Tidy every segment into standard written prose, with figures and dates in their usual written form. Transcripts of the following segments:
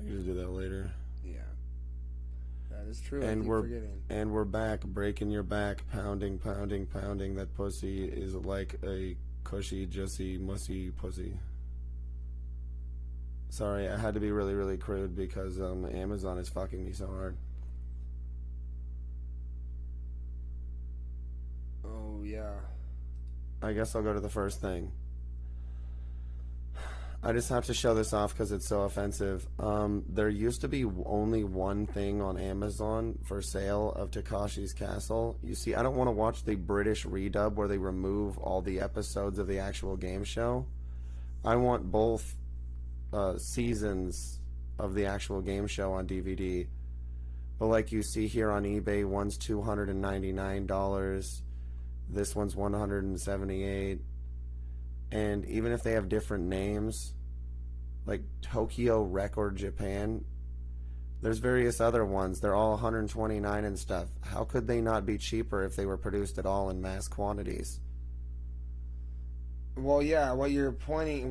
I usually do that later. Yeah. That is true. And forgetting. we're back, breaking your back, pounding. That pussy is like a cushy, juicy, mussy pussy. Sorry, I had to be really, really crude because Amazon is fucking me so hard. Oh, yeah. I guess I'll go to the first thing. I just have to show this off because it's so offensive. There used to be only one thing on Amazon for sale of Takashi's Castle. You see, I don't want to watch the British redub where they remove all the episodes of the actual game show. I want both seasons of the actual game show on DVD. But like you see here on eBay, one's $299. This one's $178. And even if they have different names, like Tokyo Record Japan, there's various other ones. They're all $129 and stuff. How could they not be cheaper if they were produced at all in mass quantities? Well, yeah, what you aren't pointing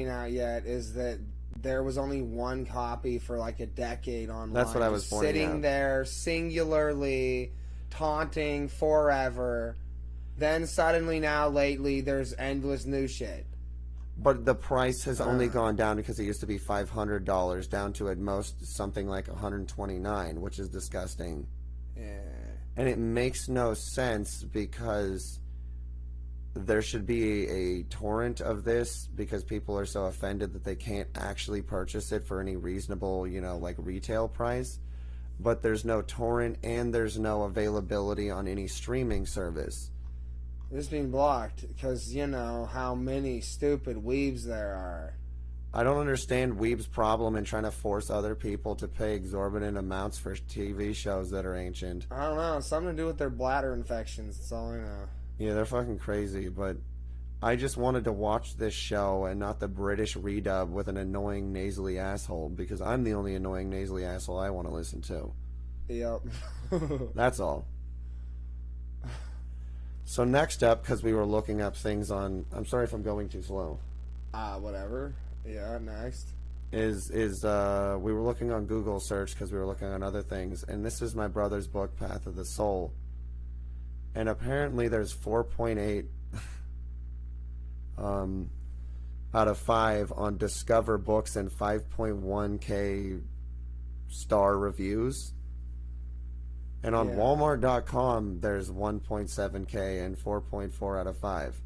out yet is that there was only one copy for like a decade online. That's what I was pointing out. Sitting there singularly, taunting forever. Then suddenly now, lately, there's endless new shit. But the price has only gone down because it used to be $500 down to at most something like $129, which is disgusting. Yeah. And it makes no sense because there should be a torrent of this because people are so offended that they can't actually purchase it for any reasonable, like retail price. But there's no torrent and there's no availability on any streaming service. It's being blocked because, how many stupid weebs there are. I don't understand weeb's problem in trying to force other people to pay exorbitant amounts for TV shows that are ancient. I don't know. It's something to do with their bladder infections. That's all I know. Yeah, they're fucking crazy, but I just wanted to watch this show and not the British redub with an annoying nasally asshole because I'm the only annoying nasally asshole I want to listen to. Yep. That's all. So next up, because we were looking up things on... I'm sorry if I'm going too slow. Whatever. Yeah, next. Is we were looking on Google search because we were looking on other things, and this is my brother's book, Path of the Soul. And apparently there's 4.8 out of 5 on Discover Books and 5.1K star reviews. And on Walmart.com, there's 1.7K and 4.4 out of 5.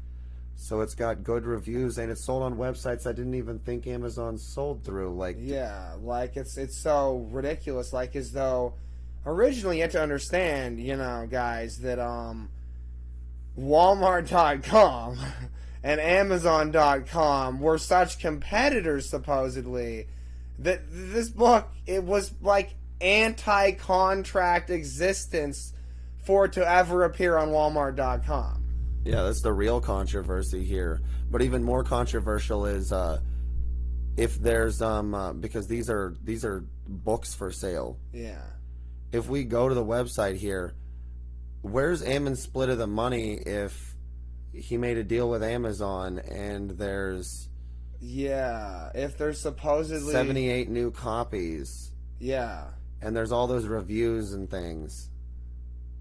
So it's got good reviews, and it's sold on websites I didn't even think Amazon sold through. It's so ridiculous. Like, as though originally you have to understand, guys, that Walmart.com and Amazon.com were such competitors, supposedly, that this book, it was like anti-contract existence for it to ever appear on Walmart.com. Yeah, that's the real controversy here. But even more controversial is if there's because these are books for sale. Yeah. If we go to the website here, where's Ammon's split of the money if he made a deal with Amazon and there's if there's supposedly 78 new copies. Yeah. And there's all those reviews and things.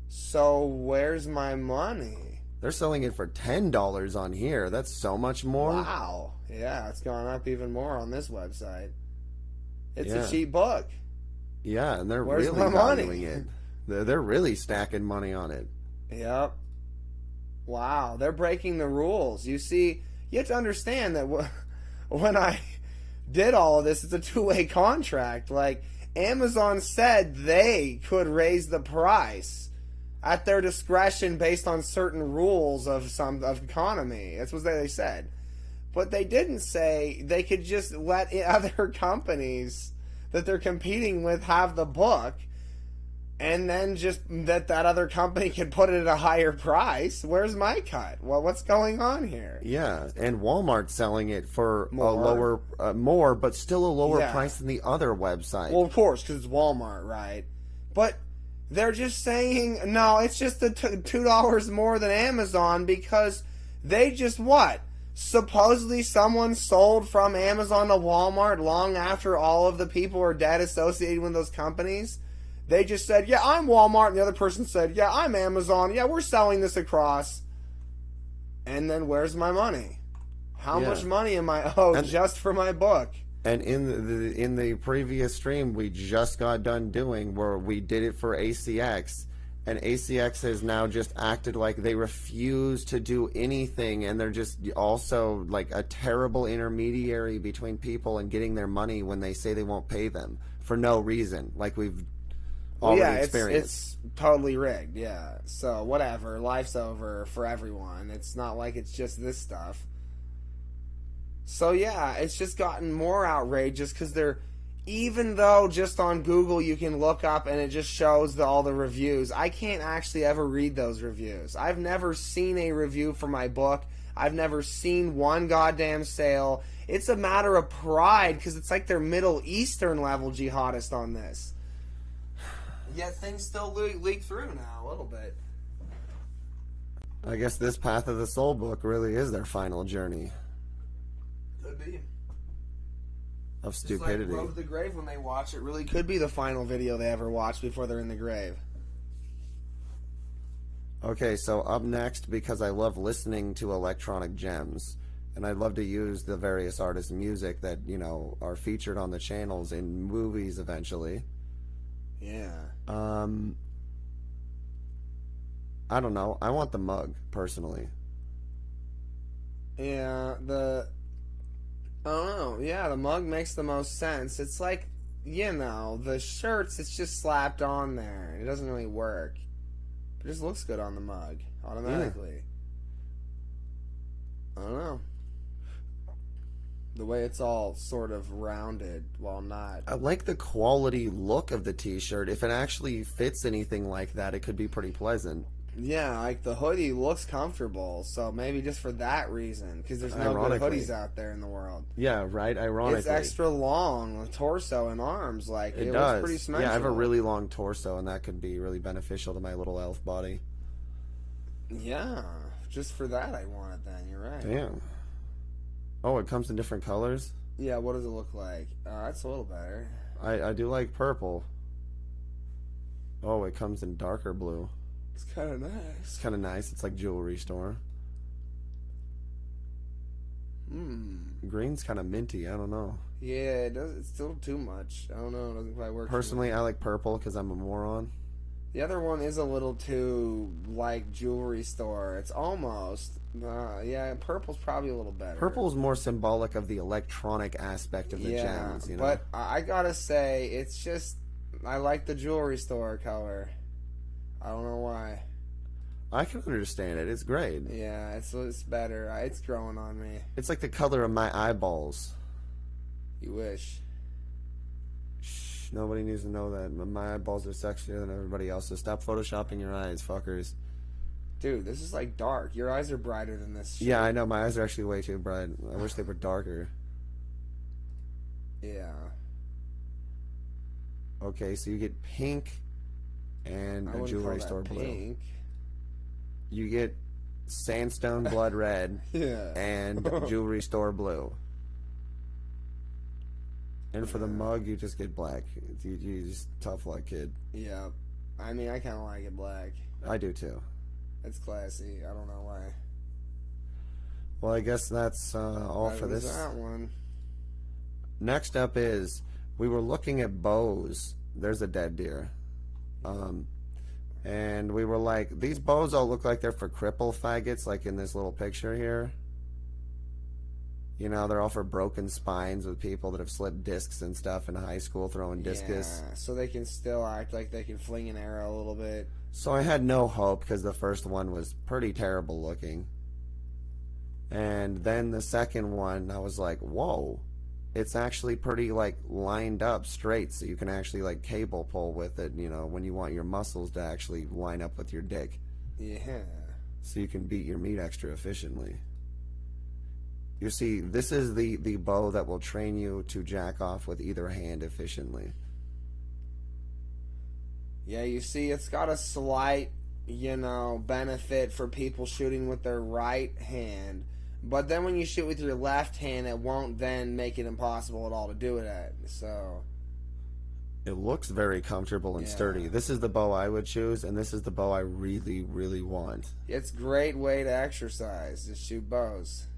So where's my money? They're selling it for $10 on here. That's so much more. Wow. Yeah, it's gone up even more on this website. It's a cheap book. Yeah, and they're Where's really my money? valuing it. They're really stacking money on it. Yep. Wow, they're breaking the rules. You see, you have to understand that when I did all of this, it's a two-way contract. Like, Amazon said they could raise the price at their discretion based on certain rules of economy. That's what they said. But they didn't say they could just let other companies that they're competing with have the book, and then just that other company can put it at a higher price. Where's my cut? Well, what's going on here? Yeah, and Walmart's selling it for a lower, more, but still a lower price than the other website. Well, of course, because it's Walmart, right? But they're just saying, no, it's just the $2 more than Amazon because they just supposedly someone sold from Amazon to Walmart long after all of the people are dead associated with those companies. They just said, yeah, I'm Walmart, and the other person said, yeah, I'm Amazon. Yeah, we're selling this across. And then where's my money? How much money am I owed just for my book? And in the previous stream we just got done doing, where we did it for ACX, and ACX has now just acted like they refuse to do anything, and they're just also like a terrible intermediary between people and getting their money when they say they won't pay them for no reason, like we've already experienced. It's totally rigged, yeah. So whatever, life's over for everyone. It's not like it's just this stuff. So yeah, it's just gotten more outrageous because they're, even though just on Google you can look up and it just shows all the reviews, I can't actually ever read those reviews. I've never seen a review for my book. I've never seen one goddamn sale. It's a matter of pride because it's like they're Middle Eastern level jihadist on this. Yet things still leak through now a little bit. I guess this Path of the Soul book really is their final journey. Could be. Of stupidity. Just like Road to the Grave, when they watch it, really could be the final video they ever watch before they're in the grave. Okay, so up next, because I love listening to electronic gems, and I'd love to use the various artists' music that, you know, are featured on the channels in movies eventually. Yeah. I don't know. I want the mug, personally. Yeah, I don't know. Yeah, the mug makes the most sense. It's like, you know, the shirts, it's just slapped on there. It doesn't really work. It just looks good on the mug, automatically. Yeah. I don't know. The way it's all sort of rounded while not. I like the quality look of the t-shirt. If it actually fits anything like that, it could be pretty pleasant. Yeah, like the hoodie looks comfortable, so maybe just for that reason, because there's no good hoodies out there in the world. Yeah, right, ironically. It's extra long, the torso and arms, like, it looks pretty symmetrical. Yeah, I have a really long torso, and that could be really beneficial to my little elf body. Yeah, just for that I want it then, you're right. Damn. Oh, it comes in different colors? Yeah, what does it look like? That's a little better. I do like purple. Oh, it comes in darker blue. It's kind of nice. It's kind of nice. It's like jewelry store. Green's kind of minty. I don't know. Yeah, it does. It's still too much. I don't know. It doesn't quite work. Personally, I like purple because I'm a moron. The other one is a little too like jewelry store. It's almost. Yeah, purple's probably a little better. Purple's more symbolic of the electronic aspect of the gems, you know? But I gotta say, it's just, I like the jewelry store color. I don't know why. I can understand it. It's great. Yeah, it's better. It's growing on me. It's like the color of my eyeballs. You wish. Shh, nobody needs to know that. My eyeballs are sexier than everybody else's. Stop photoshopping your eyes, fuckers. Dude, this is like dark. Your eyes are brighter than this shit. Yeah, I know. My eyes are actually way too bright. I wish they were darker. Yeah. Okay, so you get pink and a jewelry store blue. Pink. You get sandstone blood red Yeah. and jewelry store blue. And for the mug, you just get black. You just tough luck, kid. Yeah. I mean, I kind of like it black. I do too. It's classy. I don't know why. Well, I guess that's all for this. That one. Next up is, we were looking at bows. There's a dead deer. And we were like, these bows all look like they're for cripple faggots, like in this little picture here. You know, they're all for broken spines with people that have slipped discs and stuff in high school throwing discus. Yeah, so they can still act like they can fling an arrow a little bit. So I had no hope because the first one was pretty terrible looking. And then the second one, I was like, whoa. It's actually pretty, like, lined up straight, so you can actually, like, cable pull with it, you know, when you want your muscles to actually line up with your dick. Yeah. So you can beat your meat extra efficiently. You see, this is the bow that will train you to jack off with either hand efficiently. Yeah, you see, it's got a slight, you know, benefit for people shooting with their right hand. But then when you shoot with your left hand, it won't then make it impossible at all to do it at. So it looks very comfortable and sturdy. This is the bow I would choose, and this is the bow I really, really want. It's a great way to exercise, to shoot bows.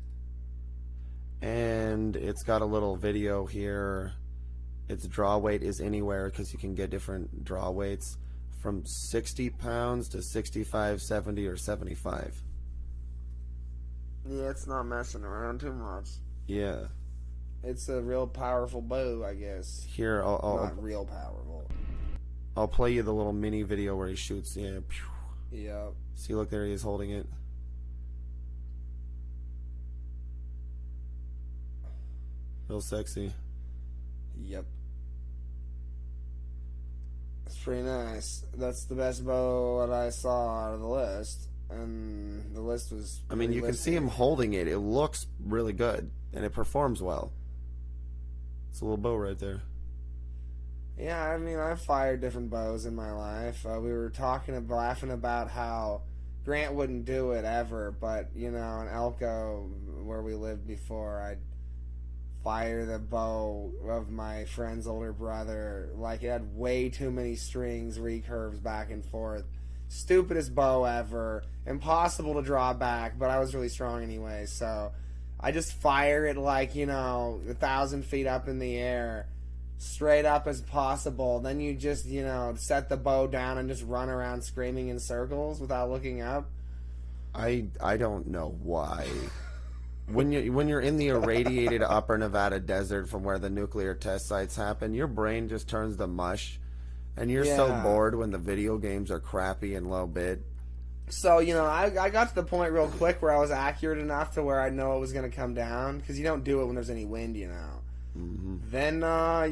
And it's got a little video here. Its draw weight is anywhere, because you can get different draw weights, from 60 pounds to 65, 70, or 75. Yeah, it's not messing around too much. Yeah. It's a real powerful bow, I guess. Here, not real powerful. I'll play you the little mini video where he shoots. Yeah. Yep. See, look, there he is holding it. Real sexy. Yep. It's pretty nice. That's the best bow that I saw out of the list. And the list was... I mean, you can see him holding it. It looks really good. And it performs well. It's a little bow right there. Yeah, I mean, I've fired different bows in my life. We were laughing about how Grant wouldn't do it ever. But, you know, in Elko, where we lived before, I'd fire the bow of my friend's older brother. Like, it had way too many strings, recurves back and forth. Stupidest bow ever. Impossible to draw back, but I was really strong anyway, so I just fire it like, you know, 1,000 feet up in the air, straight up as possible. Then you just, you know, set the bow down and just run around screaming in circles without looking up. I don't know why. When you're in the irradiated upper Nevada desert from where the nuclear test sites happen, your brain just turns to mush. And you're so bored when the video games are crappy and low bit. So, you know, I got to the point real quick where I was accurate enough to where I know it was going to come down. Because you don't do it when there's any wind, you know. Mm-hmm. Then,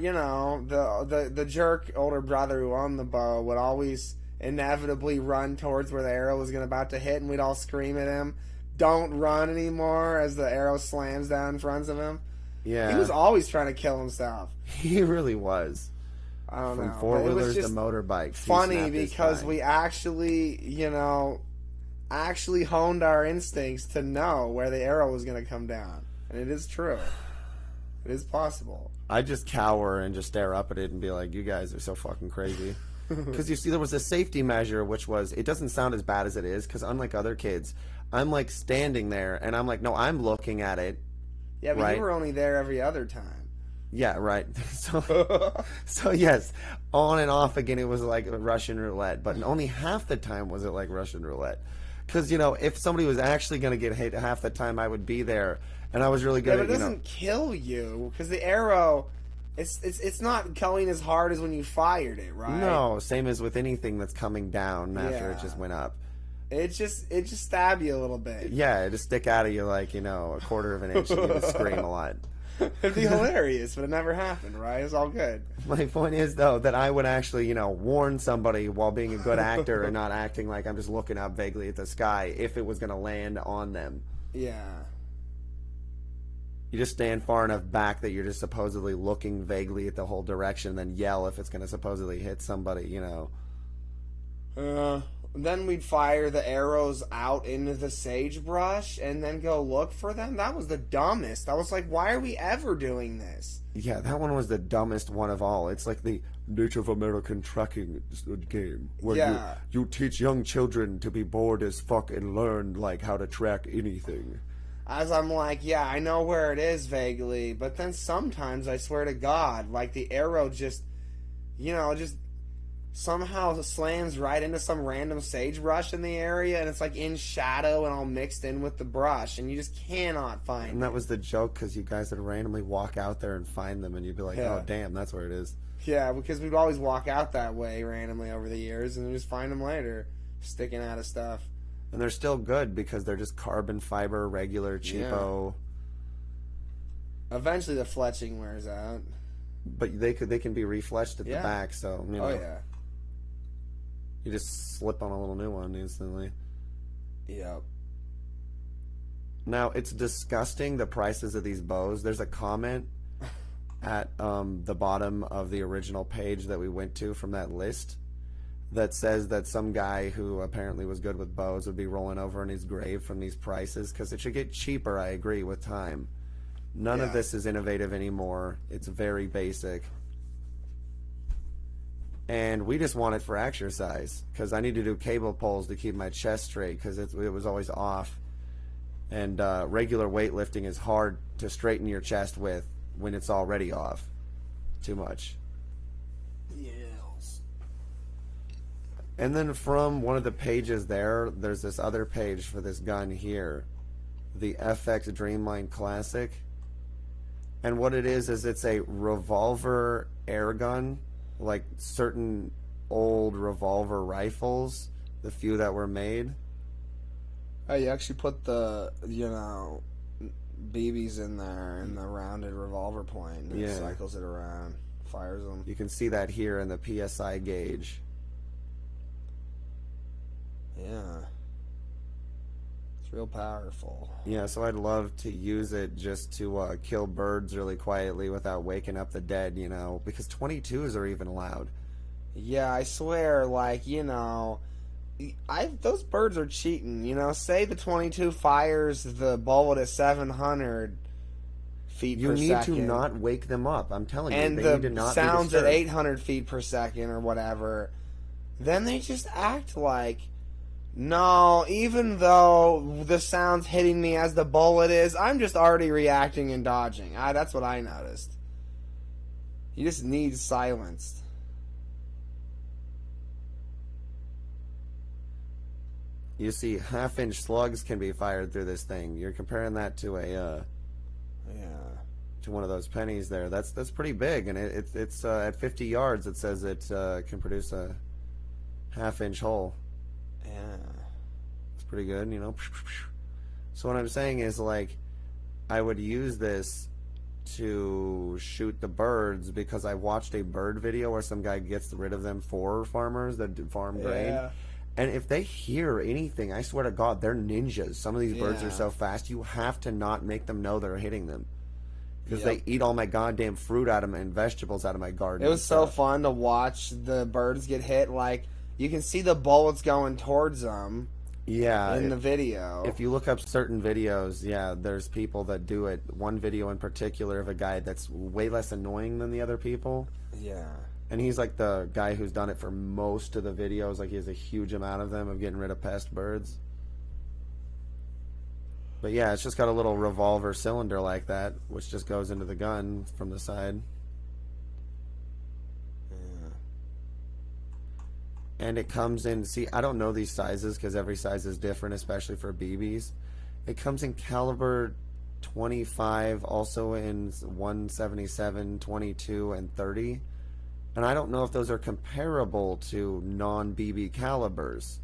you know, the jerk older brother who owned the bow would always inevitably run towards where the arrow was about to hit. And we'd all scream at him, "Don't run anymore," as the arrow slams down in front of him. Yeah. He was always trying to kill himself. He really was. I don't know. From four-wheelers to motorbikes. Funny because we actually, you know, honed our instincts to know where the arrow was going to come down. And it is true. It is possible. I just cower and just stare up at it and be like, you guys are so fucking crazy. Because you see, there was a safety measure, which was, it doesn't sound as bad as it is, because unlike other kids, I'm like standing there and I'm like, no, I'm looking at it. Yeah, but you were only there every other time. Yeah, right. So yes, on and off again, it was like Russian roulette, but only half the time was it like Russian roulette. Because, you know, if somebody was actually going to get hit half the time, I would be there, and I was really good but at, it doesn't kill you, because the arrow, it's not going as hard as when you fired it, right? No, same as with anything that's coming down after it just went up. It just stab you a little bit. Yeah, it just stick out of you like, you know, a quarter of an inch, and you just scream a lot. It'd be hilarious, but it never happened, right? It's all good. My point is, though, that I would actually, you know, warn somebody while being a good actor and not acting like I'm just looking up vaguely at the sky if it was going to land on them. Yeah. You just stand far enough back that you're just supposedly looking vaguely at the whole direction, then yell if it's going to supposedly hit somebody, you know. Then we'd fire the arrows out into the sagebrush and then go look for them. That was the dumbest. I was like, why are we ever doing this? Yeah, that one was the dumbest one of all. It's like the Native American tracking game where you teach young children to be bored as fuck and learn like how to track anything. As I'm like, yeah, I know where it is vaguely, but then sometimes I swear to God, like the arrow just, you know, just somehow slams right into some random sagebrush in the area, and it's like in shadow and all mixed in with the brush, and you just cannot find it. And that was the joke, because you guys would randomly walk out there and find them, and you'd be like, oh, damn, that's where it is. Yeah, because we'd always walk out that way randomly over the years, and just find them later, sticking out of stuff. And they're still good, because they're just carbon fiber, regular, cheapo. Yeah. Eventually the fletching wears out. But they can be refletched at the back, so, you know. Oh, yeah. You just slip on a little new one instantly. Yep. Now, it's disgusting, the prices of these bows. There's a comment at the bottom of the original page that we went to from that list that says that some guy who apparently was good with bows would be rolling over in his grave from these prices, because it should get cheaper, I agree, with time. None of this is innovative anymore. It's very basic. And we just want it for exercise, because I need to do cable pulls to keep my chest straight, because it was always off. And regular weightlifting is hard to straighten your chest with when it's already off too much. Yes. And then from one of the pages there's this other page for this gun here, the FX Dreamline Classic. And what it is it's a revolver air gun, like certain old revolver rifles, the few that were made. Oh, you actually put the, BBs in there in the rounded revolver point, and it cycles it around, fires them. You can see that here in the PSI gauge. Yeah. It's real powerful. Yeah, so I'd love to use it just to kill birds really quietly without waking up the dead, because 22s are even allowed. Yeah, I swear, those birds are cheating, say the 22 fires the bullet at 700 feet per second. You need to not wake them up, I'm telling you. And they need to not sounds be at disturbed. 800 feet per second or whatever. Then they just act like, no, even though the sound's hitting me as the bullet is, I'm just already reacting and dodging. That's what I noticed. You just need silenced. You see, half-inch slugs can be fired through this thing. You're comparing that to to one of those pennies there. That's pretty big, and it's at 50 yards. It says it can produce a half-inch hole. Yeah, it's pretty good, So what I'm saying is, I would use this to shoot the birds, because I watched a bird video where some guy gets rid of them for farmers that farm grain. And if they hear anything, I swear to God, they're ninjas. Some of these birds are so fast, you have to not make them know they're hitting them. Because they eat all my goddamn fruit out of my and vegetables out of my garden. It was so fun to watch the birds get hit. You can see the bullets going towards them. Yeah. In the video. If you look up certain videos, there's people that do it. One video in particular of a guy that's way less annoying than the other people. Yeah. And he's like the guy who's done it for most of the videos. He has a huge amount of them of getting rid of pest birds. But yeah, it's just got a little revolver cylinder like that, which just goes into the gun from the side. Yeah. And it comes in, see, I don't know these sizes because every size is different, especially for BBs. It comes in caliber 25, also in 177, 22, and 30. And I don't know if those are comparable to non-BB calibers,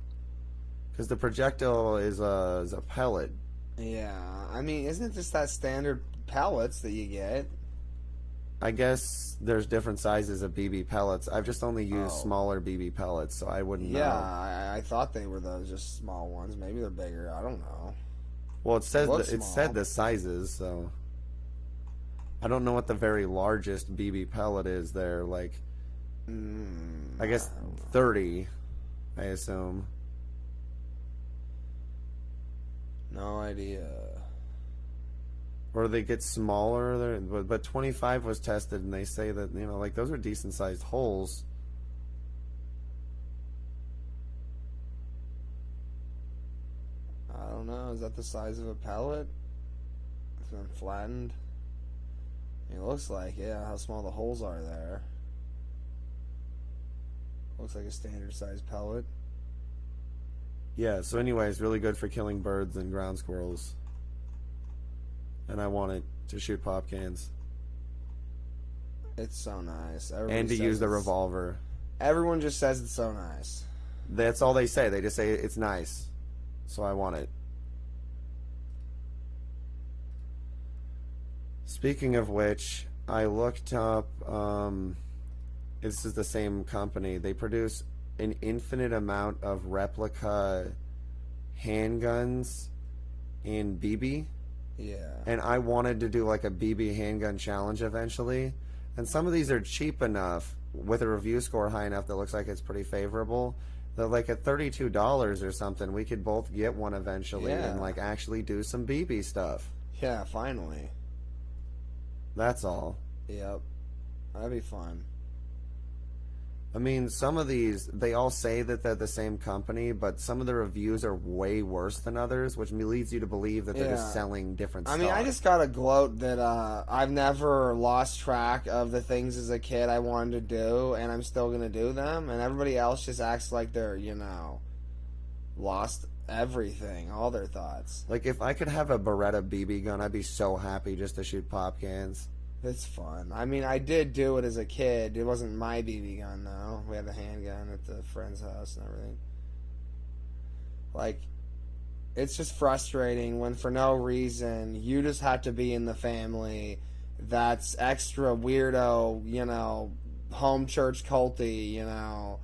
because the projectile is a pellet. Yeah, I mean, isn't it just that standard pellets that you get? I guess there's different sizes of BB pellets. I've just only used smaller BB pellets, so I wouldn't know. Yeah, I thought they were those just small ones. Maybe they're bigger. I don't know. Well, it says it said the sizes, so I don't know what the very largest BB pellet is there. I guess 30, I assume. No idea. Or they get smaller, but 25 was tested, and they say that, those are decent sized holes. I don't know. Is that the size of a pellet? It's been flattened. It looks like, how small the holes are there. Looks like a standard size pellet. Yeah, so anyways, really good for killing birds and ground squirrels. And I want it to shoot pop cans. It's so nice. And to use the revolver. Everyone just says it's so nice. That's all they say. They just say it's nice. So I want it. Speaking of which, I looked up, this is the same company. They produce an infinite amount of replica handguns in BB. Yeah. And I wanted to do like a BB handgun challenge eventually. And some of these are cheap enough with a review score high enough that looks like it's pretty favorable. That like at $32 or something, we could both get one eventually and like actually do some BB stuff. Yeah, finally. That's all. Yep. That'd be fun. I mean, some of these, they all say that they're the same company, but some of the reviews are way worse than others, which leads you to believe that they're just selling different stuff. I mean, I just gotta gloat that I've never lost track of the things as a kid I wanted to do, and I'm still gonna do them, and everybody else just acts like they're, you know, lost everything, all their thoughts. Like, if I could have a Beretta BB gun, I'd be so happy just to shoot pop cans. It's fun. I mean, I did do it as a kid. It wasn't my BB gun, though. We had a handgun at the friend's house and everything. Like, it's just frustrating when for no reason you just have to be in the family that's extra weirdo, you know, home church culty, you know,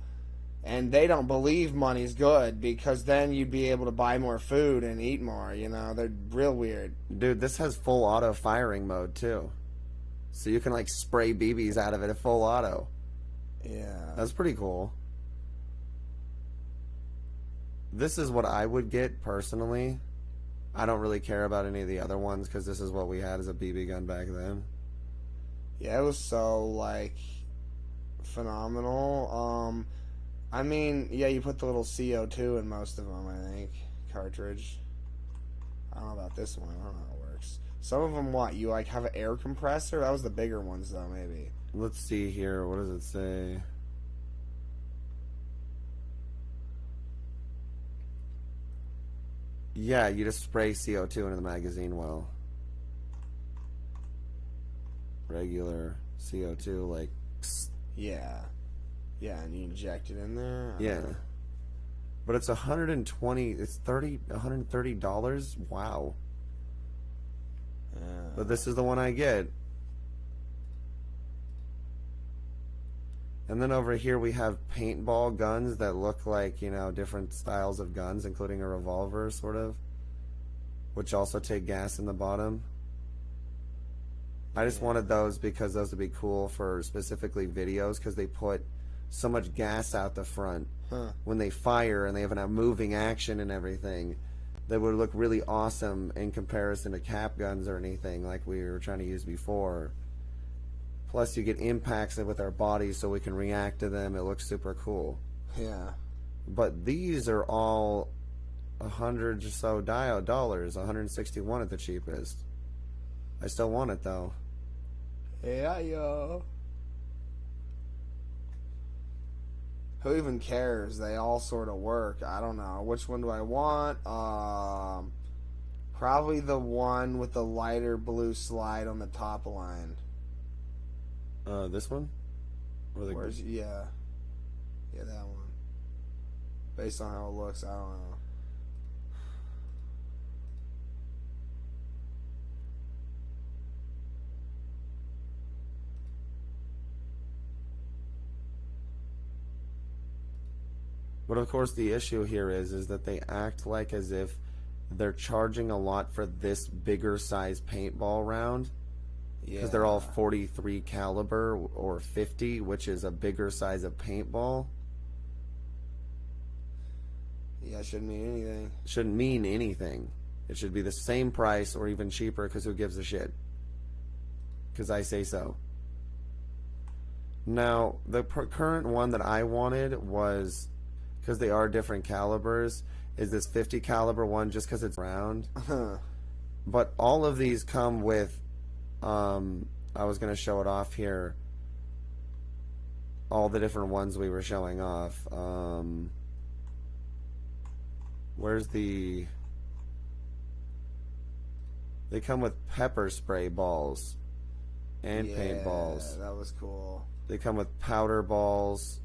and they don't believe money's good because then you'd be able to buy more food and eat more, you know. They're real weird. Dude, this has full auto firing mode, too. So you can, like, spray BBs out of it at full auto. Yeah. That's pretty cool. This is what I would get, personally. I don't really care about any of the other ones, because this is what we had as a BB gun back then. Yeah, it was so, like, phenomenal. I mean, yeah, you put the little CO2 in most of them, I think. Cartridge. I don't know about this one. I don't know how it works. Some of them, what? You, like, have an air compressor? That was the bigger ones, though, maybe. Let's see here. What does it say? Yeah, you just spray CO2 into the magazine well. Regular CO2, like... Yeah. Yeah, and you inject it in there? Yeah. But it's $120... It's $130? Wow. But this is the one I get. And then over here we have paintball guns that look like, you know, different styles of guns, including a revolver, sort of. Which also take gas in the bottom. I just wanted those because those would be cool for specifically videos, because they put so much gas out the front when they fire, and they have a moving action and everything. That would look really awesome in comparison to cap guns or anything like we were trying to use before. Plus you get impacts with our bodies so we can react to them. It looks super cool. Yeah. But these are all $100 or so dollars, 161 at the cheapest. I still want it though. Yeah, yo. Who even cares? They all sort of work. I don't know. Which one do I want? Probably the one with the lighter blue slide on the top line. This one? Or the... Where's... Yeah. Yeah, that one. Based on how it looks, I don't know. But of course the issue here is that they act like as if they're charging a lot for this bigger size paintball round. Because they're all 43 caliber or 50, which is a bigger size of paintball. Yeah, it shouldn't mean anything. Shouldn't mean anything. It should be the same price or even cheaper, because who gives a shit? Because I say so. Now, the current one that I wanted was... because they are different calibers, is this 50 caliber one just because it's round. But all of these come with, I was going to show it off here, all the different ones we were showing off. Where's the... They come with pepper spray balls and paintballs. That was cool. They come with powder balls.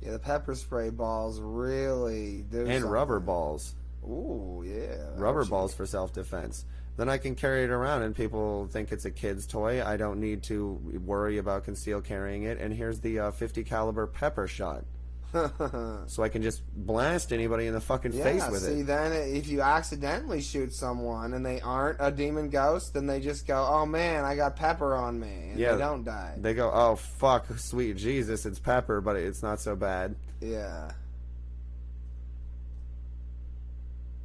Yeah, the pepper spray balls really do and something. Rubber balls. Ooh, yeah. Rubber balls for self-defense. Then I can carry it around and people think it's a kid's toy. I don't need to worry about concealed carrying it. And here's the 50 caliber pepper shot. So I can just blast anybody in the fucking face with see, it. then if you accidentally shoot someone and they aren't a demon ghost, then they just go, oh man, I got pepper on me, and they don't die. They go, oh fuck, sweet Jesus, it's pepper, but it's not so bad. Yeah.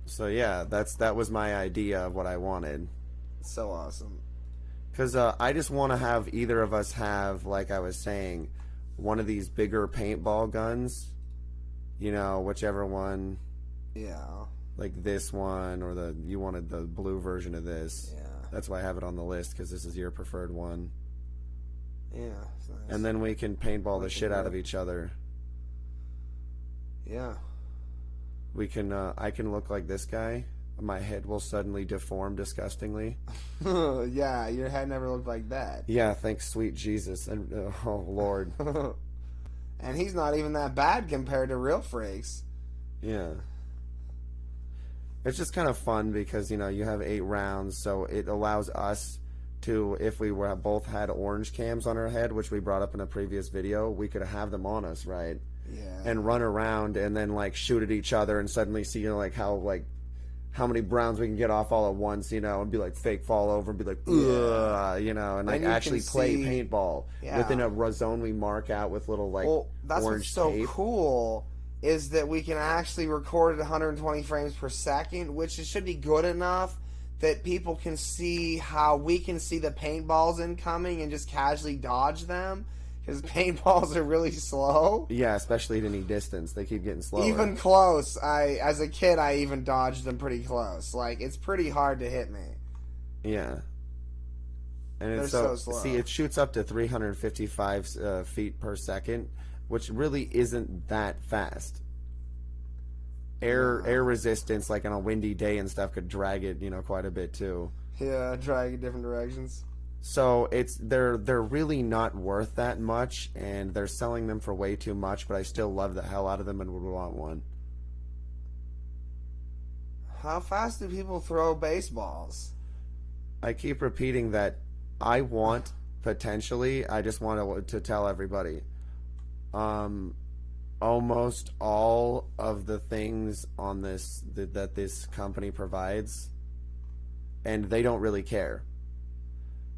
So yeah, that was my idea of what I wanted. So awesome. Because I just want to have either of us have, like I was saying, one of these bigger paintball guns. You know, whichever one. Yeah. Like this one, or you wanted the blue version of this. Yeah. That's why I have it on the list, because this is your preferred one. Yeah. It's nice. And then we can paintball the shit out of each other. Yeah. We can, I can look like this guy. My head will suddenly deform disgustingly. Yeah, your head never looked like that. Yeah, thanks, sweet Jesus. And oh, Lord. And he's not even that bad compared to real freaks. Yeah. It's just kind of fun because, you know, you have 8 rounds, so it allows us to, if we were both had orange cams on our head, which we brought up in a previous video, we could have them on us, right? Yeah. And run around and then, like, shoot at each other and suddenly see, you know, like, how many rounds we can get off all at once, you know, and be like fake fall over and be like, ugh, you know, and like actually play paintball within a zone we mark out with little like that's orange what's so tape. Cool is that we can actually record at 120 frames per second, which should be good enough that people can see how we can see the paintballs incoming and just casually dodge them. Because paintballs are really slow. Yeah, especially at any distance. They keep getting slower. Even close. As a kid, I even dodged them pretty close. Like, it's pretty hard to hit me. Yeah. And it's so slow. See, it shoots up to 355 feet per second, which really isn't that fast. Air resistance, like on a windy day and stuff, could drag it, you know, quite a bit too. Yeah, drag in different directions. So they're really not worth that much, and they're selling them for way too much, but I still love the hell out of them and would want one. How fast do people throw baseballs? I keep repeating that I want, potentially, I just want to tell everybody, almost all of the things on this that this company provides, and they don't really care.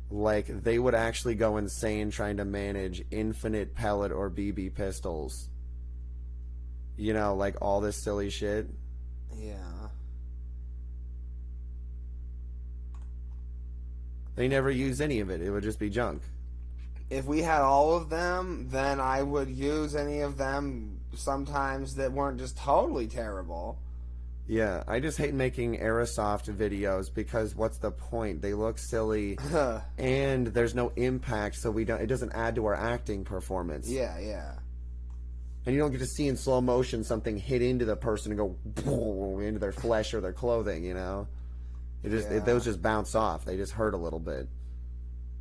Like, they would actually go insane trying to manage infinite pellet or BB pistols. You know, like all this silly shit. Yeah. They never use any of it. It would just be junk. If we had all of them, then I would use any of them sometimes that weren't just totally terrible. Yeah, I just hate making Aerosoft videos because what's the point? They look silly and there's no impact, so it doesn't add to our acting performance. Yeah, yeah. And you don't get to see in slow motion something hit into the person and go into their flesh or their clothing, you know? Those just bounce off. They just hurt a little bit.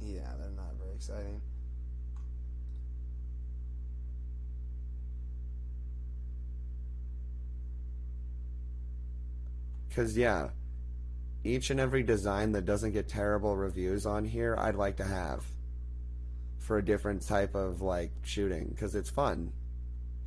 Yeah, they're not very exciting. Because, yeah, each and every design that doesn't get terrible reviews on here, I'd like to have for a different type of, like, shooting, because it's fun.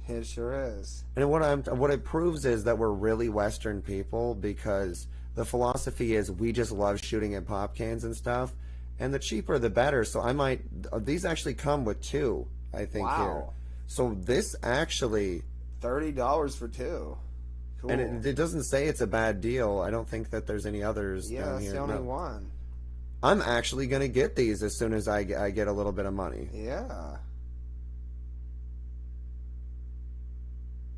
It sure is. And what it proves is that we're really Western people, because the philosophy is we just love shooting at pop cans and stuff, and the cheaper the better. So these actually come with 2, I think, here. So this actually... $30 for 2. Cool. And it doesn't say it's a bad deal. I don't think that there's any others down Yeah, here. that's the only one. I'm actually going to get these as soon as I get a little bit of money. Yeah.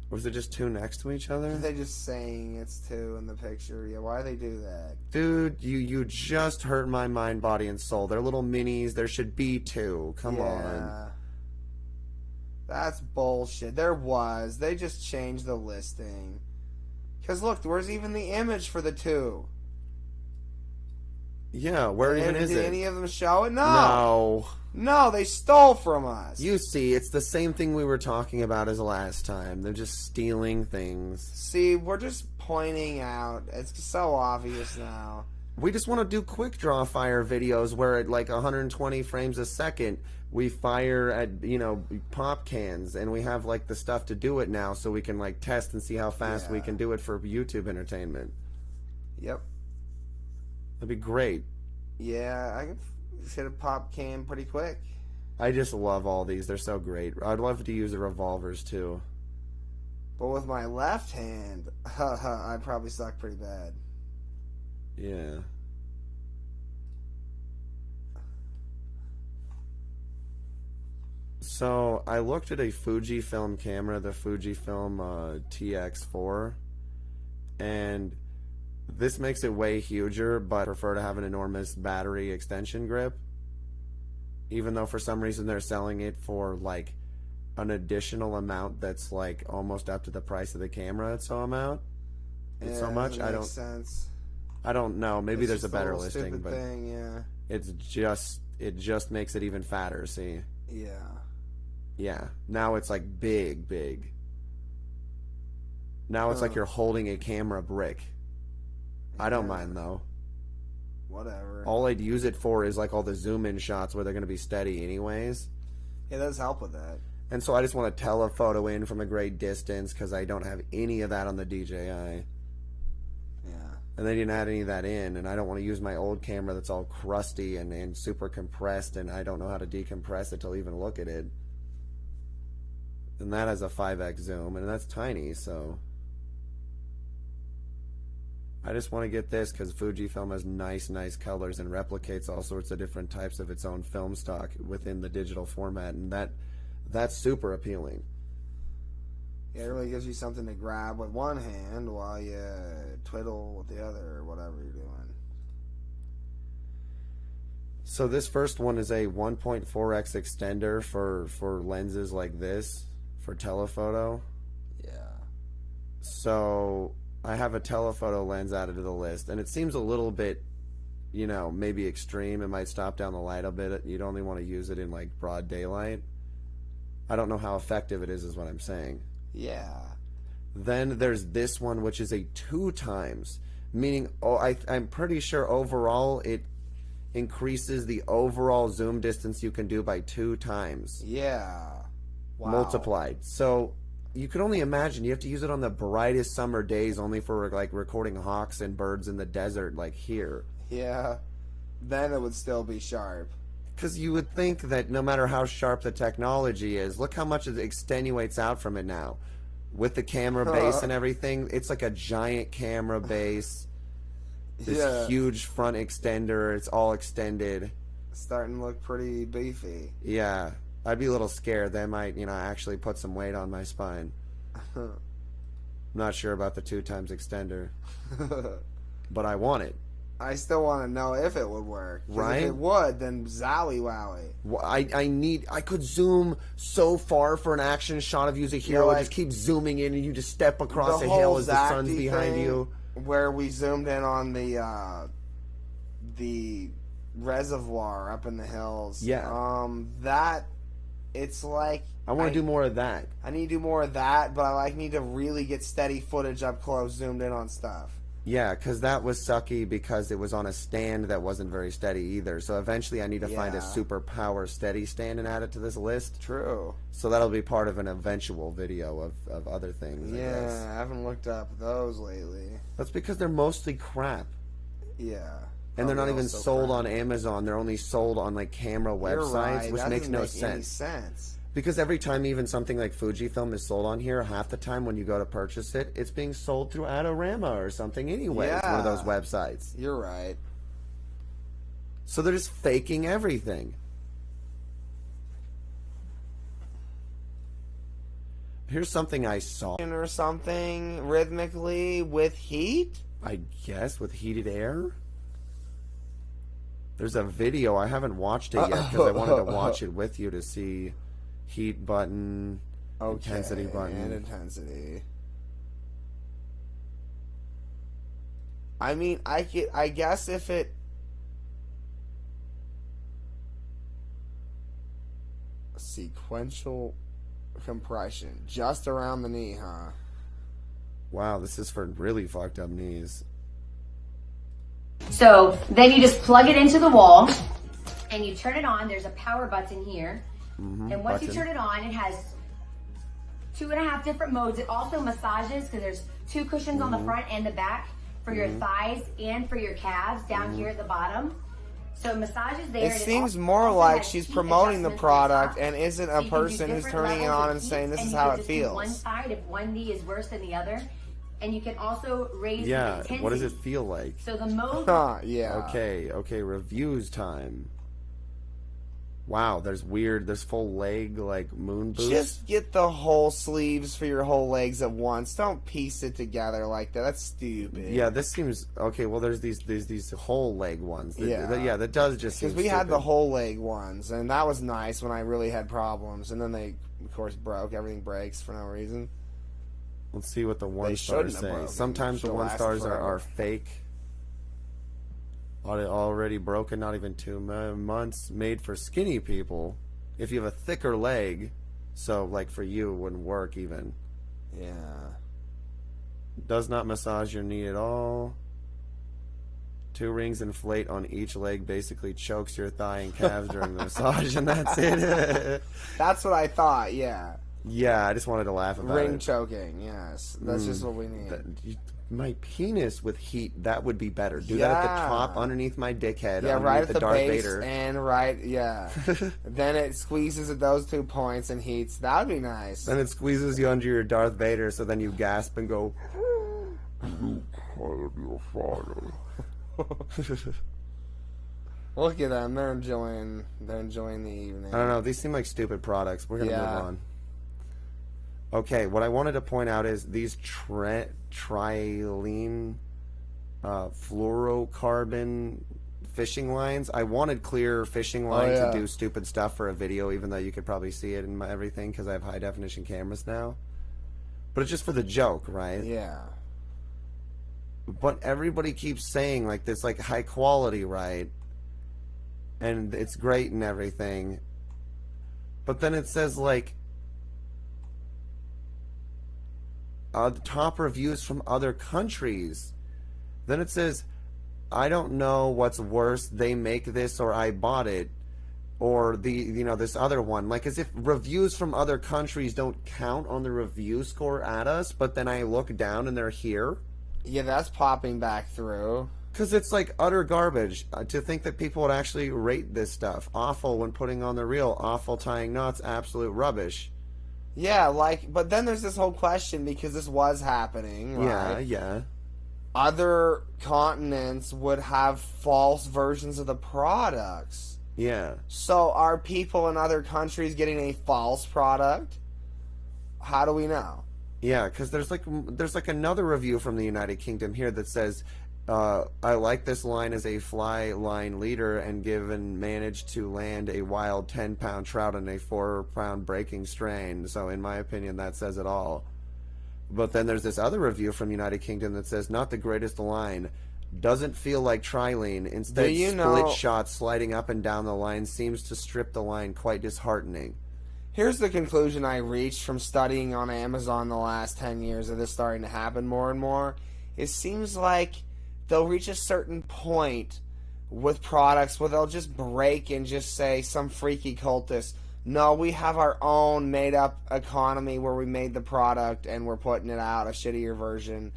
Was it just 2 next to each other? They're just saying it's 2 in the picture. Yeah, why do they do that? Dude, you just hurt my mind, body, and soul. They're little minis. There should be 2. Come on. That's bullshit. There was. They just changed the listing. Because look, where's even the image for the 2? Yeah, where even is it? Did any of them show it? No. No, they stole from us. You see, it's the same thing we were talking about as last time. They're just stealing things. See, we're just pointing out. It's so obvious now. We just want to do quick draw fire videos where at like 120 frames a second we fire at, you know, pop cans, and we have like the stuff to do it now, so we can like test and see how fast we can do it for YouTube entertainment. Yep. That'd be great. Yeah, I can hit a pop can pretty quick. I just love all these. They're so great. I'd love to use the revolvers too. But with my left hand, I probably suck pretty bad. Yeah. So I looked at a Fujifilm camera, the Fujifilm TX4, and this makes it way huger, but I prefer to have an enormous battery extension grip. Even though for some reason they're selling it for like an additional amount that's like almost up to the price of the camera. It's so much. I don't. Sense. I don't know. Maybe there's a better listing, but thing, yeah. it just makes it even fatter. See. Yeah. Yeah. Now it's like big. Now it's like you're holding a camera brick. Yeah. I don't mind though. Whatever. All I'd use it for is like all the zoom in shots where they're going to be steady anyways. It does help with that. And so I just want to telephoto in from a great distance because I don't have any of that on the DJI. Yeah. And they didn't add any of that in, and I don't want to use my old camera that's all crusty and super compressed, and I don't know how to decompress it to even look at it. And that has a 5x zoom, and that's tiny, so I just want to get this because Fujifilm has nice colors and replicates all sorts of different types of its own film stock within the digital format, and that's super appealing. Yeah, it really gives you something to grab with one hand while you twiddle with the other or whatever you're doing. So this first one is a 1.4x extender for lenses like this, for telephoto. Yeah. So I have a telephoto lens added to the list, and it seems a little bit, you know, maybe extreme. It might stop down the light a bit. You'd only want to use it in like broad daylight. I don't know how effective it is what I'm saying. Yeah. Then there's this one, which is a 2x, meaning I'm pretty sure overall it increases the overall zoom distance you can do by 2x. Yeah. Wow. Multiplied. So you can only imagine you have to use it on the brightest summer days, only for like recording hawks and birds in the desert, like here. Yeah. Then it would still be sharp. Because you would think that no matter how sharp the technology is, look how much it extenuates out from it now. With the camera base and everything, it's like a giant camera base. This huge front extender, it's all extended. Starting to look pretty beefy. Yeah. I'd be a little scared. They might, you know, actually put some weight on my spine. I'm not sure about the 2x extender. But I want it. I still want to know if it would work. Right? If it would, then zowie wowie. Well, I could zoom so far for an action shot of you as a hero. Like, just keep zooming in and you just step across a hill as the sun's behind you. Where we zoomed in on the reservoir up in the hills. Yeah. That, it's like... I want to do more of that. I need to do more of that, but I need to really get steady footage up close, zoomed in on stuff. Yeah, because that was sucky because it was on a stand that wasn't very steady either. So eventually I need to find a super power steady stand and add it to this list. True. So that'll be part of an eventual video of other things. Yeah, I haven't looked up those lately. That's because they're mostly crap. Yeah. And they're not even sold on Amazon. They're only sold on like camera websites, which makes no sense. Because every time even something like Fujifilm is sold on here, half the time when you go to purchase it, it's being sold through Adorama or something anyway. Yeah. It's one of those websites. You're right. So they're just faking everything. Here's something I saw. Or something rhythmically with heat? I guess with heated air? There's a video. I haven't watched it yet because I wanted to watch it with you to see... Heat button, intensity button. And intensity. I mean, I guess if it... Sequential compression. Just around the knee, huh? Wow, this is for really fucked up knees. So then you just plug it into the wall and you turn it on. There's a power button here. And once you turn it on, it has 2.5 different modes. It also massages because there's 2 cushions on the front and the back for your thighs and for your calves down here at the bottom. So massages there. It seems more like she's promoting the product and isn't a person who's turning it on and saying this is how it feels. One side if one knee is worse than the other. And you can also raise the intensity. What does it feel like? So the mode. Okay, reviews time. Wow, there's full leg, like, moon boots. Just get the whole sleeves for your whole legs at once. Don't piece it together like that. That's stupid. Yeah, this seems... Okay, well, there's these whole leg ones. That does just seem because we had the whole leg ones, and that was nice when I really had problems. And then they, of course, broke. Everything breaks for no reason. Let's see what the 1-stars say. Sometimes the 1-stars are fake. Already broken, not even 2 months. Made for skinny people. If you have a thicker leg, so like for you, it wouldn't work even. Yeah. Does not massage your knee at all. 2 rings inflate on each leg, basically chokes your thigh and calves during the massage, and that's it. That's what I thought, yeah. Yeah, I just wanted to laugh about it. Ring choking, yes. That's just what we need. My penis with heat, that would be better. Do that at the top, underneath my dickhead. Yeah, right at the the Darth base Vader. and then it squeezes at those 2 points and heats. That would be nice. Then it squeezes you under your Darth Vader, so then you gasp and go... Look at them. They're enjoying the evening. I don't know. These seem like stupid products. We're going to move on. Okay, what I wanted to point out is these trilene fluorocarbon fishing lines. I wanted clear fishing line to do stupid stuff for a video, even though you could probably see it in everything because I have high definition cameras now. But it's just for the joke, right? Yeah. But everybody keeps saying like this, like high quality, right? And it's great and everything. But then it says like the top reviews from other countries. Then it says, I don't know what's worse, they make this or I bought it, or this other one. Like as if reviews from other countries don't count on the review score at us, but then I look down and they're here. Yeah, that's popping back through. Because it's like utter garbage to think that people would actually rate this stuff. Awful when putting on the reel, awful tying knots, absolute rubbish. Yeah, but then there's this whole question because this was happening, right? Yeah. Other continents would have false versions of the products. Yeah. So are people in other countries getting a false product? How do we know? Yeah, because there's like another review from the United Kingdom here that says, I like this line as a fly line leader and managed to land a wild 10-pound trout on a 4-pound breaking strain. So in my opinion, that says it all. But then there's this other review from United Kingdom that says, not the greatest line. Doesn't feel like trilene. Instead, split shots sliding up and down the line seems to strip the line quite disheartening. Here's the conclusion I reached from studying on Amazon the last 10 years of this starting to happen more and more. It seems like they'll reach a certain point with products where they'll just break and just say some freaky cultist, no, we have our own made-up economy where we made the product and we're putting it out, a shittier version.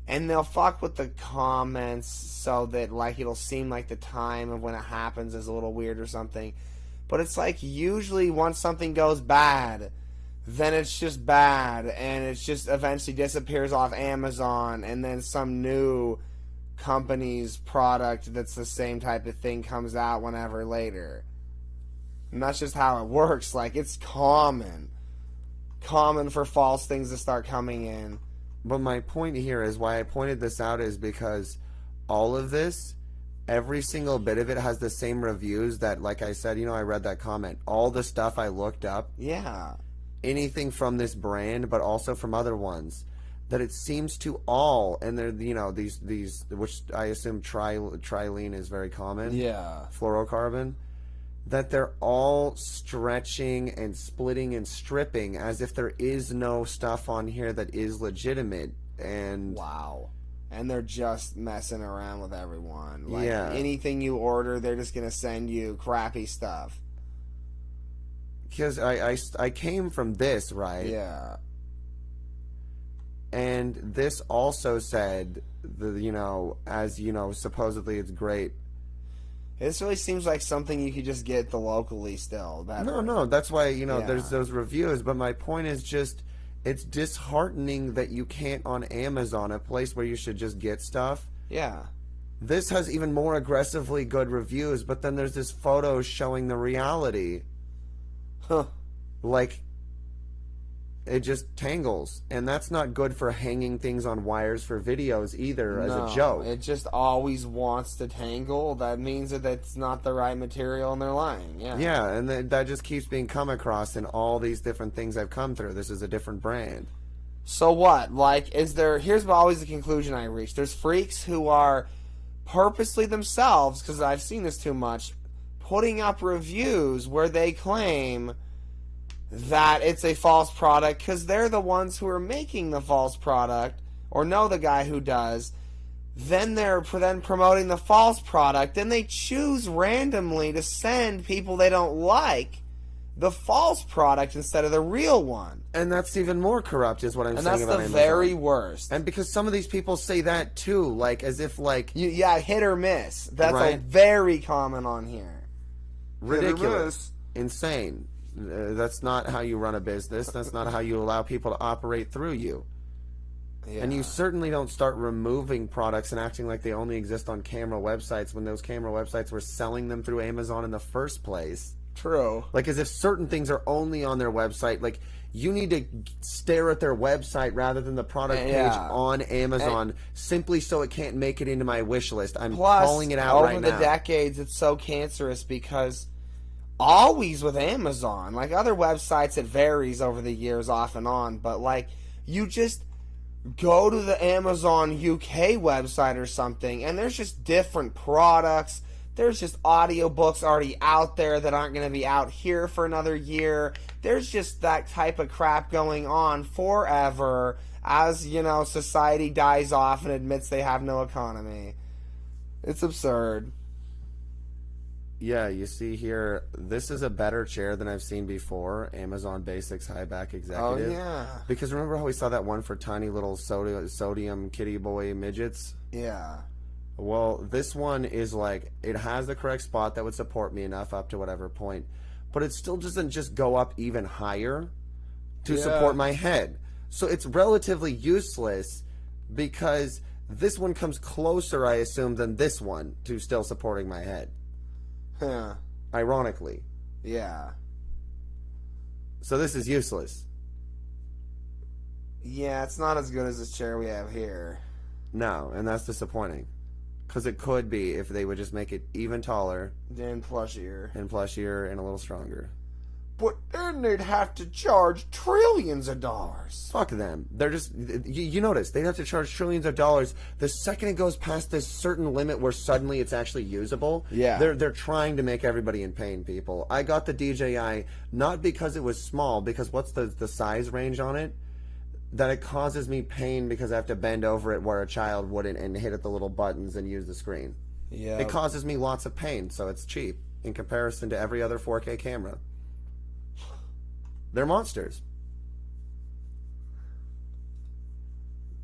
And they'll fuck with the comments so that like it'll seem like the time of when it happens is a little weird or something. But it's like usually once something goes bad, then it's just bad and it just eventually disappears off Amazon and then some new company's product that's the same type of thing comes out whenever later. And that's just how it works. Like, it's common for false things to start coming in. But my point here is why I pointed this out is because all of this, every single bit of it has the same reviews that, like I said, I read that comment. All the stuff I looked up. Yeah. Anything from this brand, but also from other ones. That it seems to all, and they're, these, which I assume trilene is very common. Yeah. Fluorocarbon. That they're all stretching and splitting and stripping as if there is no stuff on here that is legitimate. And wow. and they're just messing around with everyone. Like, Yeah. anything you order, they're just going to send you crappy stuff. Because I came from this, right? Yeah. And this also said, supposedly it's great. This really seems like something you could just get locally still. No, that's why, Yeah. there's those reviews. But my point is just, it's disheartening that you can't on Amazon, a place where you should just get stuff. Yeah. This has even more aggressively good reviews, but then there's this photo showing the reality. Huh. Like, it just tangles. And that's not good for hanging things on wires for videos either, as a joke. It just always wants to tangle. That means that it's not the right material and they're lying. Yeah. Yeah, and that just keeps being come across in all these different things I've come through. This is a different brand. So what? Like, here's always the conclusion I reach. There's freaks who are purposely themselves, because I've seen this too much, putting up reviews where they claim that it's a false product because they're the ones who are making the false product, or know the guy who does. Then they're promoting the false product, and they choose randomly to send people they don't like the false product instead of the real one. And that's even more corrupt, is what I'm saying about Amazon. And that's the very worst. And because some of these people say that too, like as if like hit or miss. That's right? a very common on here. Ridiculous, insane. That's not how you run a business. That's not how you allow people to operate through you. Yeah. And you certainly don't start removing products and acting like they only exist on camera websites when those camera websites were selling them through Amazon in the first place. True. Like as if certain things are only on their website. Like you need to stare at their website rather than the product page on Amazon simply so it can't make it into my wish list. I'm calling it out right now. Over the decades, it's so cancerous because always with Amazon, like other websites, it varies over the years off and on, but like you just go to the Amazon UK website or something and there's just different products. There's just audiobooks already out there that aren't going to be out here for another year. There's just that type of crap going on forever as, society dies off and admits they have no economy. It's absurd. Yeah, you see here, this is a better chair than I've seen before. Amazon Basics High Back Executive. Oh, yeah. Because remember how we saw that one for tiny little sodium kitty boy midgets? Yeah. Well, this one is like, it has the correct spot that would support me enough up to whatever point, but it still doesn't just go up even higher to support my head. So it's relatively useless because this one comes closer, I assume, than this one to still supporting my head. Huh. Ironically. Yeah. So this is useless. Yeah, it's not as good as this chair we have here. No, and that's disappointing. Because it could be if they would just make it even taller. And plushier. And plushier and a little stronger. But then they'd have to charge trillions of dollars. Fuck them. They're just... You notice, they'd have to charge trillions of dollars. The second it goes past this certain limit where suddenly it's actually usable, they're trying to make everybody in pain, people. I got the DJI not because it was small, because what's the size range on it? That it causes me pain because I have to bend over it where a child wouldn't and hit at the little buttons and use the screen. Yeah. It causes me lots of pain, so it's cheap in comparison to every other 4K camera. They're monsters.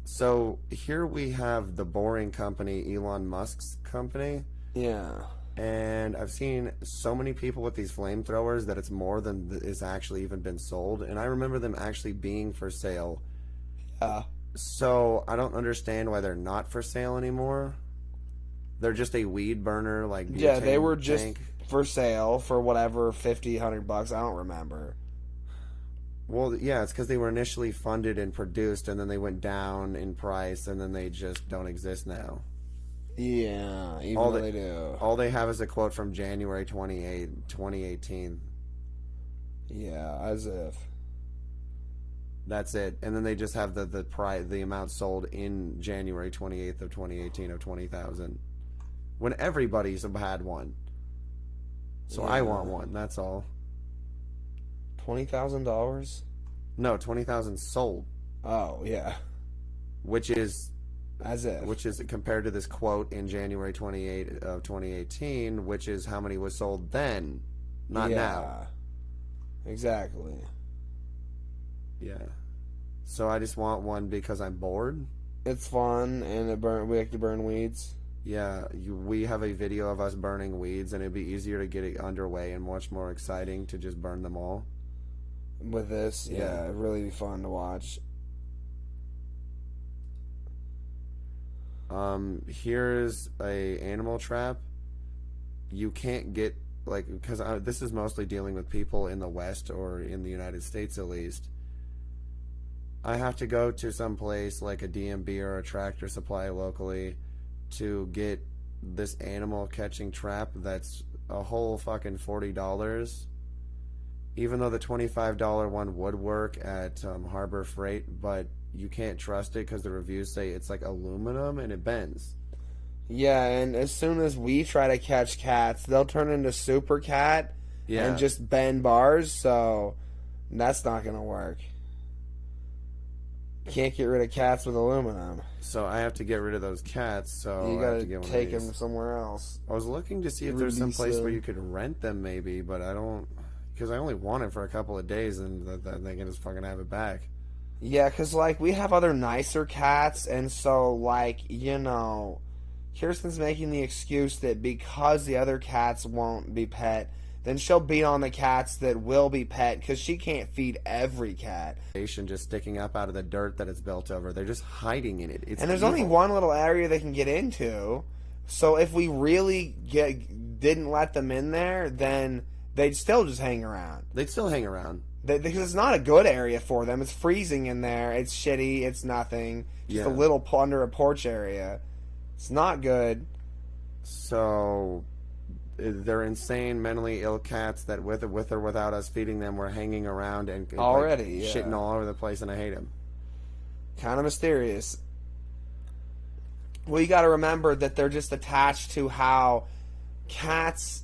So here we have the Boring Company, Elon Musk's company. Yeah. And I've seen so many people with these flamethrowers that it's more than is actually even been sold. And I remember them actually being for sale. So I don't understand why they're not for sale anymore. They're just a weed burner, like yeah, they were tank. just for sale for whatever, $50-$100. I don't remember. Well, yeah, it's because they were initially funded and produced, and then they went down in price, and then they just don't exist now. Yeah, even though they do. All they have is a quote from January 2018. Yeah, as if. That's it. And then they just have the amount sold in January 28th of 2018 of 20,000. When everybody's had one. So I want one, that's all. $20,000? No, 20,000 sold. Oh, yeah. Which is As if. Which is compared to this quote in January 28 of 2018, which is how many was sold then, not now. Exactly. Yeah. So I just want one because I'm bored. It's fun, and we like to burn weeds. Yeah, we have a video of us burning weeds, and it'd be easier to get it underway and much more exciting to just burn them all. With this, yeah, it'd really be fun to watch. Here's a animal trap. You can't get, like, because this is mostly dealing with people in the West, or in the United States at least. I have to go to some place like a DMB or a Tractor Supply locally to get this animal catching trap that's a whole fucking $40. Even though the $25 one would work at Harbor Freight, but you can't trust it because the reviews say it's like aluminum and it bends. Yeah, and as soon as we try to catch cats, they'll turn into Super Cat and just bend bars, so that's not going to work. Can't get rid of cats with aluminum. So I have to get rid of those cats, so you I have to gotta get one take of these. them somewhere else. I was looking to see if there's some place where you could rent them maybe, but I don't, because I only want it for a couple of days and then they can just fucking have it back. Yeah, because, like, we have other nicer cats, and so, like, you know, Kirsten's making the excuse that because the other cats won't be pet, then she'll beat on the cats that will be pet, because she can't feed every cat. Just sticking up out of the dirt that it's built over. They're just hiding in it. It's and there's evil. only one little area they can get into, so if we really didn't let them in there, then they'd still just hang around. They'd still hang around. Because it's not a good area for them. It's freezing in there. It's shitty. It's nothing. Just a little under a porch area. It's not good. So they're insane, mentally ill cats that with or without us feeding them, we're hanging around and already shitting all over the place, and I hate them. Kind of mysterious. Well, you got to remember that they're just attached to how cats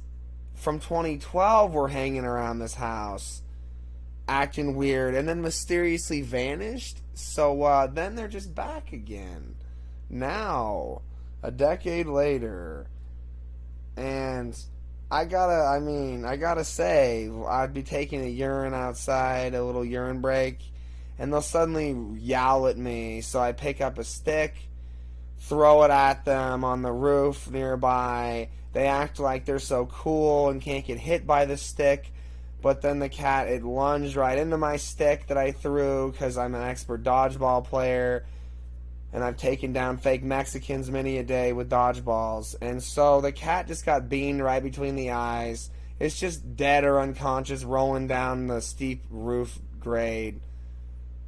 from 2012 were hanging around this house, acting weird, and then mysteriously vanished. So then they're just back again. Now, a decade later. And I gotta say, I'd be taking a urine outside, a little urine break, and they'll suddenly yowl at me. So I pick up a stick, throw it at them on the roof nearby. They act like they're so cool and can't get hit by the stick. But then the cat, it lunged right into my stick that I threw because I'm an expert dodgeball player. And I've taken down fake Mexicans many a day with dodgeballs. And so the cat just got beamed right between the eyes. It's just dead or unconscious rolling down the steep roof grade.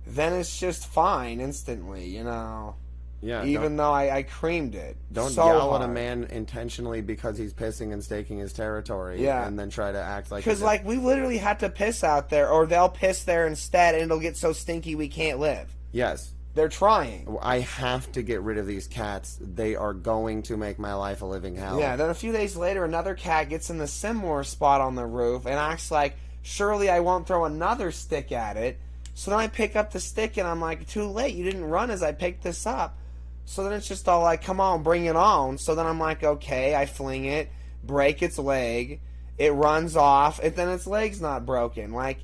Then it's just fine instantly, you know. Yeah. Even though I creamed it. Don't so yell hard. at a man intentionally because he's pissing and staking his territory. Yeah. And then try to act like... Because, like, we literally had to piss out there, or they'll piss there instead, and it'll get so stinky we can't live. Yes. They're trying. I have to get rid of these cats. They are going to make my life a living hell. Yeah, then a few days later, another cat gets in the similar spot on the roof and acts like, surely I won't throw another stick at it. So then I pick up the stick and I'm like, too late, you didn't run as I picked this up. So then it's just all like, come on, bring it on. So then I'm like, okay, I fling it, break its leg, it runs off, and then its leg's not broken. Like,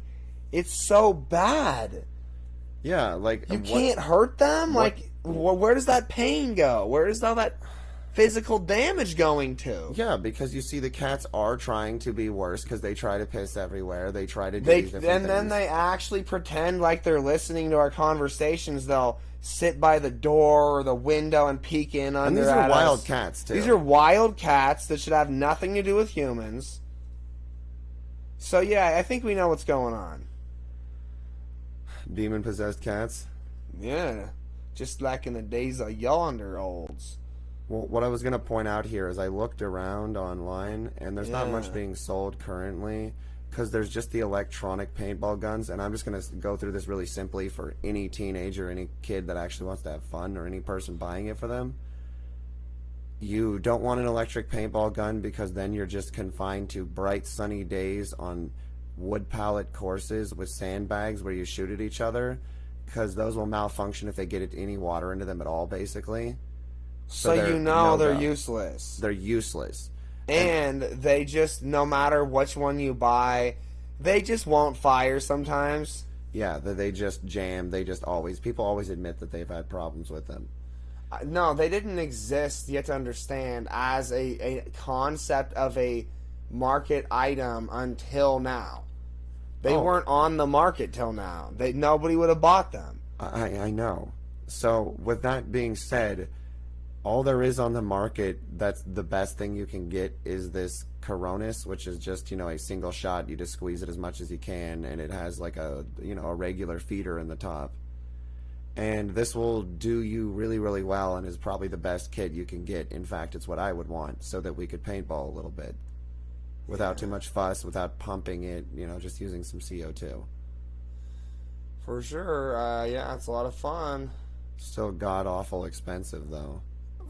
it's so bad. Yeah, like... You can't hurt them? Like, where does that pain go? Where is all that physical damage going to? Yeah, because you see the cats are trying to be worse because they try to piss everywhere. They try to do these different things. And then they actually pretend like they're listening to our conversations. They'll sit by the door or the window and peek in under us. And these are wild cats, too. These are wild cats that should have nothing to do with humans. So, yeah, I think we know what's going on. Demon-possessed cats? Yeah, just like in the days of yonder olds. Well, what I was going to point out here is I looked around online, and there's not much being sold currently, because there's just the electronic paintball guns, and I'm just going to go through this really simply for any teenager, any kid that actually wants to have fun, or any person buying it for them. You don't want an electric paintball gun, because then you're just confined to bright sunny days on wood pallet courses with sandbags where you shoot at each other, because those will malfunction if they get any water into them at all, basically. So you know they're useless. They're useless. And they just, no matter which one you buy, they just won't fire sometimes. Yeah, they just jam. People always admit that they've had problems with them. No, they didn't exist, you have to understand, as a concept of a market item until now. They weren't on the market till now. Nobody would have bought them. I know. So, with that being said, all there is on the market that's the best thing you can get is this Coronis, which is just, a single shot. You just squeeze it as much as you can, and it has like a regular feeder in the top. And this will do you really, really well, and is probably the best kit you can get. In fact, it's what I would want, so that we could paintball a little bit without too much fuss, without pumping it, just using some CO2. For sure. Yeah, it's a lot of fun. Still god-awful expensive, though.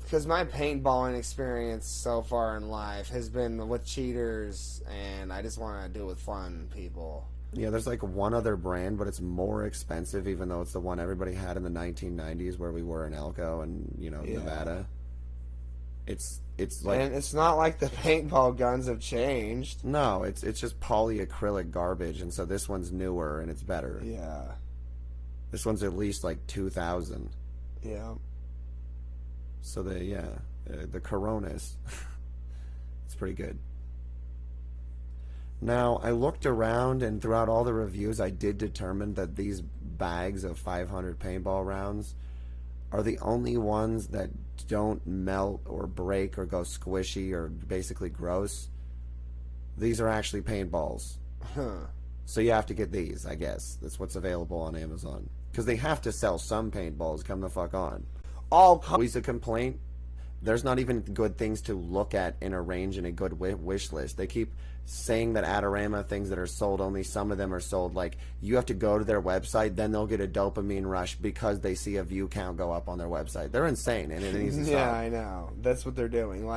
Because my paintballing experience so far in life has been with cheaters, and I just want to do it with fun people. Yeah, there's like one other brand, but it's more expensive, even though it's the one everybody had in the 1990s where we were in Elko and, Nevada. It's like... And it's not like the paintball guns have changed. No, it's just polyacrylic garbage, and so this one's newer and it's better. Yeah. This one's at least like 2,000. Yeah. So the Coronis, it's pretty good. Now, I looked around, and throughout all the reviews, I did determine that these bags of 500 paintball rounds are the only ones that don't melt or break or go squishy or basically gross. These are actually paintballs. Huh. So you have to get these, I guess. That's what's available on Amazon. Because they have to sell some paintballs, come the fuck on. Always a complaint. There's not even good things to look at in a range in a good wish list. They keep saying that Adorama things that are sold, only some of them are sold. Like, you have to go to their website, then they'll get a dopamine rush because they see a view count go up on their website. They're insane, and it needs to stop. Yeah, I know. That's what they're doing.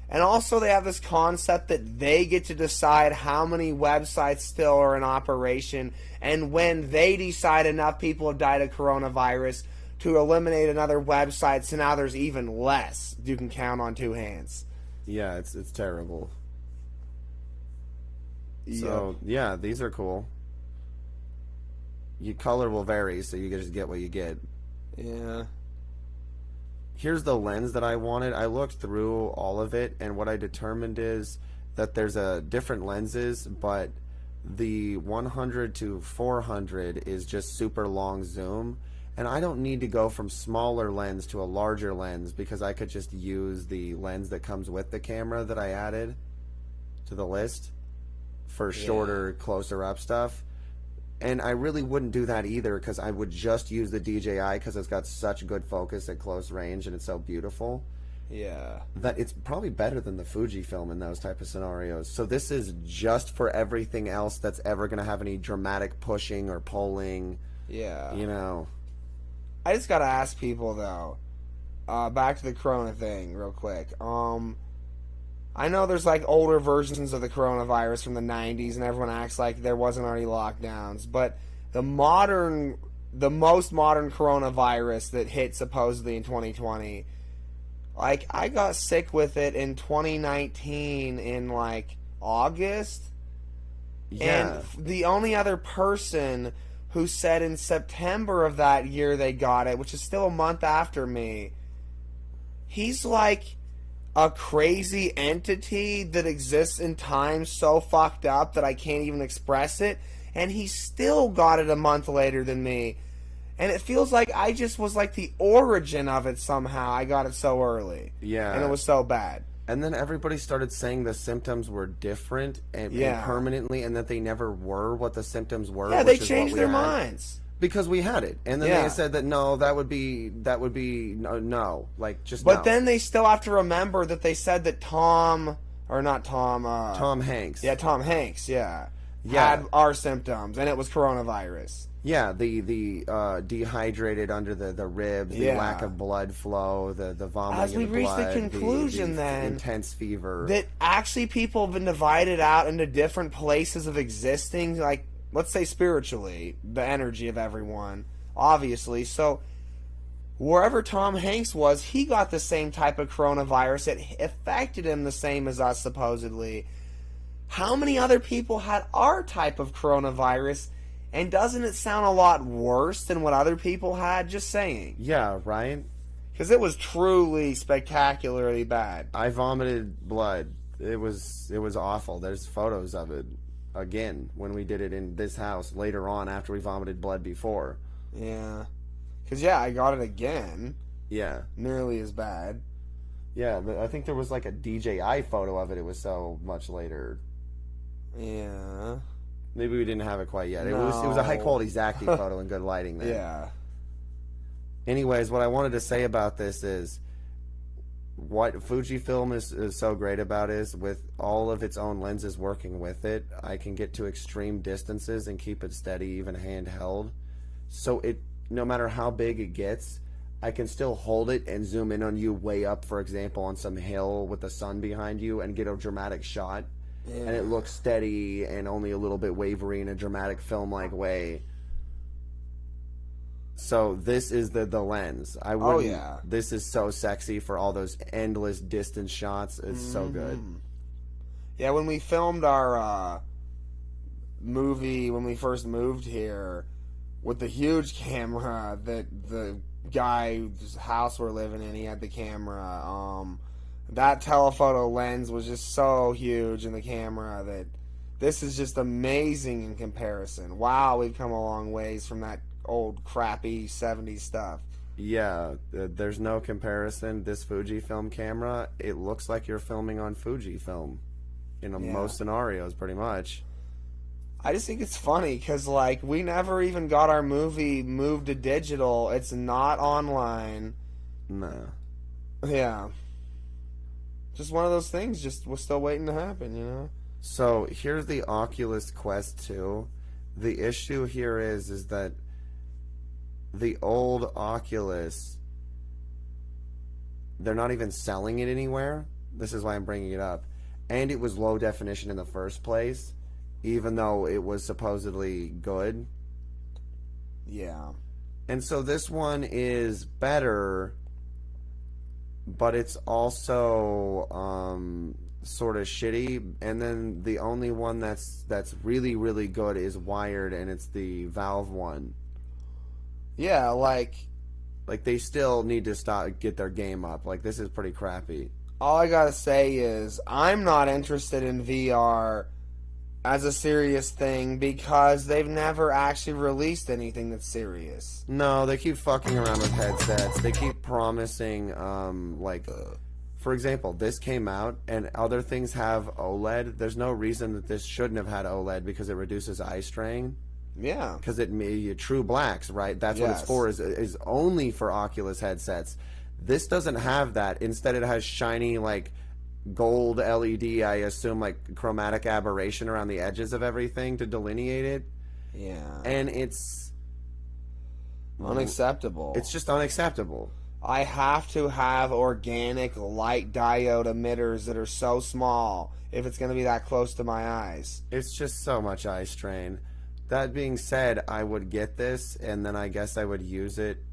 And also they have this concept that they get to decide how many websites still are in operation, and when they decide enough people have died of coronavirus to eliminate another website, so now there's even less. You can count on two hands. Yeah, it's terrible. So, yeah, these are cool. Your color will vary, so you just get what you get. Yeah. Here's the lens that I wanted. I looked through all of it, and what I determined is that there's different lenses, but the 100 to 400 is just super long zoom. And I don't need to go from smaller lens to a larger lens because I could just use the lens that comes with the camera that I added to the list for shorter, closer up stuff. And I really wouldn't do that either because I would just use the DJI because it's got such good focus at close range and it's so beautiful. Yeah. That it's probably better than the Fujifilm in those type of scenarios. So this is just for everything else that's ever going to have any dramatic pushing or pulling. Yeah. I just gotta ask people though. Back to the Corona thing, real quick. I know there's like older versions of the coronavirus from the 90s, and everyone acts like there wasn't already lockdowns. But the most modern coronavirus that hit supposedly in 2020, like I got sick with it in 2019 in like August. Yeah. And the only other person who said in September of that year they got it, which is still a month after me, he's like a crazy entity that exists in time so fucked up that I can't even express it, and he still got it a month later than me. And it feels like I just was like the origin of it somehow. I got it so early. Yeah. And it was so bad. And then everybody started saying the symptoms were different and permanently, and that they never were what the symptoms were. Yeah, they changed their minds. Because we had it. And then they said that, no, that would be, no. Like, just But then they still have to remember that they said that Tom Hanks. Yeah, Tom Hanks, had our symptoms, and it was coronavirus. Yeah, the dehydrated under the ribs, the lack of blood flow, the vomiting. As we in the reach blood, the conclusion, then intense fever, that actually people have been divided out into different places of existing, like let's say spiritually, the energy of everyone, obviously. So wherever Tom Hanks was, he got the same type of coronavirus. It affected him the same as us, supposedly. How many other people had our type of coronavirus? And doesn't it sound a lot worse than what other people had? Just saying. Yeah, right? Because it was truly spectacularly bad. I vomited blood. It was awful. There's photos of it. Again, when we did it in this house later on after we vomited blood before. Yeah. Because, yeah, I got it again. Yeah. Nearly as bad. Yeah, but I think there was like a DJI photo of it. It was so much later. Yeah. Maybe we didn't have it quite yet. No. It was a high-quality Zachy photo and good lighting there. Yeah. Anyways, what I wanted to say about this is what Fujifilm is so great about is with all of its own lenses working with it, I can get to extreme distances and keep it steady, even handheld. So it, no matter how big it gets, I can still hold it and zoom in on you way up, for example, on some hill with the sun behind you and get a dramatic shot. Yeah. And it looks steady and only a little bit wavery in a dramatic film-like way. So this is the lens. I wouldn't, oh yeah. This is so sexy for all those endless distance shots. It's so good. Yeah, when we filmed our movie when we first moved here with the huge camera that the guy whose house we're living in, he had the camera. That telephoto lens was just so huge in the camera that this is just amazing in comparison. Wow, we've come a long ways from that old crappy 70s stuff. Yeah, there's no comparison. This Fujifilm camera, it looks like you're filming on Fujifilm in most scenarios, pretty much. I just think it's funny because, like, we never even got our movie moved to digital. It's not online. No. Yeah. Just one of those things, just was still waiting to happen, you know? So, here's the Oculus Quest 2. The issue here is that the old Oculus, they're not even selling it anywhere. This is why I'm bringing it up. And it was low definition in the first place, even though it was supposedly good. Yeah. And so this one is better, but it's also sort of shitty. And then the only one that's really, really good is wired, and it's the Valve one. Yeah, like they still need to get their game up. Like, this is pretty crappy. All I gotta say is I'm not interested in VR as a serious thing because they've never actually released anything that's serious. No, they keep fucking around with headsets. They keep promising, for example, this came out and other things have OLED. There's no reason that this shouldn't have had OLED because it reduces eye strain. Yeah. Because it made true blacks, right? That's what it's for, is only for Oculus headsets. This doesn't have that. Instead, it has shiny, like, gold LED, I assume, like, chromatic aberration around the edges of everything to delineate it. Yeah. And it's unacceptable. It's just unacceptable. I have to have organic light diode emitters that are so small if it's going to be that close to my eyes. It's just so much eye strain. That being said, I would get this, and then I guess I would use it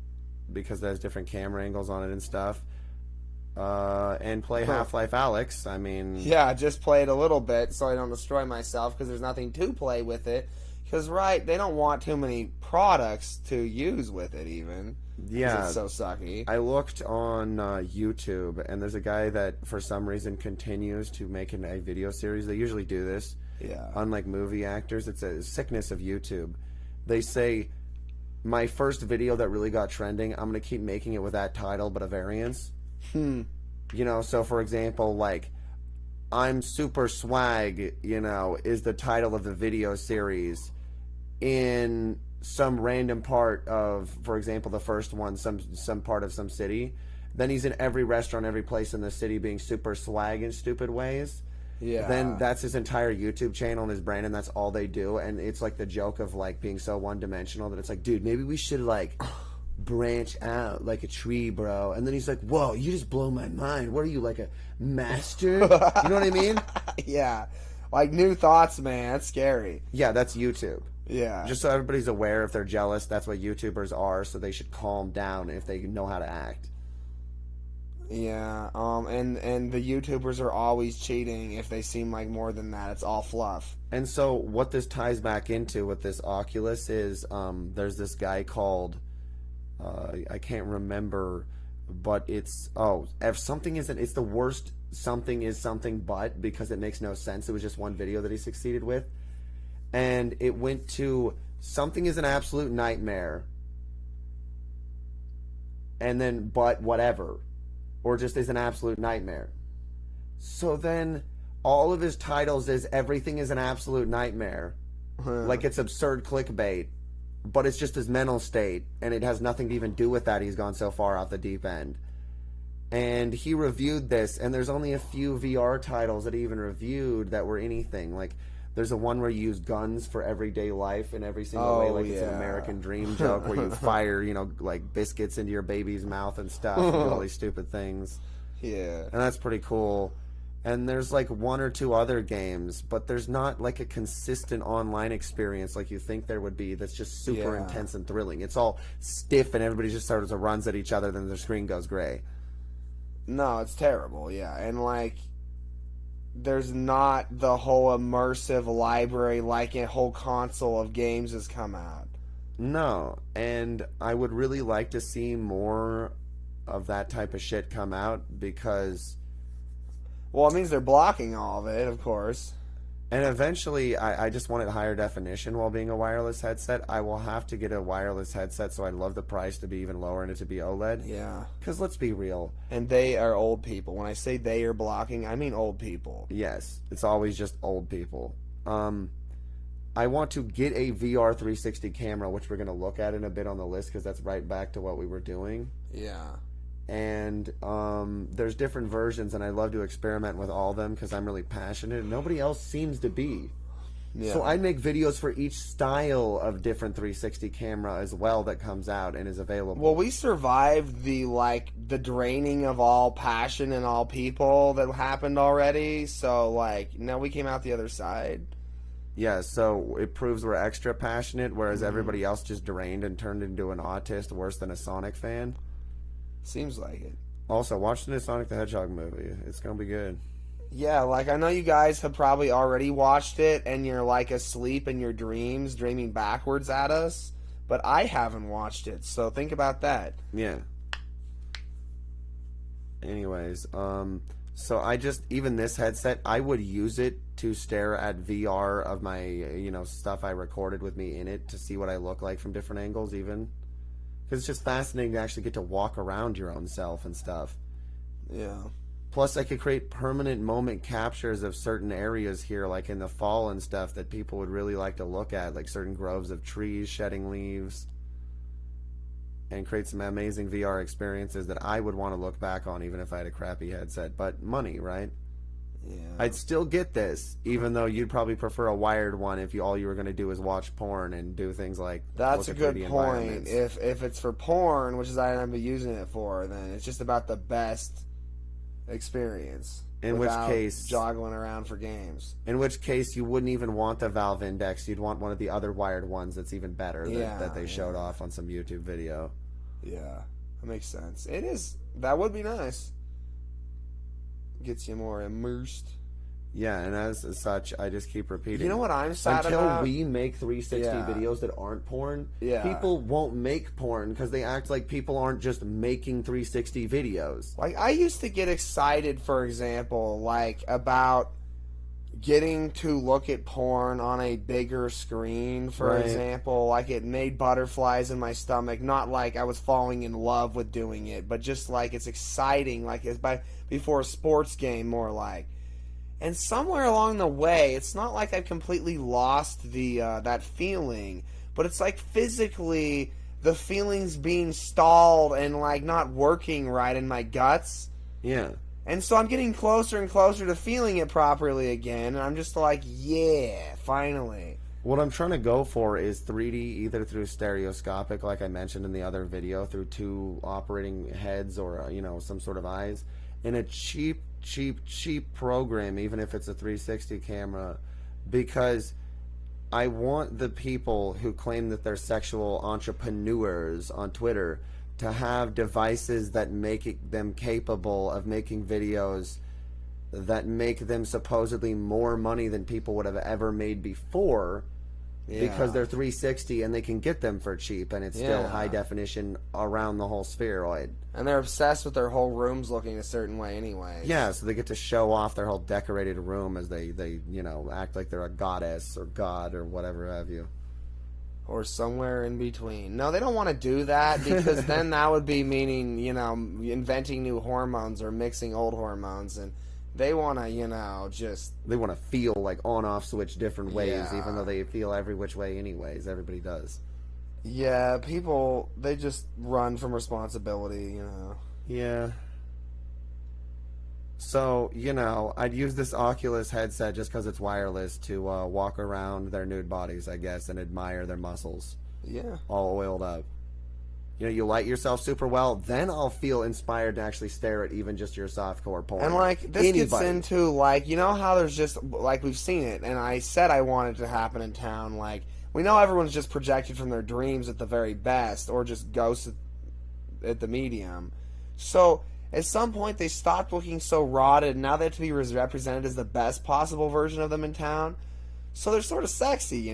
because there's different camera angles on it and stuff. And play Half-Life Alyx. I mean... Yeah, just play it a little bit so I don't destroy myself because there's nothing to play with it. Because, right, they don't want too many products to use with it even. Yeah. It's so sucky. I looked on YouTube, and there's a guy that, for some reason, continues to make a video series. They usually do this. Yeah. Unlike movie actors, it's a sickness of YouTube. They say, my first video that really got trending, I'm going to keep making it with that title, but a variance. You know, so for example, like, I'm Super Swag, you know, is the title of the video series in some random part of, for example, the first one, some part of some city. Then he's in every restaurant, every place in the city being super swag in stupid ways. Yeah. Then that's his entire YouTube channel and his brand, and that's all they do. And it's like the joke of, like, being so one-dimensional that it's like, dude, maybe we should, like, branch out like a tree, bro. And then he's like, whoa, you just blow my mind. What are you, like a master? You know what I mean? Yeah. Like, new thoughts, man. That's scary. Yeah, that's YouTube. Yeah. Just so everybody's aware, if they're jealous, that's what YouTubers are, so they should calm down if they know how to act. Yeah, and the YouTubers are always cheating if they seem like more than that. It's all fluff. And so what this ties back into with this Oculus is there's this guy called, I can't remember, but it's, if something isn't, it's the worst something is something but, because it makes no sense. It was just one video that he succeeded with. And it went to, something is an absolute nightmare. And then, but whatever. Or just is an absolute nightmare. So then all of his titles is everything is an absolute nightmare. Like it's absurd clickbait. But it's just his mental state. And it has nothing to even do with that. He's gone so far off the deep end. And he reviewed this. And there's only a few VR titles that he even reviewed that were anything. Like there's a one where you use guns for everyday life in every single way. Like it's an American dream joke where you fire, you know, like biscuits into your baby's mouth and stuff. And do all these stupid things. Yeah. And that's pretty cool. And there's like one or two other games, but there's not like a consistent online experience like you think there would be that's just super intense and thrilling. It's all stiff and everybody just sort of runs at each other, then their screen goes gray. No, it's terrible, yeah. And like, there's not the whole immersive library like a whole console of games has come out. No, and I would really like to see more of that type of shit come out because... Well, it means they're blocking all of it, of course. And eventually, I just want it higher definition while being a wireless headset. I will have to get a wireless headset, so I'd love the price to be even lower and it to be OLED. Yeah. Because let's be real. And they are old people. When I say they are blocking, I mean old people. Yes. It's always just old people. I want to get a VR 360 camera, which we're going to look at in a bit on the list because that's right back to what we were doing. Yeah. And there's different versions, and I love to experiment with all of them because I'm really passionate, and nobody else seems to be. Yeah. So I make videos for each style of different 360 camera as well that comes out and is available. Well, we survived the draining of all passion and all people that happened already, so now we came out the other side. Yeah, so it proves we're extra passionate, whereas everybody else just drained and turned into an autist worse than a Sonic fan. Seems like it. Also, watch the new Sonic the Hedgehog movie. It's going to be good. Yeah, I know you guys have probably already watched it, and you're asleep in your dreams, dreaming backwards at us, but I haven't watched it, so think about that. Yeah. Anyways, so I just, even this headset, I would use it to stare at VR of my, stuff I recorded with me in it to see what I look like from different angles even. Because it's just fascinating to actually get to walk around your own self and stuff. Yeah. Plus, I could create permanent moment captures of certain areas here, like in the fall and stuff, that people would really like to look at, like certain groves of trees shedding leaves. And create some amazing VR experiences that I would want to look back on even if I had a crappy headset. But money, right? Yeah. I'd still get this, even though you'd probably prefer a wired one if all you were going to do is watch porn and do things like... That's a good point. If it's for porn, which is what I'm using it for, then it's just about the best experience. In which case... joggling around for games. In which case, you wouldn't even want the Valve Index. You'd want one of the other wired ones that's even better that they showed off on some YouTube video. Yeah, that makes sense. It is. That would be nice. Gets you more immersed. Yeah, and as such, I just keep repeating. You know what I'm sad Until about? we make 360 videos that aren't porn, people won't make porn because they act like people aren't just making 360 videos. I used to get excited, for example, about getting to look at porn on a bigger screen, for example. It made butterflies in my stomach. Not like I was falling in love with doing it, but just it's exciting. It's before a sports game, more like. And somewhere along the way, it's not like I've completely lost the that feeling, but it's physically the feeling's being stalled and not working right in my guts. Yeah. And so I'm getting closer and closer to feeling it properly again, and I'm just yeah, finally. What I'm trying to go for is 3D, either through stereoscopic, like I mentioned in the other video, through two operating heads or, some sort of eyes, in a cheap program, even if it's a 360 camera, because I want the people who claim that they're sexual entrepreneurs on Twitter to have devices that make them capable of making videos that make them supposedly more money than people would have ever made before, because they're 360 and they can get them for cheap, and it's still high definition around the whole spheroid. And they're obsessed with their whole rooms looking a certain way anyway. Yeah, so they get to show off their whole decorated room as they act like they're a goddess or god or whatever have you. Or somewhere in between. No, they don't want to do that, because then that would be meaning, inventing new hormones or mixing old hormones, and they want to, just... They want to feel like on-off switch different ways, even though they feel every which way anyways. Everybody does. Yeah, people, they just run from responsibility, Yeah. So, I'd use this Oculus headset just because it's wireless to walk around their nude bodies, I guess, and admire their muscles. Yeah. All oiled up. You light yourself super well, then I'll feel inspired to actually stare at even just your softcore porn. And, this gets into, how there's just, we've seen it, and I said I wanted it to happen in town, we know everyone's just projected from their dreams at the very best, or just ghosts at the medium. So, at some point, they stopped looking so rotted, and now they have to be represented as the best possible version of them in town. So they're sort of sexy,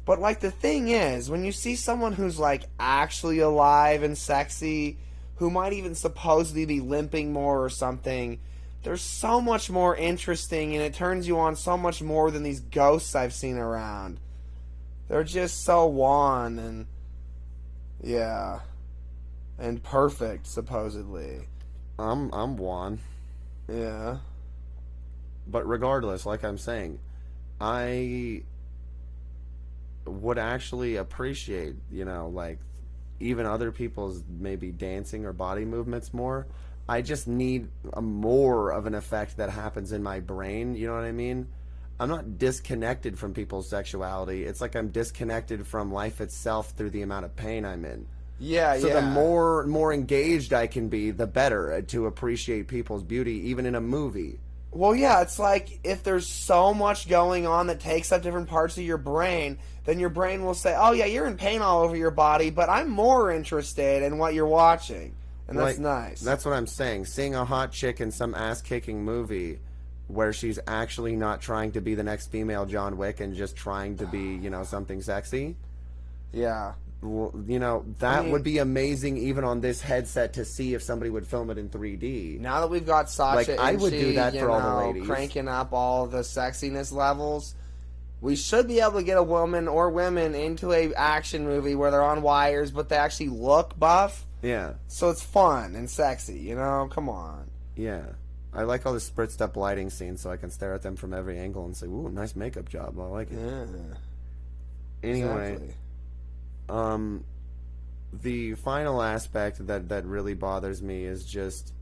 But, the thing is, when you see someone who's, actually alive and sexy, who might even supposedly be limping more or something, they're so much more interesting, and it turns you on so much more than these ghosts I've seen around. They're just so wan, and, yeah, and perfect, supposedly. I'm wan. Yeah. But regardless, like I'm saying, I would actually appreciate, even other people's maybe dancing or body movements more. I just need more of an effect that happens in my brain, you know what I mean? I'm not disconnected from people's sexuality. It's like I'm disconnected from life itself through the amount of pain I'm in. Yeah, so the more engaged I can be, the better to appreciate people's beauty, even in a movie. Well, yeah, it's like if there's so much going on that takes up different parts of your brain, then your brain will say, oh, yeah, you're in pain all over your body, but I'm more interested in what you're watching. And that's nice. That's what I'm saying. Seeing a hot chick in some ass-kicking movie where she's actually not trying to be the next female John Wick and just trying to be, something sexy. Yeah. Well, that would be amazing even on this headset to see if somebody would film it in 3D. Now that we've got Sasha I would do that for all the ladies. Cranking up all the sexiness levels, we should be able to get a woman or women into a action movie where they're on wires, but they actually look buff. Yeah. So it's fun and sexy, Come on. Yeah. I like all the spritzed up lighting scenes so I can stare at them from every angle and say, ooh, nice makeup job. I like it. Yeah. Anyway. Exactly. The final aspect that really bothers me is just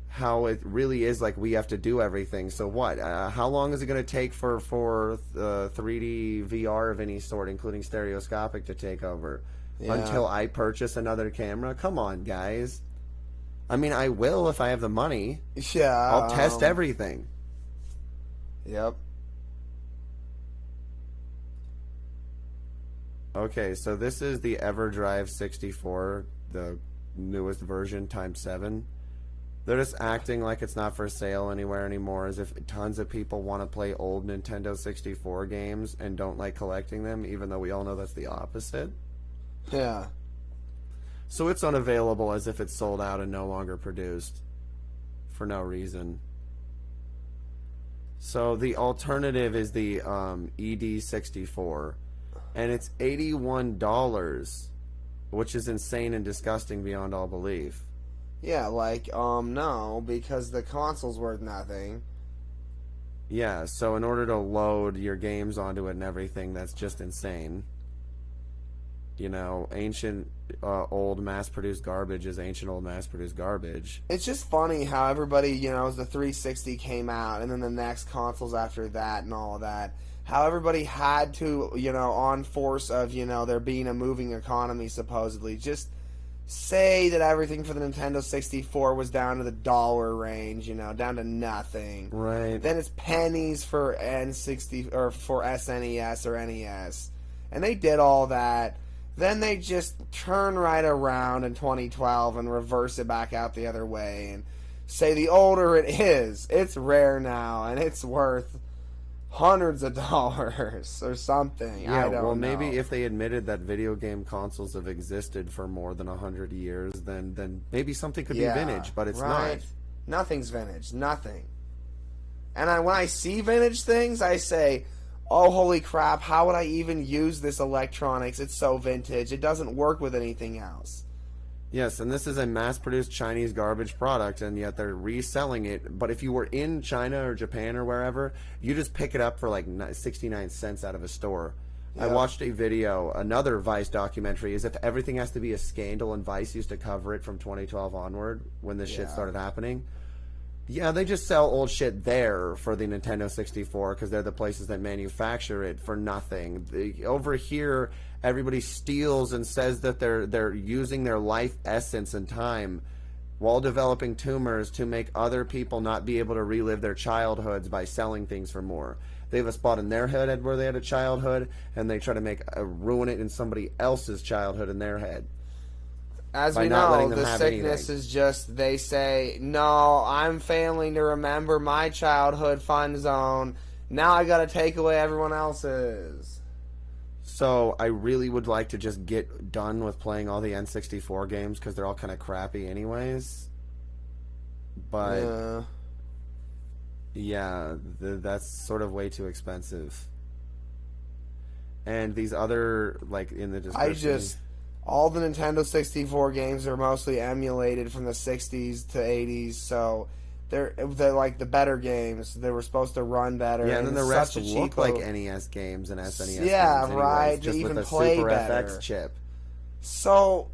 how it really is we have to do everything. So what? How long is it going to take for 3D VR of any sort, including stereoscopic, to take over? Yeah. Until I purchase another camera? Come on, guys. I mean, I will if I have the money. Yeah. I'll test everything. Yep. Okay, so this is the Everdrive 64, the newest version, ×7. They're just acting like it's not for sale anywhere anymore, as if tons of people want to play old Nintendo 64 games and don't like collecting them, even though we all know that's the opposite. Yeah. So it's unavailable as if it's sold out and no longer produced for no reason. So the alternative is the ED64, and it's $81, which is insane and disgusting beyond all belief. Yeah, no, because the console's worth nothing. Yeah, so in order to load your games onto it and everything, that's just insane. Ancient, old, mass-produced garbage is ancient, old, mass-produced garbage. It's just funny how everybody, as the 360 came out, and then the next consoles after that and all of that, how everybody had to, on force of, there being a moving economy, supposedly, just say that everything for the Nintendo 64 was down to the dollar range, you know, down to nothing. Right. Then it's pennies for N60 or for SNES or NES. And they did all that. Then they just turn right around in 2012 and reverse it back out the other way and say the older it is, it's rare now and it's worth hundreds of dollars or something. Yeah, I don't know. Maybe if they admitted that video game consoles have existed for more than 100 years, then maybe something could be vintage, but it's not. Nothing's vintage. Nothing. And when I see vintage things, I say, oh, holy crap, how would I even use this electronics? It's so vintage. It doesn't work with anything else. Yes, and this is a mass-produced Chinese garbage product, and yet they're reselling it. But if you were in China or Japan or wherever, you just pick it up for like 69 cents out of a store. Yep. I watched a video, another Vice documentary, as if everything has to be a scandal, and Vice used to cover it from 2012 onward when this shit started happening. Yeah, they just sell old shit there for the Nintendo 64 because they're the places that manufacture it for nothing. Over here, everybody steals and says that they're using their life essence and time while developing tumors to make other people not be able to relive their childhoods by selling things for more. They have a spot in their head where they had a childhood, and they try to ruin it in somebody else's childhood in their head. As we know, the sickness is just, they say, no, I'm failing to remember my childhood fun zone. Now I gotta take away everyone else's. So I really would like to just get done with playing all the N64 games because they're all kind of crappy anyways. But yeah, that's sort of way too expensive. And these other, like, in the description, all the Nintendo 64 games are mostly emulated from the 60s to 80s, so they're like the better games. They were supposed to run better. Yeah, and then the rest look like NES games and SNES games. Yeah, anyways, right. just even with a play Super better. FX chip. So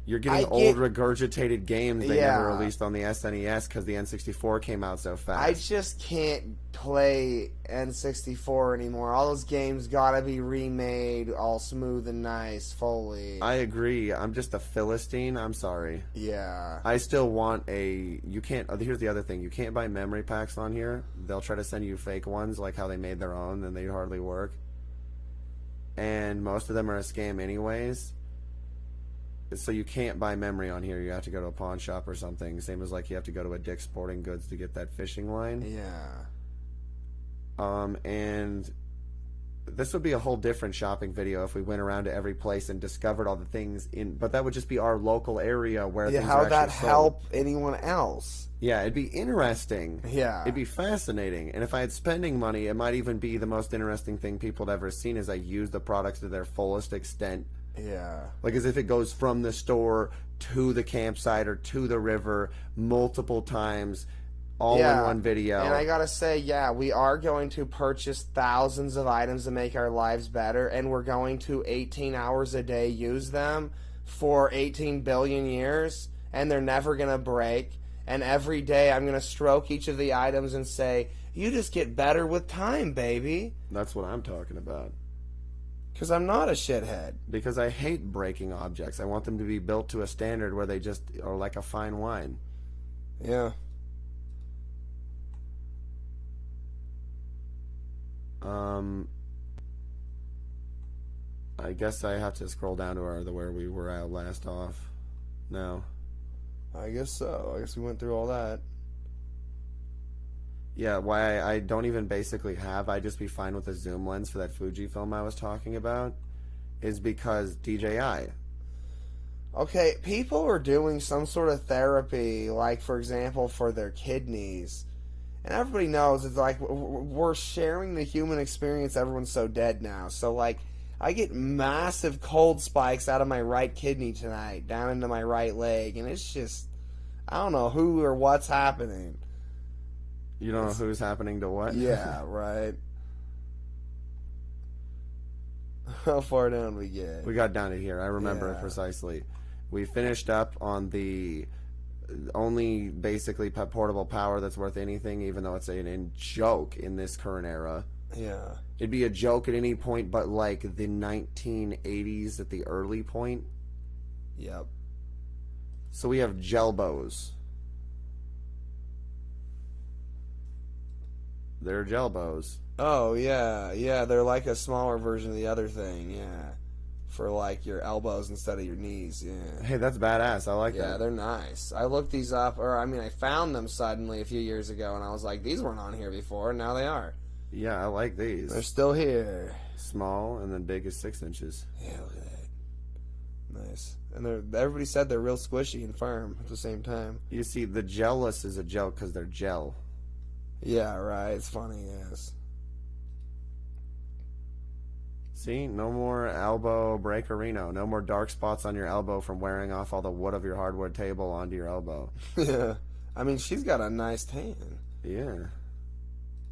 you're getting old regurgitated games they never released on the SNES because the N64 came out so fast. I just can't play N64 anymore. All those games gotta be remade all smooth and nice, fully. I agree. I'm just a Philistine. I'm sorry. Yeah. I still want you can't, here's the other thing. You can't buy memory packs on here. They'll try to send you fake ones, like how they made their own, and they hardly work. And most of them are a scam anyways. So you can't buy memory on here. You have to go to a pawn shop or something. Same as like you have to go to a Dick's Sporting Goods to get that fishing line. Yeah. And this would be a whole different shopping video if we went around to every place and discovered all the things but that would just be our local area where things are actually how that sold. Help anyone else? Yeah, it'd be interesting. Yeah. It'd be fascinating. And if I had spending money, it might even be the most interesting thing people have ever seen as I use the products to their fullest extent. Yeah. Like as if it goes from the store to the campsite or to the river multiple times, all in one video. And I gotta say, we are going to purchase thousands of items to make our lives better, and we're going to 18 hours a day use them for 18 billion years, and they're never gonna break. And every day I'm gonna stroke each of the items and say, you just get better with time, baby. That's what I'm talking about. Because I'm not a shithead. Because I hate breaking objects. I want them to be built to a standard where they just are like a fine wine. Yeah. I guess I have to scroll down to where we were at last off. No. I guess so. I guess we went through all that. Yeah, why I don't even basically I'd just be fine with a zoom lens for that Fujifilm I was talking about, is because DJI. Okay, people are doing some sort of therapy, like, for example, for their kidneys. And everybody knows it's like we're sharing the human experience. Everyone's so dead now. So, like, I get massive cold spikes out of my right kidney tonight, down into my right leg. And it's just, I don't know who or what's happening. You don't know who's happening to what? Yeah, right. How far down we get? We got down to here. I remember it precisely. We finished up on the only basically portable power that's worth anything, even though it's a joke in this current era. Yeah. It'd be a joke at any point but like the 1980s at the early point. Yep. So we have gel bows. They're gel bows. Oh, yeah. Yeah, they're like a smaller version of the other thing, yeah. For, like, your elbows instead of your knees, yeah. Hey, that's badass. I like that. Yeah, they're nice. I looked these up, or, I mean, I found them suddenly a few years ago, and I was like, these weren't on here before, and now they are. Yeah, I like these. They're still here. Small, and then big is 6 inches. Yeah, look at that. Nice. And everybody said they're real squishy and firm at the same time. You see, the gelless is a gel because they're gel. Yeah, right. It's funny, yes. See, no more elbow breakerino. No more dark spots on your elbow from wearing off all the wood of your hardwood table onto your elbow. Yeah. I mean, she's got a nice tan. Yeah.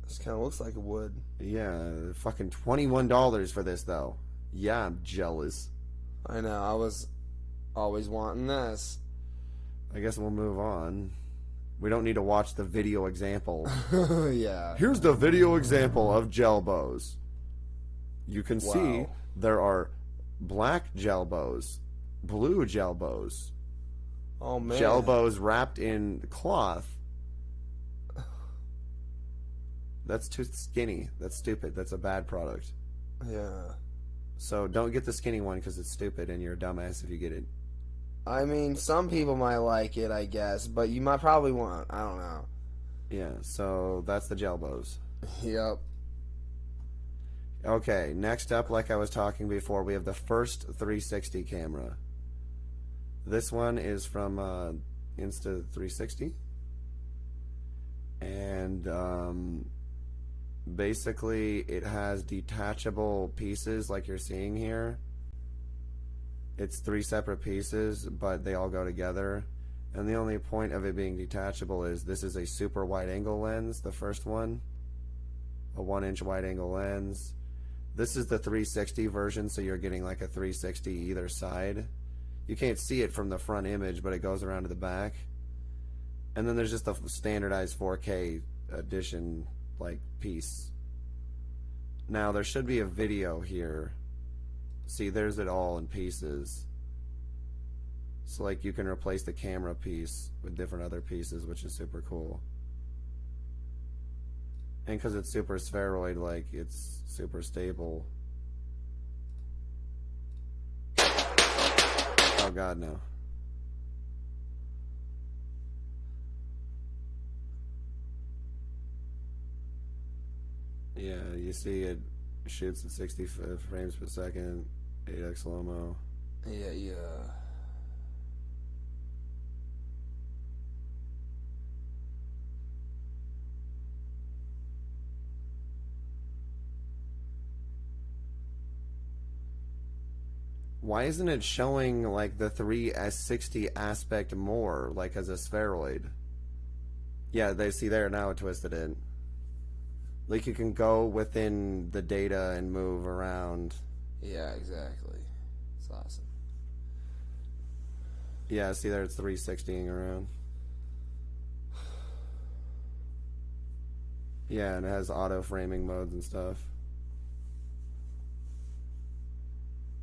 This kind of looks like a wood. Yeah, fucking $21 for this, though. Yeah, I'm jealous. I know, I was always wanting this. I guess we'll move on. We don't need to watch the video example. Yeah. Here's the video example of gel bows. You can see there are black gel bows, blue gel bows, oh man, gel bows wrapped in cloth. That's too skinny. That's stupid. That's a bad product. Yeah. So don't get the skinny one because it's stupid and you're a dumbass if you get it. I mean, some people might like it, I guess, but you might probably won't. I don't know. Yeah, so that's the gel bows. Yep. Okay, next up, like I was talking before, we have the first 360 camera. This one is from Insta360. And basically it has detachable pieces like you're seeing here. It's 3 separate pieces, but they all go together. And the only point of it being detachable is this is a super wide angle lens, the first one. A 1-inch wide angle lens. This is the 360 version, so you're getting like a 360 either side. You can't see it from the front image, but it goes around to the back. And then there's just a standardized 4K edition like piece. Now there should be a video here. See, there's it all in pieces. So like you can replace the camera piece with different other pieces, which is super cool. And because it's super spheroid, like it's super stable. Oh god, no. Yeah, you see it shoots at 60 frames per second, 8x slow-mo. Yeah, yeah. Why isn't it showing like the 3S60 aspect more, like as a spheroid? Yeah, they see there now it twisted it. Like you can go within the data and move around. Yeah, exactly. It's awesome. Yeah, see there it's 360ing around. Yeah, and it has auto framing modes and stuff.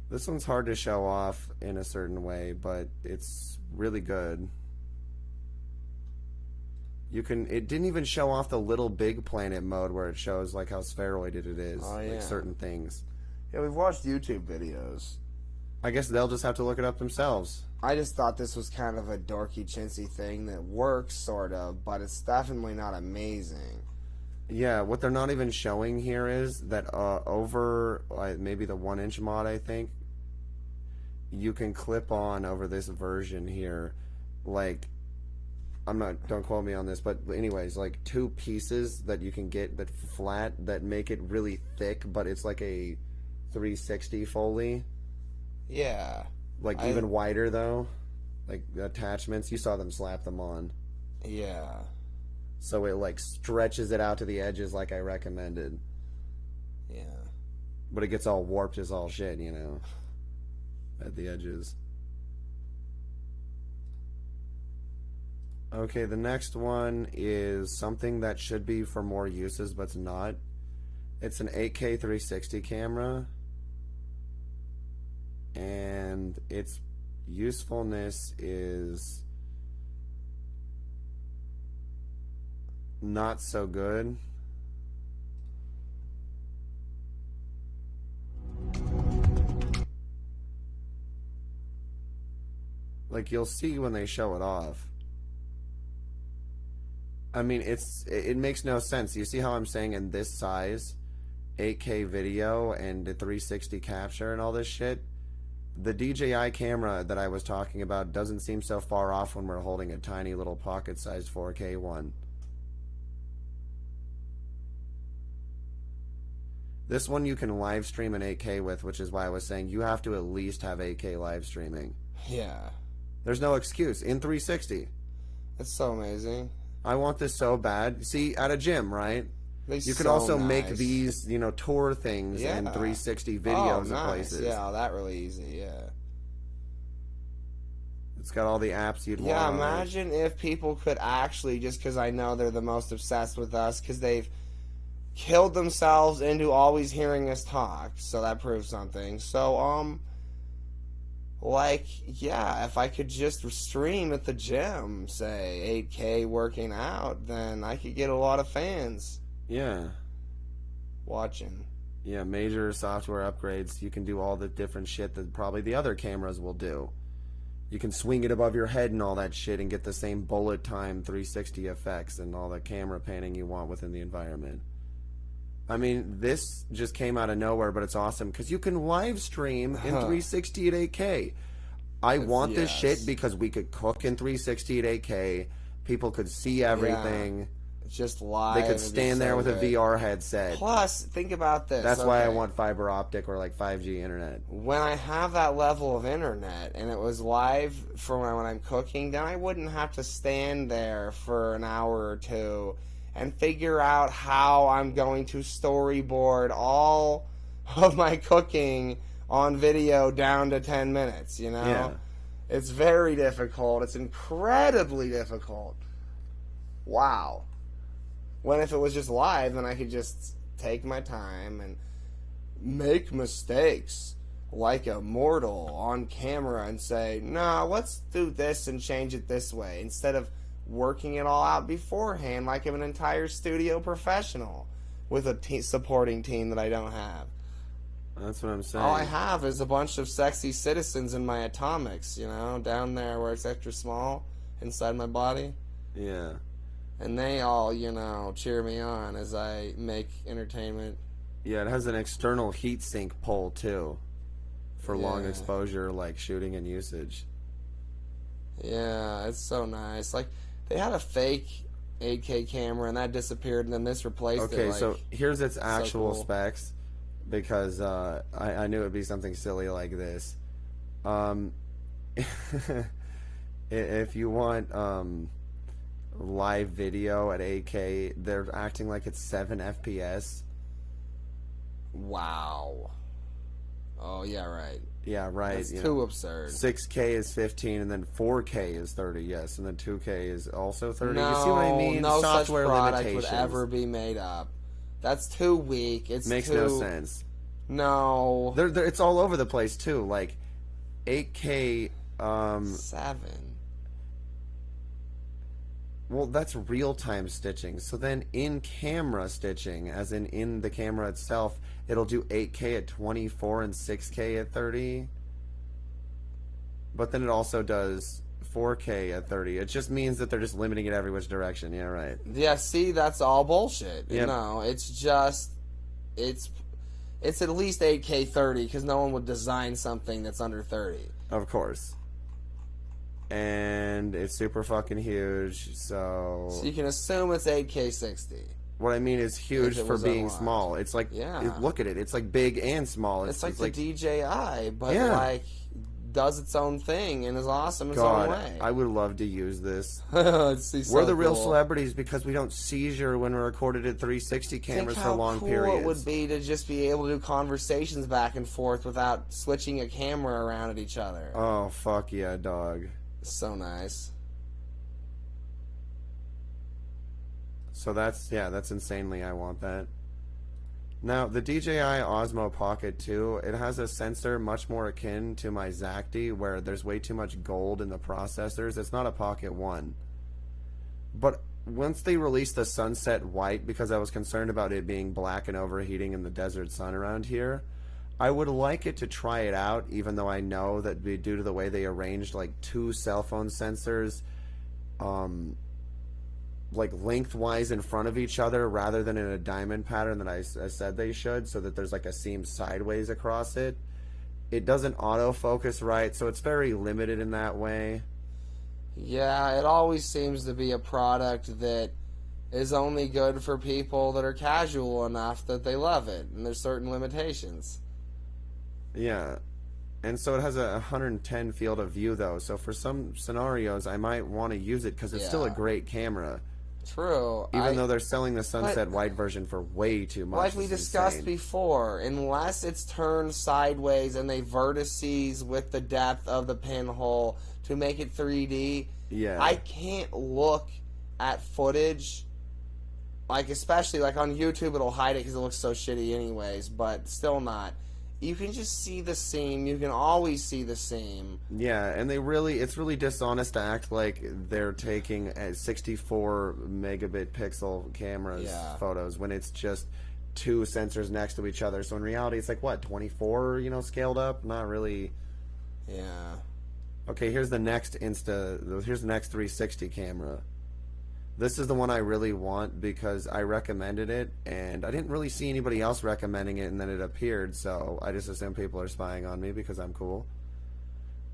This one's hard to show off in a certain way, but it's really good. You can, it didn't even show off the little big planet mode where it shows like how spheroided it is, oh, yeah. like certain things. Yeah, we've watched YouTube videos. I guess they'll just have to look it up themselves. I just thought this was kind of a dorky chintzy thing that works, sort of, but it's definitely not amazing. Yeah, what they're not even showing here is that over maybe the 1-inch mod, I think, you can clip on over this version here, like, don't quote me on this, but anyways, like 2 pieces that you can get that flat that make it really thick, but it's like a 360 Foley. Yeah. Like even wider though, like attachments, you saw them slap them on. Yeah. So it like stretches it out to the edges like I recommended. Yeah. But it gets all warped as all shit, you know, at the edges. Okay, the next one is something that should be for more uses, but it's not. It's an 8K 360 camera. And its usefulness is not so good. Like, you'll see when they show it off. I mean, it makes no sense. You see how I'm saying in this size, 8K video and the 360 capture and all this shit? The DJI camera that I was talking about doesn't seem so far off when we're holding a tiny little pocket-sized 4K one. This one you can live stream in 8K with, which is why I was saying you have to at least have 8K live streaming. Yeah. There's no excuse. In 360. That's so amazing. I want this so bad. See, at a gym, right? You can so also nice. make these, you know, tour things and 360 videos of places. Yeah, that really easy, yeah. It's got all the apps you'd want. Yeah, imagine if people could actually, just because I know they're the most obsessed with us, because they've killed themselves into always hearing us talk, so that proves something. So, like, yeah, if I could just stream at the gym, say, 8K working out, then I could get a lot of fans. Yeah. Watching. Yeah, major software upgrades. You can do all the different shit that probably the other cameras will do. You can swing it above your head and all that shit and get the same bullet time 360 effects and all the camera panning you want within the environment. I mean, this just came out of nowhere, but it's awesome because you can live stream in 360 at 8K. I want this shit because we could cook in 360 at 8K. People could see everything. Yeah. Just live. They could stand there with a VR headset. Plus, think about this. That's why I want fiber optic or like 5G internet. When I have that level of internet and it was live for when I'm cooking, then I wouldn't have to stand there for an hour or two and figure out how I'm going to storyboard all of my cooking on video down to 10 minutes, you know? Yeah. It's very difficult. It's incredibly difficult. Wow. When if it was just live, then I could just take my time and make mistakes like a mortal on camera and say, no, let's do this and change it this way, instead of working it all out beforehand like I'm an entire studio professional with a supporting team that I don't have. That's what I'm saying. All I have is a bunch of sexy citizens in my atomics, you know, down there where it's extra small inside my body. Yeah. And they all, you know, cheer me on as I make entertainment. Yeah, it has an external heatsink pole too for long exposure like shooting and usage. Yeah, it's so nice. Like, they had a fake 8K camera and that disappeared and then this replaced it. Okay, like, so here's its actual cool. specs because I knew it would be something silly like this. If you want live video at 8K, they're acting like it's 7 FPS. Wow. Oh, yeah, right. Yeah, right. That's too absurd. 6K is 15, and then 4K is 30, yes, and then 2K is also 30. No, you see what I mean? No Software such product limitations. would ever be made up. That's too weak. It's Makes too... no sense. No. It's all over the place, too. Like, 8K... 7. Well, that's real-time stitching. So then in-camera stitching, as in the camera itself, it'll do 8K at 24 and 6K at 30. But then it also does 4K at 30. It just means that they're just limiting it every which direction. Yeah, right. Yeah, see, that's all bullshit. Yep. No, it's just... It's at least 8K 30, because no one would design something that's under 30. Of course. And it's super fucking huge, so you can assume it's 8K 60. what I mean is huge for being unlocked. small. It's like, look at it. It's like big and small. It's like the DJI, but like does its own thing and is awesome its own way. I would love to use this. We're the real celebrities because we don't seizure when we're recorded at 360 cameras for long periods. Think how cool it would be to just be able to do conversations back and forth without switching a camera around at each other. Oh, fuck yeah, dog. So nice. So that's insanely, I want that. Now, the DJI Osmo Pocket 2, it has a sensor much more akin to my Zacti, where there's way too much gold in the processors. It's not a Pocket 1. But once they released the sunset white, because I was concerned about it being black and overheating in the desert sun around here, I would like it to try it out, even though I know that due to the way they arranged like 2 cell phone sensors like lengthwise in front of each other rather than in a diamond pattern that I said they should, so that there's like a seam sideways across it. It doesn't autofocus right, so it's very limited in that way. Yeah, it always seems to be a product that is only good for people that are casual enough that they love it, and there's certain limitations. Yeah. And so it has a 110 field of view, though, so for some scenarios I might want to use it because it's still a great camera. True. Even though they're selling the sunset white version for way too much. Like we discussed insane. before, unless it's turned sideways and they vertices with the depth of the pinhole to make it 3D, I can't look at footage, like especially like on YouTube it'll hide it because it looks so shitty anyways, but still not. You can just see the seam. You can always see the seam. Yeah, and it's really dishonest to act like they're taking 64 megabit pixel cameras photos when it's just 2 sensors next to each other. So in reality, it's like, what, 24, scaled up? Not really. Yeah. Okay, here's the next here's the next 360 camera. This is the one I really want because I recommended it, and I didn't really see anybody else recommending it, and then it appeared, so I just assume people are spying on me because I'm cool.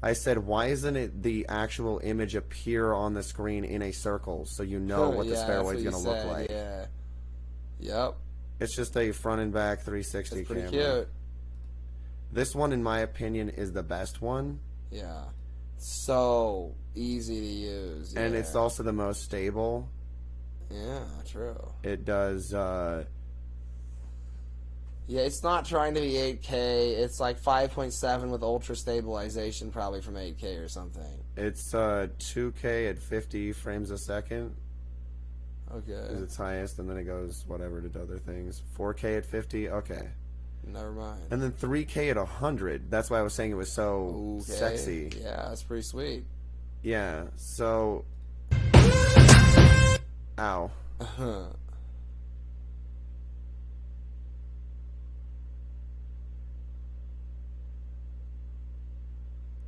I said, why isn't it the actual image appear on the screen in a circle so you know what the spheroid is going to look like? Yeah. Yep. It's just a front and back 360 it's pretty camera. Cute. This one, in my opinion, is the best one. Yeah. So easy to use. And it's also the most stable. Yeah, true. It does, yeah, it's not trying to be 8K. It's like 5.7 with ultra stabilization, probably from 8K or something. It's 2K at 50 frames a second. Okay. Is its highest, and then it goes whatever to other things. 4K at 50, okay. Never mind. And then 3K at 100. That's why I was saying it was so sexy. Yeah, that's pretty sweet. Yeah, so... Ow.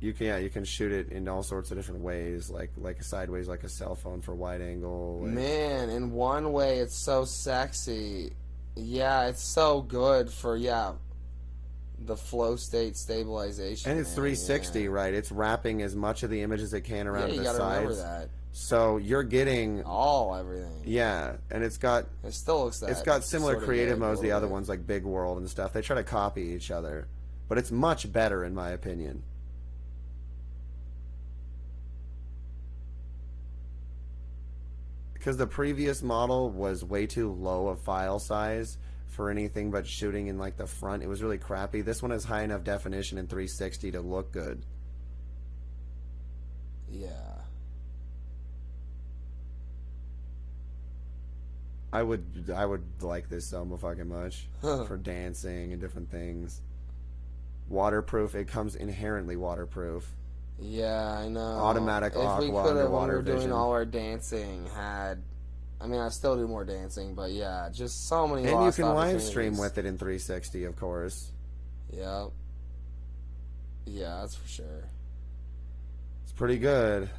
You can shoot it in all sorts of different ways, like sideways, like a cell phone for wide angle. Man, in one way it's so sexy. Yeah, it's so good for the flow state stabilization. And it's 360, right? It's wrapping as much of the image as it can around the sides. Yeah, you gotta remember that. So you're getting everything. Yeah, and it still looks it's got similar creative modes to the other ones, like Big World and stuff. They try to copy each other, but it's much better in my opinion. Because the previous model was way too low of file size for anything but shooting in like the front. It was really crappy. This one has high enough definition in 360 to look good. Yeah. I would like this so fucking much for dancing and different things. Waterproof. It comes inherently waterproof. Yeah, I know. Automatic aqua underwater vision. If we when we were doing all our dancing, I still do more dancing, but yeah, just so many. And you can live stream with it in 360, of course. Yep. Yeah, that's for sure. It's pretty good.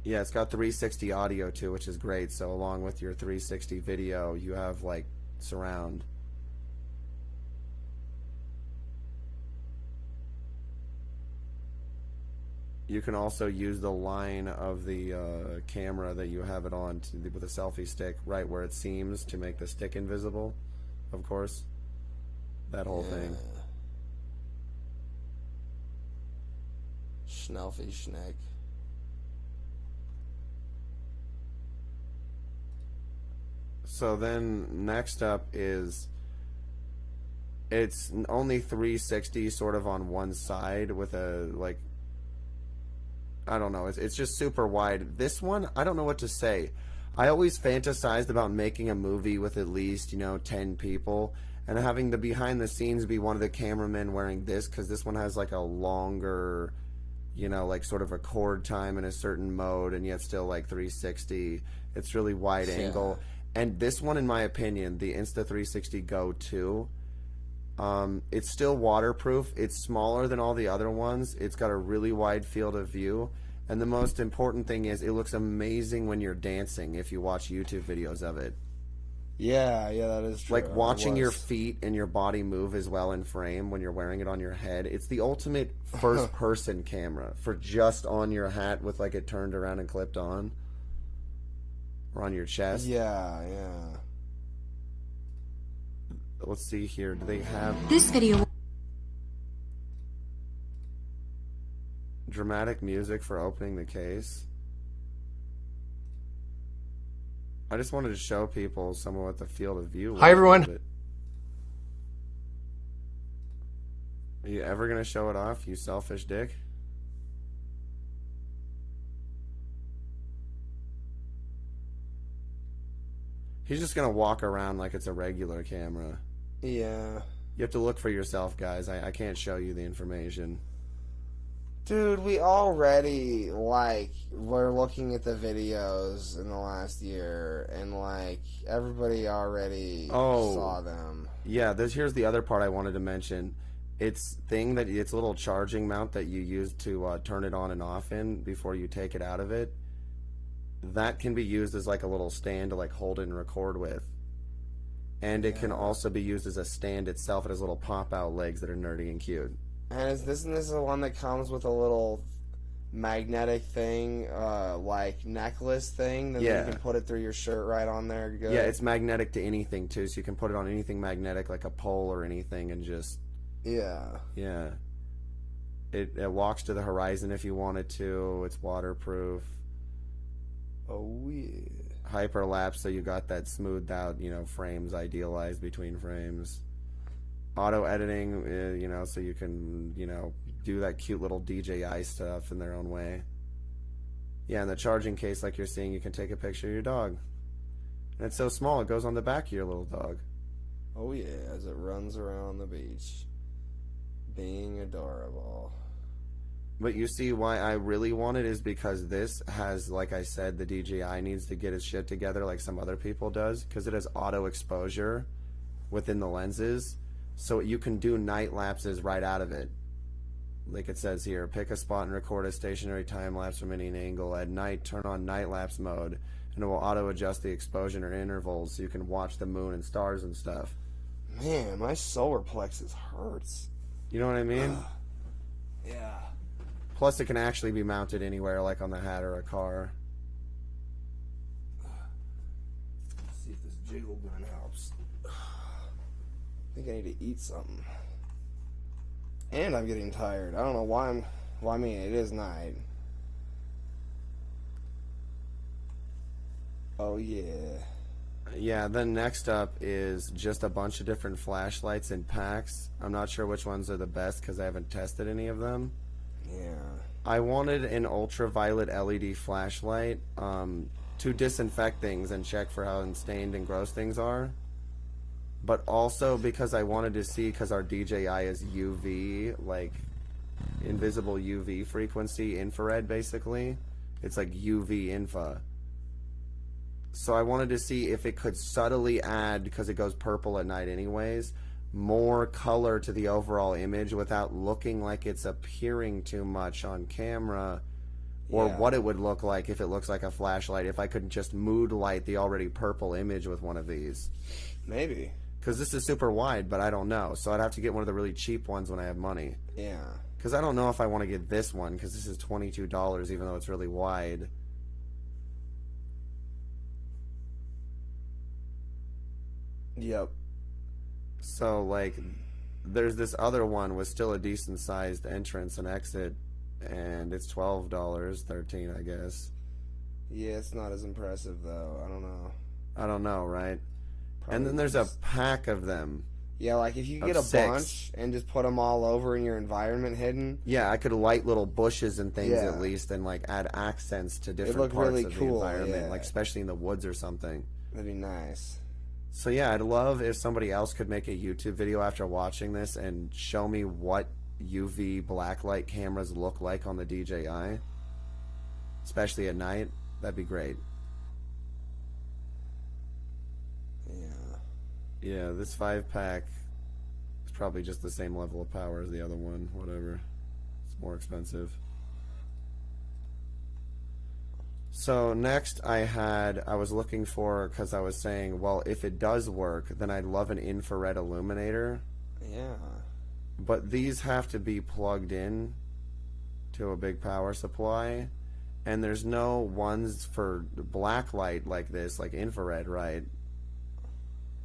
Yeah, it's got 360 audio too, which is great. So along with your 360 video, you have like surround. You can also use the line of the camera that you have it on with a selfie stick right where it seems to make the stick invisible, of course. That whole thing. Schnelfy schnick. So then next up is it's only 360 sort of on one side with a like I don't know, it's just super wide. This one, I don't know what to say. I always fantasized about making a movie with at least, 10 people And having the behind the scenes be one of the cameramen wearing this, because this one has like a longer, you know, like sort of record time in a certain mode, and yet still like 360. It's really wide angle. And this one, in my opinion, the Insta360 Go 2, it's still waterproof. It's smaller than all the other ones. It's got a really wide field of view. And the most important thing is it looks amazing when you're dancing if you watch YouTube videos of it. Yeah, that is true. Like watching your feet and your body move as well in frame when you're wearing it on your head. It's the ultimate first-person camera for just on your hat with like it turned around and clipped on. Or on your chest. Yeah. Let's see here. Do they have This video dramatic music for opening the case? I just wanted to show people some of what the field of view was. Hi, everyone. Are you ever going to show it off, you selfish dick? He's just going to walk around like it's a regular camera. Yeah. You have to look for yourself, guys. I can't show you the information. Dude, we already, like, we're looking at the videos in the last year, and, like, everybody already saw them. Yeah, here's the other part I wanted to mention. It's a little charging mount that you use to turn it on and off in before you take it out of it. That can be used as, like, a little stand to, like, hold it and record with. And it can also be used as a stand itself. It has little pop-out legs that are nerdy and cute. And is this the one that comes with a little magnetic thing, like necklace thing? Then you can put it through your shirt right on there. Good. Yeah, it's magnetic to anything too, so you can put it on anything magnetic, like a pole or anything, and just... Yeah. It walks to the horizon if you want it to. It's waterproof. Oh, yeah. Hyperlapse, so you got that smoothed out, you know, frames idealized between frames. Auto editing, you know, so you can, you know, do that cute little DJI stuff in their own way. Yeah, and the charging case, like you're seeing, you can take a picture of your dog. And it's so small, it goes on the back of your little dog. Oh yeah, as it runs around the beach, being adorable. But you see why I really want it is because this has, like I said, the DJI needs to get its shit together like some other people does, because it has auto exposure within the lenses. So you can do night lapses right out of it. Like it says here, pick a spot and record a stationary time lapse from any angle. At night, turn on night lapse mode, and it will auto adjust the exposure or intervals so you can watch the moon and stars and stuff. Man, my solar plexus hurts. You know what I mean? Yeah. Plus, it can actually be mounted anywhere, like on the hat or a car. Let's see if this jiggle gun helps. I think I need to eat something. And I'm getting tired. I don't know why I mean, it is night. Oh, yeah. Yeah, then next up is just a bunch of different flashlights in packs. I'm not sure which ones are the best because I haven't tested any of them. Yeah. I wanted an ultraviolet LED flashlight to disinfect things and check for how stained and gross things are. But also because I wanted to see, because our DJI is UV, like invisible UV frequency, infrared basically. It's like UV infra. So I wanted to see if it could subtly add, because it goes purple at night anyways, more color to the overall image without looking like it's appearing too much on camera, or what it would look like if it looks like a flashlight, if I could just mood light the already purple image with one of these. Maybe. Because this is super wide, but I don't know. So I'd have to get one of the really cheap ones when I have money. Yeah. Because I don't know if I want to get this one, because this is $22, even though it's really wide. Yep. So, like, there's this other one with still a decent-sized entrance and exit, and it's $12, $13, I guess. Yeah, it's not as impressive, though. I don't know, right? And then there's a pack of them. Yeah, like if you get a bunch and just put them all over in your environment hidden. Yeah, I could light little bushes and things at least, and like add accents to different parts of the environment, like especially in the woods or something. That'd be nice. So yeah, I'd love if somebody else could make a YouTube video after watching this and show me what UV blacklight cameras look like on the DJI, especially at night. That'd be great. Yeah, this 5-pack is probably just the same level of power as the other one. Whatever. It's more expensive. So next I was looking for, because I was saying, well, if it does work, then I'd love an infrared illuminator. Yeah. But these have to be plugged in to a big power supply. And there's no ones for black light like this, like infrared, right?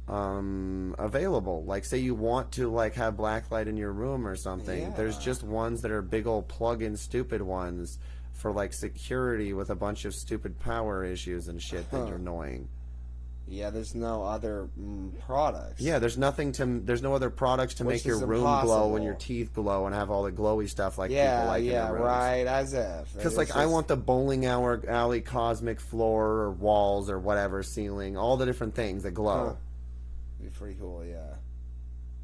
Available. Like, say you want to like have black light in your room or something. Yeah. There's just ones that are big old plug-in stupid ones for like security with a bunch of stupid power issues and shit that are annoying. Yeah, there's no other products. Yeah, there's no other products to make your room glow and your teeth glow and have all the glowy stuff like people like in their rooms. Right, as if. Because like I want the bowling alley cosmic floor or walls or whatever, ceiling, all the different things that glow. Be pretty cool, yeah.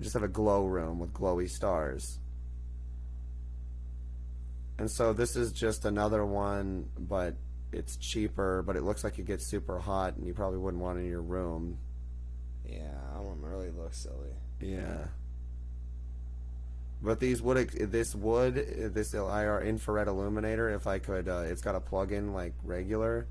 Just have a glow room with glowy stars. And so this is just another one, but it's cheaper, but it looks like it gets super hot and you probably wouldn't want it in your room. Yeah, I wouldn't really look silly. Yeah. But this IR infrared illuminator, if I could, it's got a plug-in like regular.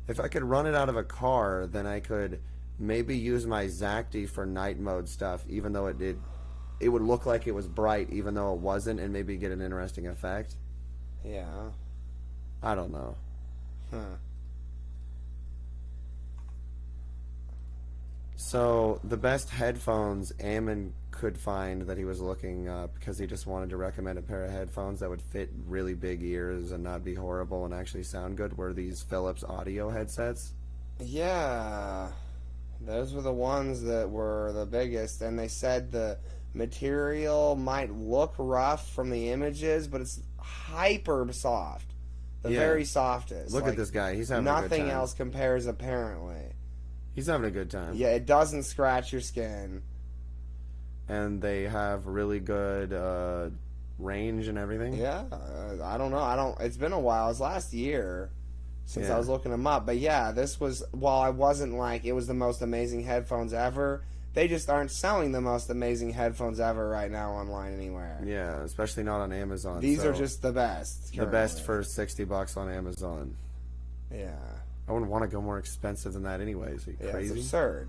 If I could run it out of a car, then I could maybe use my Zacti for night mode stuff, even though it would look like it was bright, even though it wasn't, and maybe get an interesting effect. Yeah. I don't know. Huh. So the best headphones Ammon could find that he was looking up, because he just wanted to recommend a pair of headphones that would fit really big ears and not be horrible and actually sound good, were these Phillips audio headsets. Yeah. Those were the ones that were the biggest, and they said the material might look rough from the images, but it's hyper soft. The very softest. Look at this guy. He's having a good time. Nothing else compares, apparently. He's having a good time. Yeah, it doesn't scratch your skin. And they have really good range and everything. Yeah, I don't know. It's been a while. It was last year since I was looking them up. But yeah, this was, while I wasn't like it was the most amazing headphones ever, they just aren't selling the most amazing headphones ever right now online anywhere. Yeah, especially not on Amazon. These are just the best. The best for $60 on Amazon. Yeah. I wouldn't want to go more expensive than that anyways. Are you crazy? It's absurd.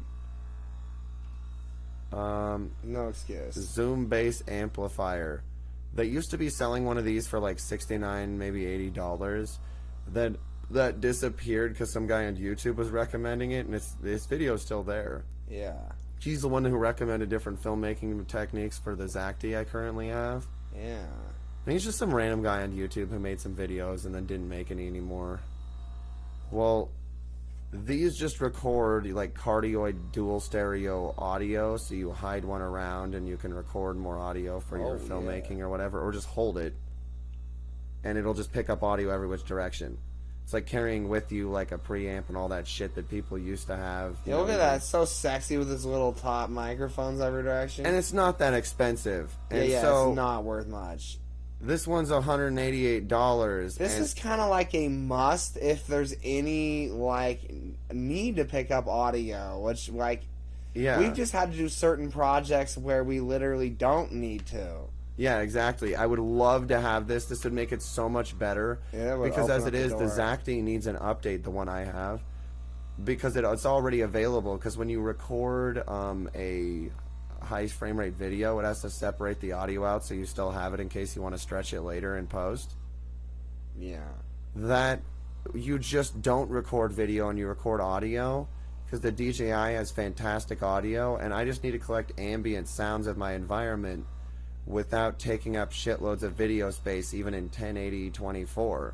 No excuse. Zoom bass amplifier. They used to be selling one of these for like $69, maybe $80. Then that disappeared because some guy on YouTube was recommending it, and this video is still there. Yeah. He's the one who recommended different filmmaking techniques for the Zacti I currently have. Yeah. And he's just some random guy on YouTube who made some videos and then didn't make any anymore. Well, these just record like cardioid dual stereo audio, so you hide one around and you can record more audio for your filmmaking or whatever, or just hold it and it'll just pick up audio every which direction. It's like carrying with you like a preamp and all that shit that people used to have. Yeah, look at that. It's so sexy with its little top microphones every direction. And it's not that expensive. And yeah, so it's not worth much. This one's $188. This is kind of like a must if there's any like need to pick up audio, which like we've just had to do certain projects where we literally don't need to. Yeah, exactly. I would love to have this. This would make it so much better. Yeah, because as it is, the Zacti needs an update, the one I have. Because it's already available. Because when you record a high frame rate video, it has to separate the audio out so you still have it in case you want to stretch it later in post. Yeah. That you just don't record video and you record audio. Because the DJI has fantastic audio. And I just need to collect ambient sounds of my environment without taking up shitloads of video space, even in 1080-24.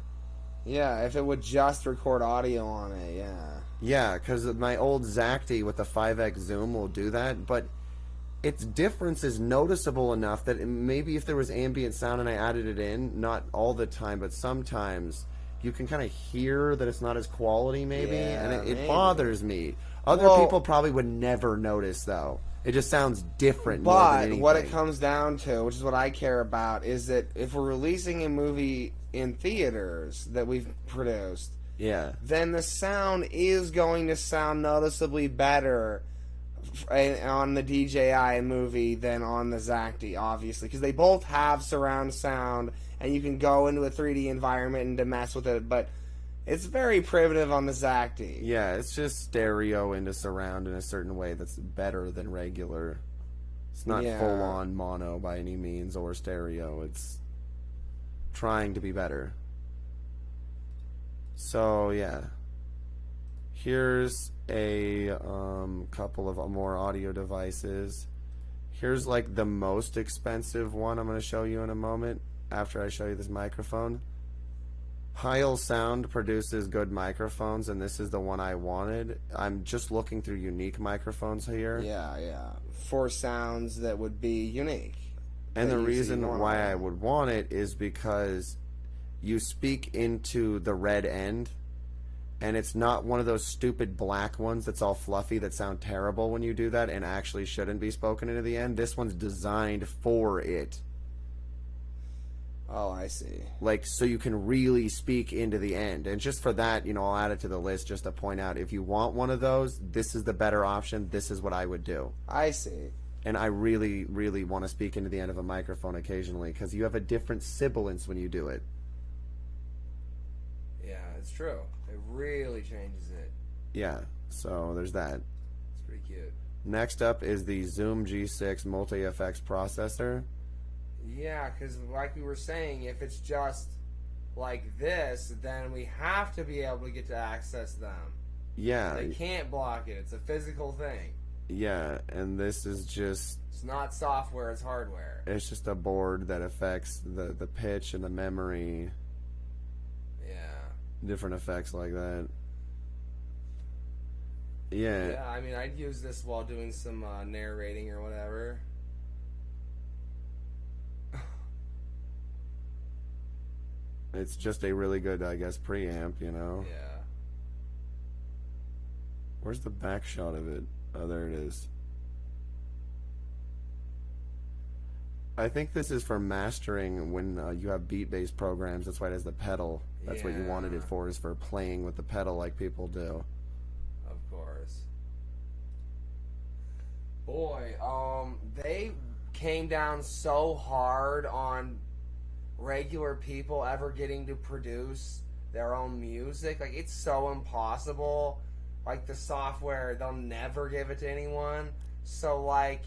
Yeah, if it would just record audio on it, yeah. Yeah, because my old Zacti with the 5x zoom will do that, but its difference is noticeable enough that maybe if there was ambient sound and I added it in, not all the time, but sometimes, you can kind of hear that it's not as quality, maybe, Yeah, and it maybe. bothers me. Other people probably would never notice, though. It just sounds different. More than But anything. what it comes down to, which is what I care about, is that if we're releasing a movie in theaters that we've produced, yeah, then the sound is going to sound noticeably better on the DJI movie than on the Zacti, obviously, because they both have surround sound, and you can go into a 3D environment and to mess with it, but it's very primitive on the Zacti. Yeah, it's just stereo into surround in a certain way that's better than regular. It's not full-on mono by any means or stereo. It's trying to be better. So, yeah. Here's a couple of more audio devices. Here's like the most expensive one I'm going to show you in a moment after I show you this microphone. Heil Sound produces good microphones, and this is the one I wanted. I'm just looking through unique microphones here. Yeah. For sounds that would be unique. And the reason why I would want it is because you speak into the red end, and it's not one of those stupid black ones that's all fluffy that sound terrible when you do that and actually shouldn't be spoken into the end. This one's designed for it. Oh, I see. Like, so you can really speak into the end. And just for that, you know, I'll add it to the list just to point out, if you want one of those, this is the better option. This is what I would do. I see. And I really, really want to speak into the end of a microphone occasionally, because you have a different sibilance when you do it. Yeah, it's true. It really changes it. Yeah, so there's that. It's pretty cute. Next up is the Zoom G6 Multi-FX processor. Yeah, because like we were saying, if it's just like this, then we have to be able to get to access them. Yeah. They can't block it. It's a physical thing. Yeah, and this is just... It's not software, it's hardware. It's just a board that affects the pitch and the memory. Yeah. Different effects like that. Yeah. Yeah, I mean, I'd use this while doing some narrating or whatever. It's just a really good, I guess, preamp, you know? Yeah. Where's the back shot of it? Oh, there it is. I think this is for mastering when you have beat-based programs. That's why it has the pedal. That's what you wanted it for, is for playing with the pedal like people do. Of course. Boy, they came down so hard on regular people ever getting to produce their own music. Like, it's so impossible. Like, the software, they'll never give it to anyone. So, like,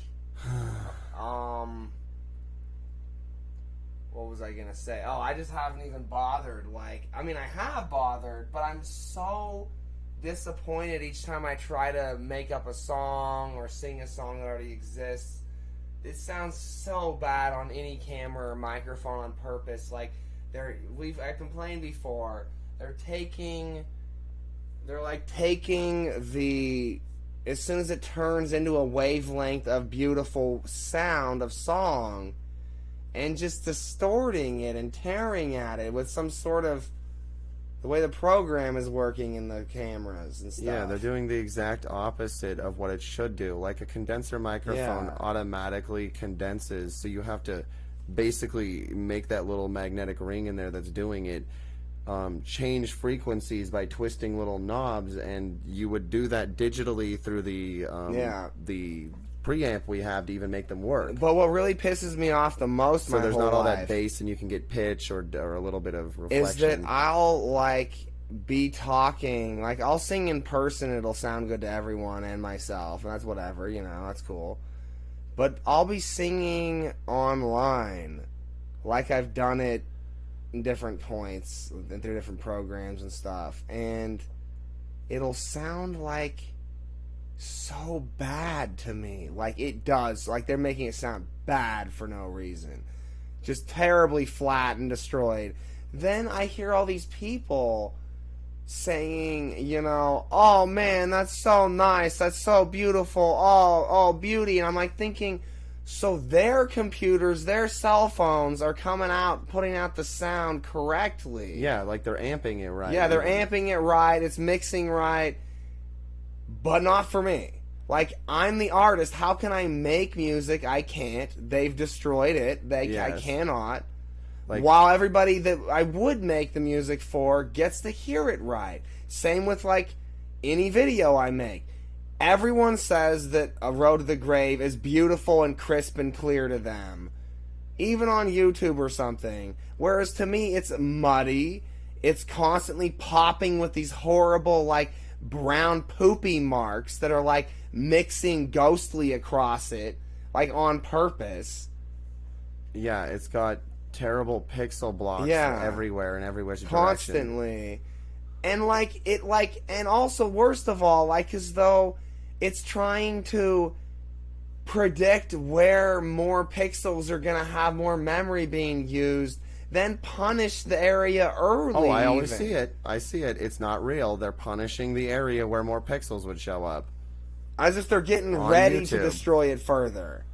what was I gonna say? Oh, I just haven't even bothered. Like, I mean, I have bothered, but I'm so disappointed each time I try to make up a song or sing a song that already exists. It sounds so bad on any camera or microphone on purpose. Like, I complained before. They're like taking the, as soon as it turns into a wavelength of beautiful sound of song, and just distorting it and tearing at it with some sort of, the way the program is working in the cameras and stuff. Yeah, they're doing the exact opposite of what it should do. Like, a condenser microphone automatically condenses, so you have to basically make that little magnetic ring in there that's doing it, change frequencies by twisting little knobs, and you would do that digitally through the preamp we have to even make them work. But what really pisses me off the most, so there's not all that bass, and you can get pitch or a little bit of reflection. Is that I'll like be talking, like I'll sing in person, it'll sound good to everyone and myself, and that's whatever, you know, that's cool. But I'll be singing online, like I've done it in different points and through different programs and stuff, and it'll sound like so bad to me. Like, it does. Like, they're making it sound bad for no reason. Just terribly flat and destroyed. Then I hear all these people saying, you know, oh man, that's so nice, that's so beautiful, oh beauty. And I'm like thinking, So their computers, their cell phones are coming out, putting out the sound correctly. Yeah, like they're amping it right. Yeah, they're amping it right. It's mixing right. But not for me. Like, I'm the artist. How can I make music? I can't. They've destroyed it. I cannot. Like, while everybody that I would make the music for gets to hear it right. Same with, like, any video I make. Everyone says that A Road to the Grave is beautiful and crisp and clear to them. Even on YouTube or something. Whereas to me, it's muddy. It's constantly popping with these horrible, like, brown poopy marks that are, like, mixing ghostly across it. Like, on purpose. Yeah, it's got terrible pixel blocks everywhere in every which direction. Constantly. And, and also, worst of all, like, as though it's trying to predict where more pixels are going to have more memory being used, then punish the area early. Oh, I always see it. I see it. It's not real. They're punishing the area where more pixels would show up. As if they're getting ready YouTube to destroy it further.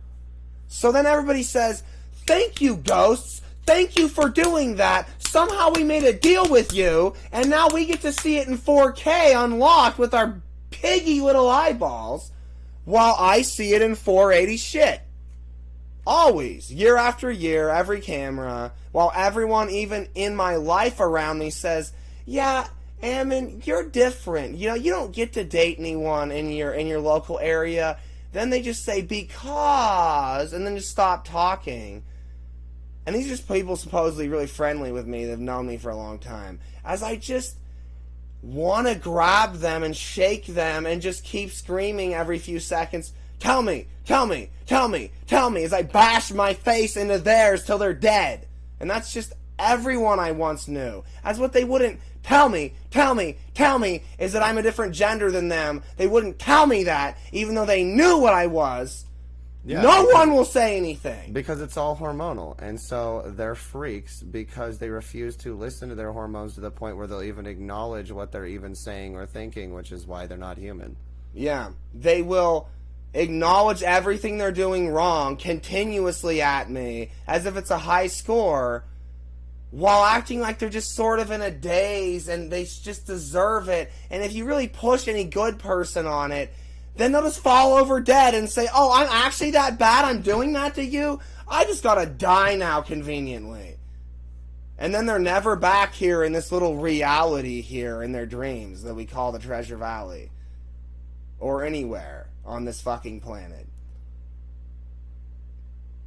So then everybody says, thank you, ghosts. Thank you for doing that. Somehow we made a deal with you, and now we get to see it in 4K unlocked with our piggy little eyeballs, while I see it in 480 shit. Always. Year after year, every camera, while everyone even in my life around me says, yeah, Ammon, you're different. You know, you don't get to date anyone in your local area. Then they just say, because, and then just stop talking. And these are just people supposedly really friendly with me that have known me for a long time. As I just want to grab them and shake them and just keep screaming every few seconds, tell me, tell me, tell me, tell me, as I bash my face into theirs till they're dead. And that's just everyone I once knew. As what they wouldn't tell me, tell me, tell me, is that I'm a different gender than them. They wouldn't tell me that, even though they knew what I was. Yeah, no one will say anything. Because it's all hormonal. And so they're freaks because they refuse to listen to their hormones to the point where they'll even acknowledge what they're even saying or thinking, which is why they're not human. Yeah. They will acknowledge everything they're doing wrong continuously at me as if it's a high score, while acting like they're just sort of in a daze and they just deserve it. And if you really push any good person on it, then they'll just fall over dead and say, oh, I'm actually that bad? I'm doing that to you? I just gotta die now conveniently. And then they're never back here in this little reality here in their dreams that we call the Treasure Valley. Or anywhere on this fucking planet.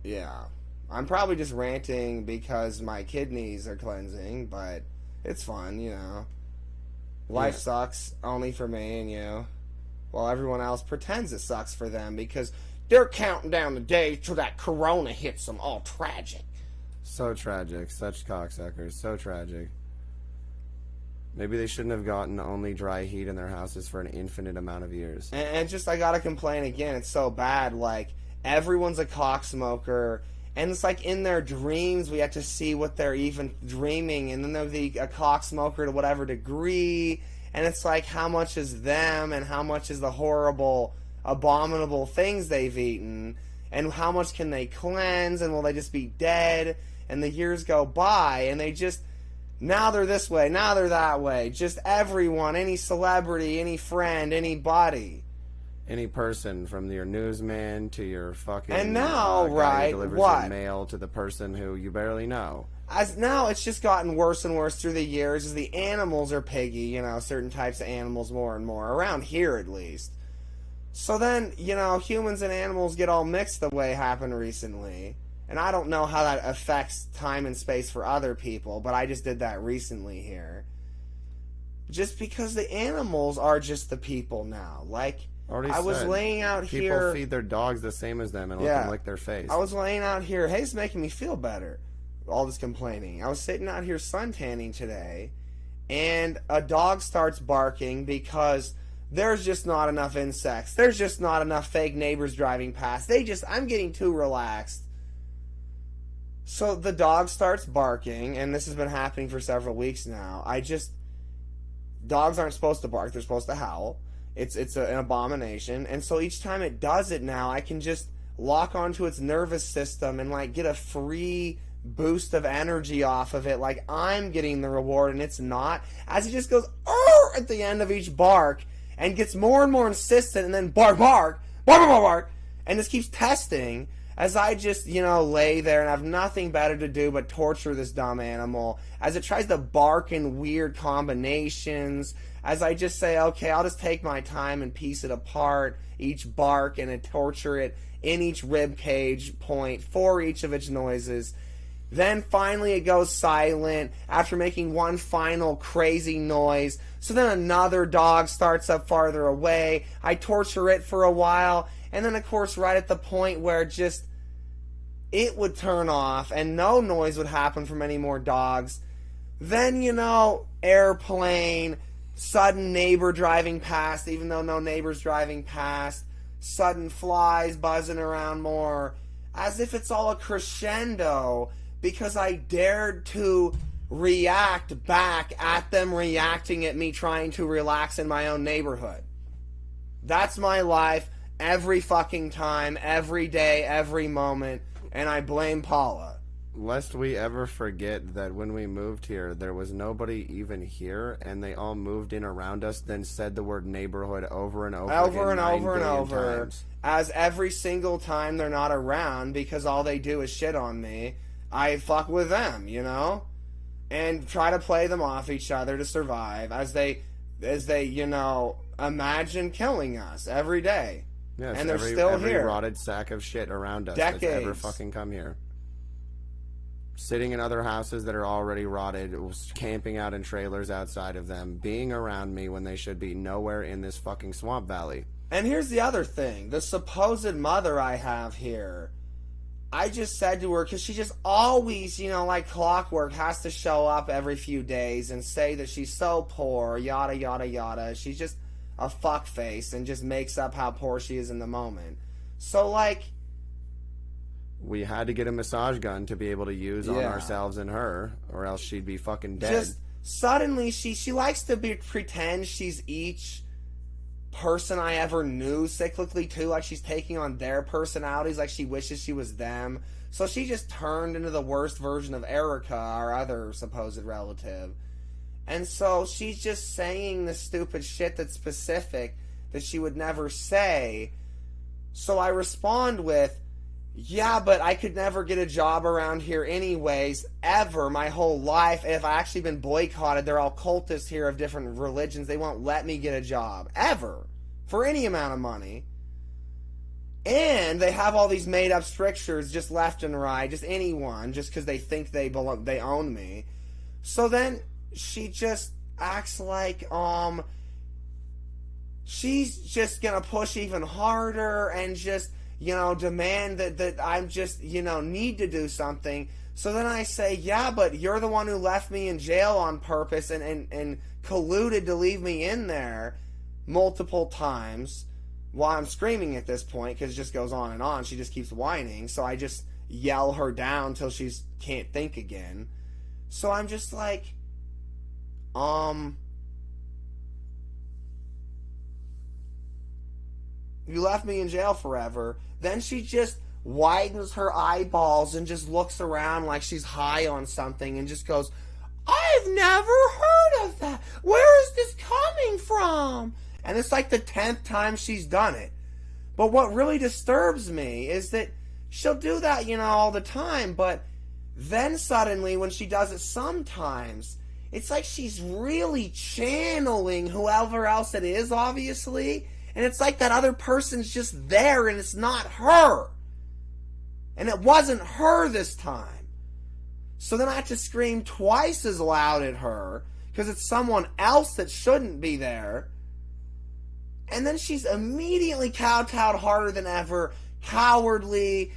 Yeah. I'm probably just ranting because my kidneys are cleansing, but it's fun, you know. Life sucks only for me and you. While everyone else pretends it sucks for them because they're counting down the days till that corona hits them. All tragic. So tragic. Such cocksuckers. So tragic. Maybe they shouldn't have gotten only dry heat in their houses for an infinite amount of years. And just, I gotta complain again. It's so bad. Like, everyone's a cocksmoker. And it's like in their dreams we have to see what they're even dreaming. And then they're a cocksmoker to whatever degree. And it's like, how much is them and how much is the horrible, abominable things they've eaten? And how much can they cleanse? And will they just be dead? And the years go by and they just, now they're this way, now they're that way. Just everyone, any celebrity, any friend, anybody. Any person, from your newsman to your fucking and now, guy who delivers your mail to the person who you barely know. As now, it's just gotten worse and worse through the years as the animals are piggy, you know, certain types of animals more and more, around here at least. So then, you know, humans and animals get all mixed the way it happened recently. And I don't know how that affects time and space for other people, but I just did that recently here. Just because the animals are just the people now. Like, I was laying out here... People feed their dogs the same as them and let them lick their face. I was laying out here, hey, it's making me feel better. All this complaining. I was sitting out here suntanning today, and a dog starts barking because there's just not enough insects. There's just not enough fake neighbors driving past. I'm getting too relaxed. So the dog starts barking, and this has been happening for several weeks now. Dogs aren't supposed to bark. They're supposed to howl. It's an abomination. And so each time it does it now, I can just lock onto its nervous system and like get a free boost of energy off of it, like I'm getting the reward and it's not, as he just goes "Arr!" at the end of each bark and gets more and more insistent, and then bark, bark, bark, bark, bark, and just keeps testing, as I just, lay there and have nothing better to do but torture this dumb animal, as it tries to bark in weird combinations, as I just say, okay, I'll just take my time and piece it apart, each bark, and torture it in each rib cage point for each of its noises. Then finally it goes silent after making one final crazy noise. So then another dog starts up farther away. I torture it for a while. And then, of course, right at the point where just it would turn off and no noise would happen from any more dogs, then, airplane, sudden neighbor driving past, even though no neighbor's driving past, sudden flies buzzing around more, as if it's all a crescendo, because I dared to react back at them reacting at me trying to relax in my own neighborhood. That's my life every fucking time, every day, every moment, and I blame Paula. Lest we ever forget that when we moved here, there was nobody even here, and they all moved in around us, then said the word neighborhood over and over times. As every single time they're not around, because all they do is shit on me, I fuck with them, and try to play them off each other to survive, as they imagine killing us every day. Yes, and they're still every here. Rotted sack of shit around us Decades. That's ever fucking come here. Sitting in other houses that are already rotted, camping out in trailers outside of them, being around me when they should be nowhere in this fucking swamp valley. And here's the other thing. The supposed mother I have here, I just said to her, because she just always, like clockwork, has to show up every few days and say that she's so poor, yada, yada, yada. She's just a fuckface and just makes up how poor she is in the moment. So, we had to get a massage gun to be able to use on ourselves and her, or else she'd be fucking dead. Just suddenly, she likes to pretend she's each person I ever knew cyclically too, like she's taking on their personalities, like she wishes she was them. So she just turned into the worst version of Erica, our other supposed relative. And so she's just saying the stupid shit that's specific that she would never say. So I respond with, yeah, but I could never get a job around here anyways, ever, my whole life. If I actually been boycotted, they're all cultists here of different religions. They won't let me get a job, ever, for any amount of money. And they have all these made-up strictures just left and right, just anyone, just because they think they own me. So then she just acts like, she's just gonna push even harder and just, demand that I'm just, need to do something. So then I say, yeah, but you're the one who left me in jail on purpose and colluded to leave me in there multiple times while I'm screaming at this point, because it just goes on and on. She just keeps whining. So I just yell her down till she can't think again. So I'm just like, you left me in jail forever. Then she just widens her eyeballs and just looks around like she's high on something and just goes, I've never heard of that. Where is this coming from? And it's like the 10th time she's done it. But what really disturbs me is that she'll do that, all the time. But then suddenly when she does it sometimes, it's like she's really channeling whoever else it is, obviously. And it's like that other person's just there and it's not her. And it wasn't her this time. So then I have to scream twice as loud at her because it's someone else that shouldn't be there. And then she's immediately kowtowed harder than ever, cowardly,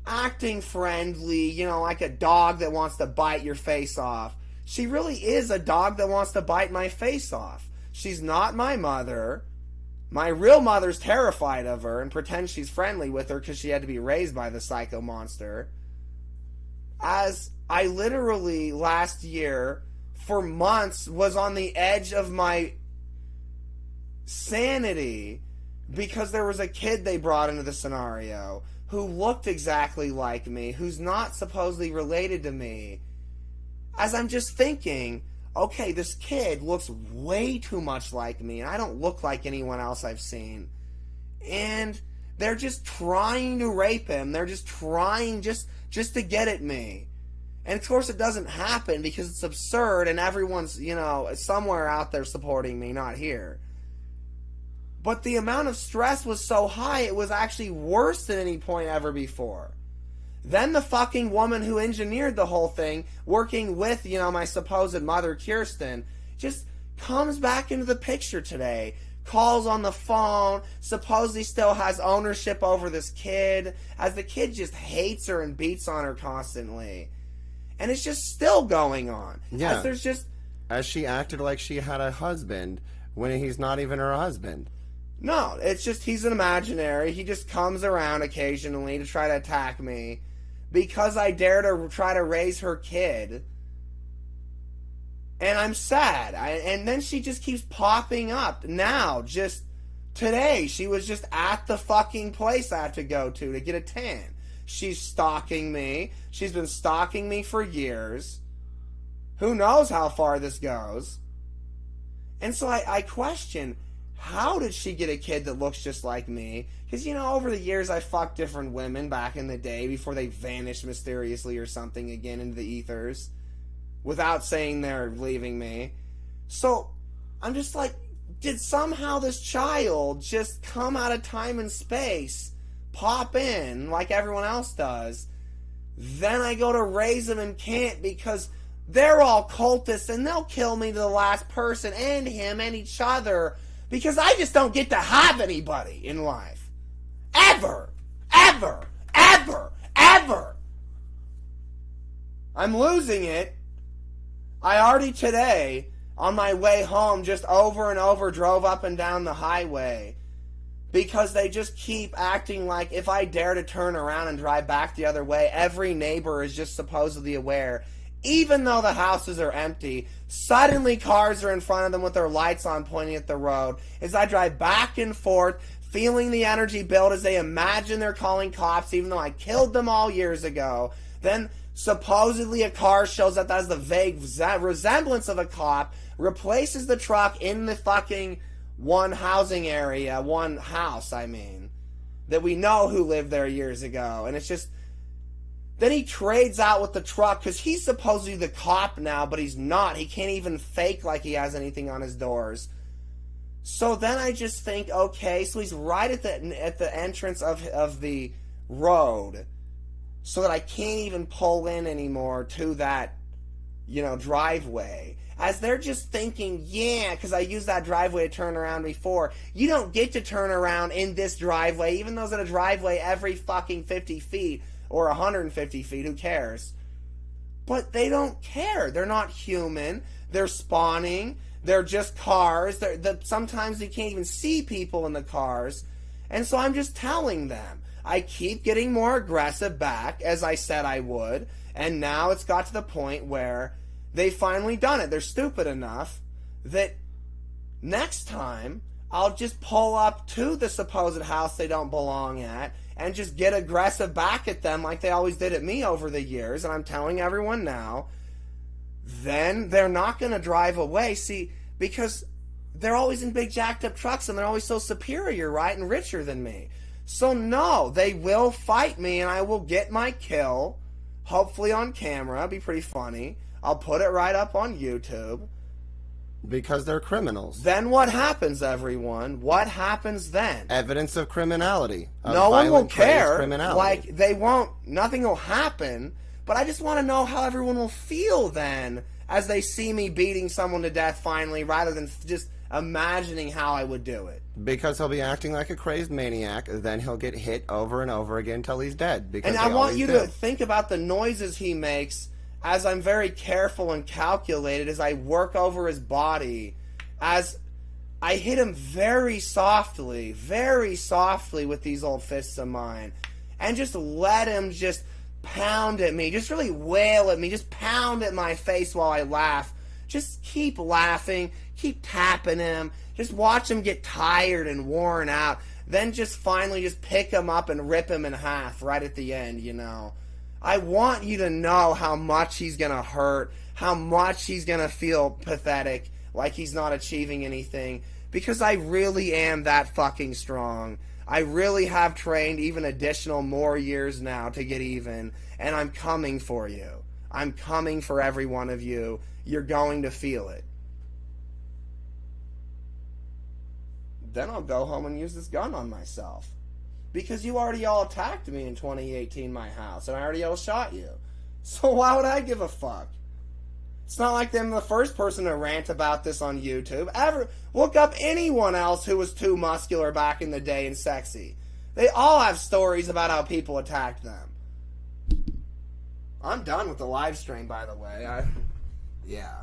acting friendly, like a dog that wants to bite your face off. She really is a dog that wants to bite my face off. She's not my mother. My real mother's terrified of her and pretends she's friendly with her because she had to be raised by the psycho monster. As I literally, last year, for months, was on the edge of my sanity because there was a kid they brought into the scenario who looked exactly like me, who's not supposedly related to me. As I'm just thinking, okay, this kid looks way too much like me, and I don't look like anyone else I've seen. And they're just trying to rape him. They're just trying just to get at me. And of course it doesn't happen because it's absurd and everyone's, somewhere out there supporting me, not here. But the amount of stress was so high, it was actually worse than any point ever before. Then the fucking woman who engineered the whole thing, working with, my supposed mother, Kirsten, just comes back into the picture today. Calls on the phone, supposedly still has ownership over this kid, as the kid just hates her and beats on her constantly. And it's just still going on. Yeah. As she acted like she had a husband when he's not even her husband. No, it's just he's an imaginary. He just comes around occasionally to try to attack me because I dare to try to raise her kid. And I'm sad. And then she just keeps popping up. Now, just today, she was just at the fucking place I have to go to get a tan. She's stalking me. She's been stalking me for years. Who knows how far this goes? And so I question, how did she get a kid that looks just like me? Because, over the years I fucked different women back in the day before they vanished mysteriously or something again into the ethers without saying they're leaving me. So I'm just like, did somehow this child just come out of time and space, pop in like everyone else does? Then I go to raise them and can't because they're all cultists and they'll kill me to the last person and him and each other because I just don't get to have anybody in life. Ever. Ever. Ever. Ever. I'm losing it. I already today, on my way home, just over and over drove up and down the highway because they just keep acting like if I dare to turn around and drive back the other way, every neighbor is just supposedly aware. Even though the houses are empty, suddenly cars are in front of them with their lights on pointing at the road as I drive back and forth, feeling the energy build as they imagine they're calling cops even though I killed them all years ago. Then supposedly a car shows up that has the vague resemblance of a cop, replaces the truck in the fucking one housing area, one house, that we know who lived there years ago. And it's just, then he trades out with the truck because he's supposedly the cop now, but he's not. He can't even fake like he has anything on his doors. So then I just think, okay, so he's right at the entrance of the road, so that I can't even pull in anymore to that, driveway. As they're just thinking, yeah, because I used that driveway to turn around before. You don't get to turn around in this driveway, even though it's in a driveway every fucking 50 feet or 150 feet, who cares? But they don't care. They're not human. They're spawning. They're just cars. Sometimes you can't even see people in the cars. And so I'm just telling them, I keep getting more aggressive back, as I said I would, and now it's got to the point where they've finally done it. They're stupid enough that next time I'll just pull up to the supposed house they don't belong at and just get aggressive back at them like they always did at me over the years, and I'm telling everyone now, then they're not going to drive away. See, because they're always in big jacked up trucks and they're always so superior, right, and richer than me. So no, they will fight me and I will get my kill, hopefully on camera. It'll be pretty funny. I'll put it right up on YouTube. Because they're criminals. Then what happens, everyone? What happens then? Evidence of criminality. No one will care. Like, they won't, nothing will happen. But I just want to know how everyone will feel then as they see me beating someone to death finally, rather than just imagining how I would do it. Because he'll be acting like a crazed maniac, then he'll get hit over and over again until he's dead. Because and I want you to think about the noises he makes as I'm very careful and calculated as I work over his body, as I hit him very softly with these old fists of mine, and just let him just pound at me, just really wail at me, just pound at my face while I laugh. Just keep laughing, keep tapping him, just watch him get tired and worn out. then just finally just pick him up and rip him in half right at the end, you know. I want you to know how much he's going to hurt, how much he's going to feel pathetic, like he's not achieving anything, because I really am that fucking strong. I really have trained even additional more years now to get even, and I'm coming for you. I'm coming for every one of you. You're going to feel it. Then I'll go home and use this gun on myself. Because you already all attacked me in 2018 my house, and I already all shot you. So why would I give a fuck? It's not like I'm the first person to rant about this on YouTube. Ever look up anyone else who was too muscular back in the day and sexy. They all have stories about how people attacked them. I'm done with the live stream, by the way. Yeah.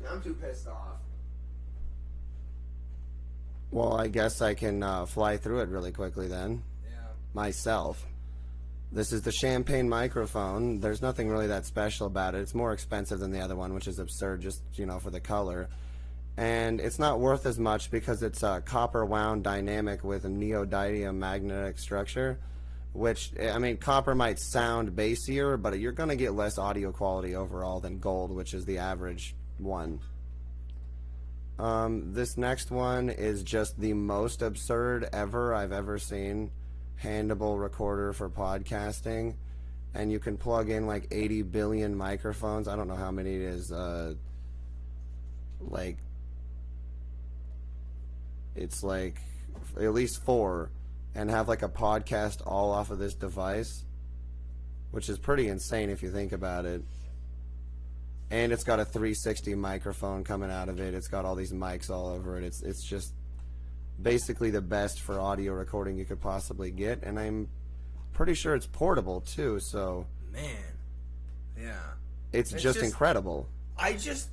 I'm too pissed off. Well, I guess I can fly through it really quickly then. Yeah. Myself. This is the champagne microphone. There's nothing really that special about it. It's more expensive than the other one, which is absurd just, you know, for the color. And it's not worth as much because it's a copper wound dynamic with a neodymium magnetic structure, which, I mean, copper might sound bassier, but you're going to get less audio quality overall than gold, which is the average one. This next one is just the most absurd ever I've ever seen. Handable recorder for podcasting, and you can plug in like 80 billion microphones. I don't know how many it is. Like, it's like at least 4, and have like a podcast all off of this device, which is pretty insane if you think about it. And it's got a 360 microphone coming out of it. It's got all these mics all over it. It's just basically the best for audio recording you could possibly get, and I'm pretty sure it's portable too, so man, yeah, it's just incredible. I just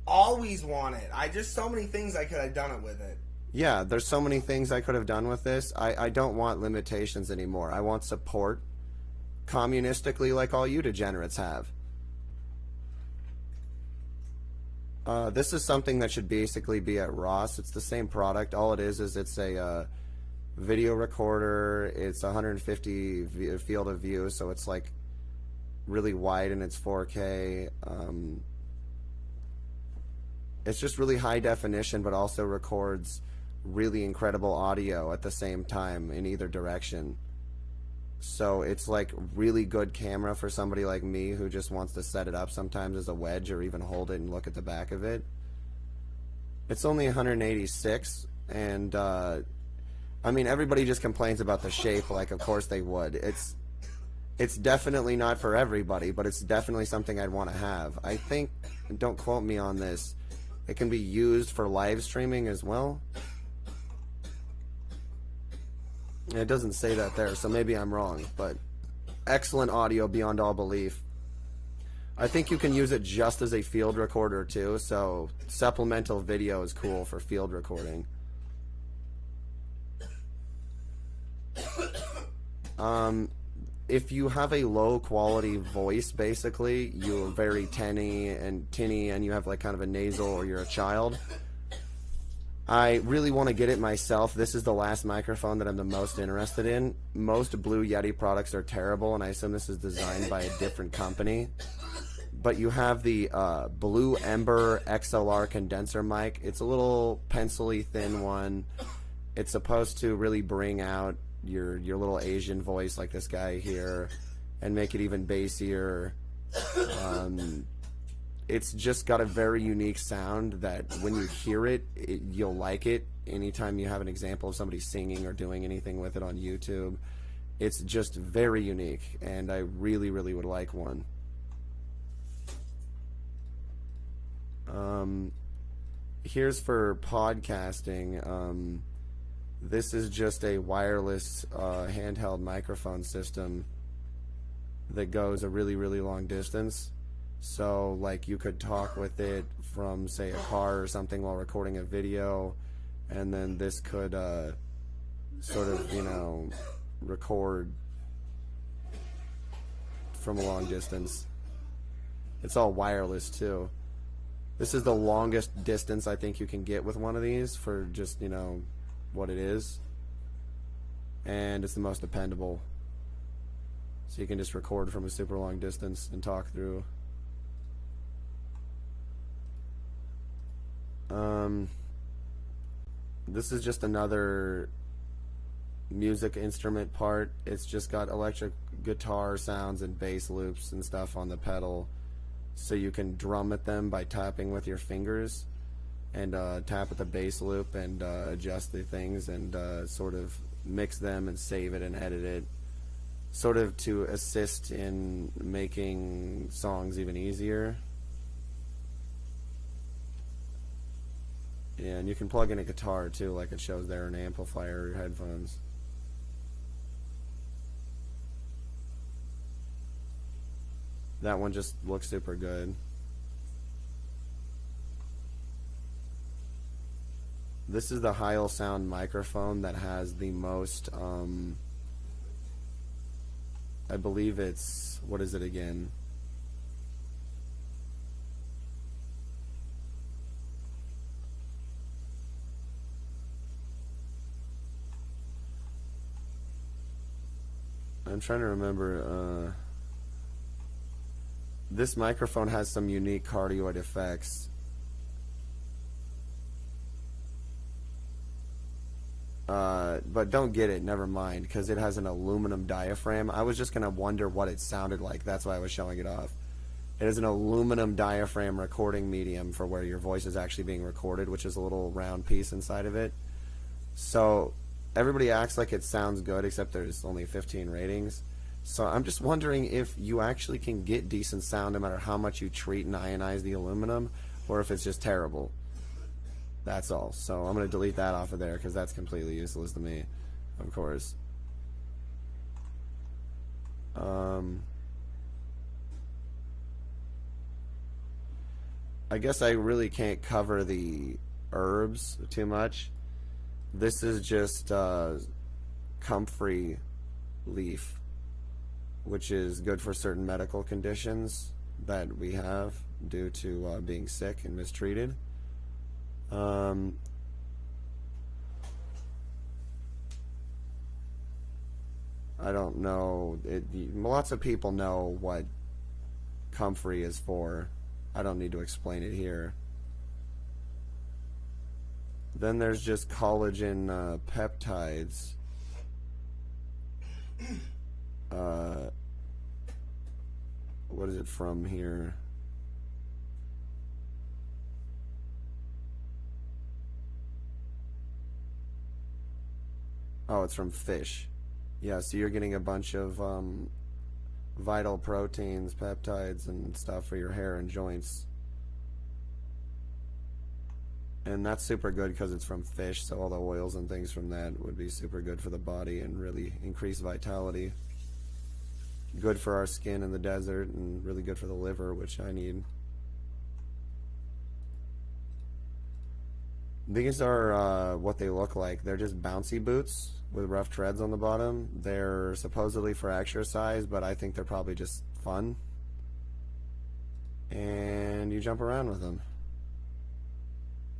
always want it. So many things I could have done it with it. Yeah, there's so many things I could have done with this. I don't want limitations anymore. I want support communistically like all you degenerates have. This is something that should basically be at Ross. It's the same product. All it is it's a video recorder. It's 150 field of view, so it's like really wide and it's 4K. It's just really high definition, but also records really incredible audio at the same time in either direction. So it's like really good camera for somebody like me who just wants to set it up sometimes as a wedge or even hold it and look at the back of it. It's only 186, and I mean, everybody just complains about the shape, like of course they would. It's definitely not for everybody, but it's definitely something I'd want to have. I think, don't quote me on this, it can be used for live streaming as well. It doesn't say that there, so maybe I'm wrong, but excellent audio beyond all belief. I think you can use it just as a field recorder too, so supplemental video is cool for field recording. If you have a low quality voice, basically, you're very tinny and you have like kind of a nasal, or you're a child, I really want to get it myself. This is the last microphone that I'm the most interested in. Most Blue Yeti products are terrible, and I assume this is designed by a different company. But you have the Blue Ember XLR condenser mic. It's a little pencil-y thin one. It's supposed to really bring out your little Asian voice like this guy here and make it even bassier. It's just got a very unique sound that when you hear it, you'll like it. Anytime you have an example of somebody singing or doing anything with it on YouTube, it's just very unique, and I really, really would like one. Here's for podcasting. This is just a wireless handheld microphone system that goes a really, really long distance. So, like, you could talk with it from, say, a car or something while recording a video, and then this could sort of, you know, record from a long distance. It's all wireless, too. This is the longest distance I think you can get with one of these for just, you know, what it is, and it's the most dependable. So you can just record from a super long distance and talk through. This is just another music instrument part. It's just got electric guitar sounds and bass loops and stuff on the pedal, so you can drum at them by tapping with your fingers, and tap at the bass loop and adjust the things and sort of mix them and save it and edit it, sort of to assist in making songs even easier. Yeah, and you can plug in a guitar too, like it shows there, an amplifier or headphones. That one just looks super good. This is the Heil Sound microphone that has the most, I believe it's, what is it again? I'm trying to remember. This microphone has some unique cardioid effects. But don't get it, never mind, because it has an aluminum diaphragm. I was just going to wonder what it sounded like. That's why I was showing it off. It is an aluminum diaphragm recording medium for where your voice is actually being recorded, which is a little round piece inside of it. So everybody acts like it sounds good, except there's only 15 ratings. So I'm just wondering if you actually can get decent sound no matter how much you treat and ionize the aluminum, or if it's just terrible. That's all. So I'm going to delete that off of there because that's completely useless to me, of course. I guess I really can't cover the herbs too much. This is just comfrey leaf, which is good for certain medical conditions that we have due to being sick and mistreated. I don't know. Lots of people know what comfrey is for. I don't need to explain it here. Then there's just collagen peptides. What is it from here? Oh, it's from fish. Yeah, so you're getting a bunch of vital proteins, peptides, and stuff for your hair and joints. And that's super good because it's from fish, so all the oils and things from that would be super good for the body and really increase vitality. Good for our skin in the desert and really good for the liver, which I need. These are what they look like. They're just bouncy boots with rough treads on the bottom. They're supposedly for exercise, but I think they're probably just fun. And you jump around with them.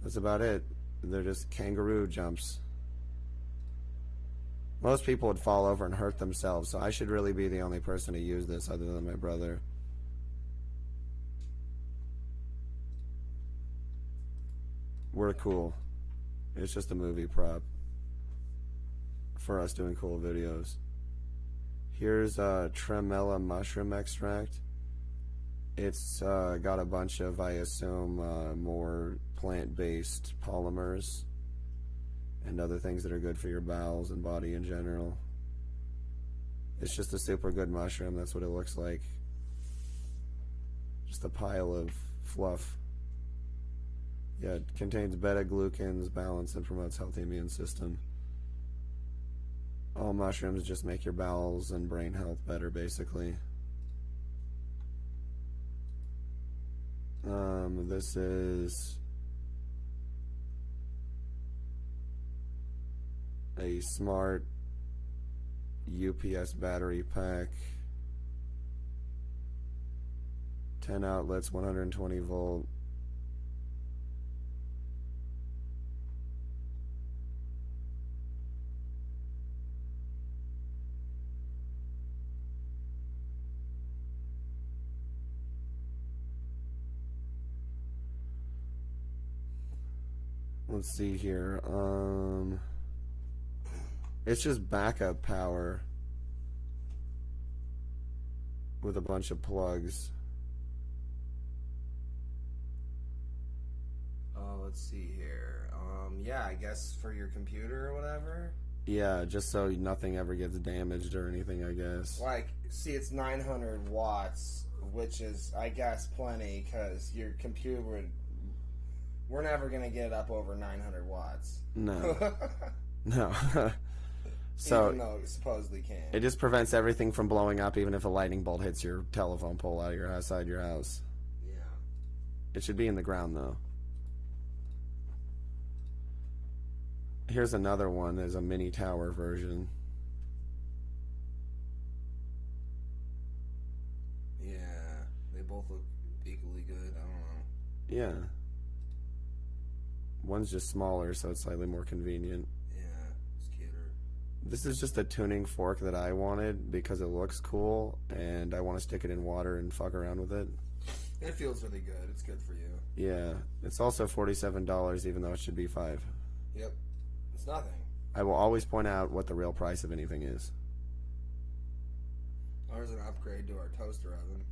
That's about it. They're just kangaroo jumps. Most people would fall over and hurt themselves, so I should really be the only person to use this other than my brother. We're cool. It's just a movie prop for us doing cool videos. Here's tremella mushroom extract. It's got a bunch of, I assume, more plant-based polymers and other things that are good for your bowels and body in general. It's just a super good mushroom. That's what it looks like. Just a pile of fluff. Yeah, it contains beta-glucans, balance, and promotes healthy immune system. All mushrooms just make your bowels and brain health better, basically. This is a smart UPS battery pack. 10 outlets, 120 volt. Let's see here. It's just backup power with a bunch of plugs. Oh, let's see here. Yeah, I guess for your computer or whatever. Yeah, just so nothing ever gets damaged or anything, I guess. Like, see, it's 900 watts, which is, I guess, plenty, because your computer would... We're never going to get it up over 900 watts. No. No. So, even though it supposedly can. It just prevents everything from blowing up, even if a lightning bolt hits your telephone pole outside your house. Yeah. It should be in the ground, though. Here's another one. There's a mini tower version. Yeah, they both look equally good. I don't know. Yeah. One's just smaller, so it's slightly more convenient. Yeah, it's cuter. This is just a tuning fork that I wanted because it looks cool, and I want to stick it in water and fuck around with it. It feels really good. It's good for you. Yeah. It's also $47, even though it should be $5. Yep. It's nothing. I will always point out what the real price of anything is. Ours is an upgrade to our toaster oven.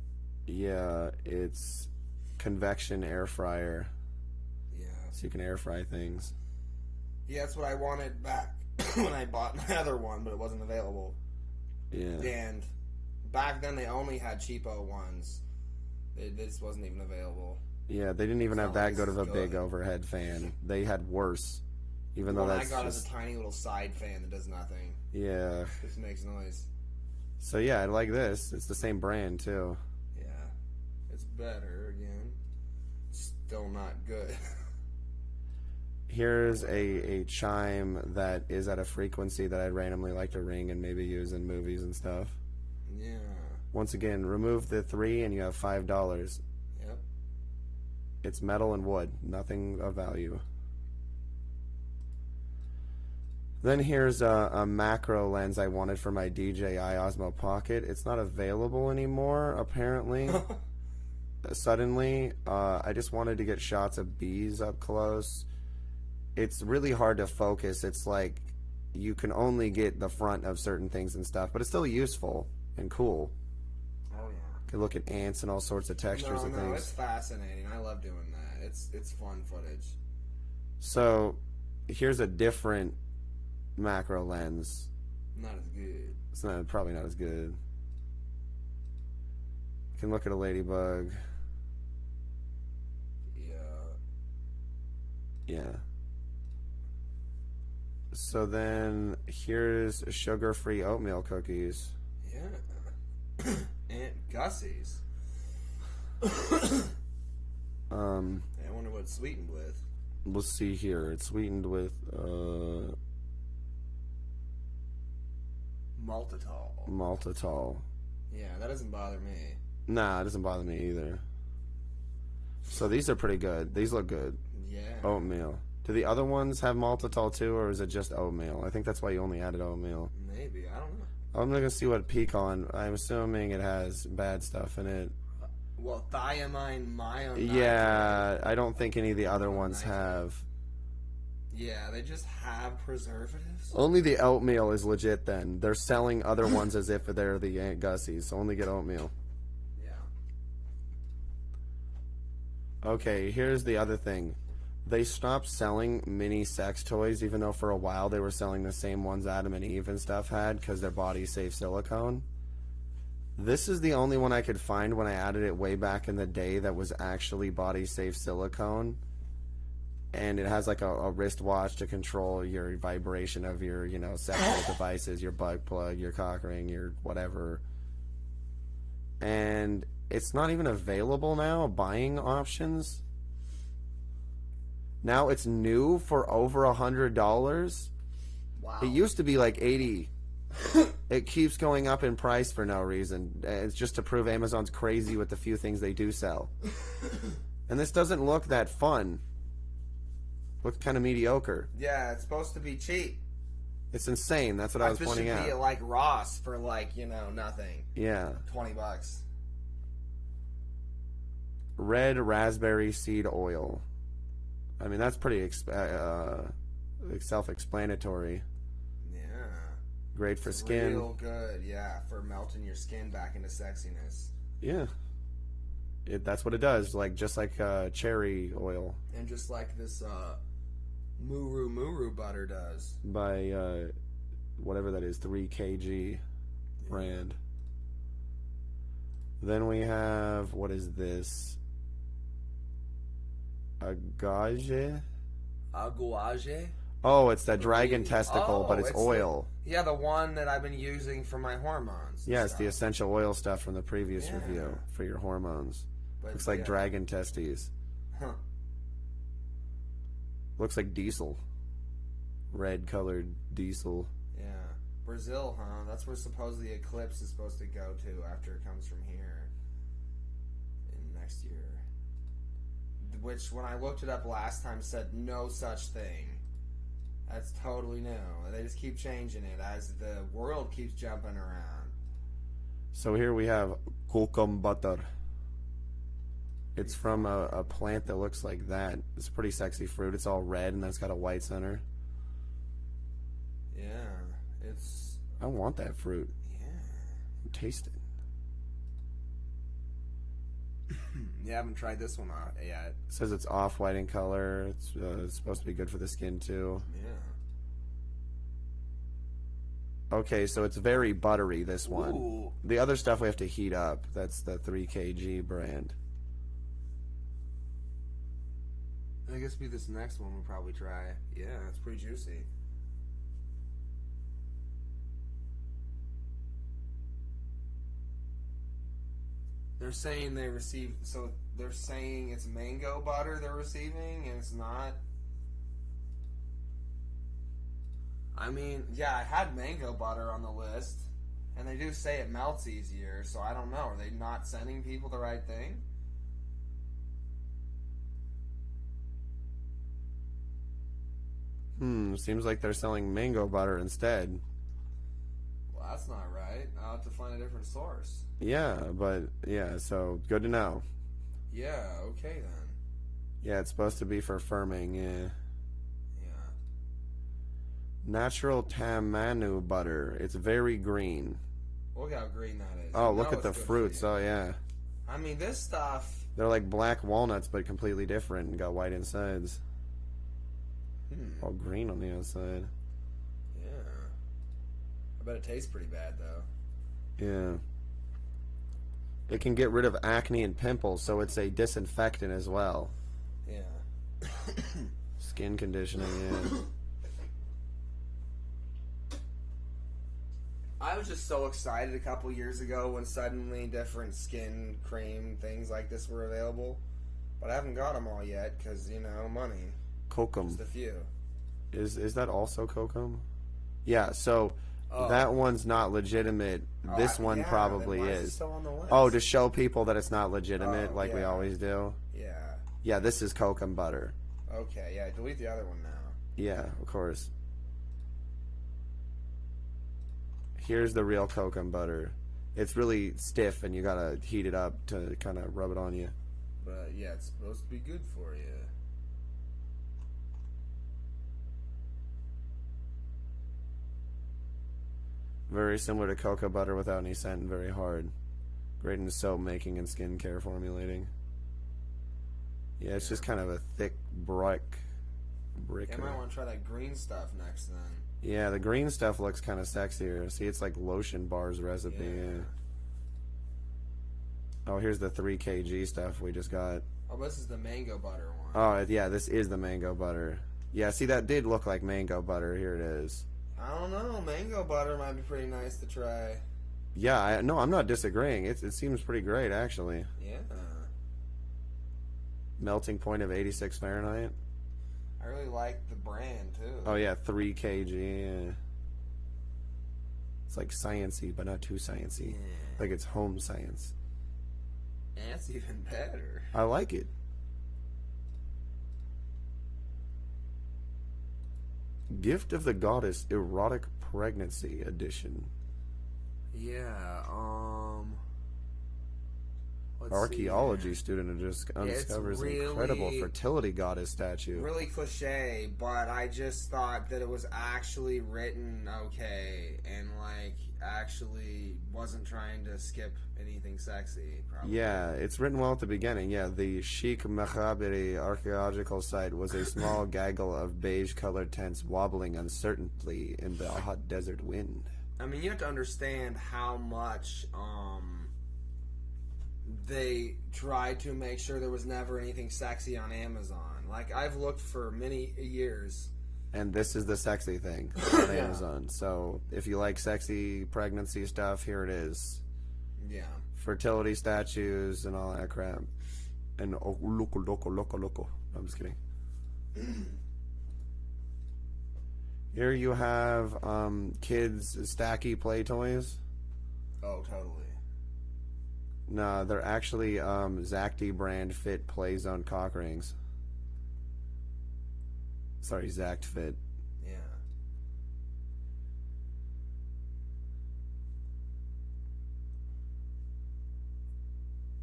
Yeah, it's convection air fryer. Yeah. So you can air fry things. Yeah, that's what I wanted back when I bought my other one, but it wasn't available. Yeah. And back then they only had cheapo ones. This wasn't even available. Yeah, they didn't even have that good of a big good. overhead fan. They had worse. Even though that's I got just... is a tiny little side fan that does nothing. Yeah. Just makes noise. So yeah, I like this. It's the same brand too. Yeah. It's better again. Still not good. Here's a chime that is at a frequency that I'd randomly like to ring and maybe use in movies and stuff. Yeah. Once again, remove the 3 and you have $5. Yep. It's metal and wood. Nothing of value. Then here's a macro lens I wanted for my Dji Osmo Pocket. It's not available anymore, apparently. Suddenly, I just wanted to get shots of bees up close. It's really hard to focus. It's like you can only get the front of certain things and stuff, but it's still useful and cool. Oh yeah. You can look at ants and all sorts of textures and No, things. it's fascinating. I love doing that. It's fun footage. So, here's a different macro lens. Not as good. It's probably not as good. You can look at a ladybug. Yeah. Yeah. So then here's sugar-free oatmeal cookies. Yeah. Aunt Gussie's. I wonder what it's sweetened with. Let's see here. It's sweetened with maltitol. Yeah, that doesn't bother me. Nah, it doesn't bother me either. So these are pretty good. These look good. Yeah. Oatmeal. Do the other ones have maltitol too, or is it just oatmeal? I think that's why you only added oatmeal. Maybe. I don't know. I'm gonna see what pecan. I'm assuming it has bad stuff in it. Well, thiamine, mionite. Yeah, I don't think any of the other ones have. Yeah, they just have preservatives. Only the oatmeal is legit then. They're selling other ones as if they're the Aunt Gussies, so only get oatmeal. Yeah. Okay, here's the other thing. They stopped selling mini sex toys, even though for a while they were selling the same ones Adam and Eve and stuff had, because they're body safe silicone. This is the only one I could find when I added it way back in the day that was actually body safe silicone. And it has like a wristwatch to control your vibration of your, sexual devices, your butt plug, your cock ring, your whatever. And it's not even available now, buying options. Now it's new for over $100. Wow. It used to be like $80. It keeps going up in price for no reason. It's just to prove Amazon's crazy with the few things they do sell. And this doesn't look that fun. Looks kind of mediocre. Yeah, it's supposed to be cheap. It's insane. That's what I was pointing This out. should be like Ross for nothing. Yeah. $20. Red raspberry seed oil. I mean, that's pretty self-explanatory. Yeah. Great for it's skin. Real good, yeah, for melting your skin back into sexiness. Yeah. That's what it does, just like cherry oil. And just like this Muru butter does. By whatever that is, 3kg brand. Then we have, what is this? Agage? Aguage? Oh, it's that dragon testicle, but it's oil. Yeah, the one that I've been using for my hormones. Yeah, it's the essential oil stuff from the previous review for your hormones. But, Looks like dragon testes. Huh. Looks like diesel. Red colored diesel. Yeah. Brazil, huh? That's where supposedly Eclipse is supposed to go to after it comes from here. In next year. Which, when I looked it up last time, said no such thing. That's totally new. They just keep changing it as the world keeps jumping around. So here we have kokum butter. It's from a plant that looks like that. It's a pretty sexy fruit. It's all red and then it's got a white center. Yeah, it's... I want that fruit. Yeah. Taste it. Yeah, I haven't tried this one yet. It says it's off-white in color. It's supposed to be good for the skin too. Yeah. Okay, so it's very buttery, this one. Ooh. The other stuff we have to heat up. That's the 3kg brand. I guess be this next one we'll probably try. Yeah, it's pretty juicy. They're saying they received, so they're saying it's mango butter they're receiving, and it's not. I mean, yeah, I had mango butter on the list, and they do say it melts easier, so I don't know. Are they not sending people the right thing? Seems like they're selling mango butter instead. Well, that's not right. I'll have to find a different source. Yeah, but, so good to know. Yeah, okay then. Yeah, it's supposed to be for firming, yeah. Yeah. Natural tamanu butter. It's very green. Look how green that is. Oh, You look know at the it's good for fruits. you. Oh, yeah. I mean, this stuff... They're like black walnuts, but completely different and got white insides. All green on the outside. Yeah. I bet it tastes pretty bad, though. Yeah. It can get rid of acne and pimples, so it's a disinfectant as well. Yeah. Skin conditioning, yeah. I was just so excited a couple years ago when suddenly different skin cream things like this were available. But I haven't got them all yet because, money. Kokum. Just a few. Is that also kokum? Yeah, so that one's not legitimate. This one probably then why is. it still on the list? Oh, to show people that it's not legitimate like we yeah. always do? Yeah. Yeah, this is kokum butter. Okay, yeah, delete the other one now. Yeah, of course. Here's the real kokum butter. It's really stiff and you gotta heat it up to kind of rub it on you. But yeah, it's supposed to be good for you. Very similar to cocoa butter without any scent and very hard. Great in soap making and skincare formulating. Yeah, it's just kind of a thick brick. Yeah, I might want to try that green stuff next then. Yeah, the green stuff looks kind of sexier. See, it's like lotion bars recipe. Yeah. Oh, here's the 3kg stuff we just got. Oh, this is the mango butter one. Oh, yeah, this is the mango butter. Yeah, see, that did look like mango butter. Here it is. I don't know. Mango butter might be pretty nice to try. Yeah, no, I'm not disagreeing. It seems pretty great, actually. Yeah. Melting point of 86 Fahrenheit. I really like the brand, too. Oh, yeah, 3kg. Yeah. It's like sciencey, but not too sciencey. Yeah. Like it's home science. That's even better. I like it. Gift of the Goddess Erotic Pregnancy Edition. Yeah, archaeology student who just uncovers an incredible fertility goddess statue. Really cliche, but I just thought that it was actually written okay, and like actually wasn't trying to skip anything sexy. Probably. Yeah, it's written well at the beginning. Yeah, the Sheikh Makhabiri archaeological site was a small gaggle of beige-colored tents wobbling uncertainly in the hot desert wind. I mean, you have to understand how much they tried to make sure there was never anything sexy on Amazon. Like, I've looked for many years. And this is the sexy thing on Amazon. So, if you like sexy pregnancy stuff, here it is. Yeah. Fertility statues and all that crap. And loco. I'm just kidding. Here you have kids' stacky play toys. Oh, totally. No, they're actually Zacti brand fit play zone cock rings. Sorry, Zact fit. Yeah.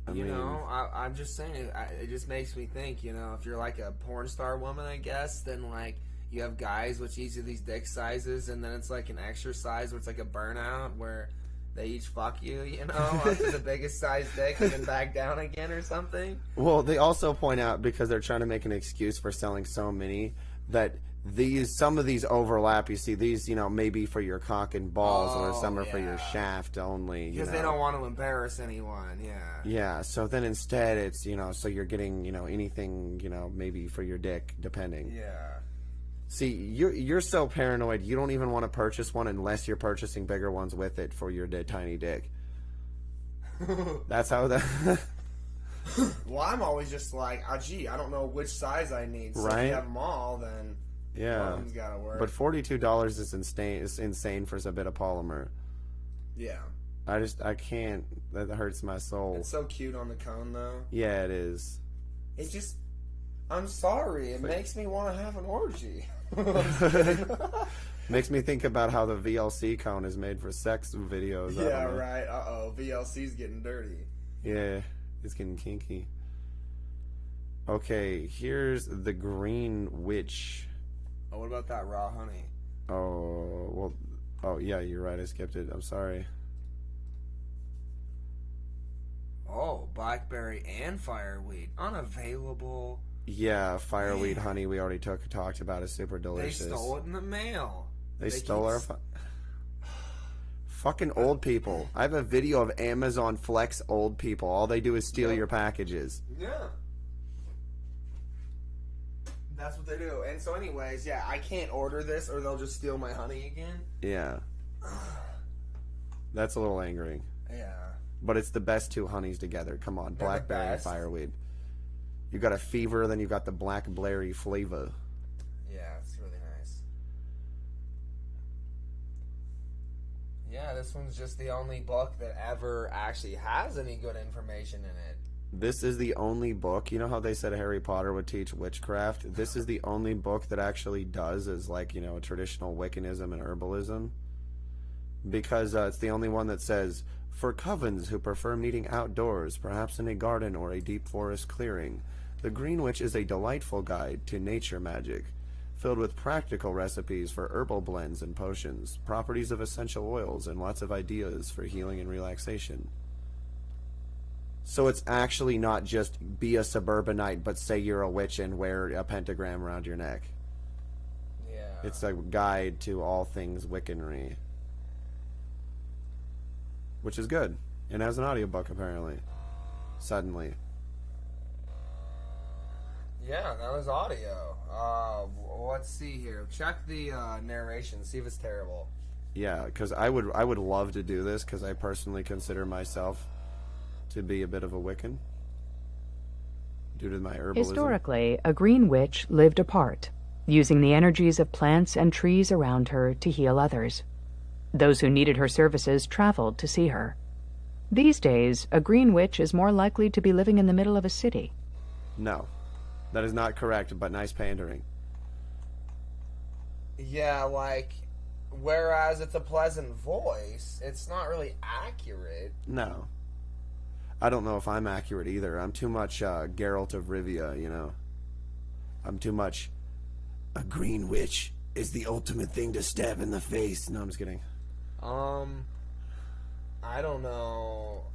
I'm just saying, it just makes me think, if you're like a porn star woman, I guess, then like you have guys with each of these dick sizes, and then it's like an extra size where it's like a burnout where they each fuck you, up to the biggest size dick and then back down again or something. Well, they also point out, because they're trying to make an excuse for selling so many, that some of these overlap. You see these, maybe for your cock and balls, or some are for your shaft only. Because they don't want to embarrass anyone, Yeah, so then instead it's, so you're getting, anything, maybe for your dick, depending. Yeah. See, you're so paranoid, you don't even want to purchase one unless you're purchasing bigger ones with it for your tiny dick. That's how that... Well, I'm always just like, gee, I don't know which size I need. So right? if you have them all, then one's got to work. But $42 is insane. It's insane for a bit of polymer. Yeah. I can't. That hurts my soul. It's so cute on the cone, though. Yeah, it is. It just... I'm sorry. It makes me want to have an orgy. Makes me think about how the VLC cone is made for sex videos. Yeah, right. Uh-oh. VLC's getting dirty. Yeah, it's getting kinky. Okay, here's the Green Witch. Oh, what about that raw honey? Oh, well... Oh, yeah, you're right. I skipped it. I'm sorry. Oh, blackberry and fireweed. Unavailable... Yeah, fireweed honey we already talked about is super delicious. They stole it in the mail. They stole our... Fucking old people. I have a video of Amazon Flex old people. All they do is steal your packages. Yeah. That's what they do. And so anyways, yeah, I can't order this or they'll just steal my honey again. Yeah. That's a little angering. Yeah. But it's the best two honeys together. Come on, blackberry and fireweed. You got a fever, then you got the blackberry flavor. Yeah, it's really nice. Yeah, this one's just the only book that ever actually has any good information in it. This is the only book. You know how they said Harry Potter would teach witchcraft? This is the only book that actually does as like, traditional Wiccanism and herbalism. Because it's the only one that says, for covens who prefer meeting outdoors, perhaps in a garden or a deep forest clearing, the Green Witch is a delightful guide to nature magic, filled with practical recipes for herbal blends and potions, properties of essential oils, and lots of ideas for healing and relaxation. So it's actually not just be a suburbanite, but say you're a witch and wear a pentagram around your neck. Yeah. It's a guide to all things Wiccanry. Which is good. And has an audiobook, apparently. Suddenly. Yeah, that was audio. Let's see here. Check the narration, see if it's terrible. Yeah, because I would love to do this, because I personally consider myself to be a bit of a Wiccan. Due to my herbalism. Historically, a green witch lived apart, using the energies of plants and trees around her to heal others. Those who needed her services traveled to see her. These days, a green witch is more likely to be living in the middle of a city. No. That is not correct, but nice pandering. Yeah, like, whereas it's a pleasant voice, it's not really accurate. No. I don't know if I'm accurate either. I'm too much Geralt of Rivia, you know. I'm too much. A green witch is the ultimate thing to stab in the face. No, I'm just kidding. I don't know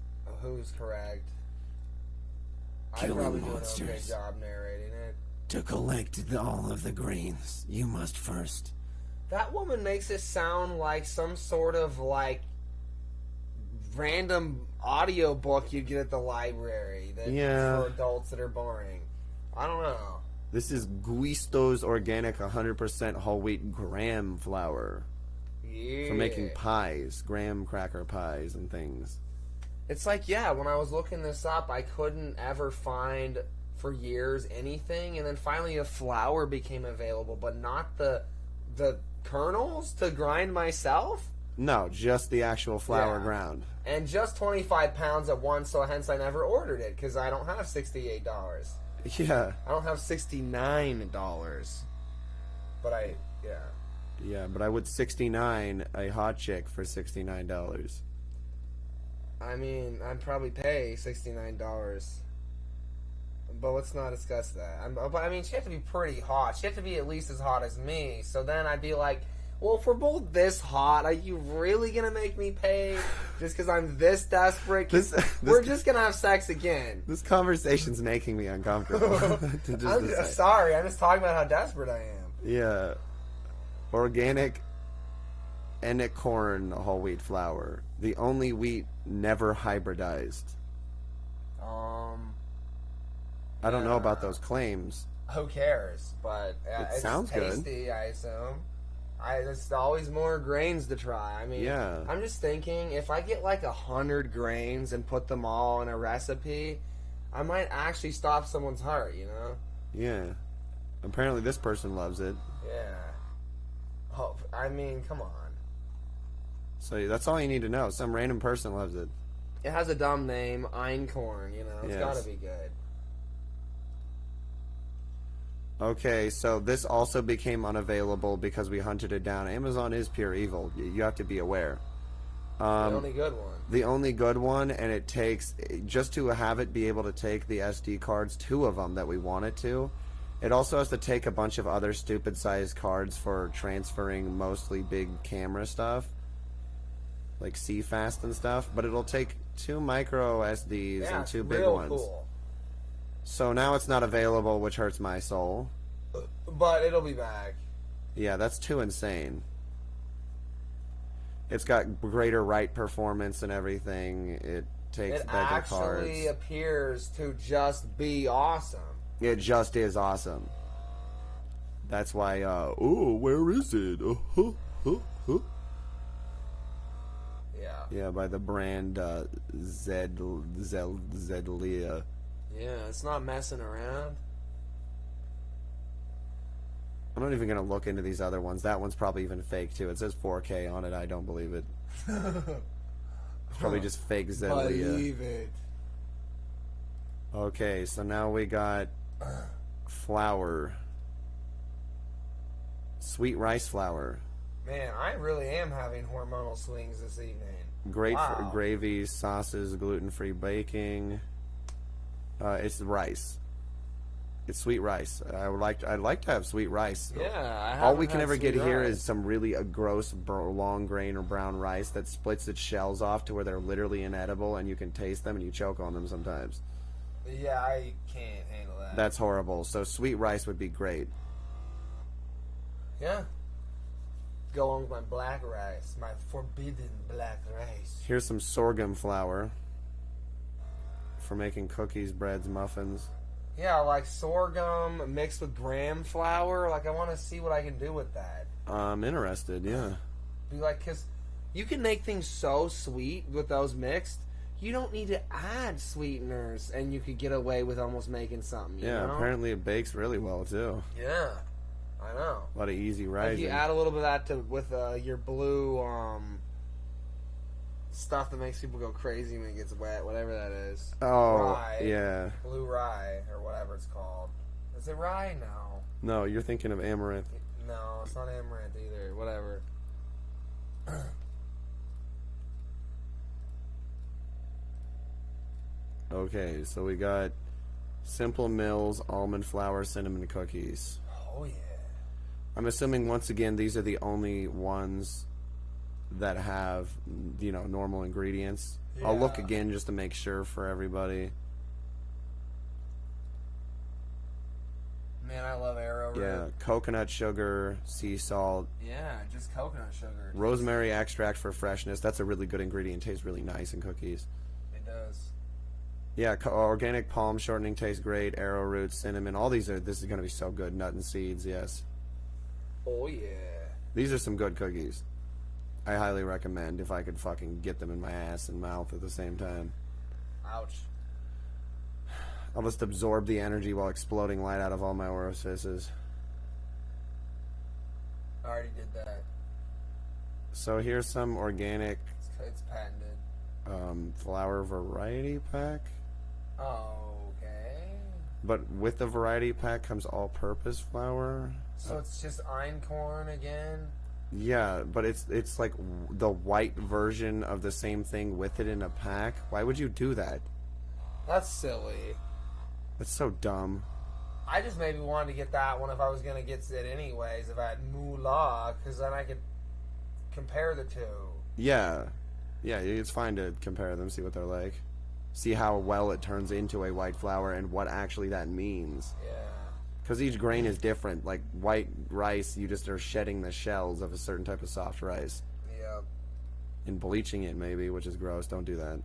who's correct. I Killing probably do an monsters. okay job narrating it. To collect all of the greens, you must first. That woman makes it sound like some sort of like random audio book you'd get at the library that for adults that are boring. I don't know. This is Guisto's organic 100% whole wheat graham flour. Yeah. For making pies, graham cracker pies and things. It's like, yeah, when I was looking this up, I couldn't ever find for years anything, and then finally a flour became available, but not the kernels to grind myself? No, just the actual flour ground. And just 25 pounds at once, so hence I never ordered it, because I don't have $68. Yeah. I don't have $69. But Yeah, but I would 69 a hot chick for $69. I mean, I'd probably pay $69. But let's not discuss that. But I mean, she has to be pretty hot. She has to be at least as hot as me. So then I'd be like, well, if we're both this hot, are you really going to make me pay just because I'm this desperate? We're just going to have sex again. This conversation's making me uncomfortable. I'm sorry. I'm just talking about how desperate I am. Yeah. Organic corn whole wheat flour. The only wheat never hybridized. I don't know about those claims. Who cares? But it it's sounds tasty, good. I assume. There's always more grains to try. I mean, I'm just thinking, if I get like 100 grains and put them all in a recipe, I might actually stop someone's heart, you know? Yeah. Apparently this person loves it. Yeah. Oh, I mean, come on. So that's all you need to know. Some random person loves it. It has a dumb name, Einkorn, you know? It's gotta be good. Okay, so this also became unavailable because we hunted it down. Amazon is pure evil. You have to be aware. The only good one. The only good one, and it takes, just to have it be able to take the SD cards, 2 of them that we want it to, it also has to take a bunch of other stupid sized cards for transferring mostly big camera stuff, like CFast and stuff, but it'll take 2 micro SDs and 2 big ones. Cool. So now it's not available, which hurts my soul. But it'll be back. Yeah, that's too insane. It's got greater write performance and everything. It takes bigger cards. It actually appears to just be awesome. It just is awesome. That's why, where is it? Yeah, by the brand Zedlia. Yeah, it's not messing around. I'm not even going to look into these other ones. That one's probably even fake, too. It says 4K on it. I don't believe it. It's probably just fake Zedlia. Believe it. Okay, so now we got flour. Sweet rice flour. Man, I really am having hormonal swings this evening. Great for gravies, sauces, gluten-free baking. It's rice. It's sweet rice. I'd like to have sweet rice. Yeah, all we can ever get here is some really gross long grain or brown rice that splits its shells off to where they're literally inedible, and you can taste them and you choke on them sometimes. Yeah, I can't handle that. That's horrible. So sweet rice would be great. Yeah. Go on with my black rice, my forbidden black rice. Here's some sorghum flour for making cookies, breads, muffins. Yeah, like sorghum mixed with graham flour. Like, I want to see what I can do with that. I'm interested, yeah. Be like, because you can make things so sweet with those mixed. You don't need to add sweeteners, and you could get away with almost making something, you know? Apparently it bakes really well, too. Yeah, I know. A lot of easy rising. If you add a little bit of that with your blue stuff that makes people go crazy when it gets wet, whatever that is. Oh, rye, yeah. Blue rye, or whatever it's called. Is it rye? No. No, you're thinking of amaranth. No, it's not amaranth either. Whatever. Okay, so we got Simple Mills almond flour cinnamon cookies. Oh yeah. I'm assuming once again these are the only ones that have, you know, normal ingredients. Yeah. I'll look again just to make sure for everybody. Man, I love arrowroot. Yeah, coconut sugar, sea salt. Yeah, just coconut sugar. Rosemary extract for freshness. That's a really good ingredient. Tastes really nice in cookies. It does. Yeah, organic palm shortening tastes great. Arrowroot, cinnamon. All these are. This is going to be so good. Nut and seeds. Yes. Oh yeah. These are some good cookies. I highly recommend if I could fucking get them in my ass and mouth at the same time. Ouch. I'll just absorb the energy while exploding light out of all my orifices. I already did that. So here's some organic It's patented. flour variety pack. Okay. But with the variety pack comes all-purpose flour. So it's just einkorn again? Yeah, but it's like the white version of the same thing with it in a pack. Why would you do that? That's silly. That's so dumb. I just maybe wanted to get that one if I was going to get it anyways, if I had moolah, because then I could compare the two. Yeah. Yeah, it's fine to compare them, see what they're like. See how well it turns into a white flour and what actually that means. Yeah. Because each grain is different. Like white rice, you just are shedding the shells of a certain type of soft rice. Yep. And bleaching it maybe, which is gross. Don't do that.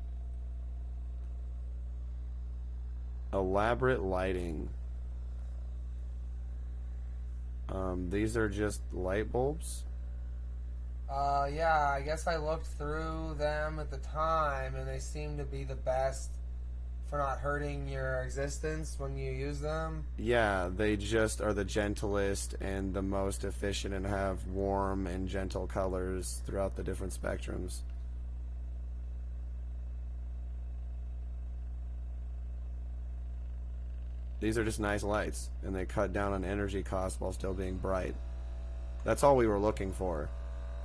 Elaborate lighting. These are just light bulbs. Yeah, I guess I looked through them at the time, and they seem to be the best for not hurting your existence when you use them. Yeah, they just are the gentlest and the most efficient and have warm and gentle colors throughout the different spectrums. These are just nice lights, and they cut down on energy costs while still being bright. That's all we were looking for.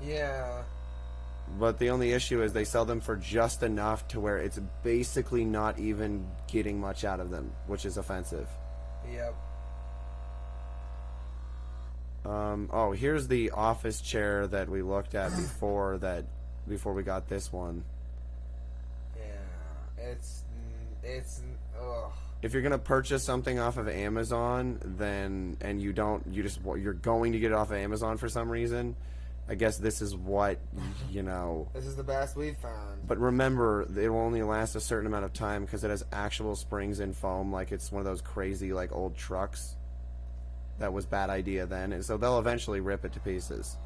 Yeah. But the only issue is they sell them for just enough to where it's basically not even getting much out of them, which is offensive. Yep. Oh, here's the office chair that we looked at before we got this one. Yeah. It's ugh. If you're gonna purchase something off of Amazon, you're going to get it off of Amazon for some reason, I guess this is what, you know. This is the best we've found. But remember, it will only last a certain amount of time because it has actual springs in foam, like it's one of those crazy, like, old trucks. That was bad idea then, and so they'll eventually rip it to pieces.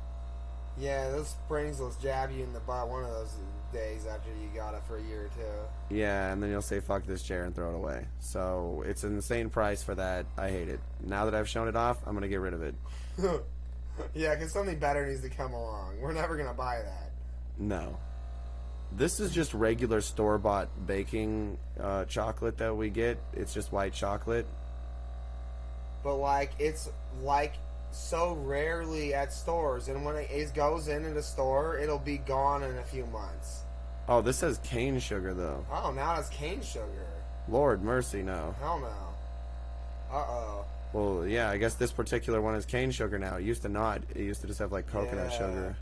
Yeah, those springs will jab you in the butt one of those days after you got it for a year or two. Yeah, and then you'll say, fuck this chair, and throw it away. So, it's an insane price for that. I hate it. Now that I've shown it off, I'm gonna get rid of it. Yeah, because something better needs to come along. We're never going to buy that. No. This is just regular store-bought baking chocolate that we get. It's just white chocolate. But, like, it's, like, so rarely at stores. And when it goes into the store, it'll be gone in a few months. Oh, this says cane sugar, though. Oh, now it's cane sugar. Lord mercy, no. Hell no. Uh-oh. Well, yeah, I guess this particular one is cane sugar now. It used to not. It used to just have, like, coconut sugar.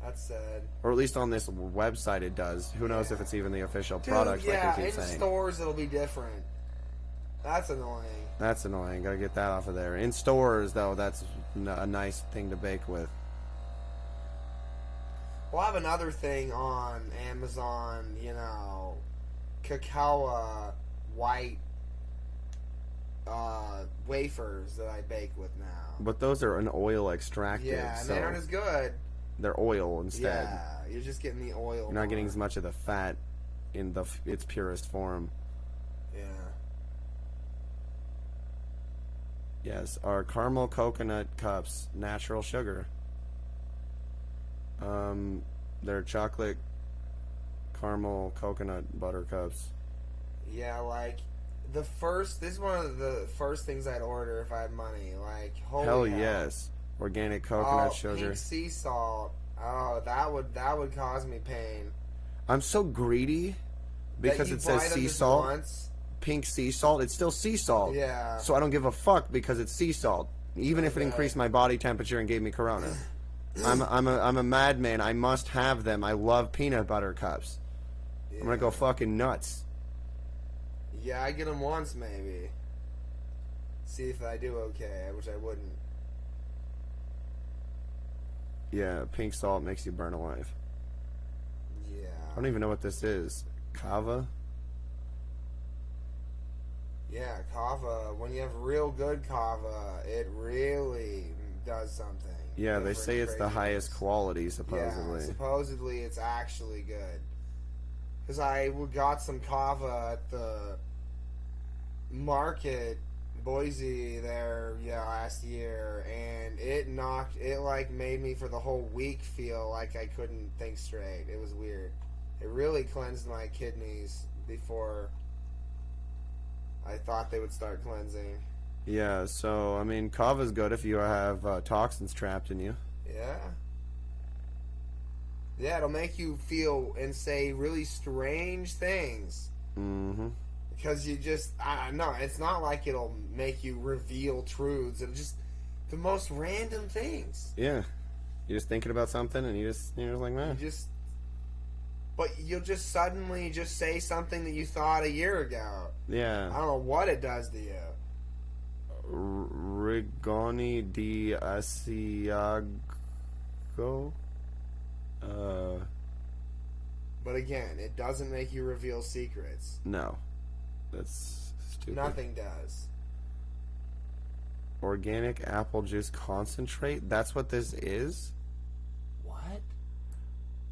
That's sad. Or at least on this website it does. Who knows if it's even the official product, Dude, like we in keep saying. stores it'll be different. That's annoying. That's annoying. Gotta get that off of there. In stores, though, that's a nice thing to bake with. We'll have another thing on Amazon, you know, cacao white wafers that I bake with now. But those are an oil extracted, Yeah, and so they aren't as good. they're oil instead. Yeah, you're just getting the oil. You're not getting as much of the fat in its purest form. Yeah. Yes, our caramel coconut cups, natural sugar. They're chocolate caramel coconut butter cups. Yeah, like this is one of the first things I'd order if I had money. Like, holy Hell hell. yes, organic coconut sugar. Pink sea salt. Oh, that would cause me pain. I'm so greedy because it says sea salt, pink sea salt. It's still sea salt. Yeah. So I don't give a fuck because it's sea salt, even if it increased my body temperature and gave me corona. I'm a madman. I must have them. I love peanut butter cups. Yeah. I'm gonna go fucking nuts. Yeah, I get them once maybe. See if I do okay, which I wouldn't. Yeah, pink salt makes you burn alive. Yeah. I don't even know what this is. Kava? Yeah, kava. When you have real good kava, it really does something. Yeah, they say it's the highest quality, supposedly. Yeah, supposedly it's actually good. Because I got some kava at the market, Boise, there, last year, and it made me for the whole week feel like I couldn't think straight. It was weird. It really cleansed my kidneys before I thought they would start cleansing. Yeah, so, I mean, kava's good if you have toxins trapped in you. Yeah. Yeah, it'll make you feel and say really strange things. Mm-hmm. Because you just, no, it's not like it'll make you reveal truths. It'll just, the most random things. Yeah. You're just thinking about something and you're just like, man. But you'll just suddenly just say something that you thought a year ago. Yeah. I don't know what it does to you. Rigoni di Asiago? But again, it doesn't make you reveal secrets. No. That's stupid. Nothing does. Organic apple juice concentrate? That's what this is? What?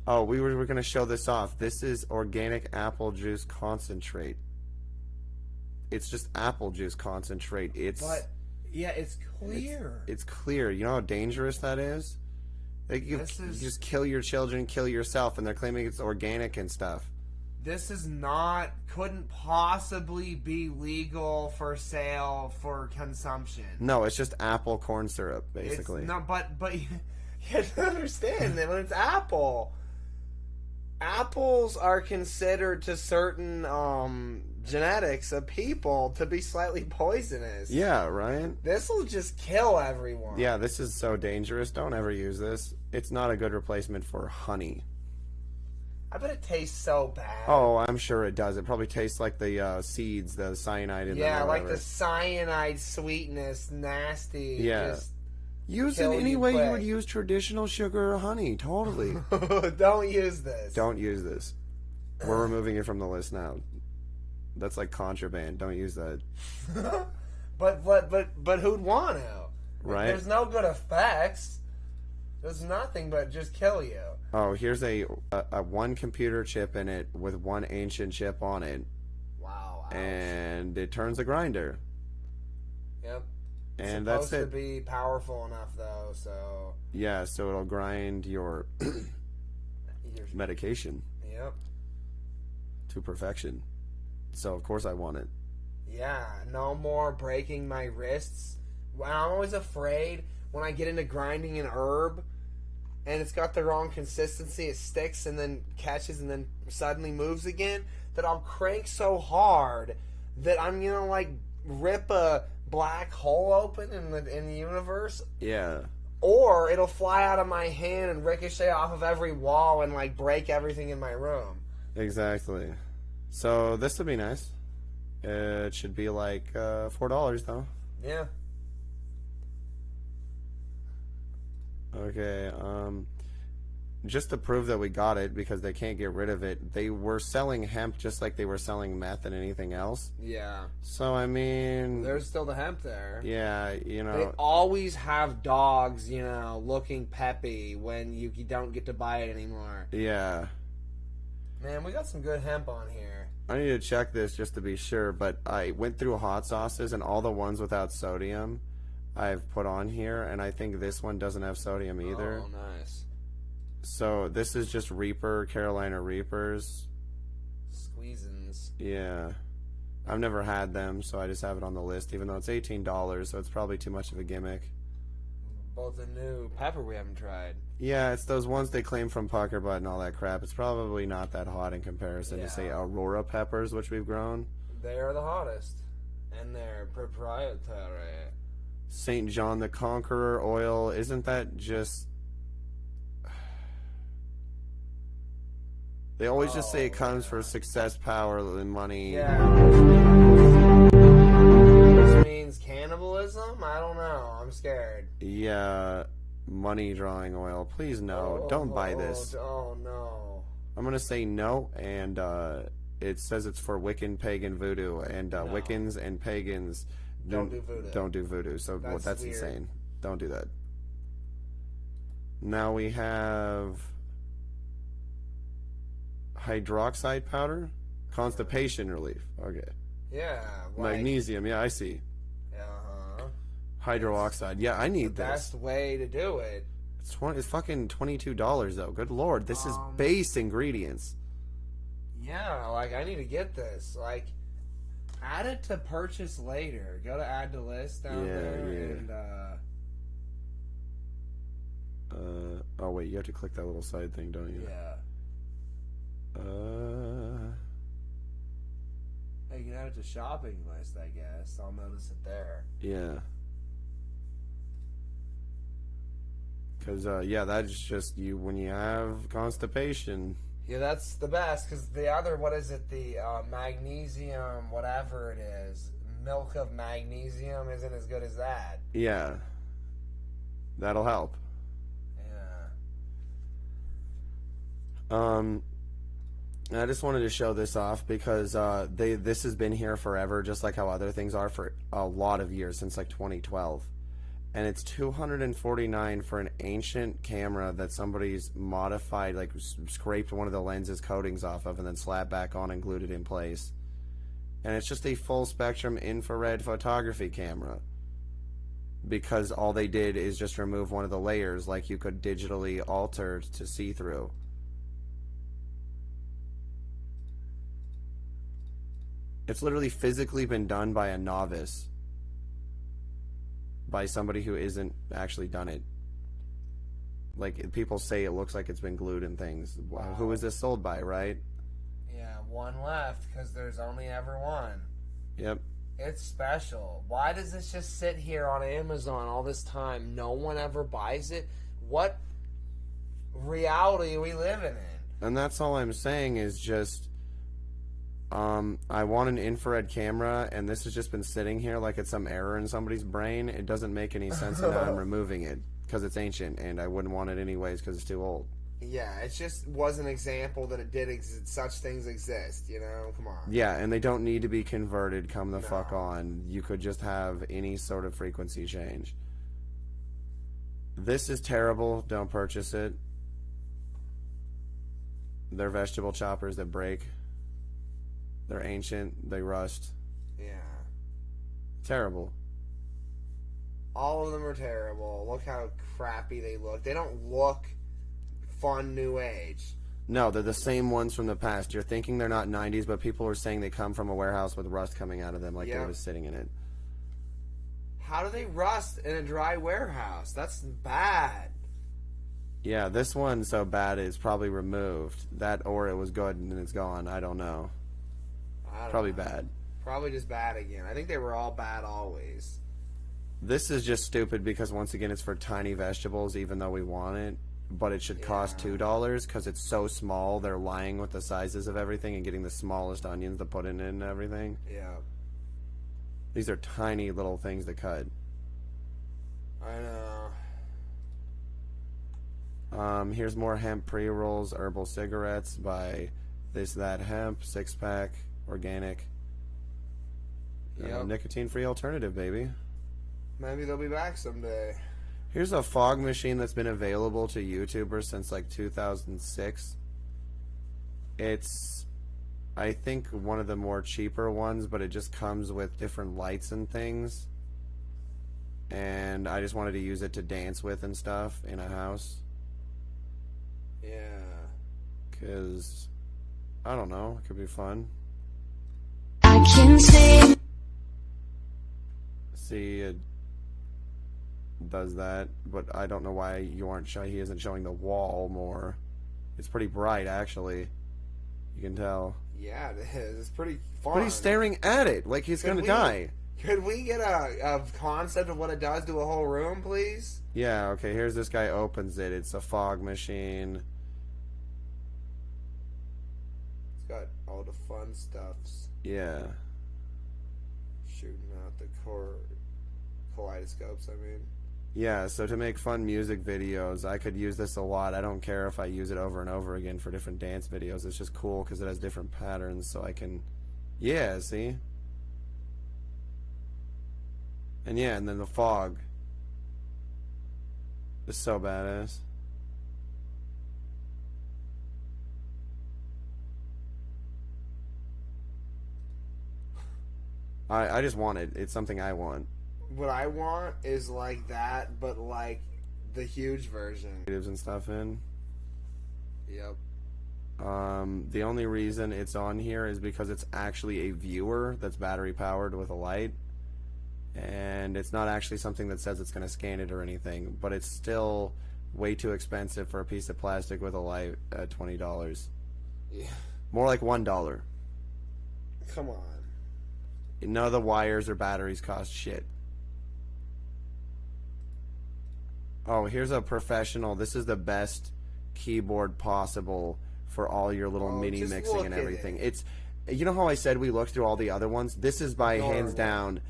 Oh, we were going to show this off. This is organic apple juice concentrate. It's just apple juice concentrate. But, yeah, it's clear. It's clear. You know how dangerous that is? Like you just kill your children, kill yourself, and they're claiming it's organic and stuff. This couldn't possibly be legal for sale for consumption. No, it's just apple corn syrup, basically. But you have to understand that when it's apple, apples are considered to certain genetics of people to be slightly poisonous. Yeah, right? This will just kill everyone. Yeah, this is so dangerous. Don't ever use this. It's not a good replacement for honey. I bet it tastes so bad. Oh, I'm sure it does. It probably tastes like the seeds, the cyanide in them. Yeah, like the cyanide sweetness, nasty. Yeah. Use it any way you would use traditional sugar or honey. Totally. Don't use this. Don't use this. We're removing it from the list now. That's like contraband. Don't use that. But who'd want to? Right. There's no good effects. There's nothing but just kill you. Oh, here's a one computer chip in it with one ancient chip on it. Wow. Ouch. And it turns a grinder. Yep. And it's that's it. Supposed to be powerful enough though, so. Yeah, so it'll grind your medication. Yep. To perfection. So of course I want it. Yeah, no more breaking my wrists. Well, I'm always afraid when I get into grinding an herb and it's got the wrong consistency, it sticks and then catches and then suddenly moves again, that I'll crank so hard that I'm gonna like rip a black hole open in the universe. Yeah. Or it'll fly out of my hand and ricochet off of every wall and like break everything in my room. Exactly. So this would be nice. It should be like $4 though. Yeah. Okay, just to prove that we got it, because they can't get rid of it, they were selling hemp just like they were selling meth and anything else. Yeah. So, I mean... There's still the hemp there. Yeah, you know... They always have dogs, you know, looking peppy when you don't get to buy it anymore. Yeah. Man, we got some good hemp on here. I need to check this just to be sure, but I went through hot sauces and all the ones without sodium I've put on here, and I think this one doesn't have sodium either. Oh, nice. So this is just Reaper, Carolina Reapers. Squeezins. Yeah. I've never had them, so I just have it on the list, even though it's $18, so it's probably too much of a gimmick. both a new pepper we haven't tried. Yeah, it's those ones they claim from Pucker Butt and all that crap. It's probably not that hot in comparison to, say, Aurora peppers, which we've grown. They are the hottest. And they're proprietary. St. John the Conqueror oil, isn't that just... They always just say it comes for success, power, and money. Yeah. This means cannibalism? I don't know. I'm scared. Yeah, money drawing oil. Please no, don't buy this. Oh no. I'm gonna say no, and it says it's for Wiccan, pagan, voodoo, and No. Wiccans and pagans Don't do voodoo. Don't do voodoo. So that's weird. insane. Don't do that. Now we have hydroxide powder, constipation relief. Okay. Yeah. Magnesium. Yeah, I see. Uh-huh. Hydroxide. Yeah, I need The this. best way to do it. It's fucking $22 though. Good lord, this is base ingredients. Yeah, like I need to get this. Like, add it to purchase later. Go to add to list down there and oh wait, you have to click that little side thing, don't you? yeah. You can add it to shopping list, I guess. I'll notice it there. Yeah. Because, yeah, that's just you when you have constipation. Yeah, that's the best, because the other, what is it, the magnesium, whatever it is, milk of magnesium isn't as good as that. Yeah. That'll help. Yeah. I just wanted to show this off because this has been here forever, just like how other things are for a lot of years, since like 2012. And it's $249 for an ancient camera that somebody's modified, like scraped one of the lenses coatings off of and then slapped back on and glued it in place. And it's just a full spectrum infrared photography camera. Because all they did is just remove one of the layers, like you could digitally alter to see through. It's literally physically been done by a novice. By somebody who isn't actually done it. Like, people say it looks like it's been glued and things. Wow. Who is this sold by, right? Yeah, one left, because there's only ever one. Yep. It's special. Why does this just sit here on Amazon all this time? No one ever buys it? What reality are we living in? And that's all I'm saying is just... I want an infrared camera, and this has just been sitting here like it's some error in somebody's brain. It doesn't make any sense, and now I'm removing it because it's ancient, and I wouldn't want it anyways because it's too old. Yeah, it just was an example that it did such things exist, you know? Come on. Yeah, and they don't need to be converted, come the No. fuck on. You could just have any sort of frequency change. This is terrible. Don't purchase it. They're vegetable choppers that break. They're ancient. They rust. Yeah. Terrible. All of them are terrible. Look how crappy they look. They don't look fun new age. No, they're the same ones from the past. You're thinking they're not 90s, but people are saying they come from a warehouse with rust coming out of them like they were just sitting in it. How do they rust in a dry warehouse? That's bad. Yeah, this one's so bad it's probably removed. That or it was good and it's gone. I don't know. Probably bad. Probably just bad again. I think they were all bad always. This is just stupid because once again it's for tiny vegetables even though we want it. But it should cost $2 because it's so small. They're lying with the sizes of everything and getting the smallest onions to put in it and everything. Yeah. These are tiny little things to cut. I know. Here's more hemp pre-rolls, herbal cigarettes by This That Hemp, 6-pack, organic. Nicotine-free alternative, baby. Maybe they'll be back someday. Here's a fog machine that's been available to YouTubers since like 2006. It's, I think, one of the more cheaper ones, but it just comes with different lights and things. And I just wanted to use it to dance with and stuff in a house. Yeah. Because, I don't know, it could be fun. I can see. See, does that, but I don't know why he isn't showing the wall more. It's pretty bright, actually. You can tell. Yeah, it is. It's pretty fun. But he's staring at it like he's gonna die. Could we get a concept of what it does to a whole room, please? Yeah, okay, here's this guy opens it. It's a fog machine. It's got all the fun stuffs. Yeah. Shooting out the kaleidoscopes, I mean. Yeah, so to make fun music videos, I could use this a lot. I don't care if I use it over and over again for different dance videos. It's just cool because it has different patterns, so I can... Yeah, see? And yeah, and then the fog. It's so badass. I just want it. It's something I want. What I want is like that, but like the huge version. And stuff in. Yep. The only reason it's on here is because it's actually a viewer that's battery powered with a light. And it's not actually something that says it's going to scan it or anything, but it's still way too expensive for a piece of plastic with a light at $20. Yeah. More like $1. Come on. None of the wires or batteries cost shit. Oh, here's a professional. This is the best keyboard possible for all your little mini mixing and everything. It's, you know how I said we looked through all the other ones? This is by hands down,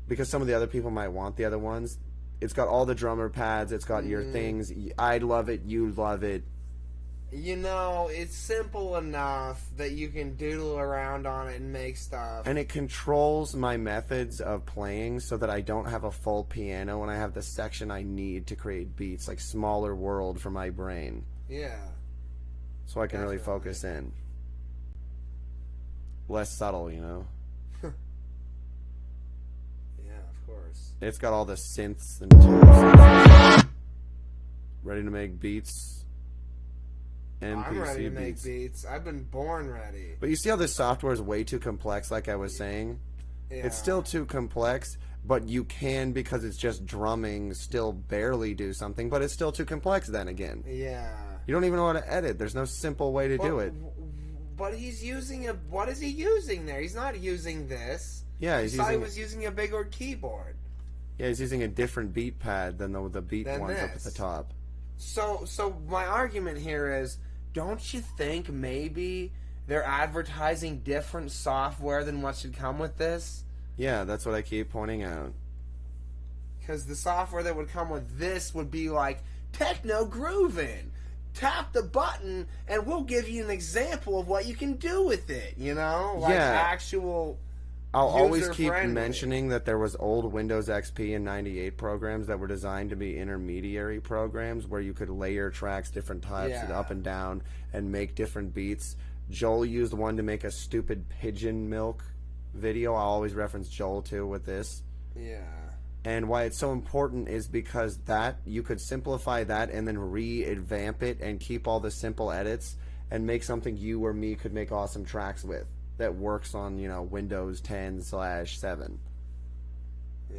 because some of the other people might want the other ones. It's got all the drummer pads. It's got your things. I love it. You love it. You know, it's simple enough that you can doodle around on it and make stuff. And it controls my methods of playing so that I don't have a full piano and I have the section I need to create beats, like smaller world for my brain. Yeah. So I can really focus in. Less subtle, you know? Yeah, of course. It's got all the synths and tools. Ready to make beats. NPC I'm ready to make beats. beats. I've been born ready. But you see how this software is way too complex, like I was saying? Yeah. It's still too complex, but you can, because it's just drumming, still barely do something, but it's still too complex then again. Yeah. You don't even know how to edit. There's no simple way to do it. But he's using a... What is he using there? He's not using this. Yeah, he was using a bigger keyboard. Yeah, he's using a different beat pad than the beat ones up at the top. So my argument here is, don't you think maybe they're advertising different software than what should come with this? Yeah, that's what I keep pointing out. Because the software that would come with this would be like, techno grooving. Tap the button and we'll give you an example of what you can do with it, you know? Like actual... I'll always keep mentioning that there was old Windows XP and 98 programs that were designed to be intermediary programs where you could layer tracks different types and up and down and make different beats. Joel used one to make a stupid pigeon milk video. I always reference Joel too with this. Yeah. And why it's so important is because that you could simplify that and then revamp it and keep all the simple edits and make something you or me could make awesome tracks with. That works on, you know, Windows 10/7. Yeah.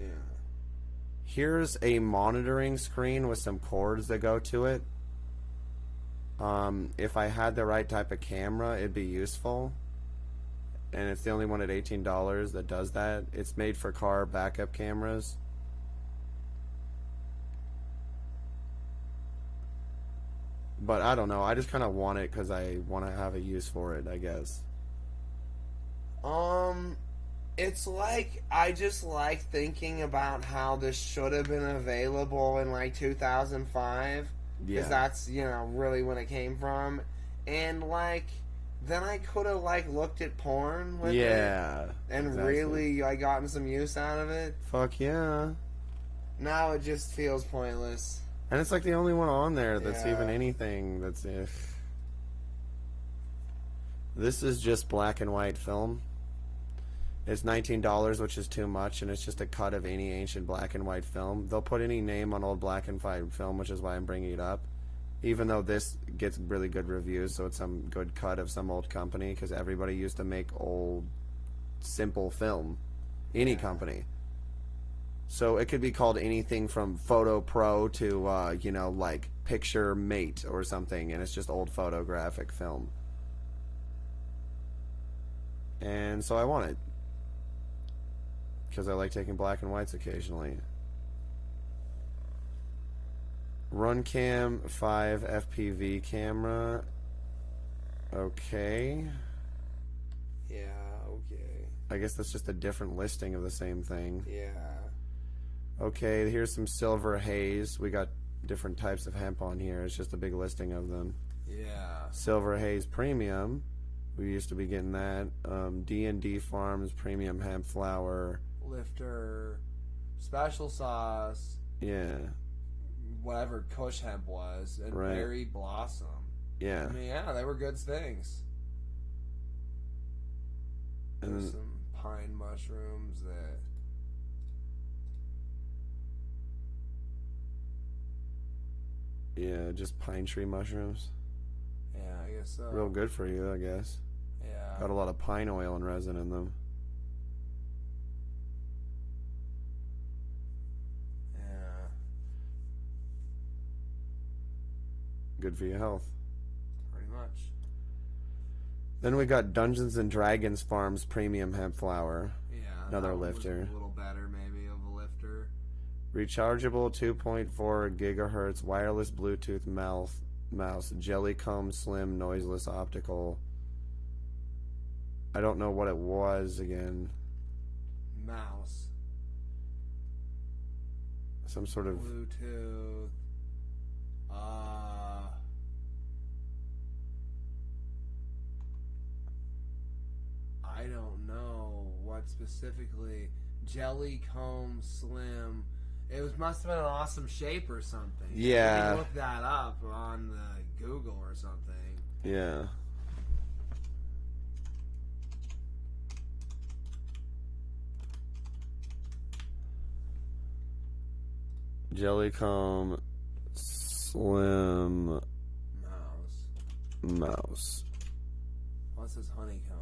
Here's a monitoring screen with some cords that go to it. If I had the right type of camera, it'd be useful. And it's the only one at $18 that does that. It's made for car backup cameras. But I don't know. I just kind of want it because I want to have a use for it, I guess. It's like, I just like thinking about how this should have been available in like 2005. Because that's, you know, really when it came from. And like, then I could have like looked at porn with it. And really like gotten some use out of it. Fuck yeah. Now it just feels pointless. And it's like the only one on there that's even anything that's This is just black and white film. It's $19, which is too much, and it's just a cut of any ancient black and white film. They'll put any name on old black and white film, which is why I'm bringing it up. Even though this gets really good reviews, so it's some good cut of some old company, because everybody used to make old, simple film. Any company. So it could be called anything from Photo Pro to, you know, like Picture Mate or something, and it's just old photographic film. And so I want it. Because I like taking black and whites occasionally. Runcam 5 FPV camera. Okay. Yeah, okay. I guess that's just a different listing of the same thing. Yeah. Okay, here's some silver haze. We got different types of hemp on here. It's just a big listing of them. Yeah. Silver haze premium. We used to be getting that. D&D Farms premium hemp flower. Lifter. Special sauce. Yeah. Whatever Kush hemp was. And Right. berry blossom. Yeah. I mean, yeah, they were good things. And There's then, some pine mushrooms that... yeah, just pine tree mushrooms. Yeah, I guess so. Real good for you, I guess. Yeah. Got a lot of pine oil and resin in them. Yeah. Good for your health. Pretty much. Then we got Dungeons and Dragons Farms premium hemp flower. Yeah. Another that one was lifter. A little better, maybe, of a lifter. Rechargeable 2.4 gigahertz wireless Bluetooth mouse, Jellycomb slim noiseless optical. I don't know what it was again. Mouse. Some sort of Bluetooth. I don't know what specifically. Jellycomb slim. It must have been an awesome shape or something. Yeah. You can look that up on the Google or something. yeah. Jellycomb slim mouse. What's this honeycomb?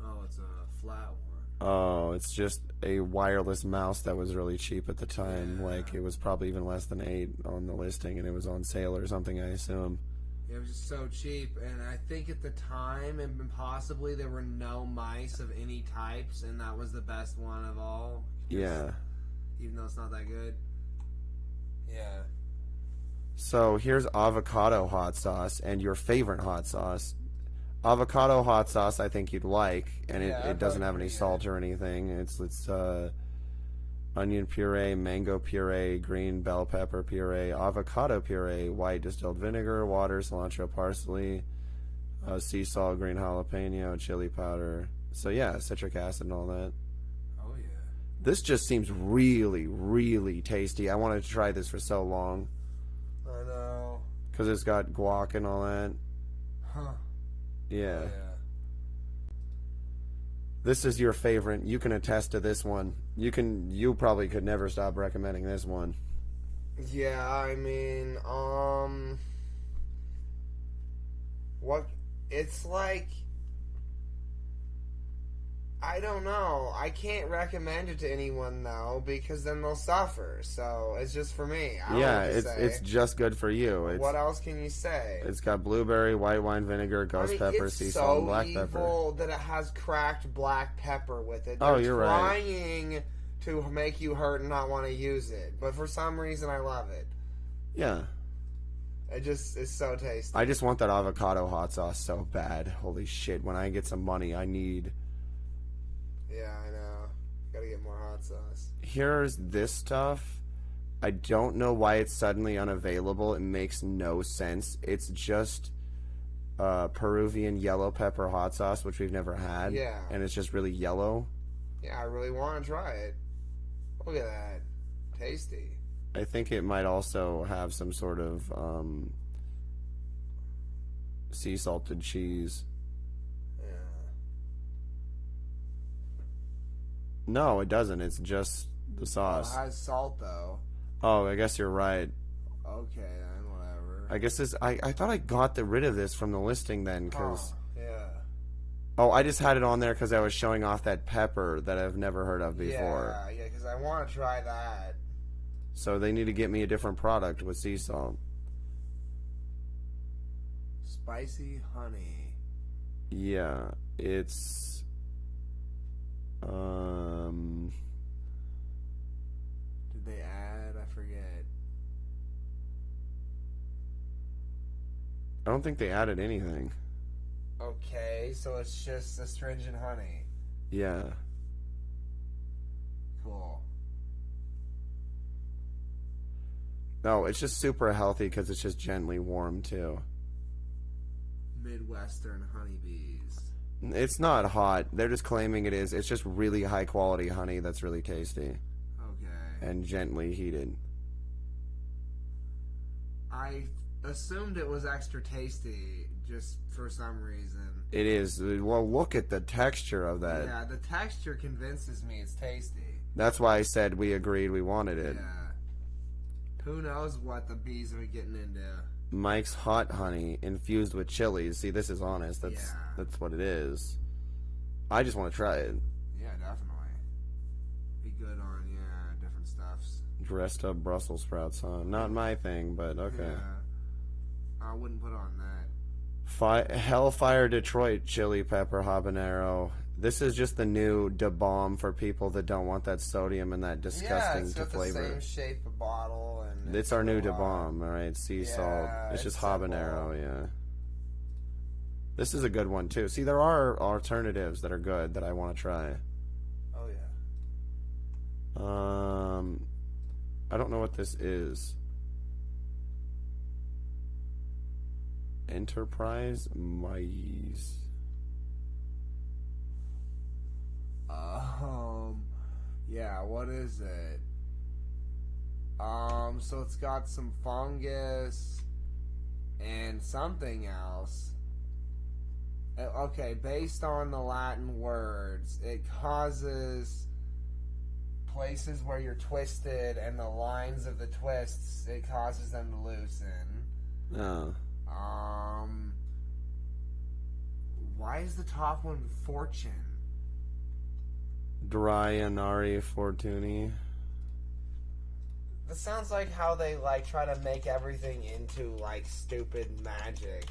Oh, it's a flat one. Oh, it's just a wireless mouse that was really cheap at the time. Yeah. Like, it was probably even less than $8 on the listing, and it was on sale or something, I assume. It was just so cheap, and I think at the time, and possibly there were no mice of any types, and that was the best one of all. Yeah. Even though it's not that good. Yeah. So here's avocado hot sauce and your favorite hot sauce. Avocado hot sauce I think you'd like, and Yeah, it doesn't probably have any pretty salt or anything. It's onion puree, mango puree, green bell pepper puree, avocado puree, white distilled vinegar, water, cilantro, parsley, sea salt, green jalapeno, chili powder. So yeah, citric acid and all that. Oh, yeah. This just seems really, really tasty. I wanted to try this for so long. I know. Because it's got guac and all that. Huh. Yeah. Oh, yeah. This is your favorite. You can attest to this one. You probably could never stop recommending this one. Yeah, I mean, what, it's like, I don't know. I can't recommend it to anyone, though, because then they'll suffer. So, it's just for me. I don't know Yeah, what to say. it's just good for you. What else can you say? It's got blueberry, white wine vinegar, ghost pepper, sea salt, and black pepper. It's so evil that it has cracked black pepper with it. Oh, They're you're right. trying to make you hurt and not want to use it. But for some reason, I love it. Yeah. It just is so tasty. I just want that avocado hot sauce so bad. Holy shit. When I get some money, I need... Yeah, I know. Gotta get more hot sauce. Here's this stuff. I don't know why it's suddenly unavailable. It makes no sense. It's just Peruvian yellow pepper hot sauce, which we've never had. Yeah. And it's just really yellow. Yeah, I really want to try it. Look at that. Tasty. I think it might also have some sort of sea salted cheese. Yeah. No, it doesn't. It's just the sauce. It has salt, though. Oh, I guess you're right. Okay, then, whatever. I guess this. I thought I got rid of this from the listing then, because. Yeah. Oh, I just had it on there because I was showing off that pepper that I've never heard of before. Yeah, because I want to try that. So they need to get me a different product with sea salt. Spicy honey. Yeah, it's. Did they add? I forget. I don't think they added anything. Okay, so it's just astringent honey. Yeah. Cool. No, it's just super healthy because it's just gently warm too. Midwestern honeybees. It's not hot. They're just claiming it is. It's just really high quality honey that's really tasty. Okay. And gently heated. I assumed it was extra tasty just for some reason. It is. Well, look at the texture of that. Yeah, the texture convinces me it's tasty. That's why I said we agreed we wanted it. Yeah. Who knows what the bees are getting into. Mike's hot honey infused with chilies. See, this is honest. That's what it is. I just want to try it. Yeah, definitely. Be good on, different stuffs. Dressed up Brussels sprouts, huh? Not my thing, but okay. Yeah. I wouldn't put on that. Hellfire Detroit chili pepper habanero. This is just the new Da Bomb for people that don't want that sodium and that disgusting it's got flavor. the same shape of bottle, and it's our new Da Bomb, all right? Sea salt. It's just habanero, yeah. This is a good one too. See, there are alternatives that are good that I want to try. Oh yeah. I don't know what this is. Enterprise Maize. Yeah, what is it? So it's got some fungus and something else. Okay, based on the Latin words, it causes places where you're twisted and the lines of the twists, it causes them to loosen. Oh. Why is the top one Fortune? Dryanari Fortuny. This sounds like how they try to make everything into stupid magic.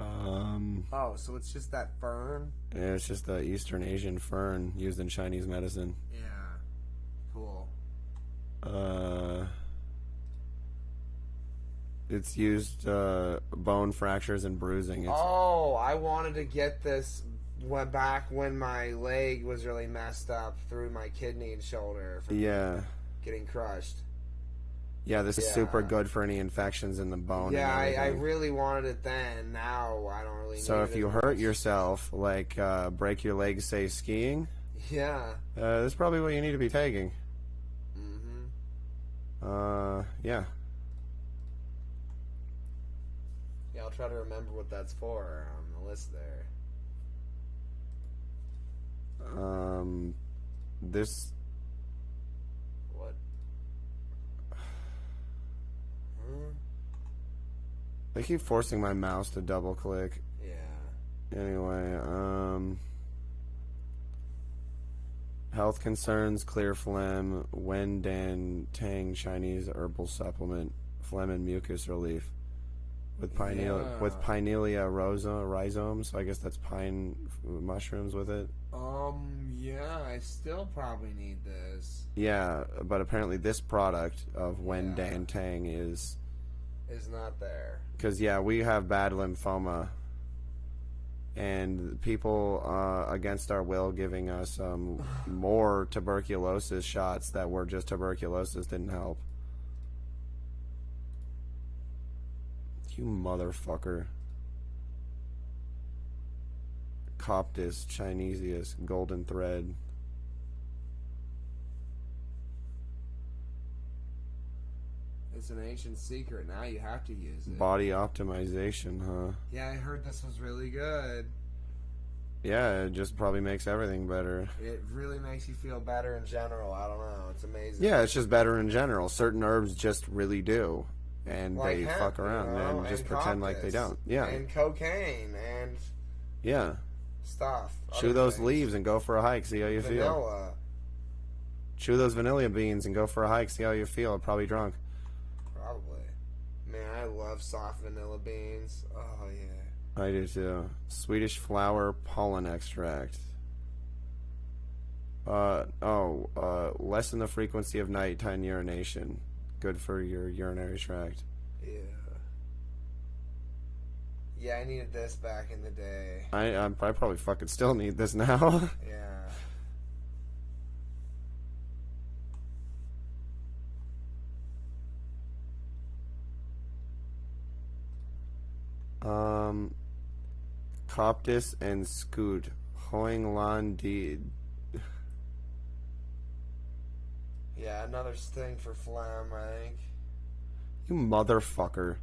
Oh, so it's just that fern? Yeah, it's just the Eastern Asian fern used in Chinese medicine. Yeah. Cool. It's used bone fractures and bruising. I wanted to get this back when my leg was really messed up through my kidney and shoulder from getting crushed. Yeah, this is super good for any infections in the bone. Yeah, I really wanted it then. Now I don't really need it. So if you hurt yourself, break your leg, say skiing, that's probably what you need to be taking. Yeah. Yeah, I'll try to remember what that's for on the list there. This. What? I keep forcing my mouse to double click. Yeah. Anyway, health concerns, clear phlegm, Wen Dan Tang Chinese herbal supplement, phlegm and mucus relief. With Pinealia rhizome, so I guess that's pine mushrooms with it. Yeah, I still probably need this. Yeah, but apparently this product of Wen Dan Tang is not there. Because, we have bad lymphoma, and people against our will giving us more tuberculosis shots that were just tuberculosis didn't help. You motherfucker. Coptis Chinesius golden thread. It's an ancient secret. Now you have to use it. Body optimization, huh? Yeah, I heard this was really good. Yeah, it just probably makes everything better. It really makes you feel better in general. I don't know. It's amazing. Yeah, it's just better in general. Certain herbs just really do. And like they hemp, fuck around and just pretend like they don't. Yeah. And cocaine and yeah. stuff. Chew those leaves and go for a hike. See how you feel. Vanilla. Chew those vanilla beans and go for a hike. See how you feel. Probably drunk. Probably. Man, I love soft vanilla beans. Oh, yeah. I do too. Swedish flower pollen extract. Lessen the frequency of nighttime urination. Good for your urinary tract. Yeah. Yeah, I needed this back in the day. I probably fucking still need this now. Yeah. Coptis and Scoot. Hoing Lan Di. Yeah, another thing for phlegm, I think. You motherfucker.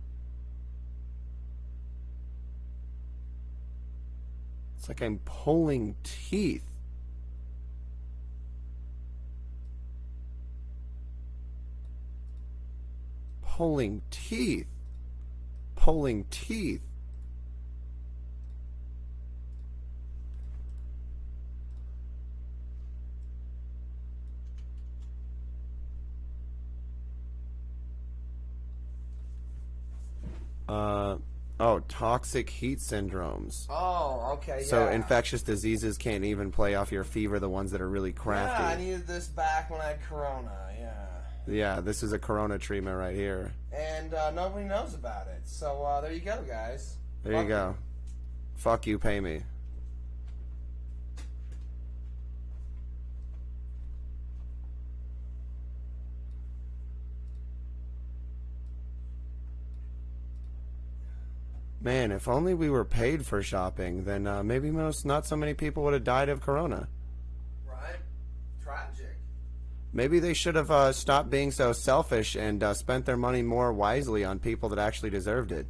It's like I'm pulling teeth. Pulling teeth. Pulling teeth. Toxic heat syndromes. Oh, okay, yeah. So infectious diseases can't even play off your fever, the ones that are really crafty. Yeah, I needed this back when I had corona, yeah. Yeah, this is a corona treatment right here. And nobody knows about it. So there you go, guys. There you go. Fuck you, pay me. Man, if only we were paid for shopping, then maybe not so many people would have died of corona. Right? Tragic. Maybe they should have stopped being so selfish and spent their money more wisely on people that actually deserved it.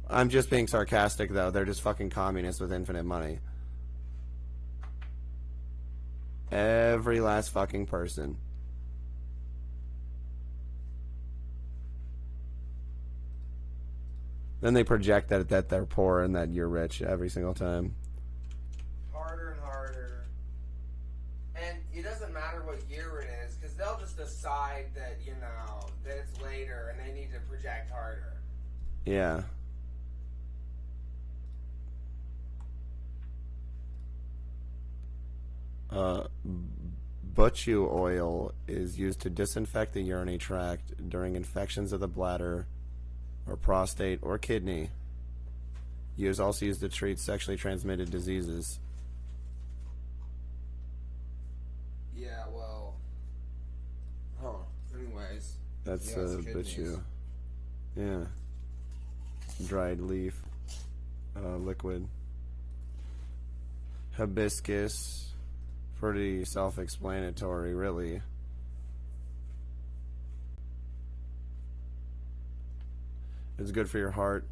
I'm just being sarcastic, though. They're just fucking communists with infinite money. Every last fucking person. Then they project that they're poor and that you're rich every single time. Harder and harder. And it doesn't matter what year it is, because they'll just decide that, you know, that it's later and they need to project harder. Yeah. Butchu oil is used to disinfect the urinary tract during infections of the bladder or prostate or kidney. It is also used to treat sexually transmitted diseases. Yeah, well. Anyways. That's butchu. Yeah. Dried leaf. Liquid. Hibiscus. Pretty self-explanatory, really. It's good for your heart.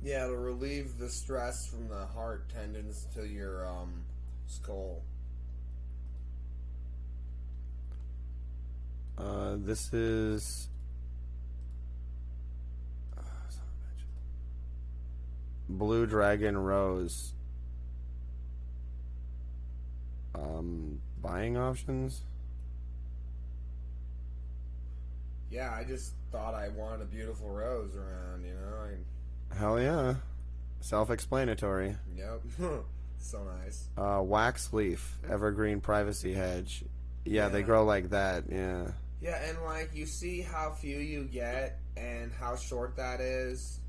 Yeah, to relieve the stress from the heart tendons to your skull. This is Blue Dragon Rose. Buying options? Yeah, I just thought I wanted a beautiful rose around, you know? Hell yeah. Self-explanatory. Yep. So nice. Wax leaf, evergreen privacy hedge. Yeah, they grow like that, yeah. Yeah, and like, you see how few you get and how short that is?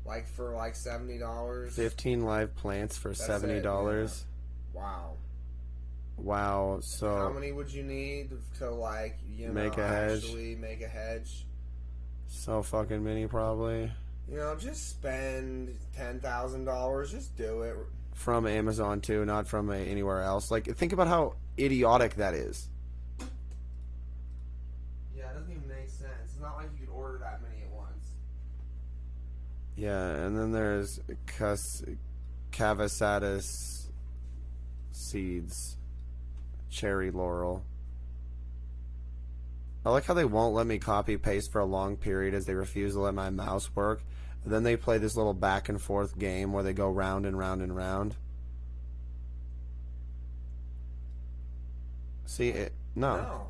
Like, for like $70? 15 live plants for $70. Yeah. Wow. Wow, so... How many would you need to, like, you know, actually make a hedge? So fucking many, probably. You know, just spend $10,000. Just do it. From Amazon, too, not from anywhere else. Like, think about how idiotic that is. Yeah, it doesn't even make sense. It's not like you could order that many at once. Yeah, and then there's cavasatus seeds, cherry laurel. I like how they won't let me copy paste for a long period as they refuse to let my mouse work. And then they play this little back and forth game where they go round and round and round. See it? No,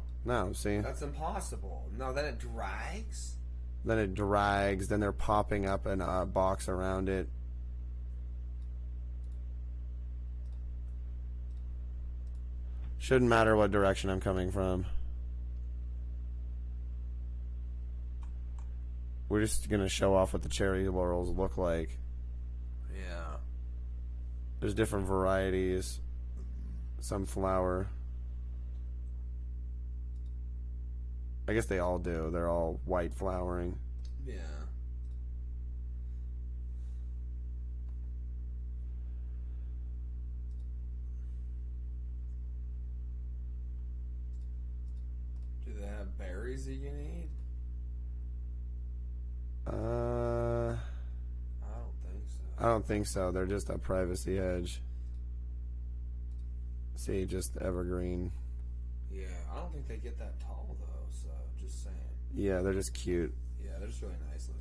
see? That's impossible. No, then it drags? Then it drags, then they're popping up in a box around it. Shouldn't matter what direction I'm coming from. We're just gonna show off what the cherry laurels look like. Yeah. There's different varieties. Some flower. I guess they all do. They're all white flowering. Yeah. Do they have berries you can eat? I don't think so. I don't think so. They're just a privacy hedge. See, just evergreen. Yeah, I don't think they get that tall though, so just saying. Yeah, they're just cute. Yeah, they're just really nice looking.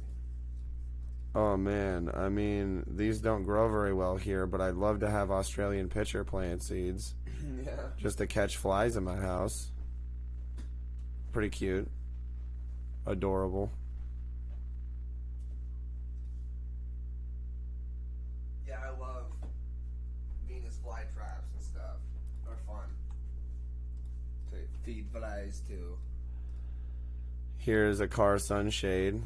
Oh man, I mean, these don't grow very well here, but I'd love to have Australian pitcher plant seeds. Yeah. Just to catch flies in my house. Pretty cute. Adorable. Yeah, I love Venus flytraps and stuff. They're fun. To feed flies to. Here's a car sunshade.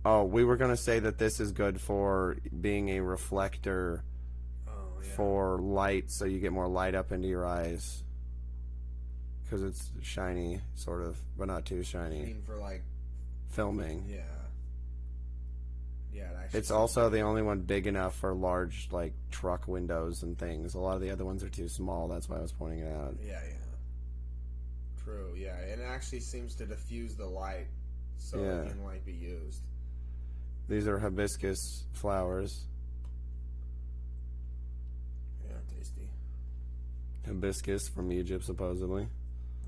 Oh, we were going to say that this is good for being a reflector for light, so you get more light up into your eyes. Because it's shiny, sort of, but not too shiny. I mean, for like filming. Yeah. Yeah, it actually It's also the only one big enough for large, like, truck windows and things. A lot of the other ones are too small. That's why I was pointing it out. Yeah, yeah. True, yeah. And it actually seems to diffuse the light so it can, like, be used. These are hibiscus flowers. Yeah, tasty. Hibiscus from Egypt, supposedly.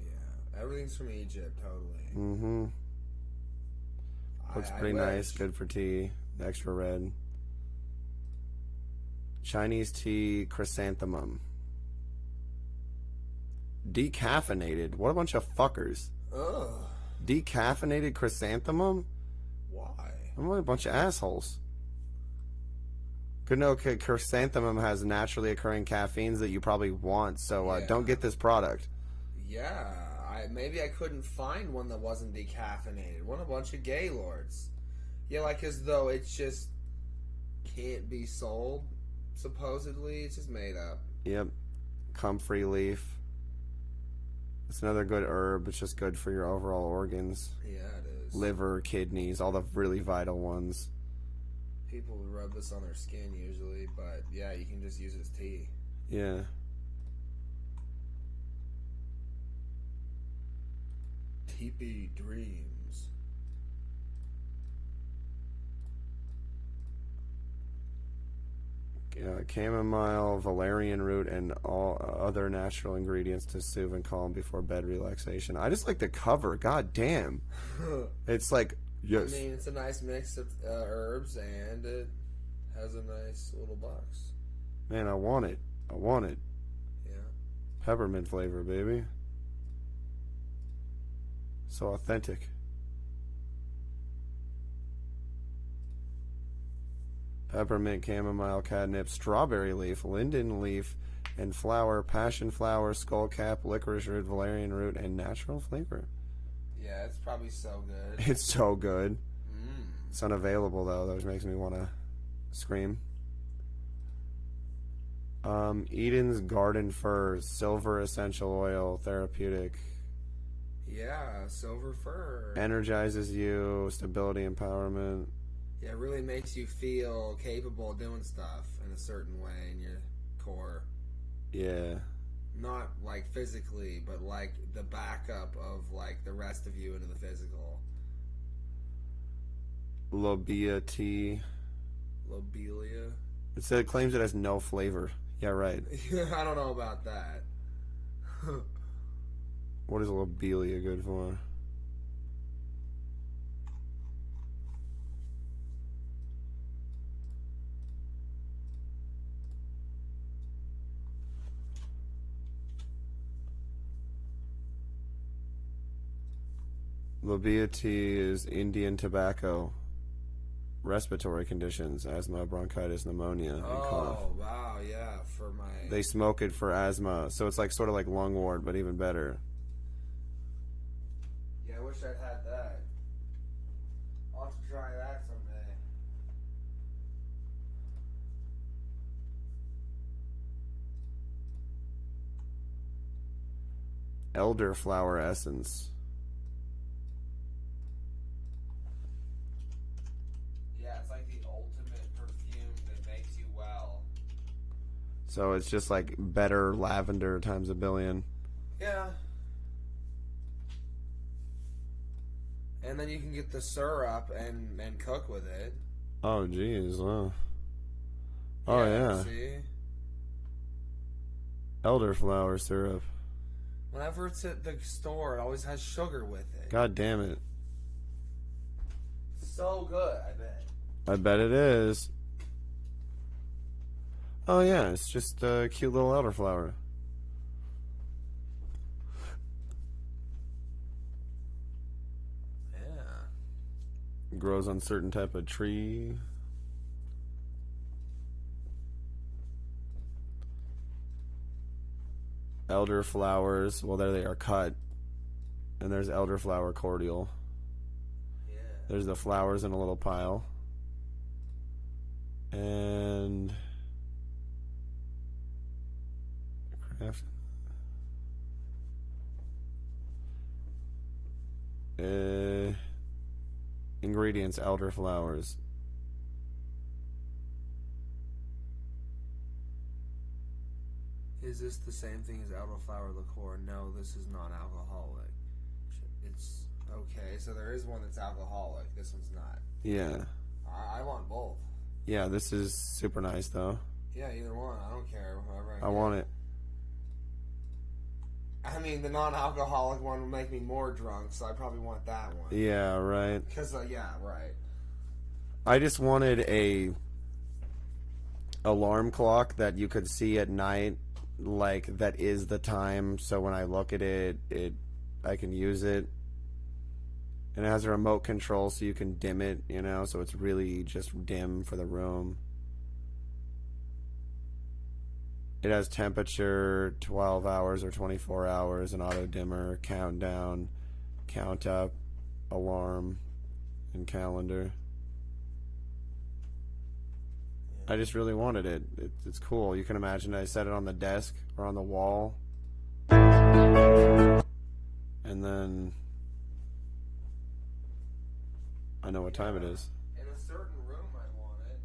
Yeah, everything's from Egypt, totally. Mm-hmm. Looks pretty nice. Good for tea. Extra red. Chinese tea chrysanthemum. Decaffeinated. What a bunch of fuckers. Ugh. Decaffeinated chrysanthemum? Why? I'm a bunch of assholes. Good know chrysanthemum has naturally occurring caffeines that you probably want, so don't get this product. Yeah, maybe I couldn't find one that wasn't decaffeinated. What a bunch of gaylords. Yeah, like as though it's just can't be sold, supposedly. It's just made up. Yep. Comfrey leaf. It's another good herb. It's just good for your overall organs. Yeah, it is. Liver, kidneys, all the really vital ones. People would rub this on their skin usually, but yeah, you can just use it as tea. Yeah. Teepee Dreams. Chamomile, valerian root, and all other natural ingredients to soothe and calm before bed relaxation. I just like the cover. God damn. It's like, yes. I mean, it's a nice mix of herbs, and it has a nice little box. Man, I want it. I want it. Yeah. Peppermint flavor, baby. So authentic. Peppermint, chamomile, catnip, strawberry leaf, linden leaf, and flower, passion flower, skullcap, licorice root, valerian root, and natural flavor. Yeah, it's probably so good. It's so good. It's unavailable, though. That makes me want to scream. Eden's Garden Fir, silver essential oil, therapeutic. Yeah, silver fir. Energizes you, stability, empowerment. Yeah, it really makes you feel capable of doing stuff in a certain way in your core. Yeah. Not like physically, but like the backup of like the rest of you into the physical. Lobelia tea. Lobelia. It said it claims it has no flavor. Yeah, right. I don't know about that. What is lobelia good for? Lobelia tea is Indian tobacco. Respiratory conditions, asthma, bronchitis, pneumonia, and cough. Oh, wow, yeah, for my... They smoke it for asthma, so it's like sort of like lungwort, but even better. Yeah, I wish I'd had that. I'll have to try that someday. Elderflower essence. So it's just like better lavender times a billion. Yeah. And then you can get the syrup and cook with it. Oh, geez. Oh, yeah. See? Elderflower syrup. Whenever it's at the store, it always has sugar with it. God damn it. So good, I bet. I bet it is. Oh yeah, it's just a cute little elderflower. Yeah. It grows on certain type of tree. Elderflowers, well there they are cut. And there's elderflower cordial. Yeah. There's the flowers in a little pile. And... ingredients, elderflowers. Is this the same thing as elderflower liqueur? No, this is non-alcoholic. It's okay, so there is one that's alcoholic. This one's not. Yeah. I want both. Yeah, this is super nice though. Yeah, either one. I don't care. Whoever I want it. I mean, the non-alcoholic one will make me more drunk, so I probably want that one. Yeah, right. Because, yeah, right. I just wanted a alarm clock that you could see at night, like that is the time. So when I look at it, I can use it. And it has a remote control, so you can dim it, you know, so it's really just dim for the room. It has temperature, 12 hours or 24 hours, an auto dimmer, countdown, count up, alarm, and calendar. I just really wanted it. It's cool. You can imagine I set it on the desk or on the wall. And then I know what time it is. In a certain room I want it.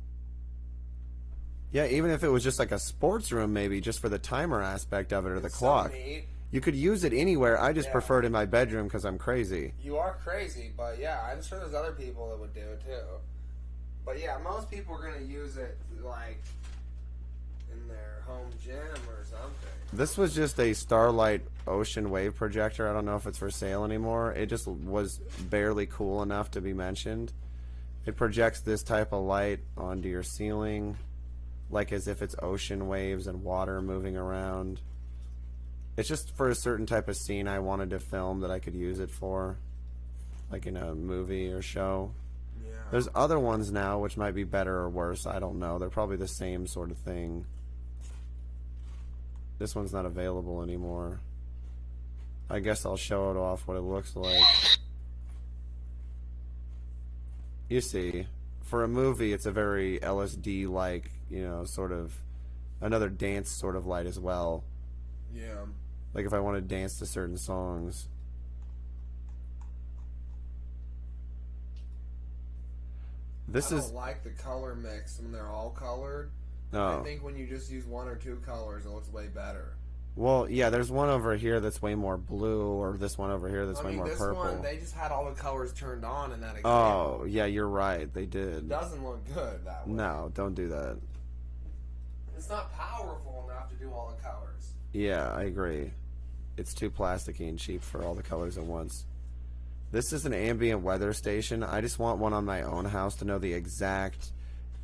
Yeah, even if it was just like a sports room maybe, just for the timer aspect of it or the clock. So neat. You could use it anywhere. I just prefer it in my bedroom because I'm crazy. You are crazy, but yeah, I'm sure there's other people that would do it too. But yeah, most people are going to use it like in their home gym or something. This was just a Starlight ocean wave projector. I don't know if it's for sale anymore. It just was barely cool enough to be mentioned. It projects this type of light onto your ceiling, like as if it's ocean waves and water moving around. It's just for a certain type of scene I wanted to film that I could use it for, like in a movie or show. Yeah. There's other ones now which might be better or worse. I don't know. They're probably the same sort of thing. This one's not available anymore. I guess I'll show it off what it looks like. You see, for a movie, it's a very LSD-like, you know, sort of another dance sort of light as well. Yeah. Like if I want to dance to certain songs. I don't like the color mix when they're all colored. Oh. I think when you just use one or two colors, it looks way better. Well, yeah, there's one over here that's way more blue, or this one over here that's way more this purple. one, they just had all the colors turned on in that example. Oh, yeah, you're right. They did. It doesn't look good that way. No, don't do that. It's not powerful enough to do all the colors. Yeah, I agree. It's too plasticky and cheap for all the colors at once. This is an ambient weather station. I just want one on my own house to know the exact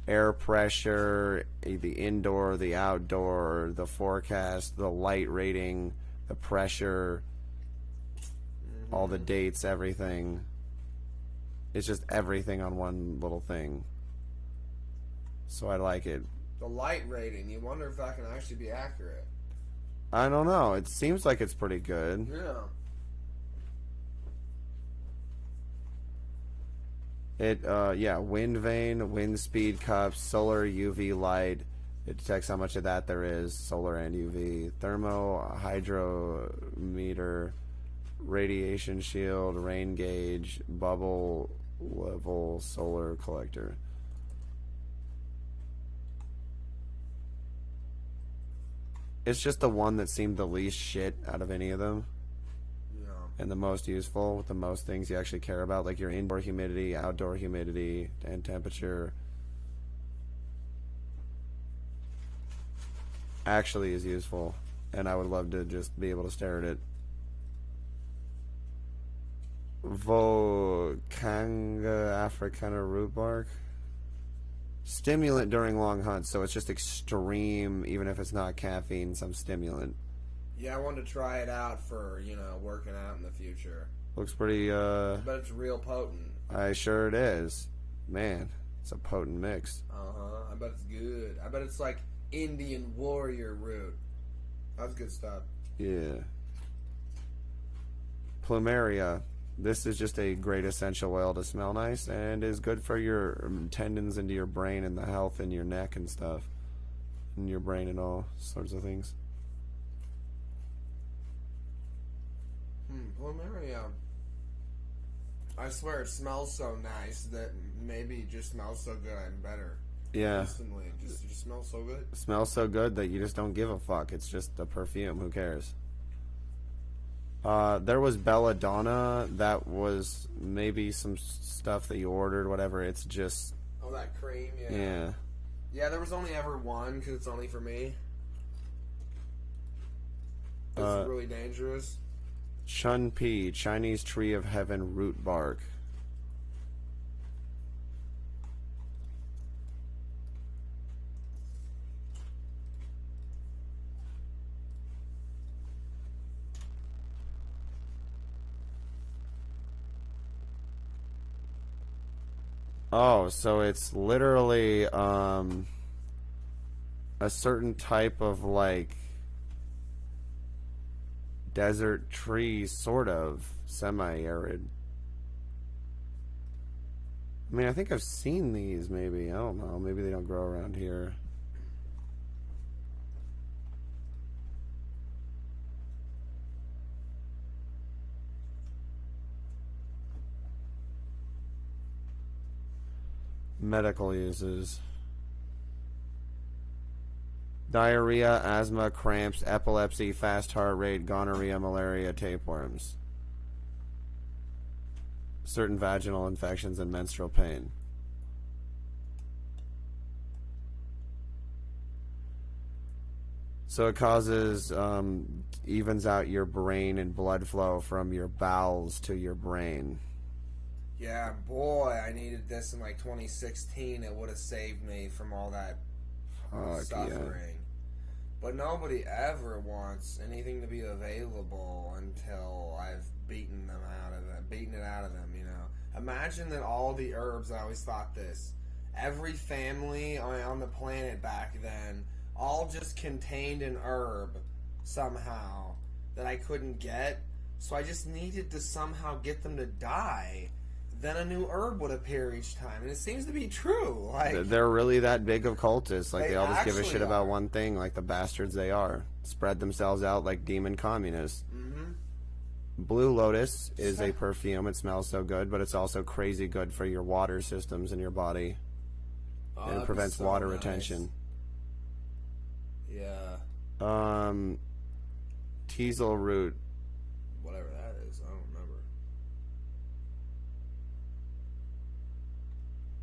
air pressure, the indoor, the outdoor, the forecast, the light rating, the pressure, all the dates, everything. It's just everything on one little thing. So I like it. The light rating, you wonder if that can actually be accurate. I don't know. It seems like it's pretty good. Yeah. Yeah, wind vane, wind speed cups, solar UV light. It detects how much of that there is, solar and UV. Thermo hydrometer, radiation shield, rain gauge, bubble level, solar collector. It's just the one that seemed the least shit out of any of them. And the most useful, with the most things you actually care about, like your indoor humidity, outdoor humidity, and temperature. Actually is useful, and I would love to just be able to stare at it. Vocanga africana root bark. Stimulant during long hunts, so it's just extreme, even if it's not caffeine, some stimulant. Yeah, I wanted to try it out for, you know, working out in the future. Looks pretty, But it's real potent. I sure it is. Man, it's a potent mix. Uh-huh. I bet it's good. I bet it's like Indian warrior root. That's good stuff. Yeah. Plumeria. This is just a great essential oil to smell nice and is good for your tendons into your brain and the health in your neck and stuff. And your brain and all sorts of things. Plumeria. I swear it smells so nice that maybe it just smells so good I'm better. Yeah. Instantly. It just smells so good. It smells so good that you just don't give a fuck. It's just a perfume. Who cares? There was Belladonna. That was maybe some stuff that you ordered, whatever. It's just... Oh, that cream? Yeah. Yeah. Yeah, there was only ever one because it's only for me. It's really dangerous. Chun Pi, Chinese Tree of Heaven root bark. Oh, so it's literally a certain type of like desert tree, sort of semi-arid. I mean, I think I've seen these, maybe. I don't know. Maybe they don't grow around here. Medical uses. Diarrhea, asthma, cramps, epilepsy, fast heart rate, gonorrhea, malaria, tapeworms. Certain vaginal infections and menstrual pain. So it causes, evens out your brain and blood flow from your bowels to your brain. Yeah, boy, I needed this in like 2016. It would have saved me from all that suffering. Yeah. But nobody ever wants anything to be available until I've beaten it out of them, you know. Imagine that all the herbs, I always thought this, every family on the planet back then, all just contained an herb somehow that I couldn't get, so I just needed to somehow get them to die. Then a new herb would appear each time, and it seems to be true. Like, they're really that big of cultists. Like, they all just give a shit are. about one thing, like the bastards they are. Spread themselves out like demon communists. Mm-hmm. Blue Lotus is a perfume. It smells so good, but it's also crazy good for your water systems in your body. And it prevents water retention. Yeah. Teasel root. Whatever that is, I don't remember.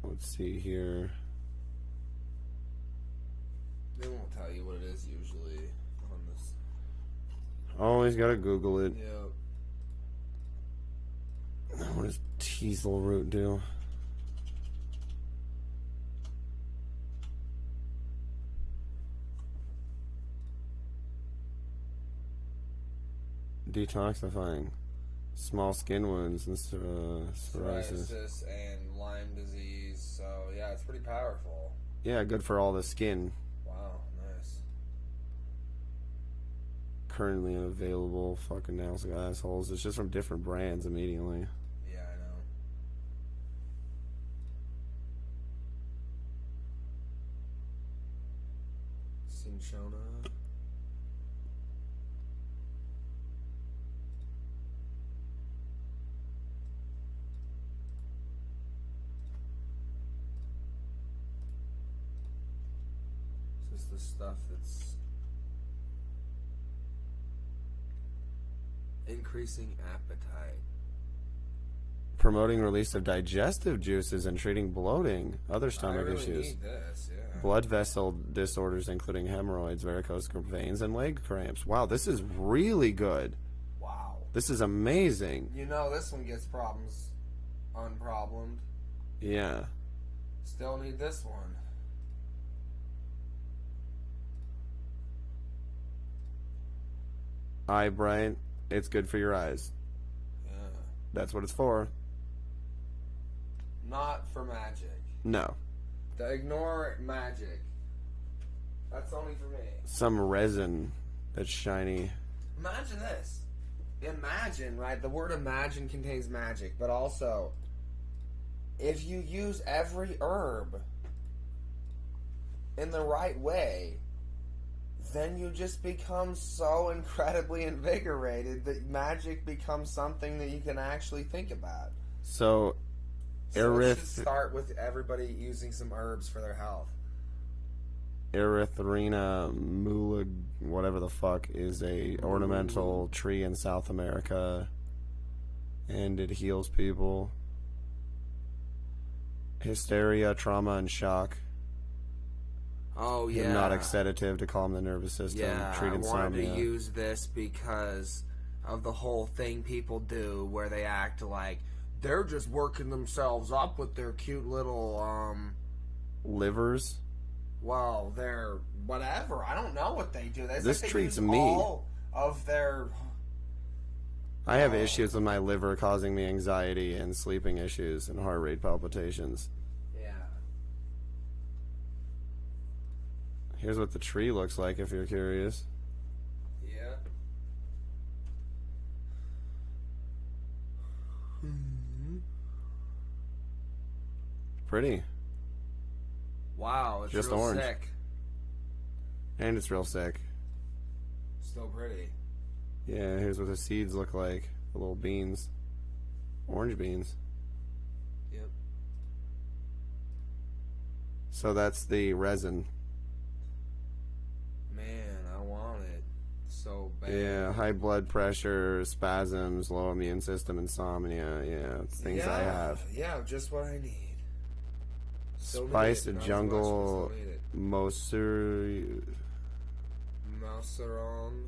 Let's see here. They won't tell you what it is usually on this. Always gotta Google it. Yep. What does teasel root do? Detoxifying. Small skin wounds and psoriasis. And Lyme disease. So, yeah, it's pretty powerful. Yeah, good for all the skin. Wow, nice. Currently unavailable. Fucking assholes. It's just from different brands immediately. Yeah, I know. Cinchona. This is the stuff that's increasing appetite. Promoting release of digestive juices and treating bloating, other stomach I really issues. need this, yeah. Blood vessel disorders including hemorrhoids, varicose veins, and leg cramps. Wow, this is really good. Wow. This is amazing. You know this one gets problems unproblemed. Yeah. Still need this one. Eye bright. It's good for your eyes. Yeah. That's what it's for. Not for magic. No. Ignore magic. That's only for me. Some resin that's shiny. Imagine this. Imagine, right? The word imagine contains magic, but also, if you use every herb in the right way, then you just become so incredibly invigorated that magic becomes something that you can actually think about. So Let's just start with everybody using some herbs for their health. Erythrina mulag, whatever the fuck, is a ornamental tree in South America, and it heals people. Hysteria, trauma, and shock. Oh, yeah. Hypnotic sedative to calm the nervous system. Yeah, Treat I insomnia. wanted to use this because of the whole thing people do where they act like they're just working themselves up with their cute little, livers. well, they're whatever. I don't know what they do. This treats use me. all of their... I have issues with my liver causing me anxiety and sleeping issues and heart rate palpitations. Yeah. Here's what the tree looks like if you're curious. Yeah. Pretty. Wow, it's Just real orange. sick. And it's real sick. Still pretty. Yeah, here's what the seeds look like. The little beans. Orange beans. Yep. So that's the resin. Man, I want it so bad. Yeah, high blood pressure, spasms, low immune system, insomnia. Yeah, it's things I have. Yeah, just what I need. Still need Spice it. Not as jungle, much, but still need it. Mouseron.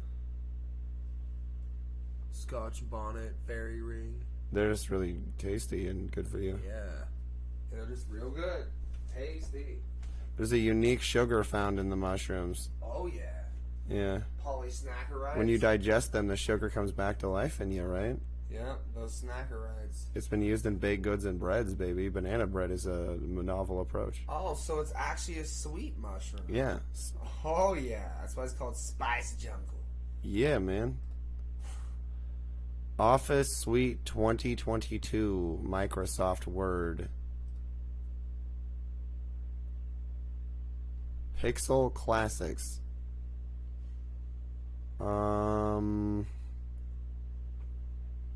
Scotch bonnet, fairy ring. They're just really tasty and good for you. Yeah. They're just real good. Tasty. There's a unique sugar found in the mushrooms. Oh, yeah. Yeah. Polysaccharides. When you digest them, the sugar comes back to life in you, right? Yeah, those snackerides. It's been used in baked goods and breads, baby. Banana bread is a novel approach. Oh, so it's actually a sweet mushroom. Yeah. Oh, yeah. That's why it's called Spice Jungle. Yeah, man. Office Suite 2022, Microsoft Word. Pixel Classics.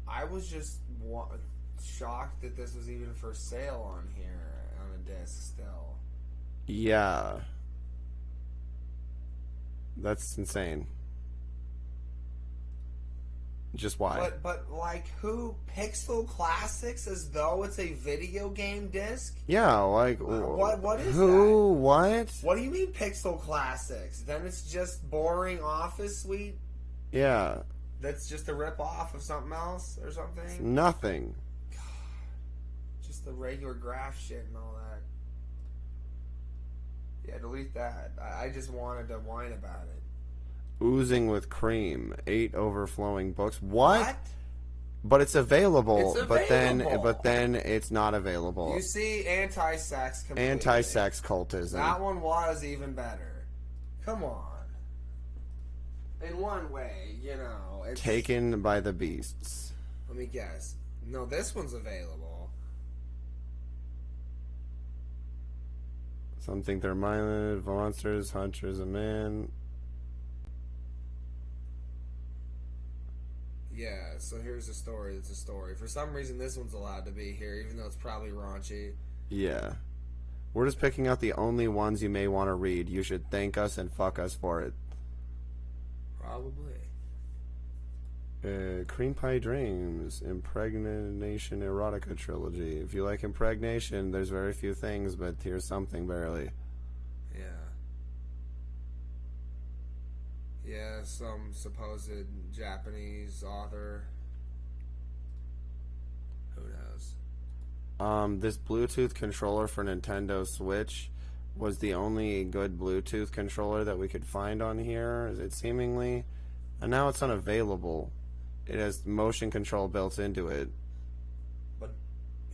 I was just shocked that this was even for sale on here on a disc still. Yeah. That's insane. Just why? But like, who Pixel Classics as though it's a video game disc? Yeah, like what is who? that? What? What do you mean Pixel Classics? Then it's just boring Office Suite. Yeah. That's just a rip off of something else or something. It's nothing. God, just the regular graph shit and all that. Yeah, delete that. I just wanted to whine about it. Oozing with cream, 8 overflowing books. What? But it's available. It's available. But then it's not available. You see, anti-sex completely. Anti-sex cultism. That one was even better. Come on. In one way, you know. It's, Taken by the beasts. let me guess. No, this one's available. Some think they're minded, monsters, hunters, a man. Yeah, so here's a story that's a story. For some reason, this one's allowed to be here, even though it's probably raunchy. Yeah. We're just picking out the only ones you may want to read. You should thank us and fuck us for it. Probably. Cream Pie Dreams, Impregnation Erotica Trilogy. If you like impregnation, there's very few things, but here's something barely. Yeah. Yeah, some supposed Japanese author. Who knows? This Bluetooth controller for Nintendo Switch was the only good Bluetooth controller that we could find on here, it seemingly. And now it's unavailable. It has motion control built into it. But,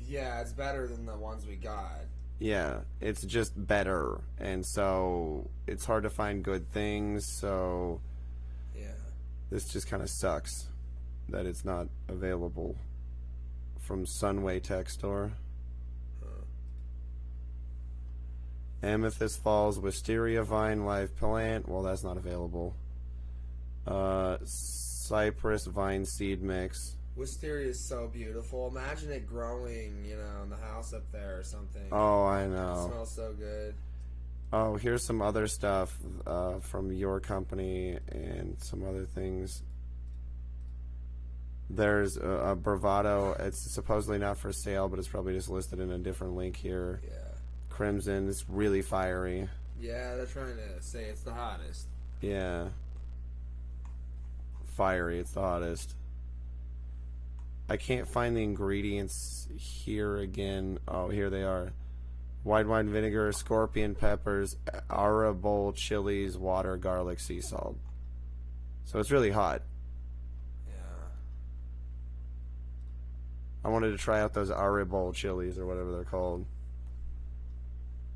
yeah, it's better than the ones we got. Yeah, it's just better. And so it's hard to find good things, so Yeah. this just kind of sucks that it's not available from Sunway Tech Store. Amethyst Falls Wisteria Vine Live Plant. Well, that's not available. Cypress Vine Seed Mix. Wisteria is so beautiful. Imagine it growing, you know, in the house up there or something. Oh, I It know. smells so good. Oh, here's some other stuff from your company and some other things. There's a Bravado. It's supposedly not for sale, but it's probably just listed in a different link here. Yeah. Crimson. It's really fiery. Yeah, they're trying to say it's the hottest. Yeah. Fiery. It's the hottest. I can't find the ingredients here again. Oh, here they are. White wine vinegar, scorpion peppers, arable chilies, water, garlic, sea salt. So it's really hot. Yeah. I wanted to try out those arable chilies or whatever they're called.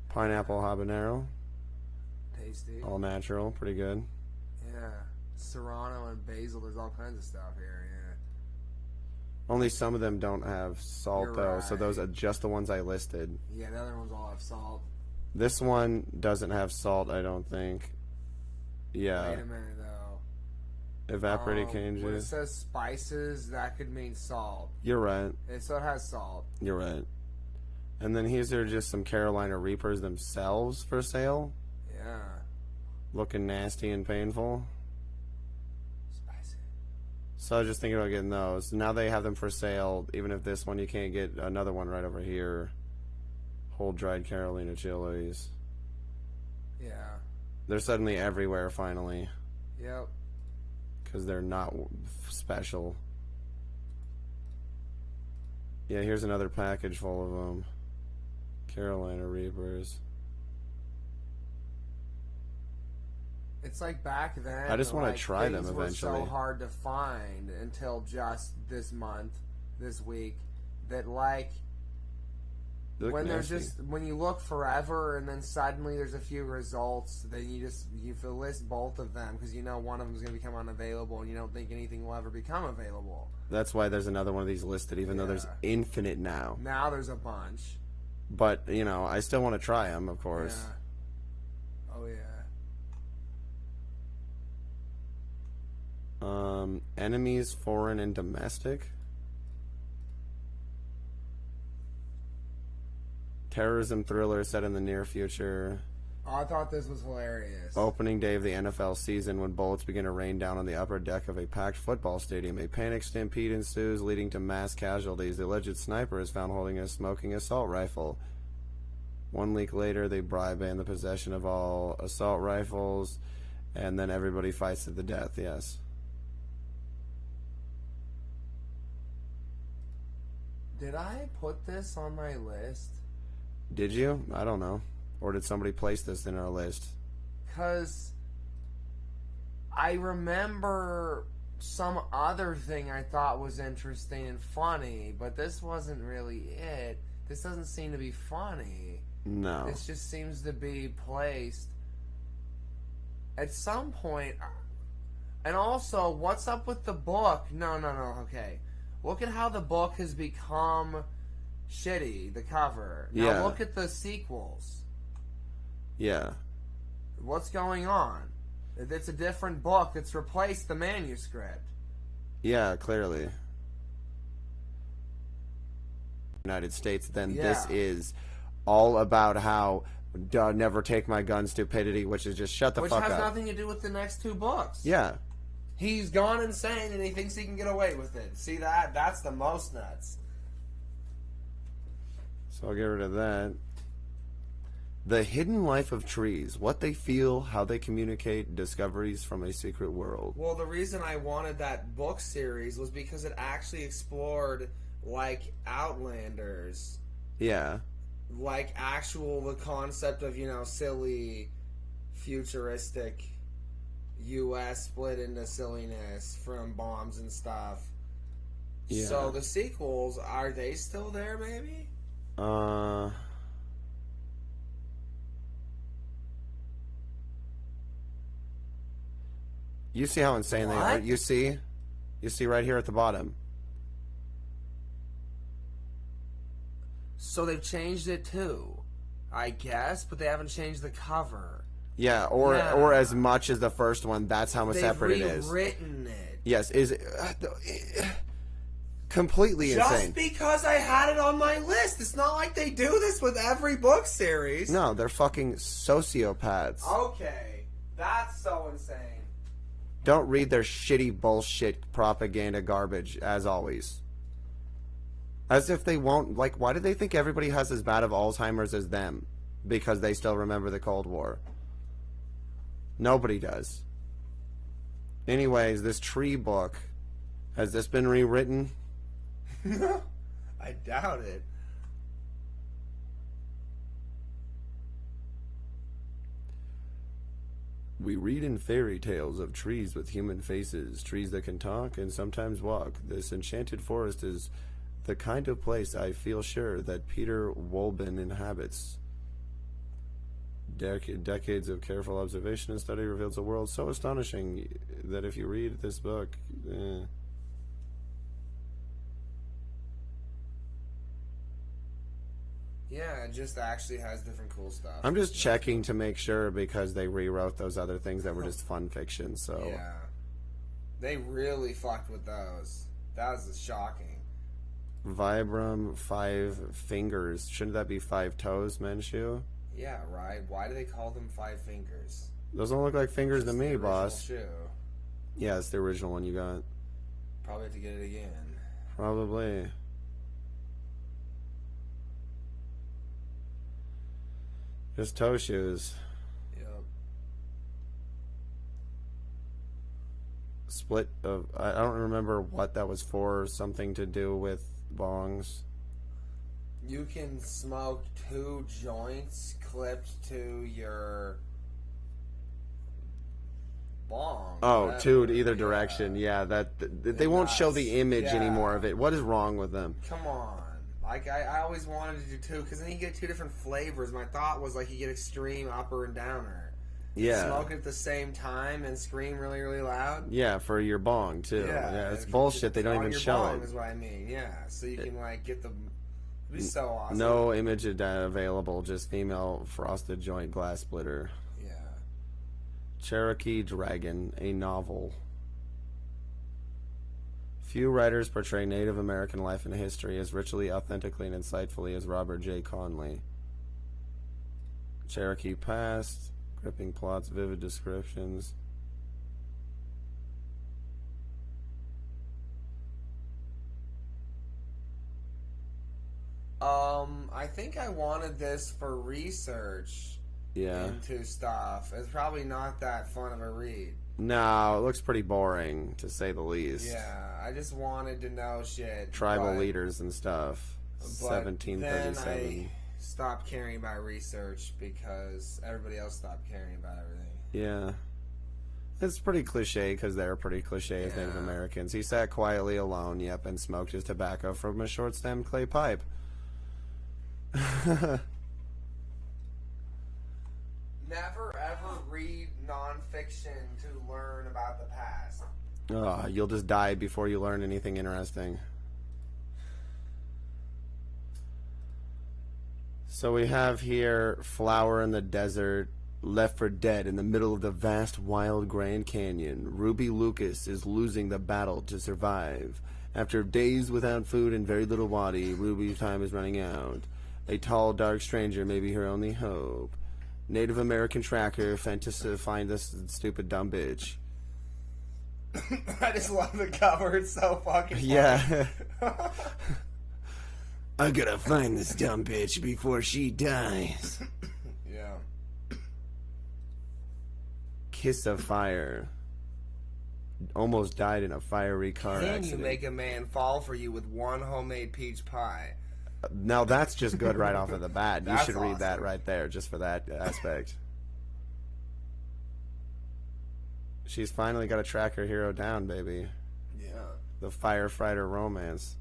Pineapple habanero. Tasty. All natural. Pretty good. Yeah. Serrano and basil. There's all kinds of stuff here. Yeah. Only some of them don't have salt, You're though. So right. those are just the ones I listed. Yeah, the other ones all have salt. This one doesn't have salt, I don't think. Yeah. Wait a minute, though. Evaporated cane When it juice. says spices, that could mean salt. You're right. So it has salt. You're right. And then here's there just some Carolina Reapers themselves for sale. Yeah. Looking nasty and painful. Spicy. So I was just thinking about getting those. Now they have them for sale. Even if this one, you can't get another one right over here. Whole dried Carolina chilies. Yeah. They're suddenly everywhere finally. Yep. Because they're not special. Yeah, here's another package full of them. Carolina Reapers. It's like back then. I just wanna like, try them things were eventually. so hard to find until just this month, this week, that like They look when nasty. there's just when you look forever and then suddenly there's a few results, then you list both of them because you know one of them is going to become unavailable and you don't think anything will ever become available. That's why there's another one of these listed, even though there's Yeah. infinite now. Now there's a bunch. But, you know, I still want to try them, of course. Yeah. Oh yeah. Enemies, foreign and domestic. Terrorism thriller set in the near future. I thought this was hilarious. Opening day of the NFL season, when bullets begin to rain down on the upper deck of a packed football stadium, a panic stampede ensues, leading to mass casualties. The alleged sniper is found holding a smoking assault rifle. 1 week later, they ban the possession of all assault rifles, and then everybody fights to the death, yes. Did I put this on my list? Did you? I don't know. Or did somebody place this in our list? Because I remember some other thing I thought was interesting and funny, but this wasn't really it. This doesn't seem to be funny. No. This just seems to be placed at some point. And also, what's up with the book? No, okay. Look at how the book has become shitty, the cover. Now Yeah. look at the sequels. Yeah. What's going on? It's a different book. It's replaced the manuscript. Yeah, clearly. United States, then this Yeah. is all about how never take my gun stupidity, which is just shut the Which fuck has up. nothing to do with the next two books. Yeah. He's gone insane and he thinks he can get away with it. See that? That's the most nuts. So I'll get rid of that. The Hidden Life of Trees. What they feel, how they communicate, discoveries from a secret world. Well, the reason I wanted that book series was because it actually explored, like, Outlanders. Yeah. Like, the concept of, silly, futuristic U.S. split into silliness from bombs and stuff. Yeah. So the sequels, are they still there, maybe? You see how insane they are? What? You see right here at the bottom. So they've changed it too, I guess, but they haven't changed the cover. Yeah, or as much as the first one. That's how much They've separate it is. rewritten it. Yes, is completely insane. Just because I had it on my list. It's not like they do this with every book series. No, they're fucking sociopaths. Okay, that's so insane. Don't read their shitty bullshit propaganda garbage, as always. As if they won't, like, why do they think everybody has as bad of Alzheimer's as them? Because they still remember the Cold War. Nobody does. Anyways, this tree book, has this been rewritten? I doubt it. We read in fairy tales of trees with human faces, trees that can talk and sometimes walk. This enchanted forest is the kind of place I feel sure that Peter Wolben inhabits. Decades of careful observation and study reveals a world so astonishing that if you read this book... Yeah, it just actually has different cool stuff. I'm just checking to make sure because they rewrote those other things that were just fun fiction, so... Yeah. They really fucked with those. That was shocking. Vibram, 5 fingers. Shouldn't that be 5 toes, Menshu? Yeah, right. Why do they call them 5 fingers? Those don't look like fingers to me, The original boss. shoe. Yeah, it's the original one you got. Probably have to get it again. Probably. Just toe shoes. Yep. Split of... I don't remember what that was for. Something to do with bongs. You can smoke 2 joints clipped to your bong. Oh, whatever. to either direction. Yeah, they won't show the image Yeah. anymore of it. What is wrong with them? Come on. Like, I always wanted to do 2, because then you get 2 different flavors. My thought was, like, you get extreme upper and downer. Yeah. Smoke it at the same time and scream really, really loud. Yeah, for your bong, too. Yeah, it's if- bullshit. They don't on even your show bong it. is what I mean, yeah. So you can, like, get the... It'd be so awesome. No image available, just female frosted joint glass splitter. Yeah. Cherokee Dragon, a novel. Few writers portray Native American life and history as richly, authentically, and insightfully as Robert J. Conley. Cherokee past, gripping plots, vivid descriptions. I think I wanted this for research Yeah. into stuff. It's probably not that fun of a read. No, it looks pretty boring, to say the least. Yeah, I just wanted to know shit. Tribal leaders and stuff. But 1737. then I stopped caring about research because everybody else stopped caring about everything. Yeah. It's pretty cliche because they're pretty cliche as Native Americans. He sat quietly alone, yep, and smoked his tobacco from a short-stemmed clay pipe. Never ever read nonfiction to learn about the past. You'll just die before you learn anything interesting. So we have here Flower in the Desert, left for dead in the middle of the vast wild Grand Canyon. Ruby Lucas is losing the battle to survive. After days without food and very little water, Ruby's time is running out. A tall, dark stranger may be her only hope. Native American tracker sent to find this stupid dumb bitch. I just love the cover. It's so fucking funny. Yeah. I gotta find this dumb bitch before she dies. Yeah. Kiss of Fire. Almost died in a fiery car Can accident. you make a man fall for you with one homemade peach pie? Now that's just good right off of the bat. You That's should read that awesome. right there just for that aspect. She's finally got to track her hero down, baby. Yeah. The firefighter romance.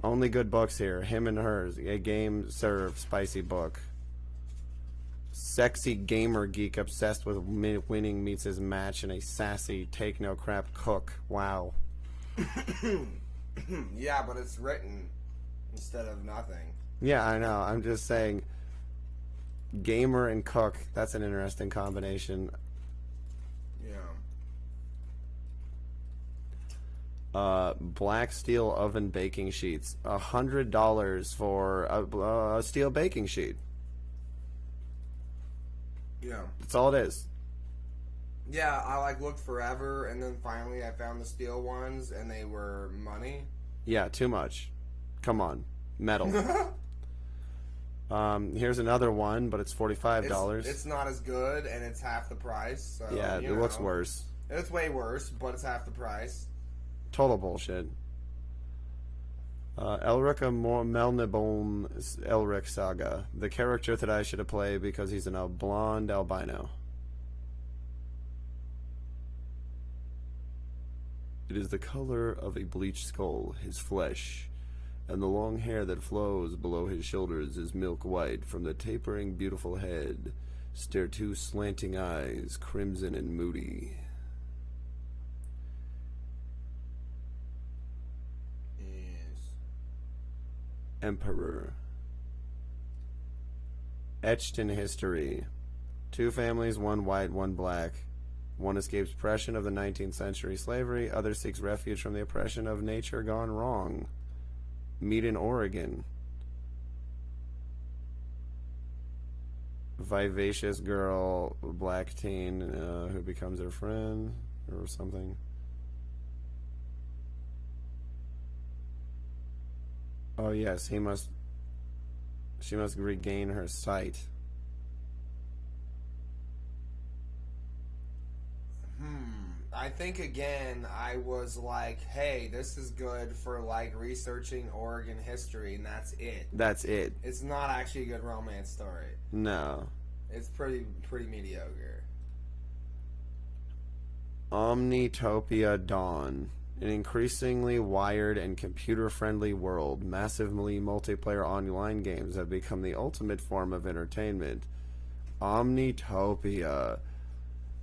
Only good books here. Him and Hers. A game served. Spicy book. Sexy gamer geek obsessed with winning meets his match in a sassy take no crap cook. Wow. Yeah, but it's written instead of nothing. Yeah, I know. I'm just saying, gamer and cook, that's an interesting combination. Yeah. Black steel oven baking sheets. $100 for a steel baking sheet. Yeah. That's all it is. Yeah, I looked forever, and then finally I found the steel ones, and they were money. Yeah, too much. Come on. Metal. Here's another one, but it's $45. It's not as good, and it's half the price. So, Yeah, it looks worse. It's way worse, but it's half the price. Total bullshit. Elrica Melnibohm Elric Saga. The character that I should have played because he's a blonde albino. It is the color of a bleached skull, his flesh, and the long hair that flows below his shoulders is milk white. From the tapering, beautiful head stare two slanting eyes, crimson and moody. Yes. Emperor. Etched in history. Two families, one white, one black. One escapes oppression of the 19th century slavery, other seeks refuge from the oppression of nature gone wrong. Meet in Oregon. Vivacious girl, black teen, who becomes her friend, or something. Oh yes, she must regain her sight. I think again I was like, hey, this is good for researching Oregon history, and that's it. That's it. It's not actually a good romance story. No. It's pretty mediocre. Omnitopia Dawn. An increasingly wired and computer-friendly world, massively multiplayer online games have become the ultimate form of entertainment. Omnitopia.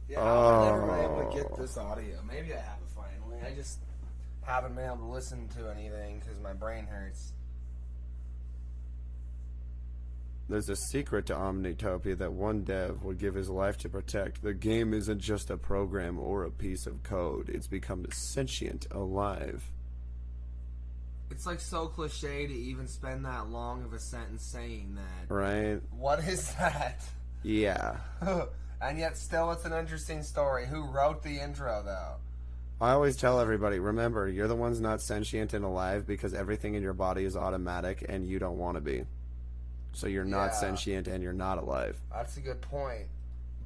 Yeah, I've never been able to get this audio. Maybe I have it finally. I just haven't been able to listen to anything because my brain hurts. There's a secret to Omnitopia that one dev would give his life to protect. The game isn't just a program or a piece of code. It's become sentient, alive. It's like so cliche to even spend that long of a sentence saying that. Right? What is that? Yeah. And yet still it's an interesting story. Who wrote the intro, though? I always tell everybody, remember, you're the ones not sentient and alive because everything in your body is automatic and you don't want to be. So you're not sentient and you're not alive. That's a good point.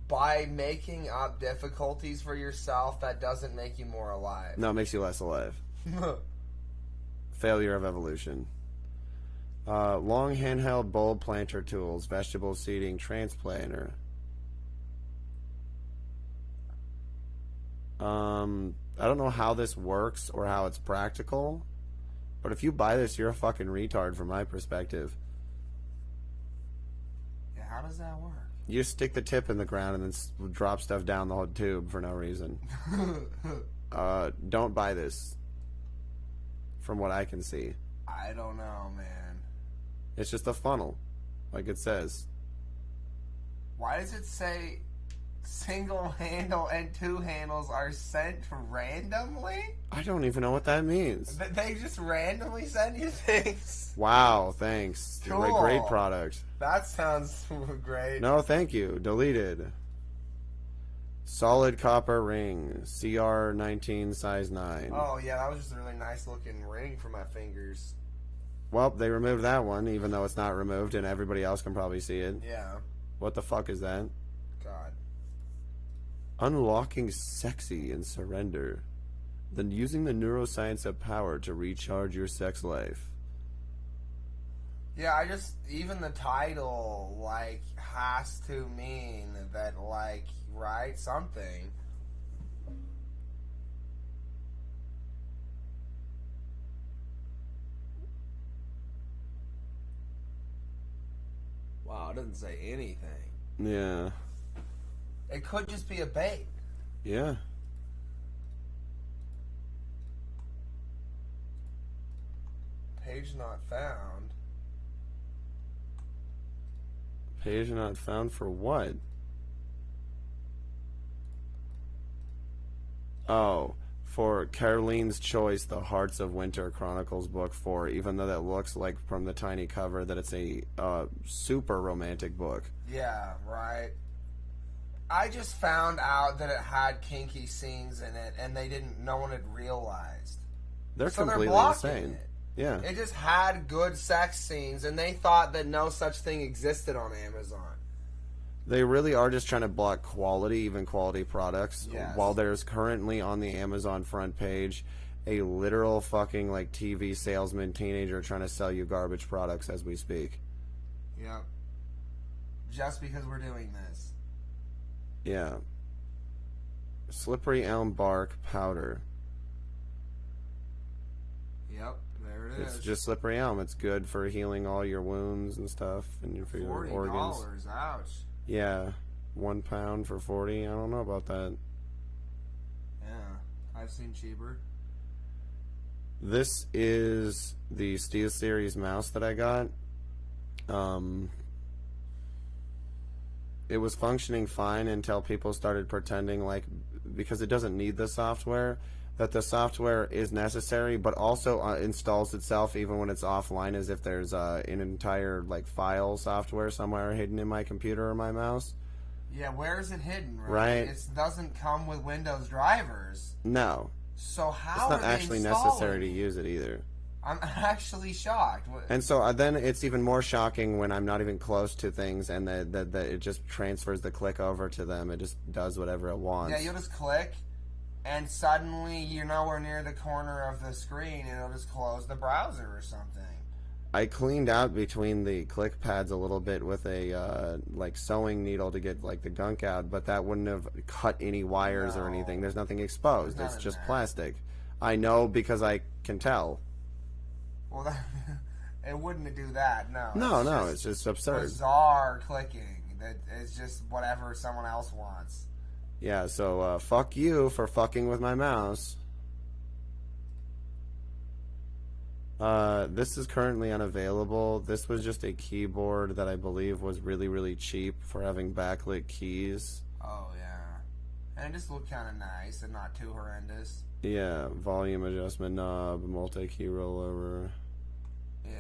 By making up difficulties for yourself, that doesn't make you more alive. No, it makes you less alive. Failure of evolution. Long handheld bulb planter tools, vegetable seeding, transplanter. I don't know how this works or how it's practical, but if you buy this, you're a fucking retard from my perspective. Yeah, how does that work? You just stick the tip in the ground and then drop stuff down the whole tube for no reason. Don't buy this, from what I can see. I don't know, man. It's just a funnel, like it says. Why does it say single handle and two handles are sent randomly? I don't even know what that means. They just randomly send you things? Wow, thanks. Cool. Great product. That sounds great. No, thank you. Deleted. Solid copper ring. CR19 size 9. Oh, yeah, that was just a really nice looking ring for my fingers. Well, they removed that one, even though it's not removed, and everybody else can probably see it. Yeah. What the fuck is that? God. Unlocking sexy and surrender. Then using the neuroscience of power to recharge your sex life. Yeah, even the title, like, has to mean that, like, right? Something. Wow, it doesn't say anything. Yeah. It could just be a bait. Yeah. Page not found. Page not found for what? Oh, for Caroline's Choice, The Hearts of Winter Chronicles Book 4, even though that looks like from the tiny cover that it's a super romantic book. Yeah, right. I just found out that it had kinky scenes in it, and no one had realized. They're So completely blocking insane. it. Yeah. It just had good sex scenes, and they thought that no such thing existed on Amazon. They really are just trying to block quality, even quality products. Yes. While there's currently on the Amazon front page a literal fucking like TV salesman teenager trying to sell you garbage products as we speak. Yep. Just because we're doing this. Yeah. Slippery elm bark powder. Yep, there it is. It's just slippery elm. It's good for healing all your wounds and stuff and for your organs. $40, ouch. Yeah. 1 pound for 40. I don't know about that. Yeah, I've seen cheaper. This is the SteelSeries mouse that I got. It was functioning fine until people started pretending like, because it doesn't need the software, that the software is necessary, but also installs itself even when it's offline, as if there's an entire like file software somewhere hidden in my computer or my mouse. Yeah, where is it hidden? Right. It doesn't come with Windows drivers. No. So how It's not are they actually installing necessary to it? use it either. I'm actually shocked. And so then it's even more shocking when I'm not even close to things and that it just transfers the click over to them. It just does whatever it wants. Yeah, you'll just click, and suddenly you're nowhere near the corner of the screen, and it'll just close the browser or something. I cleaned out between the click pads a little bit with a like sewing needle to get like the gunk out, but that wouldn't have cut any wires or anything. There's nothing exposed. There's It's nothing just there. plastic. I know because I can tell. Well, it wouldn't do that, no. No, it's just absurd. Bizarre clicking. That is just whatever someone else wants. Yeah, so fuck you for fucking with my mouse. This is currently unavailable. This was just a keyboard that I believe was really, really cheap for having backlit keys. Oh, yeah. And it just looked kind of nice and not too horrendous. Yeah, volume adjustment knob, multi-key rollover. Yeah.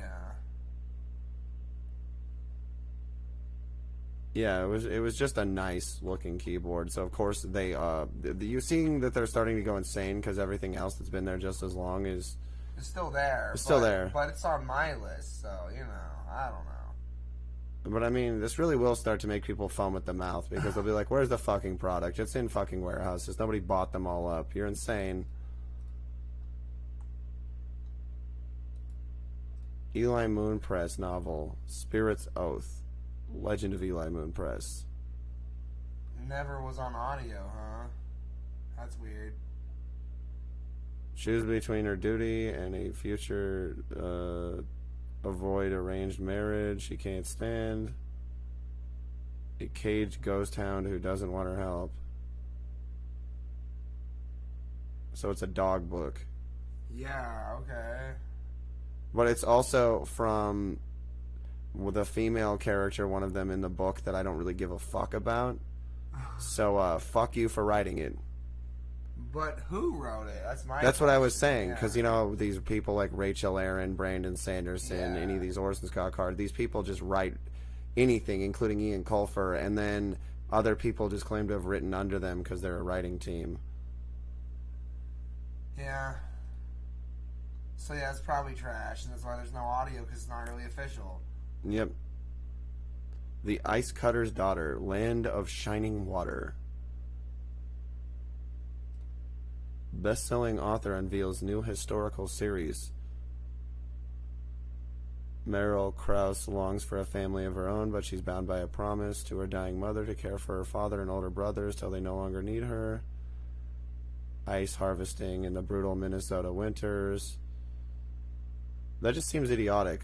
Yeah, it was just a nice looking keyboard. So of course they you seeing that they're starting to go insane because everything else that's been there just as long is it's still there. It's still there. But it's on my list, so you know, I don't know. But I mean, this really will start to make people foam at the mouth because they'll be like, "Where's the fucking product? It's in fucking warehouses. Nobody bought them all up. You're insane." Eli Moon Press novel, Spirit's Oath, Legend of Eli Moon Press. Never was on audio, huh? That's weird. Choose between her duty and a future, avoid arranged marriage she can't stand. A caged ghost hound who doesn't want her help. So it's a dog book. Yeah, okay. But it's also from the female character, one of them in the book that I don't really give a fuck about. So, fuck you for writing it. But who wrote it? That's what I was saying, because, you know, these people like Rachel Aaron, Brandon Sanderson, Yeah. any of these Orson Scott Card, these people just write anything, including Ian Colfer, and then other people just claim to have written under them because they're a writing team. Yeah. So yeah, it's probably trash, and that's why there's no audio, because it's not really official. Yep. The Ice Cutter's Daughter, Land of Shining Water. Best-selling author unveils new historical series. Meryl Krause longs for a family of her own, but she's bound by a promise to her dying mother to care for her father and older brothers till they no longer need her. Ice harvesting in the brutal Minnesota winters. That just seems idiotic.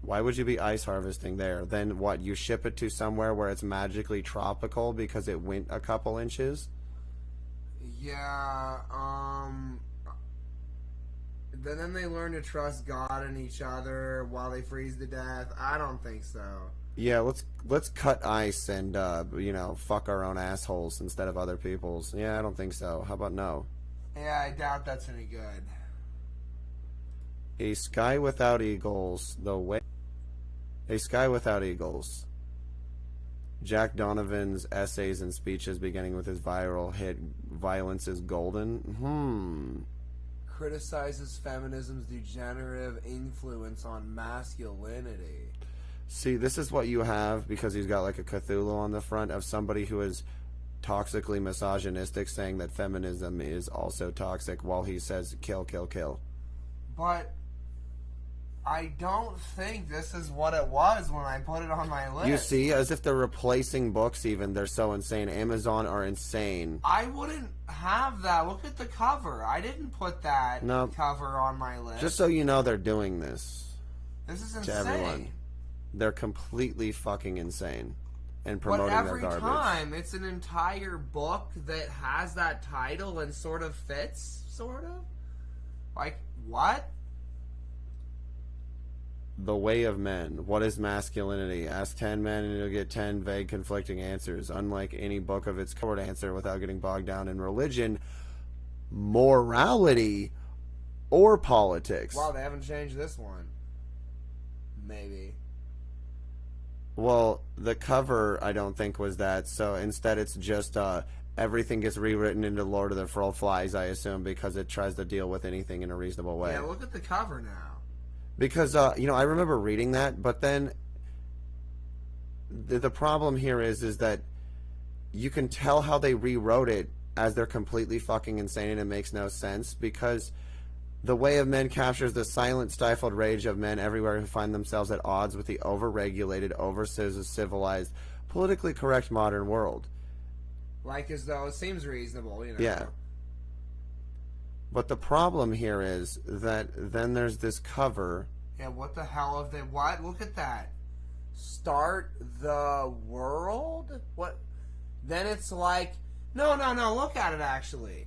Why would you be ice harvesting there? Then what, you ship it to somewhere where it's magically tropical because it went a couple inches? Yeah, then they learn to trust God and each other while they freeze to death. I don't think so. Yeah, let's cut ice and, you know, fuck our own assholes instead of other people's. Yeah, I don't think so. How about no? Yeah, I doubt that's any good. A Sky Without Eagles, A Sky Without Eagles. Jack Donovan's essays and speeches beginning with his viral hit Violence is Golden. Criticizes feminism's degenerative influence on masculinity. See, this is what you have because he's got like a Cthulhu on the front of somebody who is toxically misogynistic saying that feminism is also toxic while he says kill, kill, kill. But I don't think this is what it was when I put it on my list. You see, as if they're replacing books even. They're so insane. Amazon are insane. I wouldn't have that. Look at the cover. I didn't put that cover on my list. Just so you know, they're doing this. This is insane. To everyone. They're completely fucking insane. And promoting their garbage. But every time, it's an entire book that has that title and sort of fits, sort of? Like, what? The Way of Men. What is masculinity? Ask 10 men and you'll get 10 vague, conflicting answers. Unlike any book of its short answer without getting bogged down in religion, morality, or politics. Wow, they haven't changed this one. Maybe. Well, the cover, I don't think, was that. So instead it's just everything gets rewritten into Lord of the Flies, I assume, because it tries to deal with anything in a reasonable way. Yeah, look at the cover now. Because, you know, I remember reading that, but then the problem here is that you can tell how they rewrote it as they're completely fucking insane and it makes no sense, because The Way of Men captures the silent, stifled rage of men everywhere who find themselves at odds with the over-regulated, over-civilized, politically correct modern world. Like as though it seems reasonable, you know. Yeah. But the problem here is that then there's this cover. Yeah, what the hell have they... What? Look at that. Start the world? What? Then it's like... No, look at it, actually.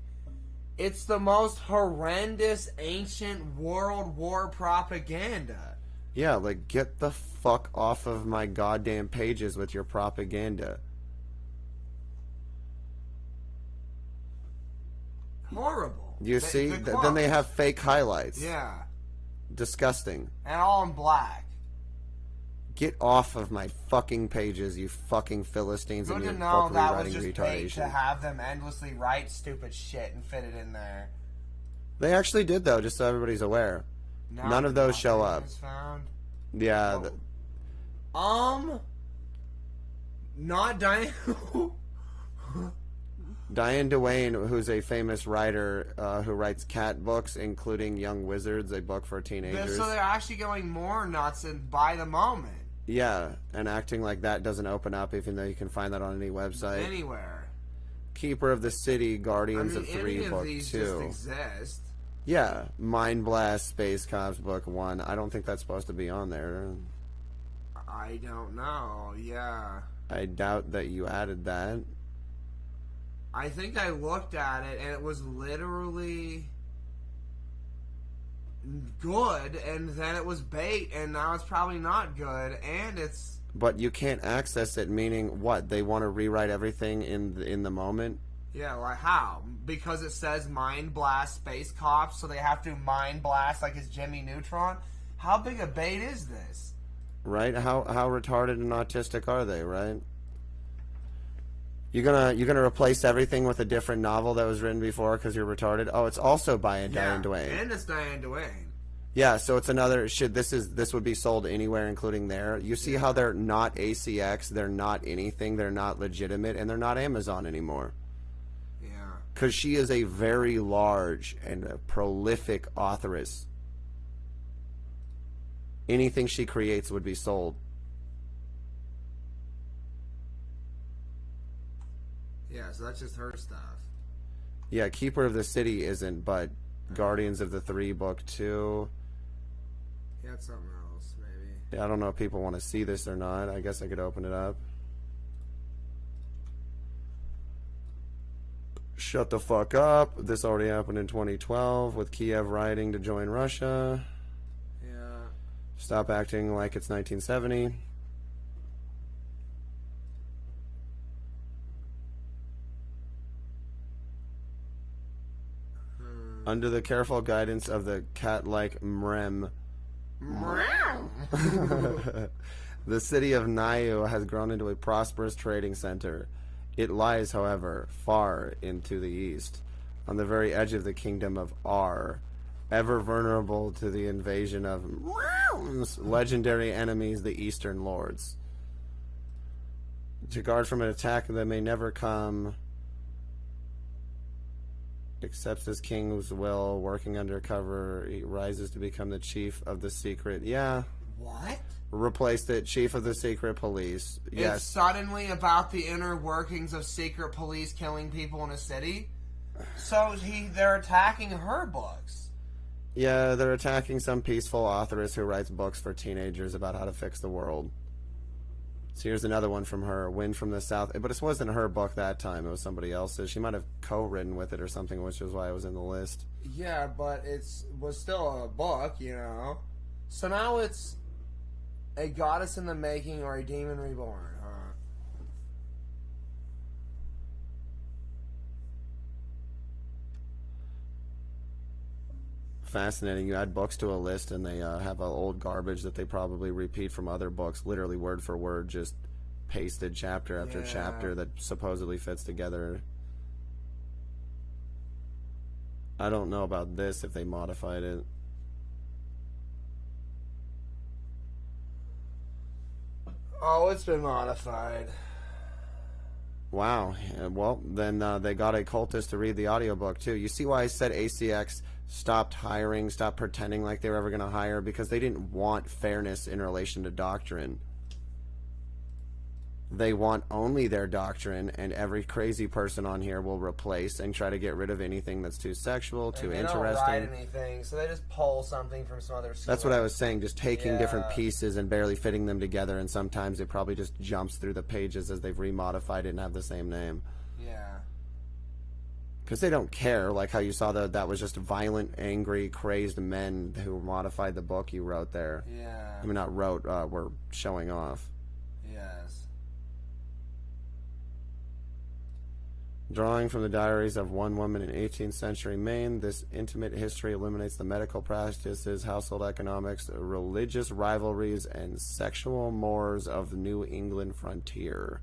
It's the most horrendous ancient World War propaganda. Yeah, like, get the fuck off of my goddamn pages with your propaganda. Horrible. You see? Then they have fake highlights. Yeah. Disgusting. And all in black. Get off of my fucking pages, you fucking Philistines, Good and your to know book that was rewriting just bait to retardation. have them endlessly write stupid shit and fit it in there. They actually did, though, just so everybody's aware. None of those show up. Found. Yeah. Not Diane. Diane Duane, who's a famous writer who writes cat books, including Young Wizards, a book for teenagers. So they're actually going more nuts and by the moment. Yeah, and acting like that doesn't open up, even though you can find that on any website. Anywhere. Keeper of the City, Guardians of 3, any Book of these 2. just exist. Yeah, Mind Blast, Space Cops, Book 1. I don't think that's supposed to be on there. I don't know, yeah. I doubt that you added that. I think I looked at it and it was literally good, and then it was bait, and now it's probably not good, and it's... But you can't access it, meaning what? They want to rewrite everything in the moment? Yeah, like how? Because it says Mind Blast Space Cops, so they have to Mind Blast like it's Jimmy Neutron? How big a bait is this? Right? How retarded and autistic are they, right? You're gonna replace everything with a different novel that was written before because you're retarded? Oh, it's also by Diane Duane. And it's Diane Duane. Yeah, so it's another this would be sold anywhere, including there. You see how they're not ACX, they're not anything, they're not legitimate, and they're not Amazon anymore. Yeah. Because she is a very large and a prolific authoress. Anything she creates would be sold. Yeah, so that's just her stuff. Yeah, Keeper of the City isn't, but Guardians of the 3, Book 2. Yeah, it's something else, maybe. Yeah, I don't know if people want to see this or not. I guess I could open it up. Shut the fuck up. This already happened in 2012 with Kiev rioting to join Russia. Yeah. Stop acting like it's 1970. Under the careful guidance of the cat-like Mrem, the city of Nayu has grown into a prosperous trading center. It lies, however, far into the east, on the very edge of the kingdom of R, ever vulnerable to the invasion of Mrem's legendary enemies, the Eastern Lords. To guard from an attack that may never come, accepts his king's will, working undercover, he rises to become the chief of the secret. Yeah. What? Replaced it, chief of the secret police. Yes. It's suddenly about the inner workings of secret police killing people in a city? So they're attacking her books. Yeah, they're attacking some peaceful authoress who writes books for teenagers about how to fix the world. So here's another one from her, Wind from the South. But it wasn't her book that time. It was somebody else's. She might have co-written with it or something, which is why it was in the list. Yeah, but was still a book, you know. So now it's a goddess in the making or a demon reborn, huh? Fascinating. You add books to a list and they have old garbage that they probably repeat from other books, literally word for word, just pasted chapter after chapter that supposedly fits together. I don't know about this, if they modified it. Oh, it's been modified. Wow. Well, then they got a cultist to read the audiobook too. You see why I said ACX stopped hiring, stopped pretending like they were ever going to hire? Because they didn't want fairness in relation to doctrine. They want only their doctrine, and every crazy person on here will replace and try to get rid of anything that's too sexual, too interesting. They don't write anything, so they just pull something from some other source. That's what I was saying, just taking different pieces and barely fitting them together, and sometimes it probably just jumps through the pages as they've remodified it and have the same name. Yeah. Because they don't care, like how you saw that was just violent, angry, crazed men who modified the book you wrote there. Yeah. I mean, not wrote, were showing off. Yes. Drawing from the diaries of one woman in 18th century Maine, this intimate history illuminates the medical practices, household economics, religious rivalries, and sexual mores of the New England frontier.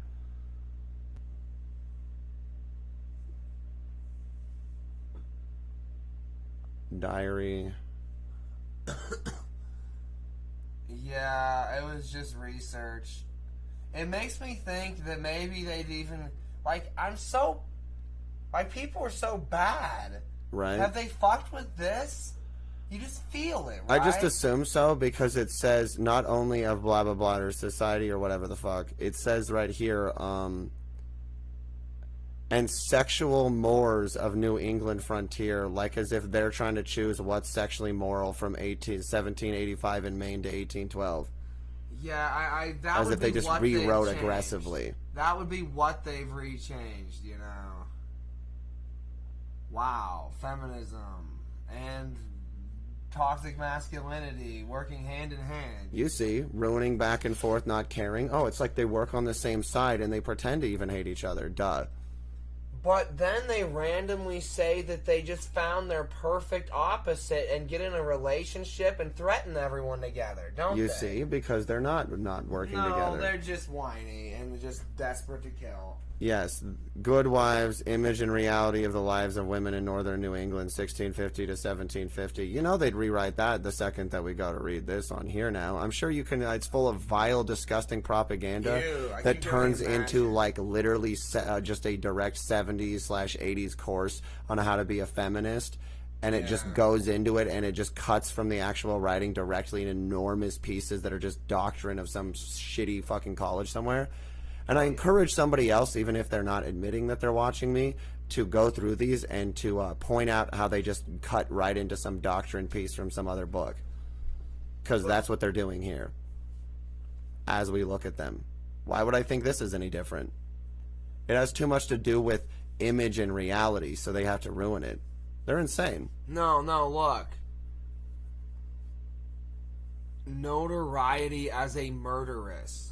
Diary. Yeah, it was just research. It makes me think that maybe they'd even... Like, people are so bad. Right. Have they fucked with this? You just feel it, right? I just assume so because it says not only of blah blah blah or society or whatever the fuck. It says right here, and sexual mores of New England frontier, like as if they're trying to choose what's sexually moral from 1785 in Maine to 1812. Yeah, that as would if they be just what rewrote they've changed. aggressively. That would be what they've rechanged, you know. Wow, feminism and toxic masculinity working hand in hand. You see, ruining back and forth, not caring. Oh, it's like they work on the same side and they pretend to even hate each other. Duh. But then they randomly say that they just found their perfect opposite and get in a relationship and threaten everyone together, don't they? You see, because they're not working together. No, they're just whiny and just desperate to kill. Yes, Good Wives, Image and Reality of the Lives of Women in Northern New England, 1650 to 1750. You know they'd rewrite that the second that we go to read this on here now. I'm sure you can, it's full of vile, disgusting propaganda that turns into, like, literally just a direct 70s/80s course on how to be a feminist. And it just goes into it, and it just cuts from the actual writing directly in enormous pieces that are just doctrine of some shitty fucking college somewhere. And I encourage somebody else, even if they're not admitting that they're watching me, to go through these and to point out how they just cut right into some doctrine piece from some other book. Because that's what they're doing here. As we look at them. Why would I think this is any different? It has too much to do with image and reality, so they have to ruin it. They're insane. No, look. Notoriety as a murderess.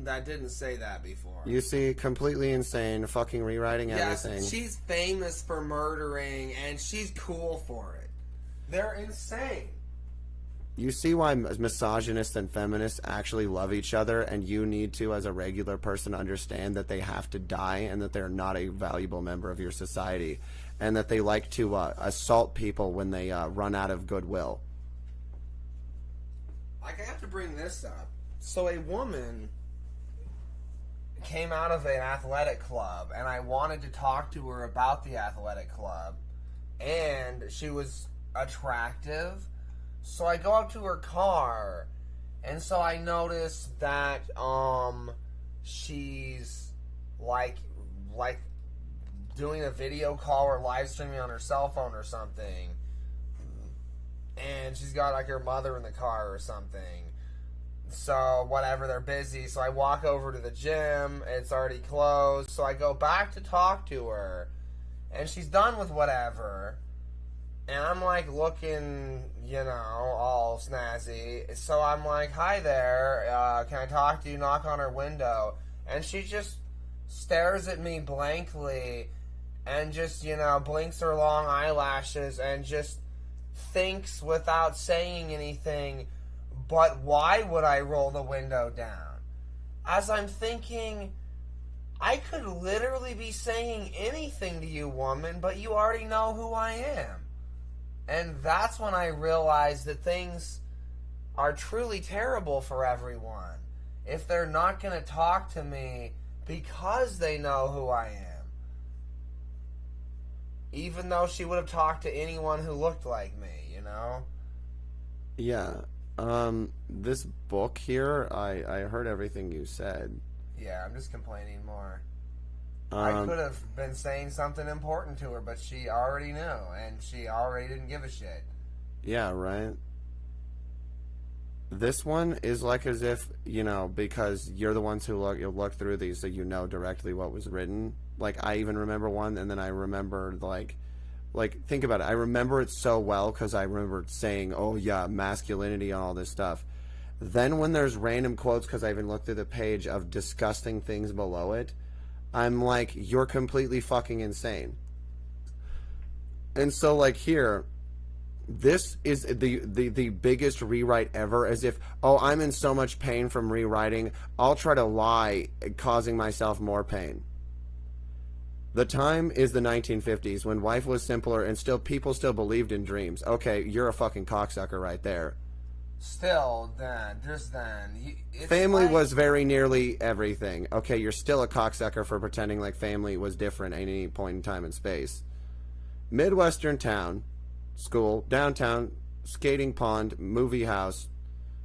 I didn't say that before. You see, completely insane, fucking rewriting everything. Yes, she's famous for murdering, and she's cool for it. They're insane. You see why misogynists and feminists actually love each other, and you need to, as a regular person, understand that they have to die and that they're not a valuable member of your society, and that they like to assault people when they run out of goodwill. Like, I have to bring this up. So a woman came out of an athletic club, and I wanted to talk to her about the athletic club, and she was attractive, so I go up to her car, and so I noticed that she's like doing a video call or live streaming on her cell phone or something, and she's got like her mother in the car or something. So, whatever, they're busy. So I walk over to the gym. It's already closed. So I go back to talk to her. And she's done with whatever. And I'm, like, looking, you know, all snazzy. So I'm like, hi there. Can I talk to you? Knock on her window. And she just stares at me blankly. And just, you know, blinks her long eyelashes. And just thinks without saying anything, but why would I roll the window down? As I'm thinking, I could literally be saying anything to you, woman, but you already know who I am. And that's when I realized that things are truly terrible for everyone if they're not going to talk to me because they know who I am. Even though she would have talked to anyone who looked like me, you know? Yeah. This book here, I heard everything you said. Yeah, I'm just complaining more. I could have been saying something important to her, but she already knew, and she already didn't give a shit. Yeah, right? This one is like as if, you know, because you're the ones who look through these, so you know directly what was written. Like, I even remember one, and then I remember, like, think about it. I remember it so well because I remember saying, oh, yeah, masculinity and all this stuff. Then when there's random quotes, because I even looked through the page of disgusting things below it, I'm like, you're completely fucking insane. And so, like, here, this is the biggest rewrite ever, as if, oh, I'm in so much pain from rewriting, I'll try to lie, causing myself more pain. The time is the 1950s, when life was simpler and still people still believed in dreams. Okay, you're a fucking cocksucker right there. Still, then, just then. Family was very nearly everything. Okay, you're still a cocksucker for pretending like family was different at any point in time and space. Midwestern town, school, downtown, skating pond, movie house,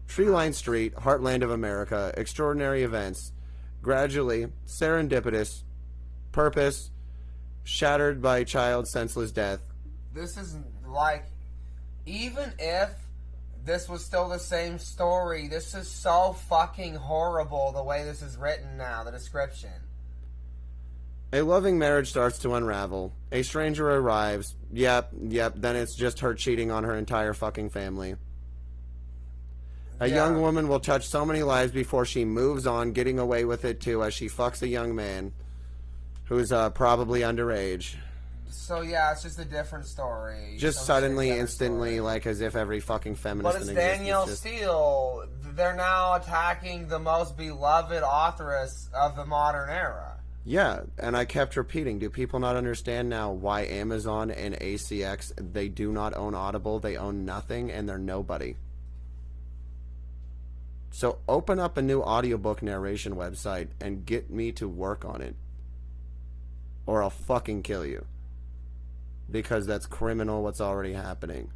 tree-lined street, heartland of America, extraordinary events, gradually, serendipitous, purpose, shattered by child's senseless death. This is like, even if this was still the same story, this is so fucking horrible the way this is written now, the description. A loving marriage starts to unravel. A stranger arrives. Yep, then it's just her cheating on her entire fucking family. A young woman will touch so many lives before she moves on, getting away with it too, as she fucks a young man who's probably underage. So yeah, it's just a different story. Just suddenly, instantly, story. Like as if every fucking feminist. But it's Danielle Steele. They're now attacking the most beloved authoress of the modern era. Yeah, and I kept repeating, do people not understand now why Amazon and ACX, they do not own Audible, they own nothing, and they're nobody. So open up a new audiobook narration website and get me to work on it. Or I'll fucking kill you. Because that's criminal what's already happening.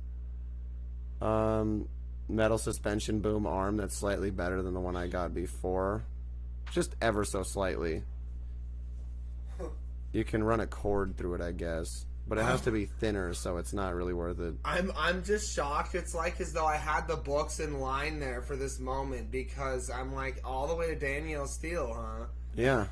Metal suspension boom arm that's slightly better than the one I got before. Just ever so slightly. You can run a cord through it, I guess. But it has to be thinner, so it's not really worth it. I'm just shocked. It's like as though I had the books in line there for this moment, because I'm like, all the way to Danielle Steele, huh? Yeah.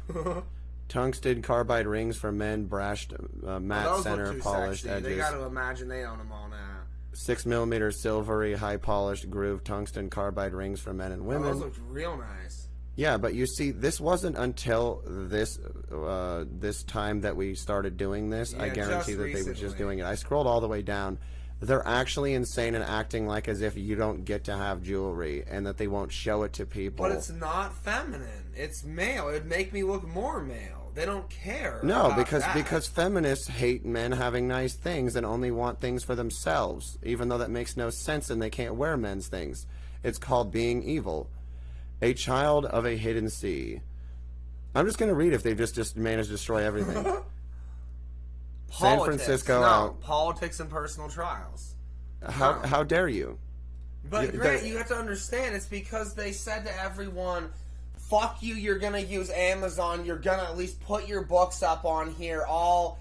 Tungsten carbide rings for men, brushed matte center, polished edges. They got to imagine they own them all now. 6mm silvery, high polished groove tungsten carbide rings for men and women. Those look real nice. Yeah, but you see, this wasn't until this time that we started doing this. Yeah, I guarantee that they were just doing it. I scrolled all the way down. They're actually insane and acting like as if you don't get to have jewelry and that they won't show it to people. But it's not feminine. It's male. It would make me look more male. They don't care. No, because feminists hate men having nice things and only want things for themselves, even though that makes no sense and they can't wear men's things. It's called being evil. A child of a hidden sea. I'm just going to read if they've just managed to destroy everything. San Francisco out. Politics and personal trials. How dare you? But Grant, you have to understand, it's because they said to everyone, fuck you, you're going to use Amazon, you're going to at least put your books up on here, all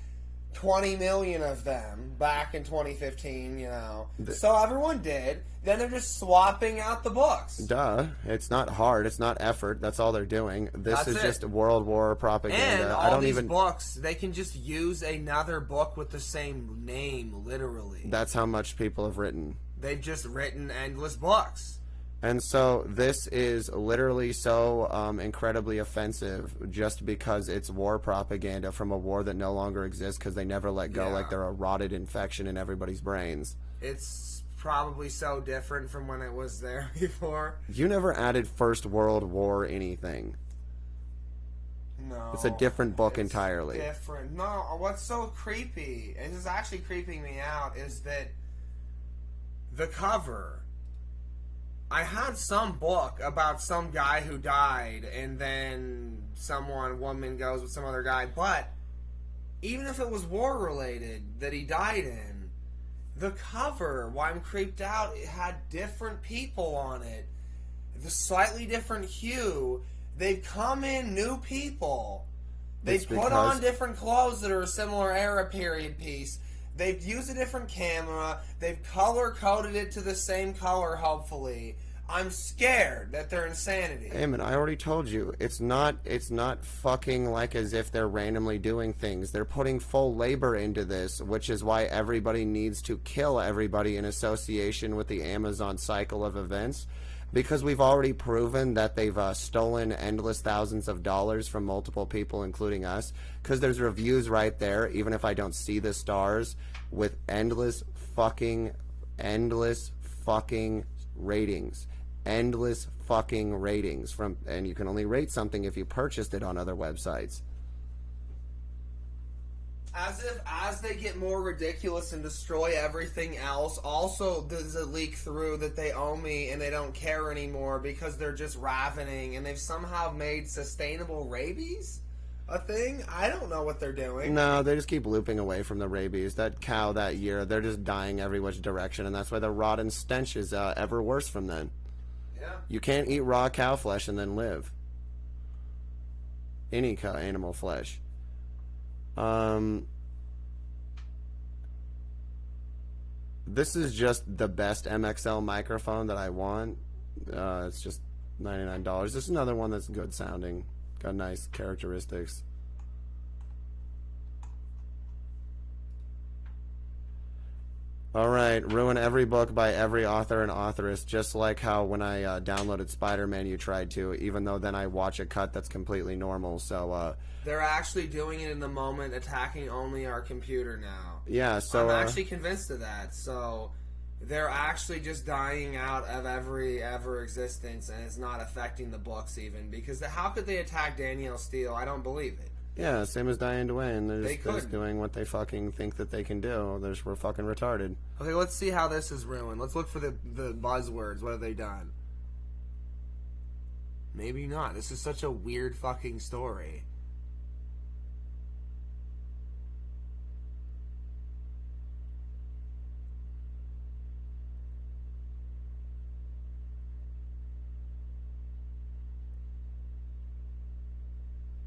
20 million of them, back in 2015, you know. So everyone did. Then they're just swapping out the books. Duh. It's not hard. It's not effort. That's all they're doing. This is just World War propaganda. And all these books, they can just use another book with the same name, literally. That's how much people have written. They've just written endless books. And so this is literally so incredibly offensive just because it's war propaganda from a war that no longer exists because they never let go, like they're a rotted infection in everybody's brains. It's probably so different from when it was there before. You never added First World War anything. No. It's a different book entirely. Different. No, what's so creepy, and this is actually creeping me out, is that the cover... I had some book about some guy who died, and then woman goes with some other guy, but even if it was war-related that he died in, the cover, why I'm creeped out, it had different people on it. The slightly different hue. They've come in new people. They've put on different clothes that are a similar era period piece. They've used a different camera. They've color-coded it to the same color, hopefully. I'm scared that they're insanity. Hey, man, I already told you. It's not fucking like as if they're randomly doing things. They're putting full labor into this, which is why everybody needs to kill everybody in association with the Amazon cycle of events. because we've already proven that they've stolen endless thousands of dollars from multiple people, including us, because there's reviews right there, even if I don't see the stars, with endless fucking ratings. Endless fucking ratings from, and you can only rate something if you purchased it on other websites. As they get more ridiculous and destroy everything else, also does it leak through that they owe me and they don't care anymore because they're just ravening, and they've somehow made sustainable rabies a thing? I don't know what they're doing. No, they just keep looping away from the rabies. That cow that year, they're just dying every which direction, and that's why the rot and stench is ever worse from then. Yeah. You can't eat raw cow flesh and then live. Any animal flesh. This is just the best MXL microphone that I want. It's just $99. This is another one that's good sounding. Got nice characteristics. Alright, ruin every book by every author and authoress, just like how when I downloaded Spider-Man you tried to, even though then I watch a cut that's completely normal, so they're actually doing it in the moment, attacking only our computer now. yeah, so I'm actually convinced of that. So they're actually just dying out of every ever existence, and it's not affecting the books even, because how could they attack Danielle Steele? I don't believe it. yeah, same as Diane Duane. They're just doing what they fucking think that they can do. We're fucking retarded. Okay, let's see how this is ruined. Let's look for the buzzwords. What have they done? Maybe not. This is such a weird fucking story.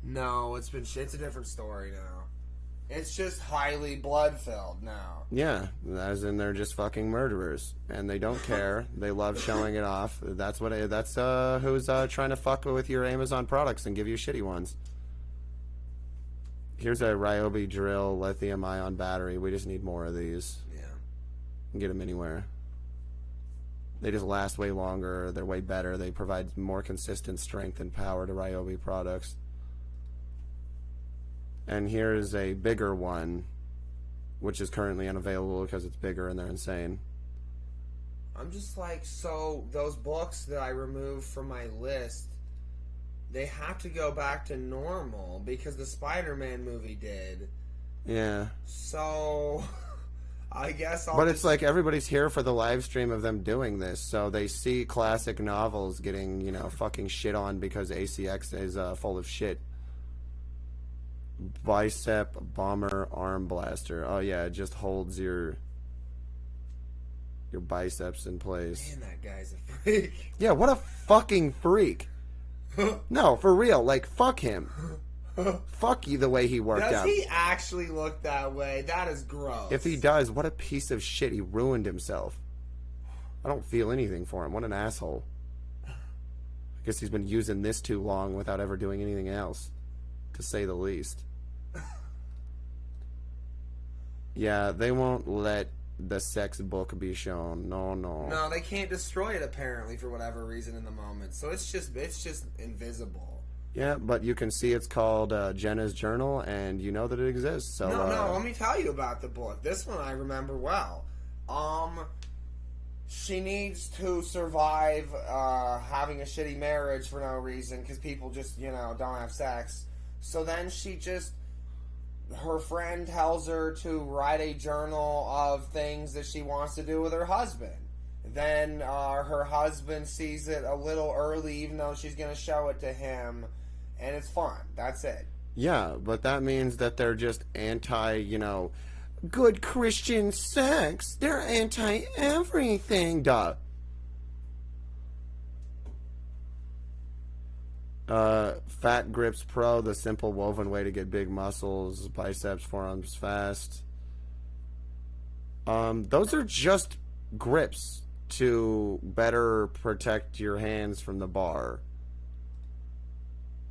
No, it's a different story now. It's just highly blood-filled now. Yeah, as in they're just fucking murderers, and they don't care. They love showing it off. That's who's trying to fuck with your Amazon products and give you shitty ones. Here's a Ryobi drill lithium-ion battery. We just need more of these. Yeah. You can get them anywhere. They just last way longer. They're way better. They provide more consistent strength and power to Ryobi products. And here's a bigger one, which is currently unavailable because it's bigger and they're insane. I'm just like, so those books that I removed from my list, they have to go back to normal because the Spider-Man movie did. Yeah. So I guess But it's like everybody's here for the live stream of them doing this, so they see classic novels getting, fucking shit on because ACX is full of shit. Bicep bomber arm blaster. Oh yeah, it just holds your biceps in place. Man, that guy's a freak. Yeah, what a fucking freak. No, for real, like fuck him. Fuck you the way he worked out. Does he actually look that way? That is gross. If he does, what a piece of shit. He ruined himself. I don't feel anything for him. What an asshole. I guess he's been using this too long without ever doing anything else, to say the least. Yeah, they won't let the sex book be shown. No. No, they can't destroy it apparently for whatever reason in the moment. So it's just invisible. Yeah, but you can see it's called Jenna's Journal, and you know that it exists. So no, let me tell you about the book. This one I remember well. She needs to survive having a shitty marriage for no reason because people just, don't have sex. So then her friend tells her to write a journal of things that she wants to do with her husband. Then her husband sees it a little early, even though she's going to show it to him, and it's fun. That's it. Yeah, but that means that they're just anti, good Christian sex. They're anti-everything, duh. Fat Grips Pro, the simple woven way to get big muscles, biceps, forearms fast. Those are just grips to better protect your hands from the bar.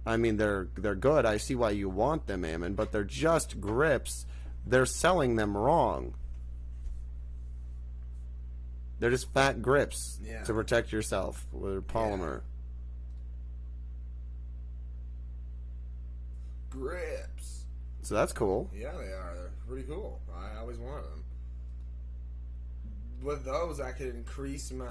I mean, they're good. I see why you want them, Ammon, but they're just grips. They're selling them wrong. They're just fat grips Yeah. to protect yourself with polymer. Grips. So that's cool. Yeah, they are. They're pretty cool. I always wanted them. With those, I could increase my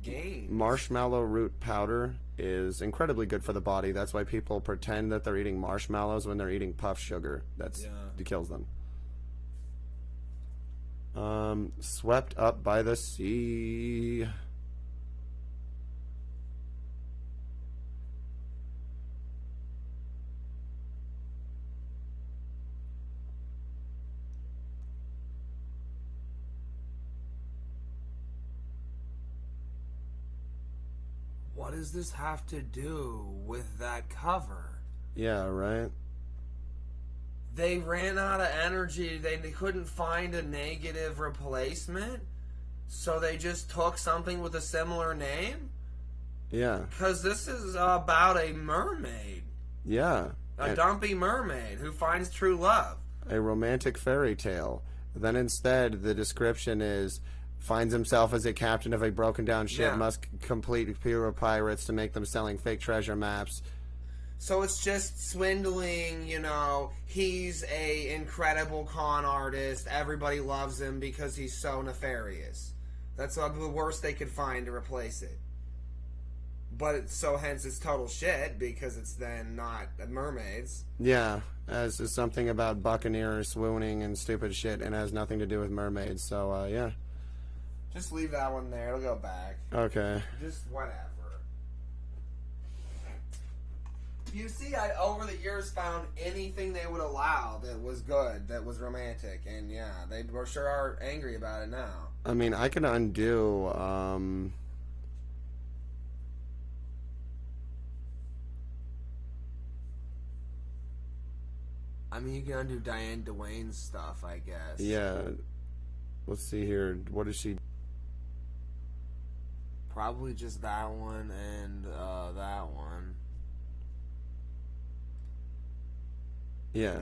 gain. Marshmallow root powder is incredibly good for the body. That's why people pretend that they're eating marshmallows when they're eating puff sugar. It kills them. Swept up by the sea. What does this have to do with that cover? Yeah, right? They ran out of energy. They couldn't find a negative replacement. So they just took something with a similar name? Yeah. Because this is about a mermaid. Yeah. A dumpy mermaid who finds true love. A romantic fairy tale. Then instead, the description is... finds himself as a captain of a broken down ship, must complete fewer pirates to make them selling fake treasure maps. So it's just swindling, you know, he's a incredible con artist, everybody loves him because he's so nefarious. That's the worst they could find to replace it. But hence it's total shit because it's then not mermaids. Yeah, as is something about buccaneers swooning and stupid shit and has nothing to do with mermaids, so yeah. Just leave that one there. It'll go back. Okay. Just whatever. You see, I over the years found anything they would allow that was good, that was romantic, and yeah, they sure are angry about it now. I mean, I can undo. I mean, you can undo Diane Dwayne's stuff, I guess. Yeah. Let's see here. What is she? Probably just that one and that one. Yeah.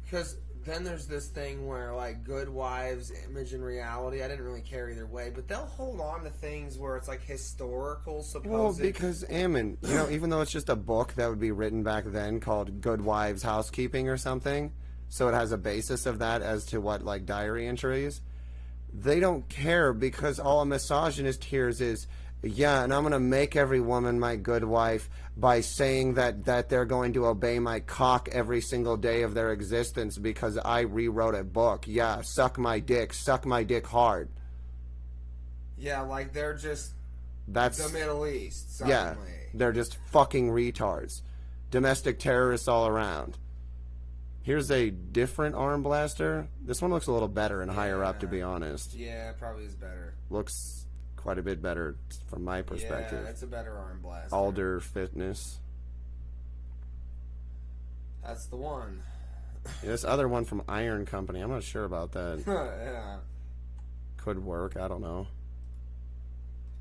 Because then there's this thing where, like, Good Wives, Image and Reality, I didn't really care either way, but they'll hold on to things where it's, like, historical, supposed... Well, because, Ammon, you know, even though it's just a book that would be written back then called Good Wives Housekeeping or something, so it has a basis of that as to what, like, diary entries, they don't care because all a misogynist hears is, yeah, and I'm going to make every woman my good wife by saying that they're going to obey my cock every single day of their existence because I rewrote a book. Yeah, suck my dick hard. Yeah, like they're just That's the Middle East, suddenly. Yeah, they're just fucking retards. Domestic terrorists all around. Here's a different arm blaster. This one looks a little better and higher up, to be honest. Yeah, it probably is better. Looks quite a bit better from my perspective. Yeah, it's a better arm blaster. Alder Fitness. That's the one. Yeah, this other one from Iron Company, I'm not sure about that. Yeah. Could work, I don't know.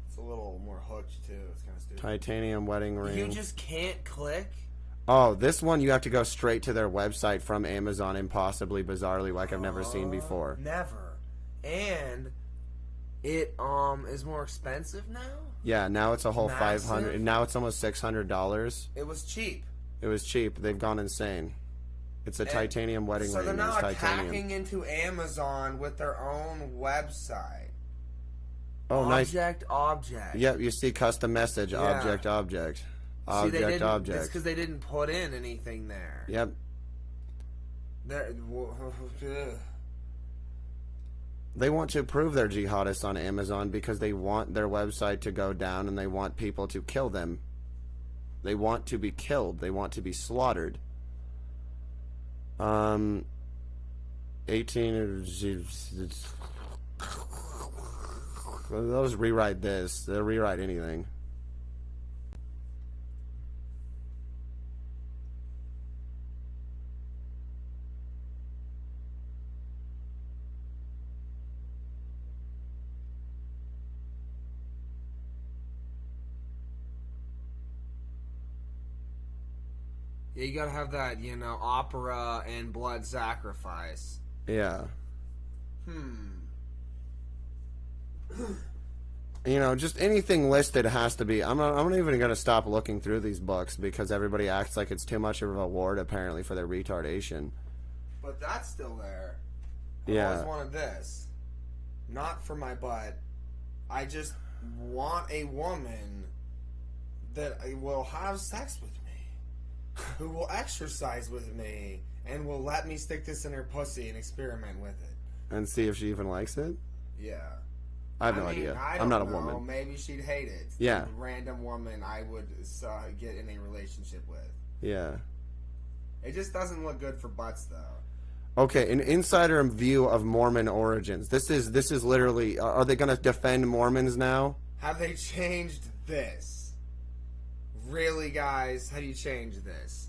It's a little more hooked, too. It's kind of stupid. Titanium wedding ring. You just can't click? Oh, this one you have to go straight to their website from Amazon, impossibly bizarrely, like I've never seen before. Never. And it is more expensive now? Yeah, now it's a whole Massive? $500. Now it's almost $600. It was cheap. It was cheap. They've gone insane. It's a titanium wedding So ring. they're now It's titanium. hacking into Amazon with their own website. Oh, nice. Object. Yep, you see custom message, Yeah. object. See, they didn't, It's because they didn't put in anything there. Yep. They want to prove they're jihadists on Amazon because they want their website to go down and they want people to kill them. They want to be killed. They want to be slaughtered. 18... They'll just rewrite this. They'll rewrite anything. Yeah, you gotta have that, opera and blood sacrifice. Yeah. You know, just anything listed has to be. I'm not even going to stop looking through these books because everybody acts like it's too much of a reward, apparently, for their retardation. But that's still there. Yeah. I always wanted this. Not for my butt. I just want a woman that will have sex with me, who will exercise with me, and will let me stick this in her pussy and experiment with it. And see if she even likes it? Yeah. I have no idea. I'm not a woman. Maybe she'd hate it. Yeah. A random woman I would get in a relationship with. Yeah. It just doesn't look good for butts, though. Okay, an insider view of Mormon origins. This is literally. Are they going to defend Mormons now? Have they changed this? Really, guys? How do you change this?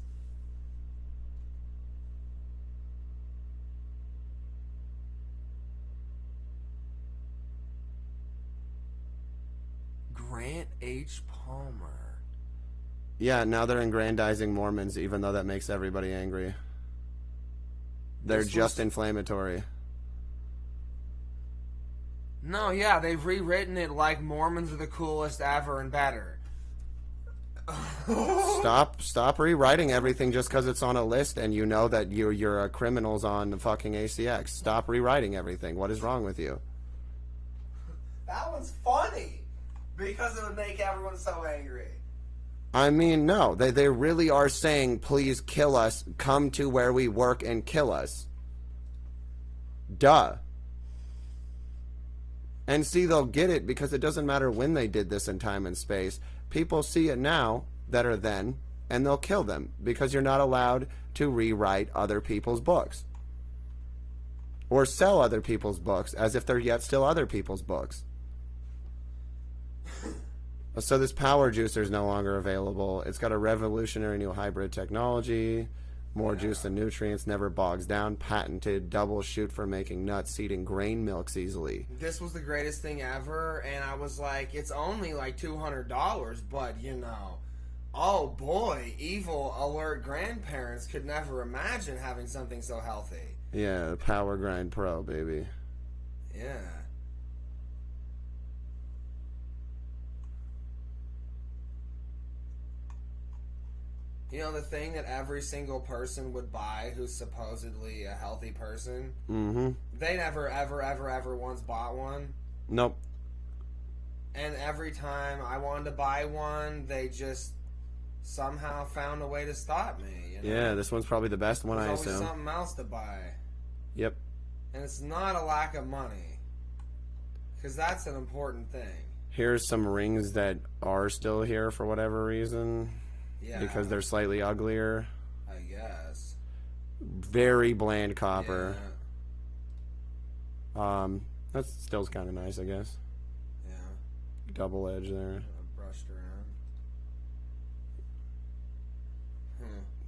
Grant H. Palmer. Yeah, now they're aggrandizing Mormons, even though that makes everybody angry. They're just inflammatory. No, yeah, they've rewritten it like Mormons are the coolest ever and better. Stop rewriting everything just because it's on a list and you know that you're criminals on fucking ACX. Stop rewriting everything. What is wrong with you? That one's funny because it would make everyone so angry. I mean, no. They really are saying, please kill us. Come to where we work and kill us. Duh. And see, they'll get it because it doesn't matter when they did this in time and space. People see it now that are then, and they'll kill them because you're not allowed to rewrite other people's books. Or sell other people's books as if they're yet still other people's books. So this power juicer is no longer available. It's got a revolutionary new hybrid technology. More juice than nutrients, never bogs down. Patented, double shoot for making nuts, seeding grain milks easily. This was the greatest thing ever, and I was like, it's only like $200, but you know, oh boy, evil alert grandparents could never imagine having something so healthy. Yeah, the Power Grind Pro, baby. Yeah. You know, the thing that every single person would buy who's supposedly a healthy person? Mm-hmm. They never, ever, ever, ever once bought one. Nope. And every time I wanted to buy one, they just somehow found a way to stop me. You know? Yeah, this one's probably the best one, I There's assume. always something else to buy. Yep. And it's not a lack of money. Because that's an important thing. Here's some rings that are still here for whatever reason. Yeah. Because they're slightly uglier. I guess. Very bland copper. Yeah. That still's kind of nice, I guess. Yeah. Double edge there. Brushed around.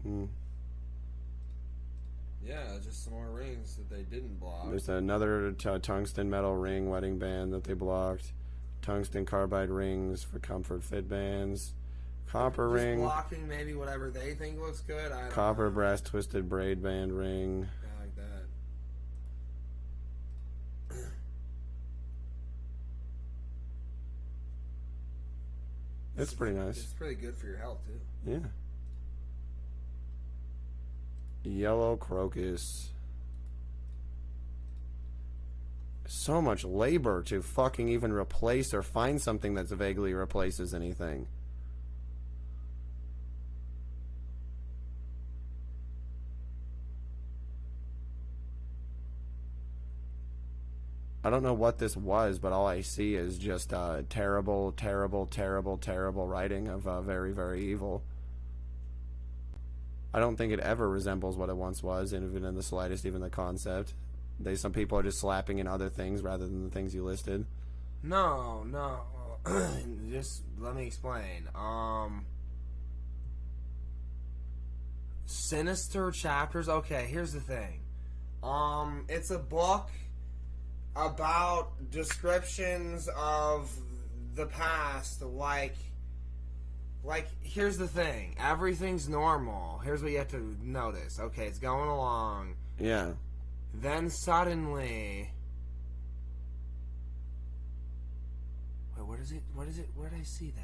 Hmm. Yeah, just some more rings that they didn't block. There's another tungsten metal ring wedding band that they blocked. Tungsten carbide rings for comfort fit bands. Copper just ring. Blocking maybe whatever they think looks good. I don't Copper know. brass twisted braid band ring. Yeah, like that. It's pretty nice. It's pretty good for your health too. Yeah. Yellow crocus. So much labor to fucking even replace or find something that's vaguely replaces anything. I don't know what this was, but all I see is just terrible, terrible, terrible, terrible writing of very, very evil. I don't think it ever resembles what it once was, even in the slightest, even the concept. Some people are just slapping in other things rather than the things you listed. No. Just let me explain. Sinister Chapters. Okay, here's the thing. It's a book about descriptions of the past, like here's the thing. Everything's normal. Here's what you have to notice. Okay, it's going along. Yeah. Then suddenly... Wait, what is it? What is it? Where did I see that?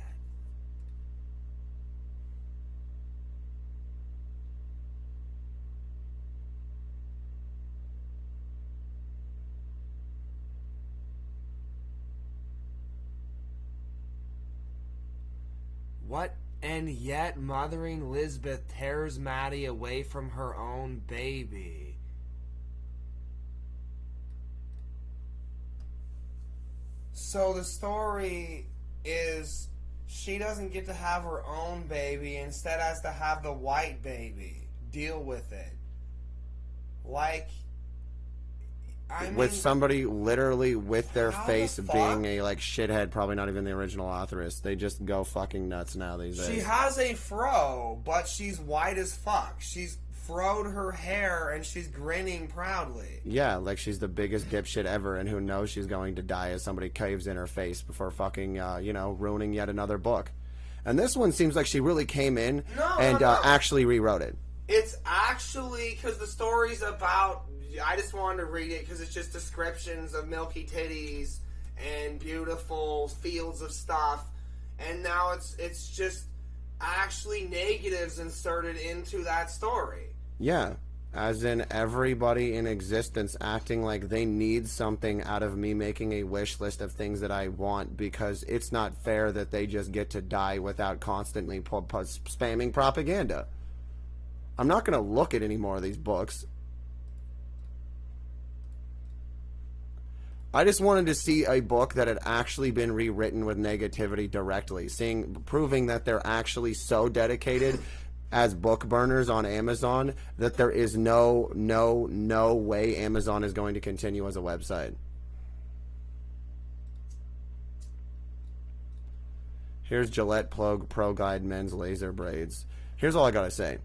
What? And yet mothering Lisbeth tears Maddie away from her own baby. So the story is she doesn't get to have her own baby, instead has to have the white baby. Deal with it. Like... with somebody literally with their face the being a like shithead, probably not even the original authoress. They just go fucking nuts now these days. She has a fro, but she's white as fuck. She's froed her hair and she's grinning proudly. Yeah, like she's the biggest dipshit ever, and who knows she's going to die as somebody caves in her face before fucking, ruining yet another book. And this one seems like she really came in and actually rewrote it. It's actually, because the story's about... I just wanted to read it because it's just descriptions of milky titties and beautiful fields of stuff, and now it's just actually negatives inserted into that story. Yeah, as in everybody in existence acting like they need something out of me making a wish list of things that I want, because it's not fair that they just get to die without constantly spamming propaganda. I'm not going to look at any more of these books. I just wanted to see a book that had actually been rewritten with negativity directly, proving that they're actually so dedicated as book burners on Amazon that there is no way Amazon is going to continue as a website. Here's Gillette Pro Guide men's laser braids. Here's all I gotta say.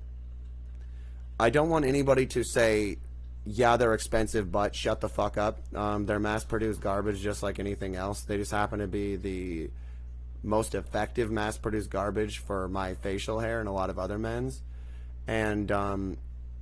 I don't want anybody to say, yeah, they're expensive, but shut the fuck up. They're mass-produced garbage just like anything else. They just happen to be the most effective mass-produced garbage for my facial hair and a lot of other men's. And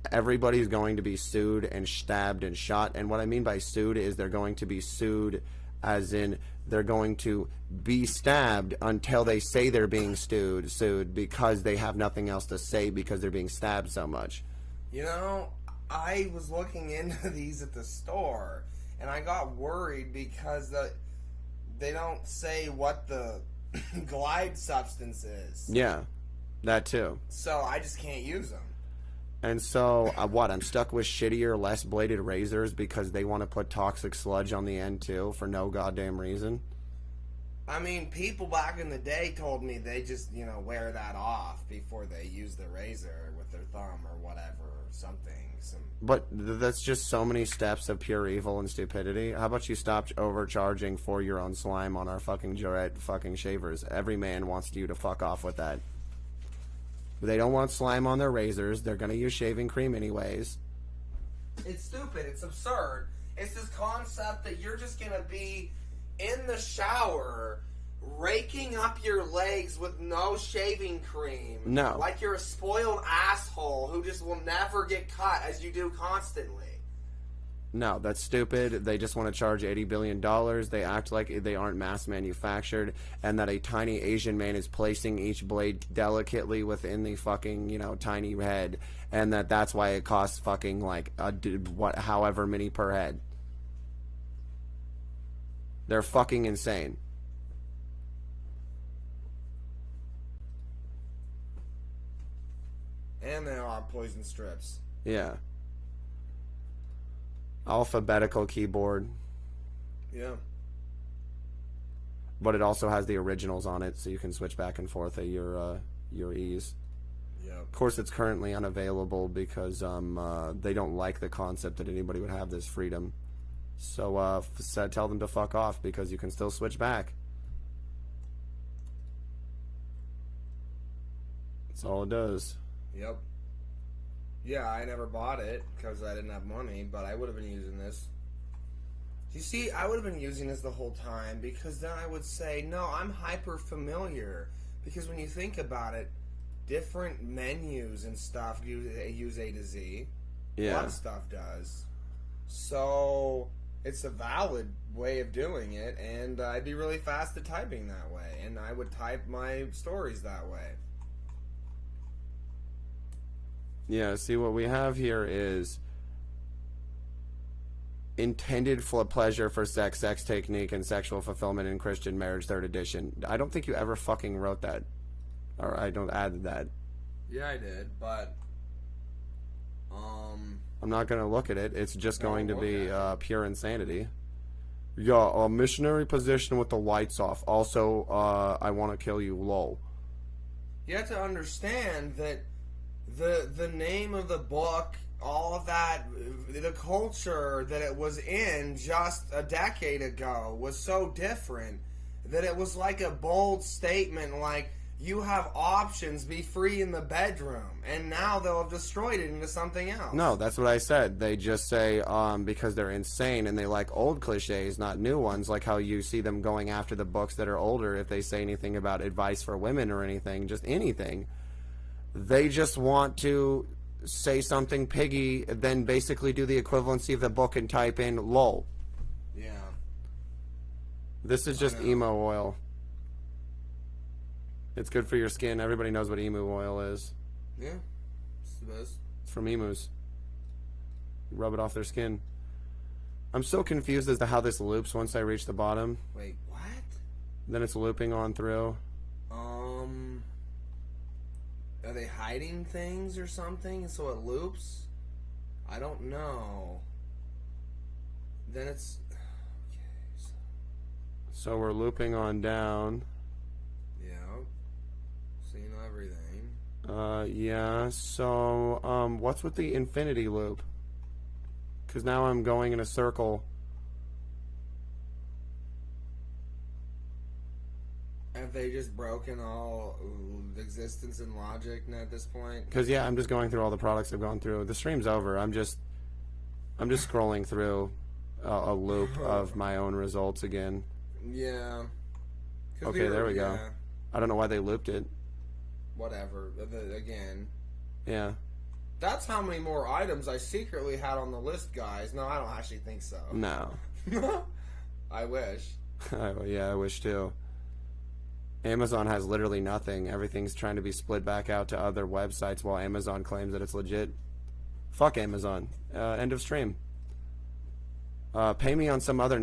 everybody's going to be sued and stabbed and shot. And what I mean by sued is they're going to be sued as in they're going to be stabbed until they say they're being sued because they have nothing else to say because they're being stabbed so much. You know... I was looking into these at the store, and I got worried because they don't say what the glide substance is. Yeah, that too. So I just can't use them. And so, I'm stuck with shittier, less bladed razors because they want to put toxic sludge on the end too for no goddamn reason? I mean, people back in the day told me they just, wear that off before they use the razor with their thumb or whatever, or something. But that's just so many steps of pure evil and stupidity. How about you stop overcharging for your own slime on our fucking Jarrett fucking shavers? Every man wants you to fuck off with that. They don't want slime on their razors. They're going to use shaving cream anyways. It's stupid. It's absurd. It's this concept that you're just going to be in the shower raking up your legs with no shaving cream. No. Like you're a spoiled asshole who just will never get cut as you do constantly. No, that's stupid. They just want to charge $80 billion. They act like they aren't mass manufactured, and that a tiny Asian man is placing each blade delicately within the fucking, tiny head, and that's why it costs fucking however many per head. They're fucking insane. And they are poison strips. Yeah. Alphabetical keyboard. Yeah. But it also has the originals on it, so you can switch back and forth at your ease. Yeah. Of course, it's currently unavailable because they don't like the concept that anybody would have this freedom. So tell them to fuck off because you can still switch back. That's all it does. Yep. Yeah, I never bought it because I didn't have money, but I would have been using this. You see, I would have been using this the whole time because then I would say, no, I'm hyper familiar. Because when you think about it, different menus and stuff use A to Z. Yeah. A lot of stuff does. So it's a valid way of doing it, and I'd be really fast at typing that way, and I would type my stories that way. Yeah, see what we have here is intended for pleasure for sex, sex technique, and sexual fulfillment in Christian marriage, 3rd edition. I don't think you ever fucking wrote that. Or I don't add that. Yeah, I did, but I'm not going to look at it. It's just going to be pure insanity. Yeah, a missionary position with the lights off. Also, I want to kill you, lol. You have to understand that the name of the book, all of that, the culture that it was in just a decade ago was so different that it was like a bold statement, like, you have options, be free in the bedroom, and now they'll have destroyed it into something else. No, that's what I said. They just say, because they're insane and they like old cliches, not new ones, like how you see them going after the books that are older if they say anything about advice for women or anything, just anything. They just want to say something piggy, then basically do the equivalency of the book and type in lol. Yeah. This is just emo oil. It's good for your skin. Everybody knows what emu oil is. Yeah. It's the best. It's from emus. You rub it off their skin. I'm so confused as to how this loops once I reach the bottom. Wait, what? Then it's looping on through. Are they hiding things or something so it loops? I don't know. Then it's... Okay, So we're looping on down. Yeah. Seeing everything. Yeah, so, what's with the infinity loop? Because now I'm going in a circle. Have they just broken all existence and logic at this point? Because, yeah, I'm just going through all the products I've gone through. The stream's over. I'm just scrolling through a loop of my own results again. Yeah. Okay, there we go. I don't know why they looped it. Whatever. Again. Yeah. That's how many more items I secretly had on the list, guys. No, I don't actually think so. No. I wish. Yeah, I wish too. Amazon has literally nothing. Everything's trying to be split back out to other websites while Amazon claims that it's legit. Fuck Amazon. End of stream. Pay me on some other